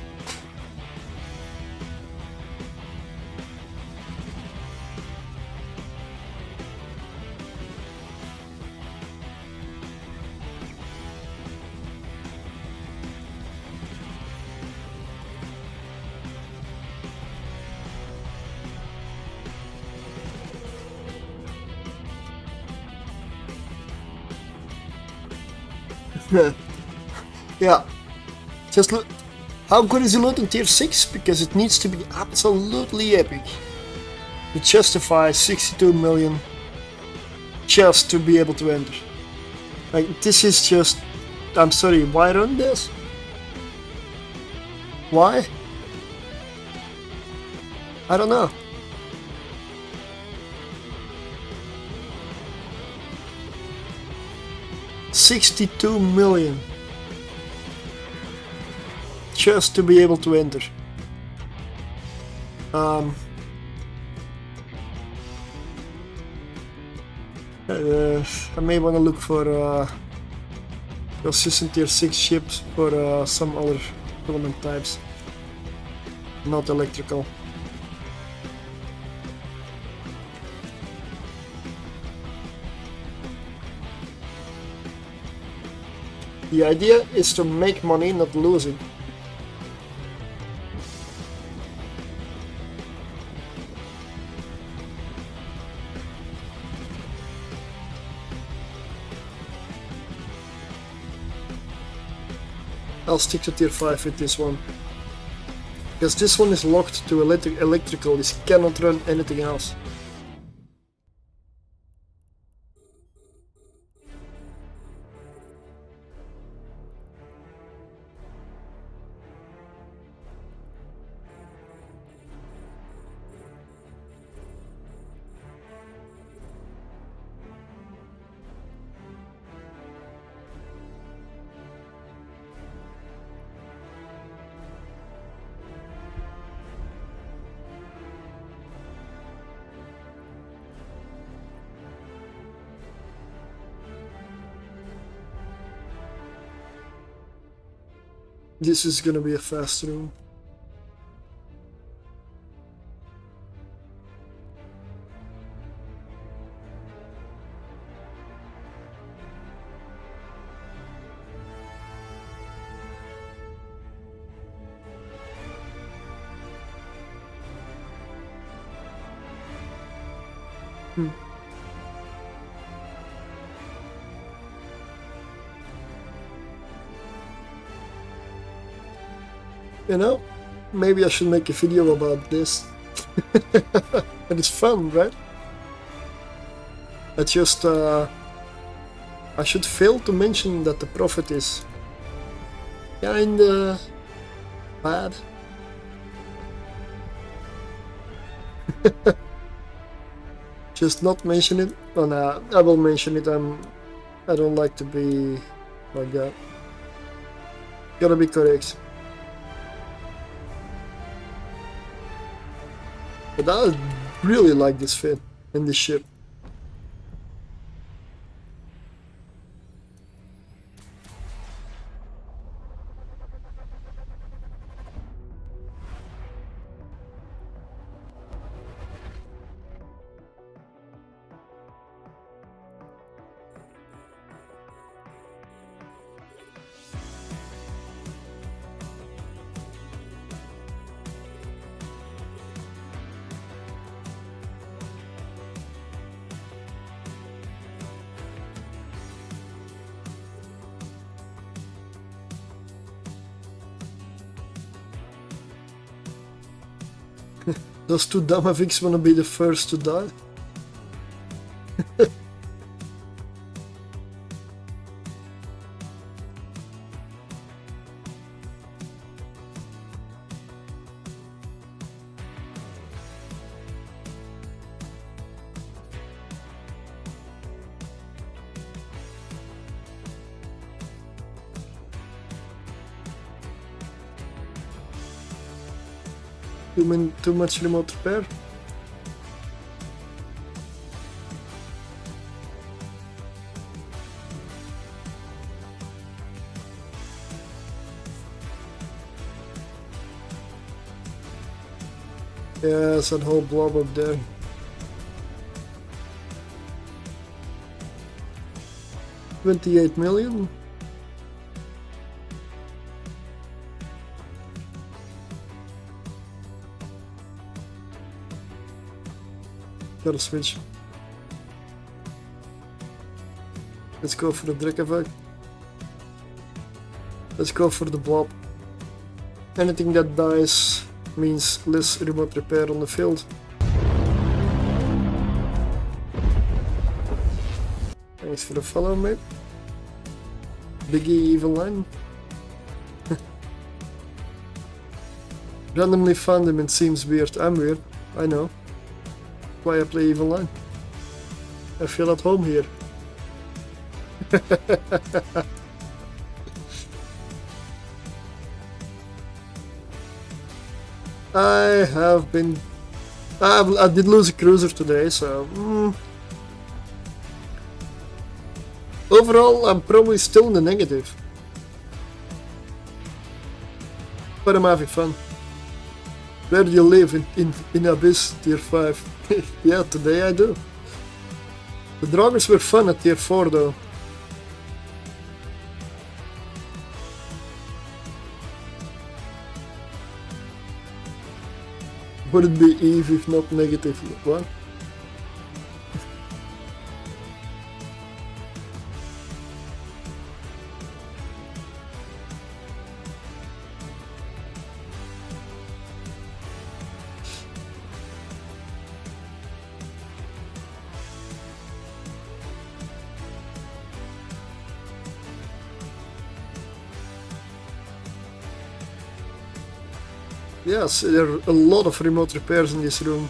Yeah. Just look. How good is the loot in tier 6? Because it needs to be absolutely epic to justify 62 million just to be able to enter. Like, this is just... I'm sorry, why run this? Why? I don't know. 62 million. Just to be able to enter. I may want to look for consistent tier 6 ships for some other element types. Not electrical. The idea is to make money, not lose it. I'll stick to tier 5 with this one. Because this one is locked to electrical, this cannot run anything else. This is gonna be a fast room. You know, maybe I should make a video about this. And it's fun, right? I just I should fail to mention that the profit is kinda bad. Just not mention it. Oh no, I will mention it. I don't like to be like that. Gotta be correct. But I really like this fit in this ship. Those two Damaviks wanna be the first to die? Too much remote repair? Yeah, it's that whole blob up there. $28 million. Gotta switch. Let's go for the Drekavac. Let's go for the blob. Anything that dies means less remote repair on the field. Thanks for the follow, mate. Biggie evil line. Randomly found him and seems weird. I'm weird, I know. Why I play evil line. I feel at home here. I have been. I did lose a cruiser today, so. Overall, I'm probably still in the negative. But I'm having fun. Where do you live? In Abyss, tier 5. Yeah, today I do. The Draugurs were fun at tier 4 though. Would it be Eve if not negative? What? Yes, there are a lot of remote repairs in this room.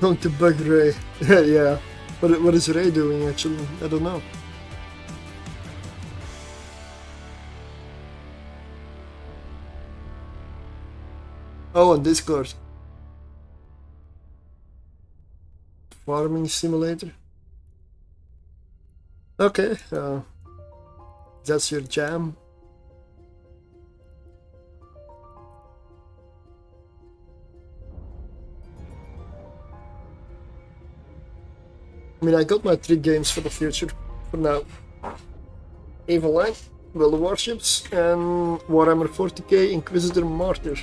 Going to bug Ray. Yeah. What is Ray doing actually? I don't know. Oh, on Discord. Farming simulator. Okay, that's your jam. I mean, I got my 3 games for the future for now. Evil Line, World of Warships, and Warhammer 40k Inquisitor Martyr.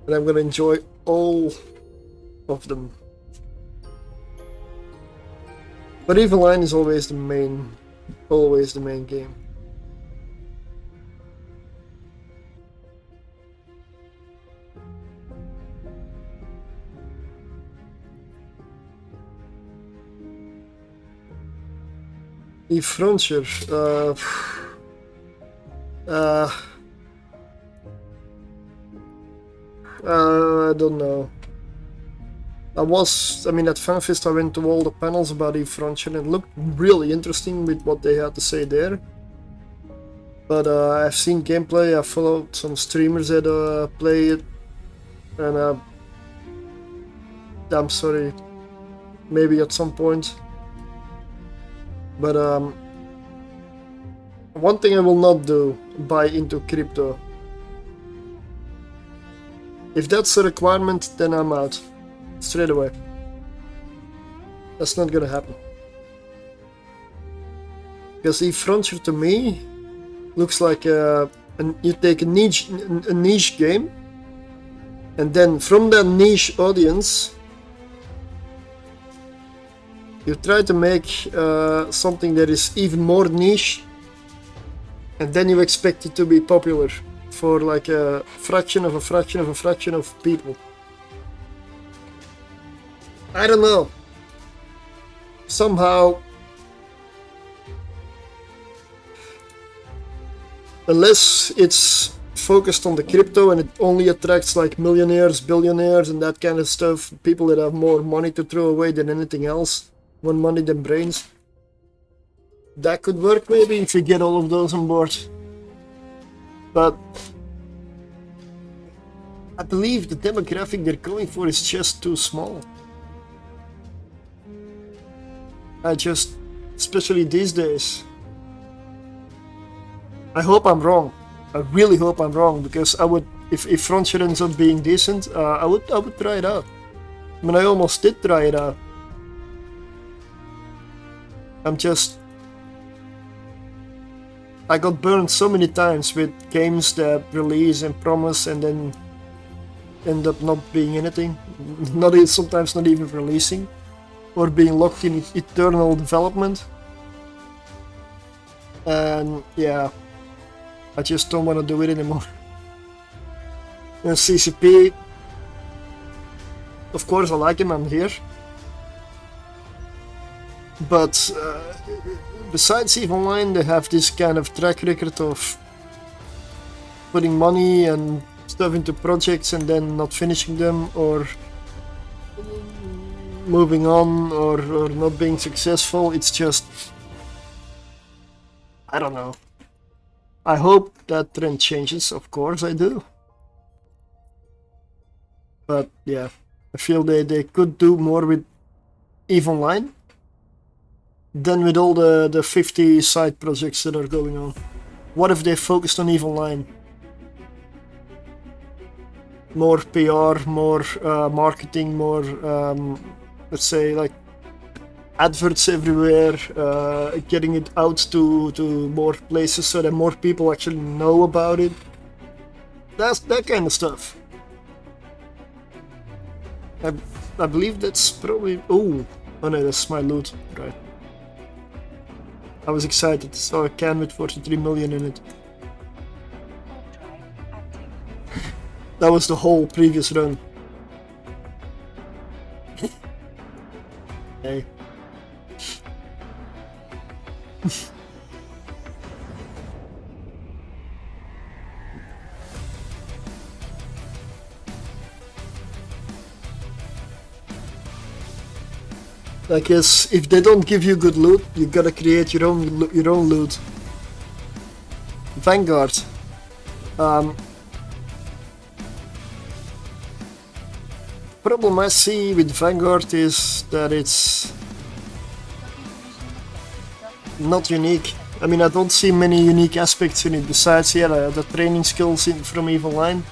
And I'm gonna enjoy all of them. But Evil Line is always the main game. Eve Frontier, I don't know. At FanFest I went to all the panels about Eve Frontier and it looked really interesting with what they had to say there. But I've seen gameplay, I followed some streamers that play it, and I'm sorry, maybe at some point. But one thing I will not do, buy into crypto. If that's a requirement, then I'm out. Straight away. That's not gonna happen. Because Eve Frontier to me looks like you take a niche game, and then from that niche audience you try to make something that is even more niche, and then you expect it to be popular for like a fraction of a fraction of a fraction of people. I don't know. Somehow, unless it's focused on the crypto and it only attracts like millionaires, billionaires and that kind of stuff, people that have more money to throw away than anything else, more money than brains, that could work maybe if you get all of those on board. But I believe the demographic they're going for is just too small. Especially these days. I hope I'm wrong. I really hope I'm wrong, because I would, if Frontier ends up being decent, I would try it out. I mean, I almost did try it out. I got burned so many times with games that release and promise and then end up not being anything. Sometimes not even releasing, or being locked in eternal development. And yeah, I just don't want to do it anymore. And CCP, of course I like him, I'm here. But besides EVE Online, they have this kind of track record of putting money and stuff into projects and then not finishing them, or moving on, or not being successful. It's just, I don't know. I hope that trend changes, of course I do. But yeah, I feel they could do more with EVE Online than with all the 50 side projects that are going on. What if they focused on EVE Online? More PR, more marketing, more, let's say, like adverts everywhere, getting it out to more places so that more people actually know about it. That's that kind of stuff. I believe that's probably... Oh no, that's my loot, right. I was excited, saw a can with 43 million in it. Drive active. That was the whole previous run. Hey. I guess if they don't give you good loot, you gotta create your own loot. Vanguard. Problem I see with Vanguard is that it's not unique. I mean, I don't see many unique aspects in it besides the training skills from EVE Online.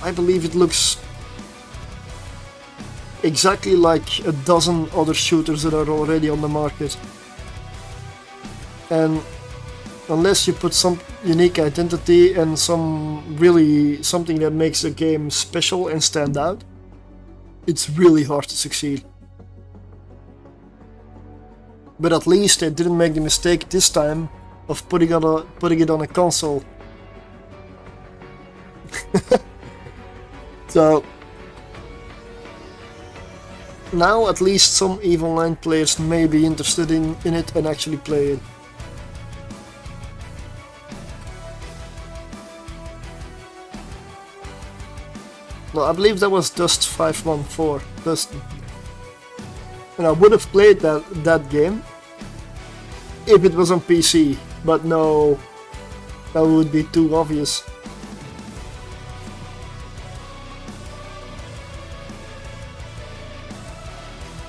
I believe it looks exactly like a dozen other shooters that are already on the market. And unless you put some unique identity and something that makes the game special and stand out, it's really hard to succeed. But at least they didn't make the mistake this time of putting it on a console. So now at least some EVE Online players may be interested in it and actually play it. No, I believe that was Dust 514. Dust. And I would have played that game if it was on PC, but no, that would be too obvious.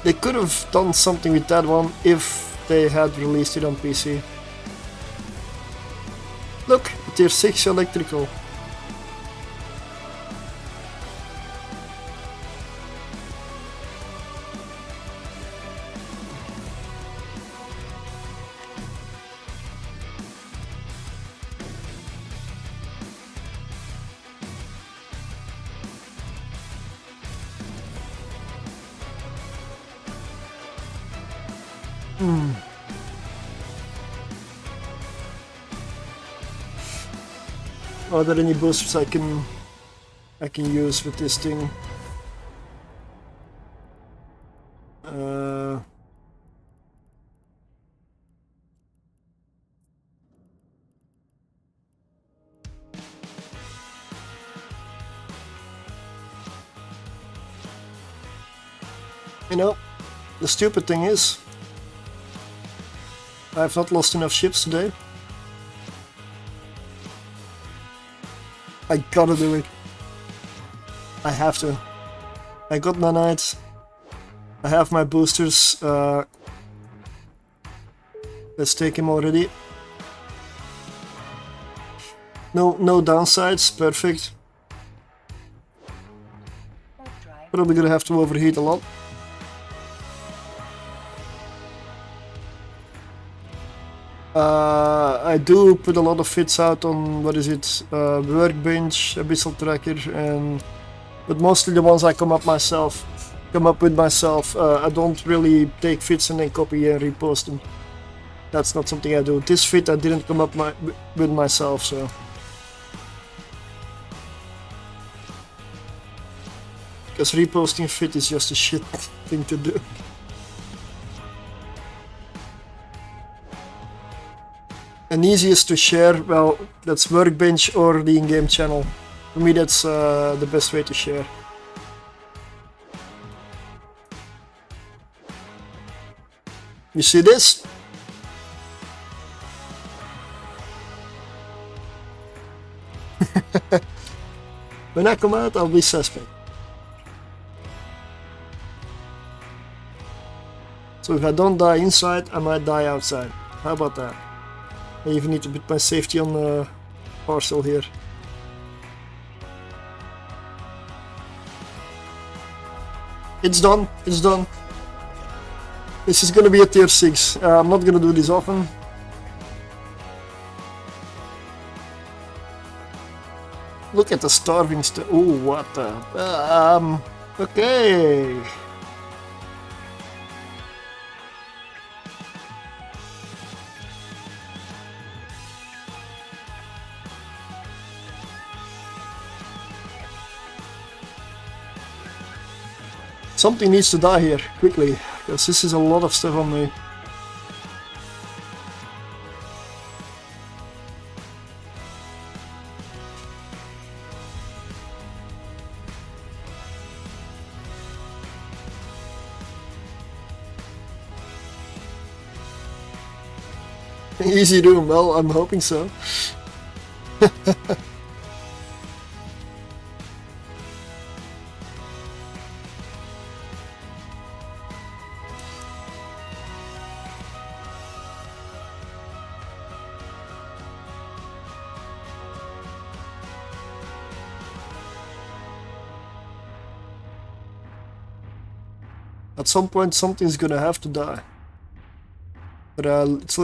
They could have done something with that one if they had released it on PC. Look, tier 6 electrical. Are there any boosters I can use with this thing? You know, the stupid thing is, I have not lost enough ships today. I gotta do it. I have to. I got nanites. I have my boosters. Let's take him already. No downsides. Perfect. Probably gonna have to overheat a lot. I do put a lot of fits out on, what is it, Workbench, Abyssal Tracker, but mostly the ones I come up with myself. I don't really take fits and then copy and repost them. That's not something I do. This fit I didn't come up with myself, so. Because reposting fit is just a shit thing to do. And easiest to share, well, that's Workbench or the in-game channel. For me, that's the best way to share. You see this? When I come out, I'll be suspect. So if I don't die inside, I might die outside. How about that? I even need to put my safety on the parcel here. It's done, it's done. This is gonna be a tier 6. I'm not gonna do this often. Look at the starving stuff. Oh, what the... okay. Something needs to die here, quickly, because this is a lot of stuff on me. Easy room, well, I'm hoping so. At some point something's gonna have to die. But it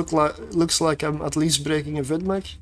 looks like I'm at least breaking a vidmech.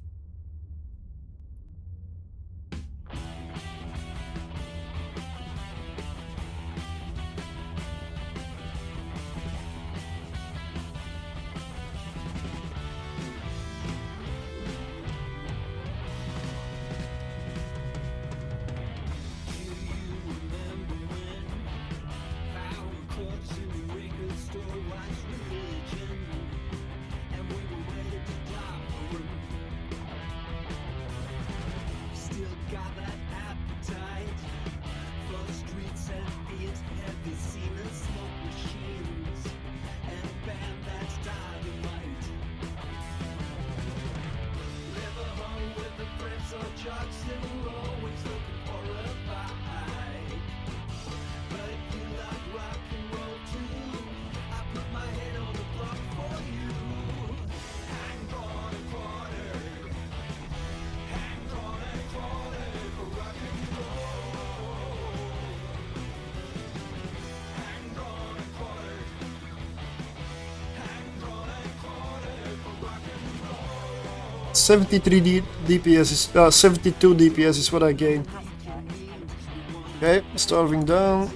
DPS is 72 DPS is what I gain. Okay, starving down.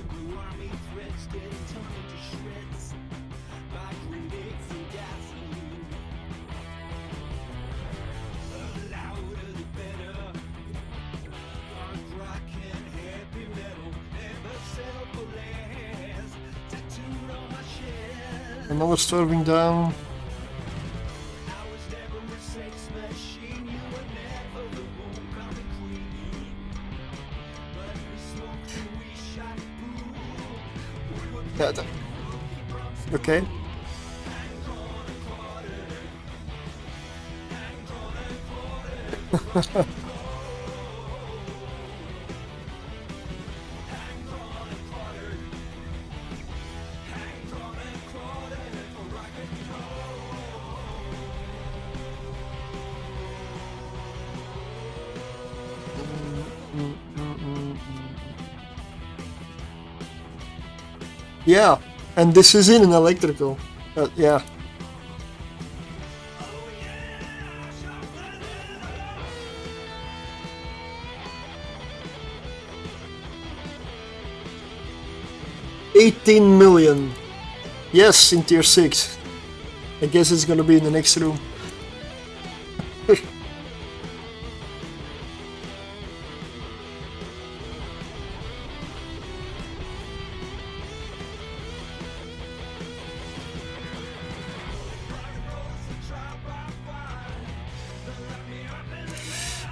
Another starving down. Okay. Yeah, and this is in an electrical. Yeah. $18 million. Yes, in tier 6. I guess it's gonna be in the next room.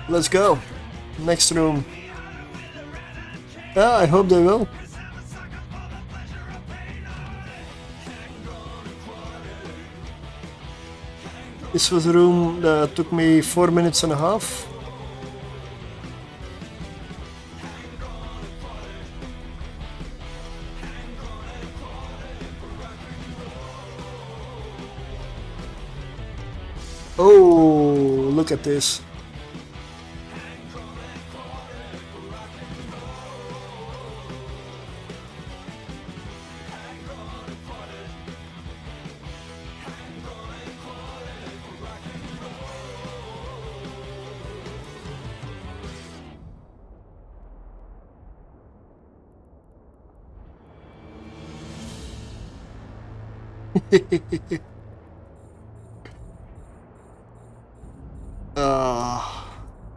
Let's go. Next room. Yeah, I hope they will. This was a room that took me 4 minutes and a half. Oh, look at this.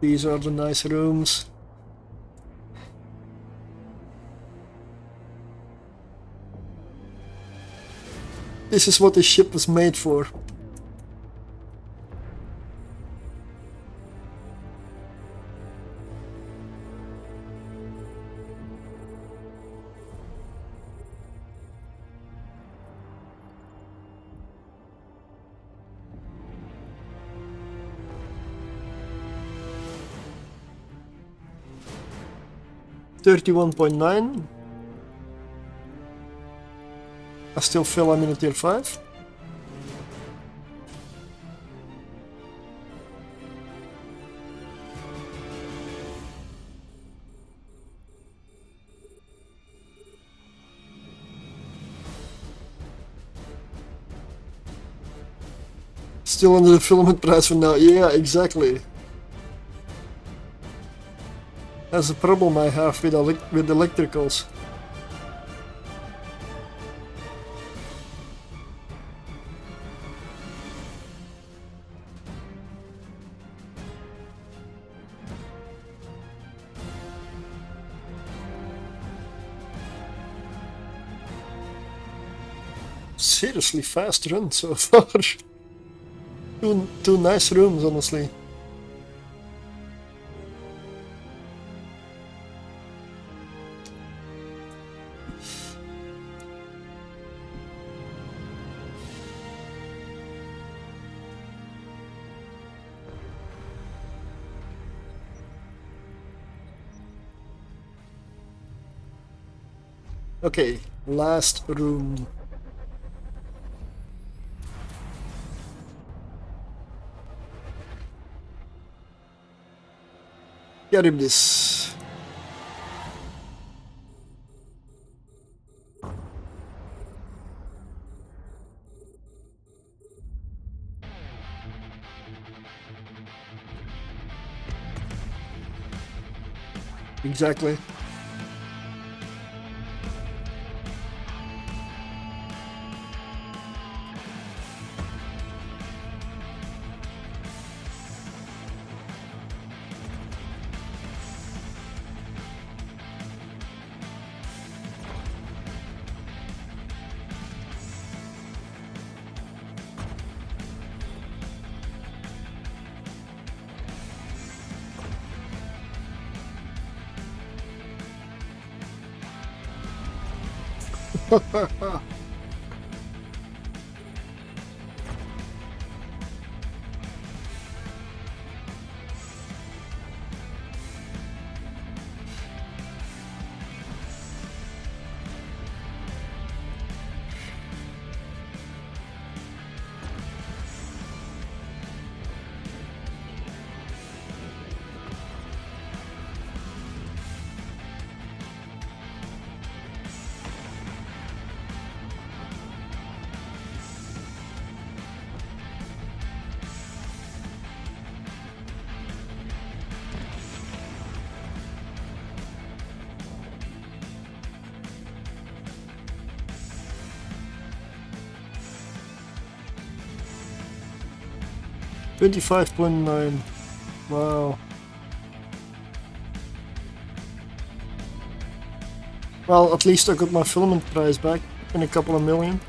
These are the nice rooms. This is what the ship was made for. $31.9. I still feel I'm in a tier 5. Still under the filament price for now. Yeah, exactly. That's a problem I have with electricals. Seriously fast run so far. Two nice rooms, honestly. Okay, last room. Get him this. Exactly. $25.9. Wow. Well, at least I got my filament price back in a couple of million.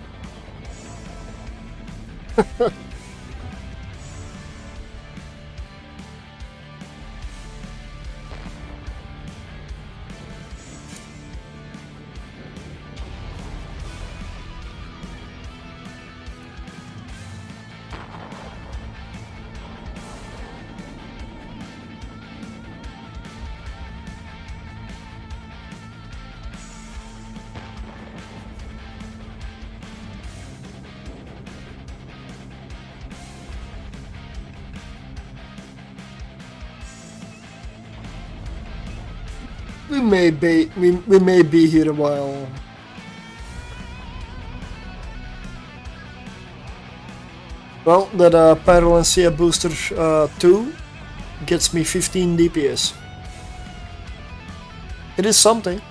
we may be here a while. Well, that Pyrolancia booster 2 gets me 15 DPS. It is something.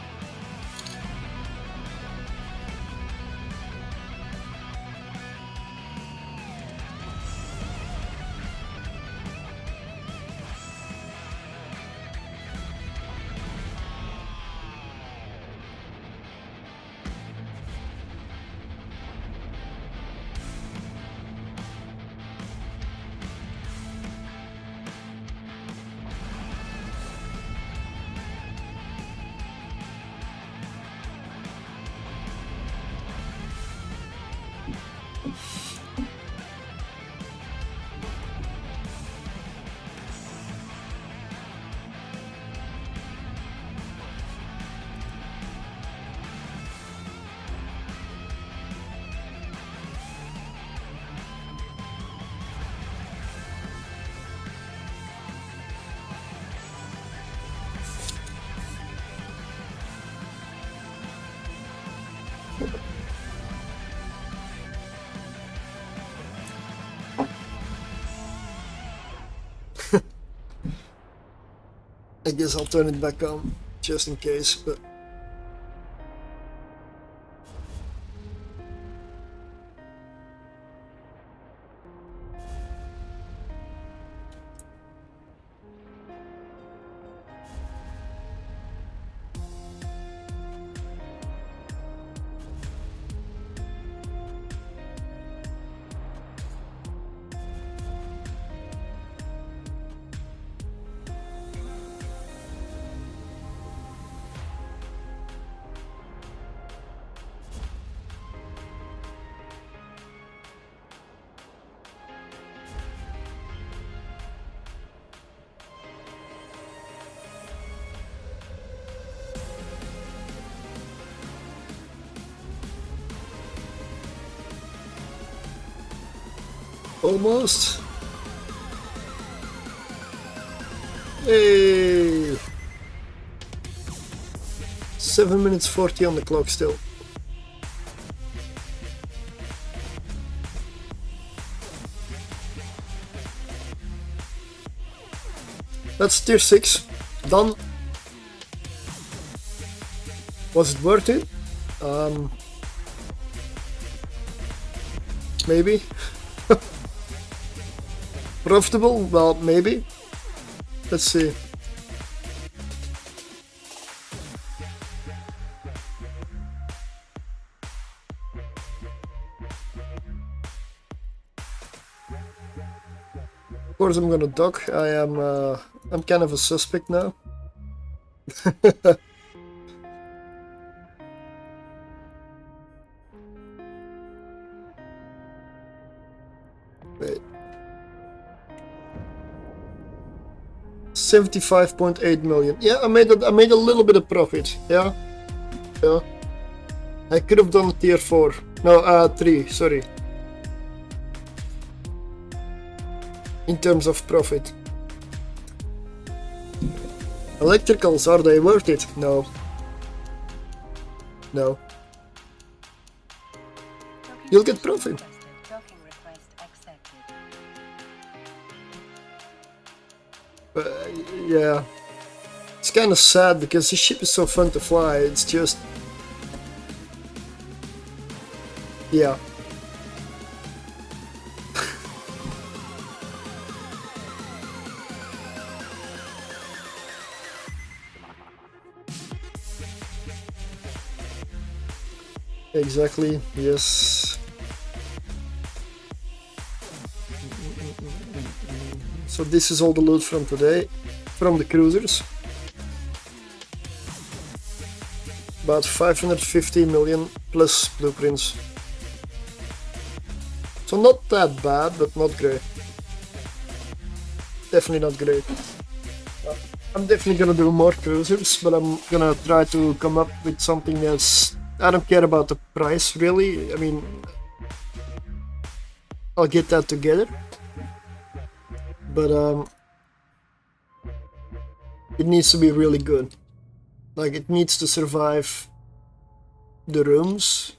I guess I'll turn it back on, just in case, but... Almost. Hey. 7 minutes 40 on the clock still. That's tier 6. Done. Was it worth it? Maybe. Profitable? Well, maybe. Let's see. Of course I'm gonna dock. I'm kind of a suspect now. Wait. 75.8 million. Yeah, I made a little bit of profit. Yeah. I could have done tier 4. No, 3, sorry. In terms of profit. Electricals, are they worth it? No. No. You'll get profit. Docking request accepted. Yeah. It's kind of sad because the ship is so fun to fly, it's just... Yeah. Exactly, yes. So this is all the loot from today, from the cruisers. About 550 million plus blueprints. So not that bad, but not great. Definitely not great. I'm definitely gonna do more cruisers, but I'm gonna try to come up with something that's... I don't care about the price, really. I mean, I'll get that together. But it needs to be really good. Like, it needs to survive the rooms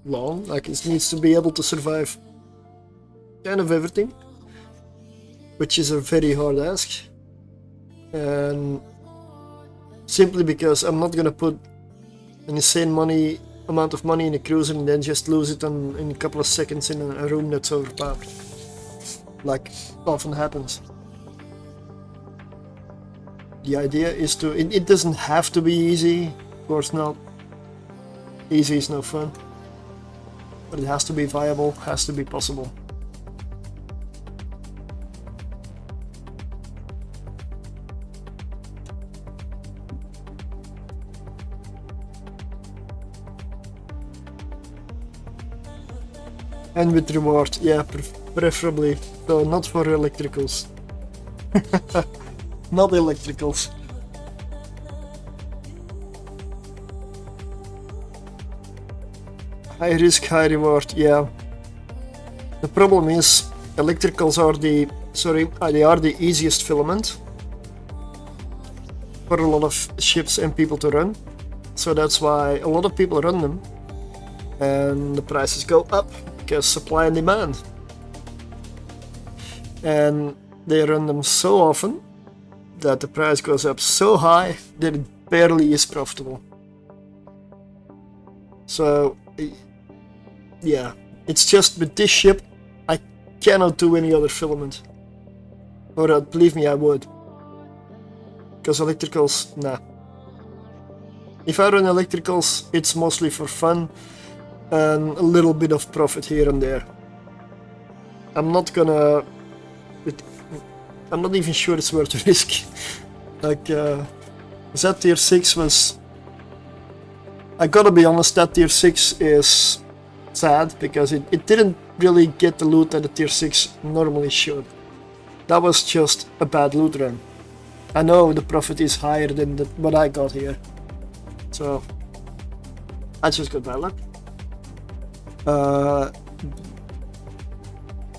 long. Like, it needs to be able to survive kind of everything, which is a very hard ask. And simply because I'm not gonna put an insane amount of money in a cruiser and then just lose it in a couple of seconds in a room that's overpowered, like often happens. The idea is to, it doesn't have to be easy, of course not. Easy is no fun, but it has to be viable, has to be possible. And with reward, yeah, preferably, though not for electricals. Not electricals. High risk, high reward, yeah. The problem is, electricals are they are the easiest filament for a lot of ships and people to run. So that's why a lot of people run them. And the prices go up, because supply and demand. And they run them so often that the price goes up so high that it barely is profitable. So yeah, it's just with this ship I cannot do any other filament, or believe me, I would, because electricals, nah. If I run electricals, it's mostly for fun and a little bit of profit here and there. I'm not even sure it's worth the risk. Like, that tier 6 was... I gotta be honest, that tier 6 is sad, because it didn't really get the loot that a tier 6 normally should. That was just a bad loot run. I know the profit is higher than what I got here. So, I just got bad luck.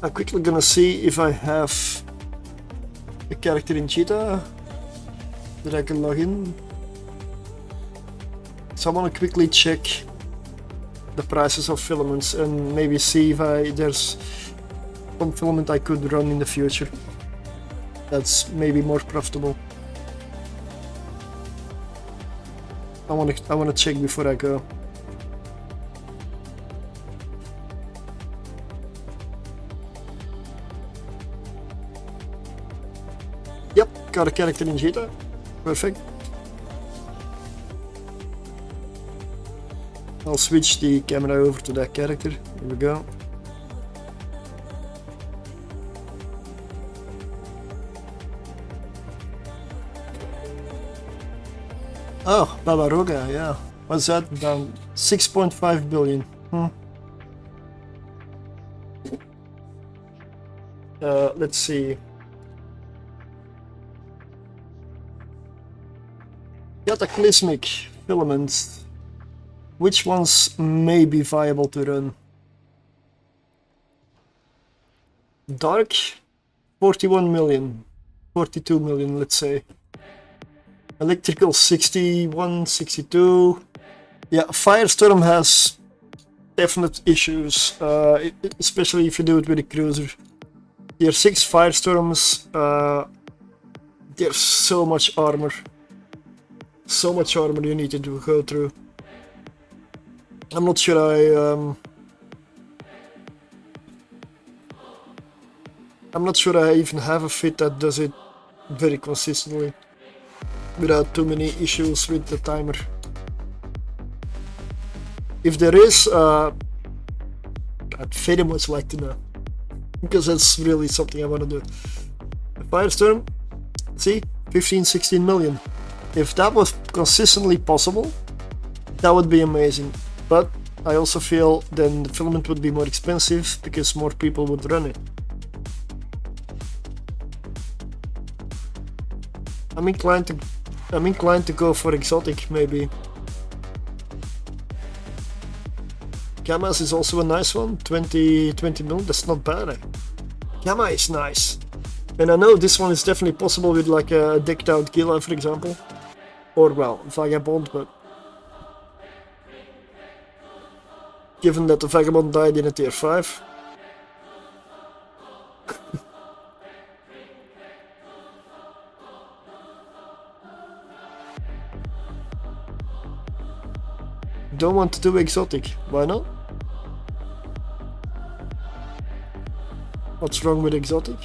I'm quickly gonna see if I have a character in Cheetah that I can log in. So I want to quickly check the prices of filaments and maybe see if there's some filament I could run in the future that's maybe more profitable. I want to check before I go. Yep, got a character in Cheetah. Perfect. I'll switch the camera over to that character. Here we go. Oh, Babaroga, yeah. What's that? Down 6.5 billion. Let's see. Cataclysmic filaments. Which ones may be viable to run? Dark, 41 million, 42 million, let's say. Electrical, 61, 62. Yeah, Firestorm has definite issues, especially if you do it with a cruiser. Tier 6 Firestorms, there's so much armor. So much armor you need to go through. I'm not sure I even have a fit that does it very consistently without too many issues with the timer. If there is, I'd very much like to know, because that's really something I want to do. Firestorm, see, 15-16 million. If that was consistently possible, that would be amazing. But I also feel then the filament would be more expensive because more people would run it. I'm inclined to go for exotic, maybe. Gammas is also a nice one, 20 mil, that's not bad. Gamma is nice. And I know this one is definitely possible with like a decked out Gila, for example. or well, Vagabond, but given that the Vagabond died in a tier 5. Don't want to do exotic, why not? What's wrong with exotic?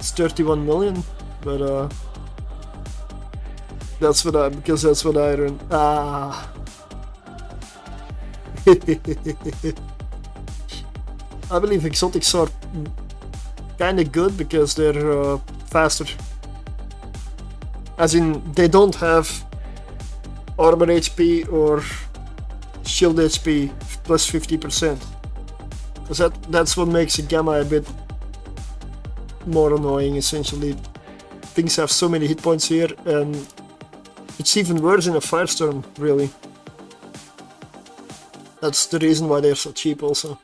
It's 31 million, but that's what because that's what I run. Ah. I believe exotics are kinda good because they're faster. As in, they don't have armor HP or shield HP plus 50%. Because that's what makes a Gamma a bit more annoying, essentially. Things have so many hit points here, and it's even worse in a Firestorm, really. That's the reason why they're so cheap also.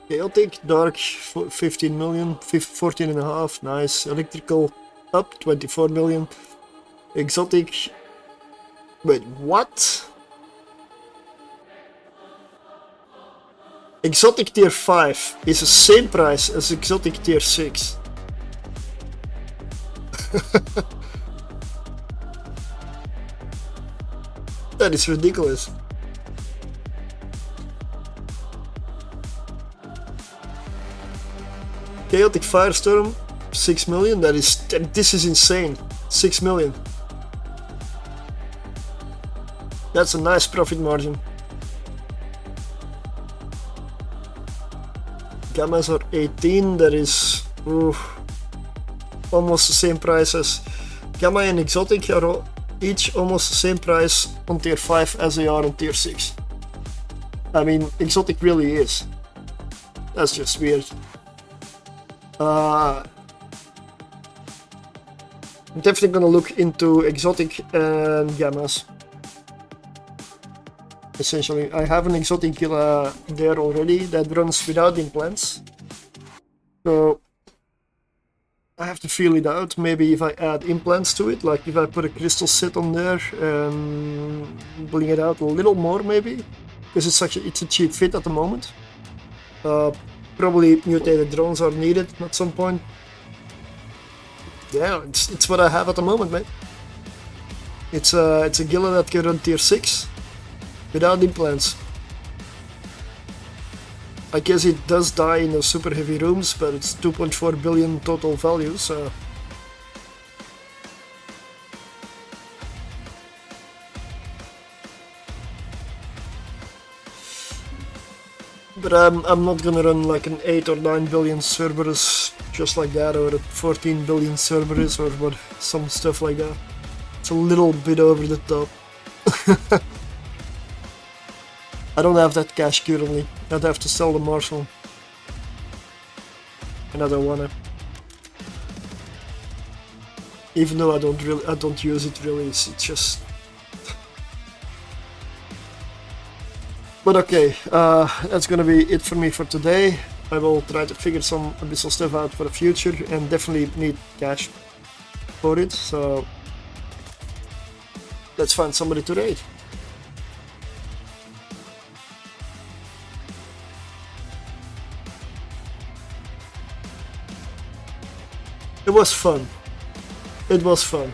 Chaotic, Dark 15 million, 14 and a half, nice. Electrical up 24 million. Exotic, wait, what? Exotic tier 5 is the same price as exotic tier 6. That is ridiculous. Chaotic Firestorm, 6 million, this is insane. 6 million. That's a nice profit margin. Gammas are 18, that is almost the same price as Gamma and Exotic are each almost the same price on tier 5 as they are on tier 6. I mean, Exotic really is. That's just weird. I'm definitely gonna look into Exotic and Gammas. Essentially, I have an Exotic Gila there already that runs without implants. So I have to feel it out. Maybe if I add implants to it, like if I put a crystal set on there and bring it out a little more maybe. Because it's a cheap fit at the moment. Probably mutated drones are needed at some point. Yeah, it's what I have at the moment, man. It's a Gila that can run tier 6 without implants. I guess it does die in those super heavy rooms, but it's 2.4 billion total value, so... But I'm not gonna run like an 8 or 9 billion Cerberus just like that, or a 14 billion Cerberus, or what, some stuff like that. It's a little bit over the top. I don't have that cash currently. I'd have to sell the Marshall. And I don't wanna. Even though I don't use it really, it's just... But okay, that's gonna be it for me for today. I will try to figure some abyssal stuff out for the future, and definitely need cash for it, so let's find somebody to raid. It was fun. It was fun.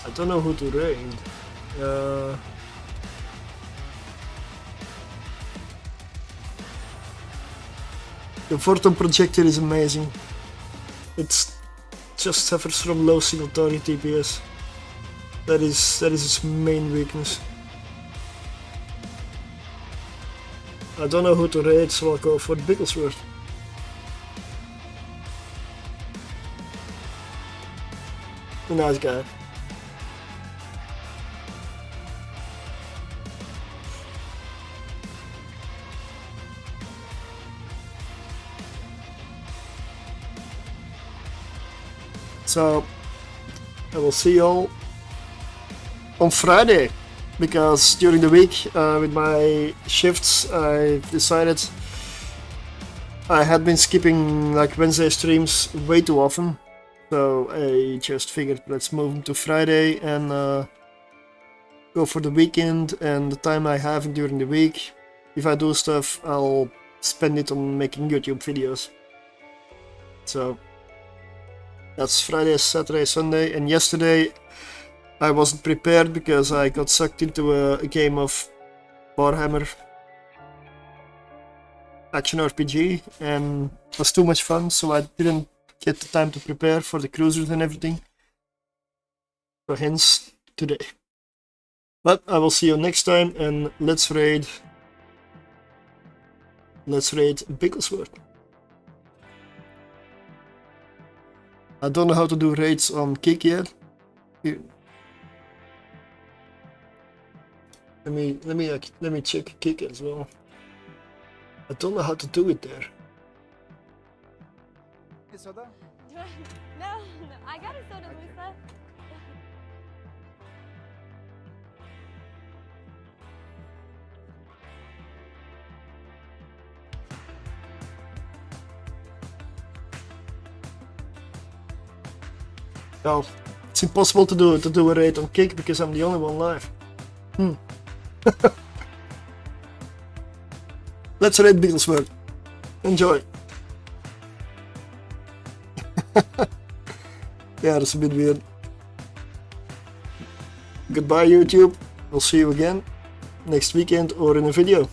I don't know who to raid. The Photon projector is amazing. It just suffers from low single target DPS. That is its main weakness. I don't know who to raid, so I'll go for Bigglesworth. A nice guy. So I will see you all on Friday, because during the week with my shifts I've decided I had been skipping like Wednesday streams way too often, so I just figured let's move them to Friday and go for the weekend, and the time I have during the week, if I do stuff, I'll spend it on making YouTube videos. So that's Friday, Saturday, Sunday, and yesterday I wasn't prepared because I got sucked into a game of Warhammer action RPG, and it was too much fun, so I didn't get the time to prepare for the cruisers and everything. So hence today. But I will see you next time, and let's raid Bigglesworth. I don't know how to do raids on Kick yet. Here. Let me check Kick as well. I don't know how to do it there. Soda? No, I got a soda, Lisa. Oh, it's impossible to do a raid on Kick because I'm the only one live. Let's raid Bigglesworth. Enjoy. Yeah, that's a bit weird. Goodbye YouTube. We'll see you again next weekend or in a video.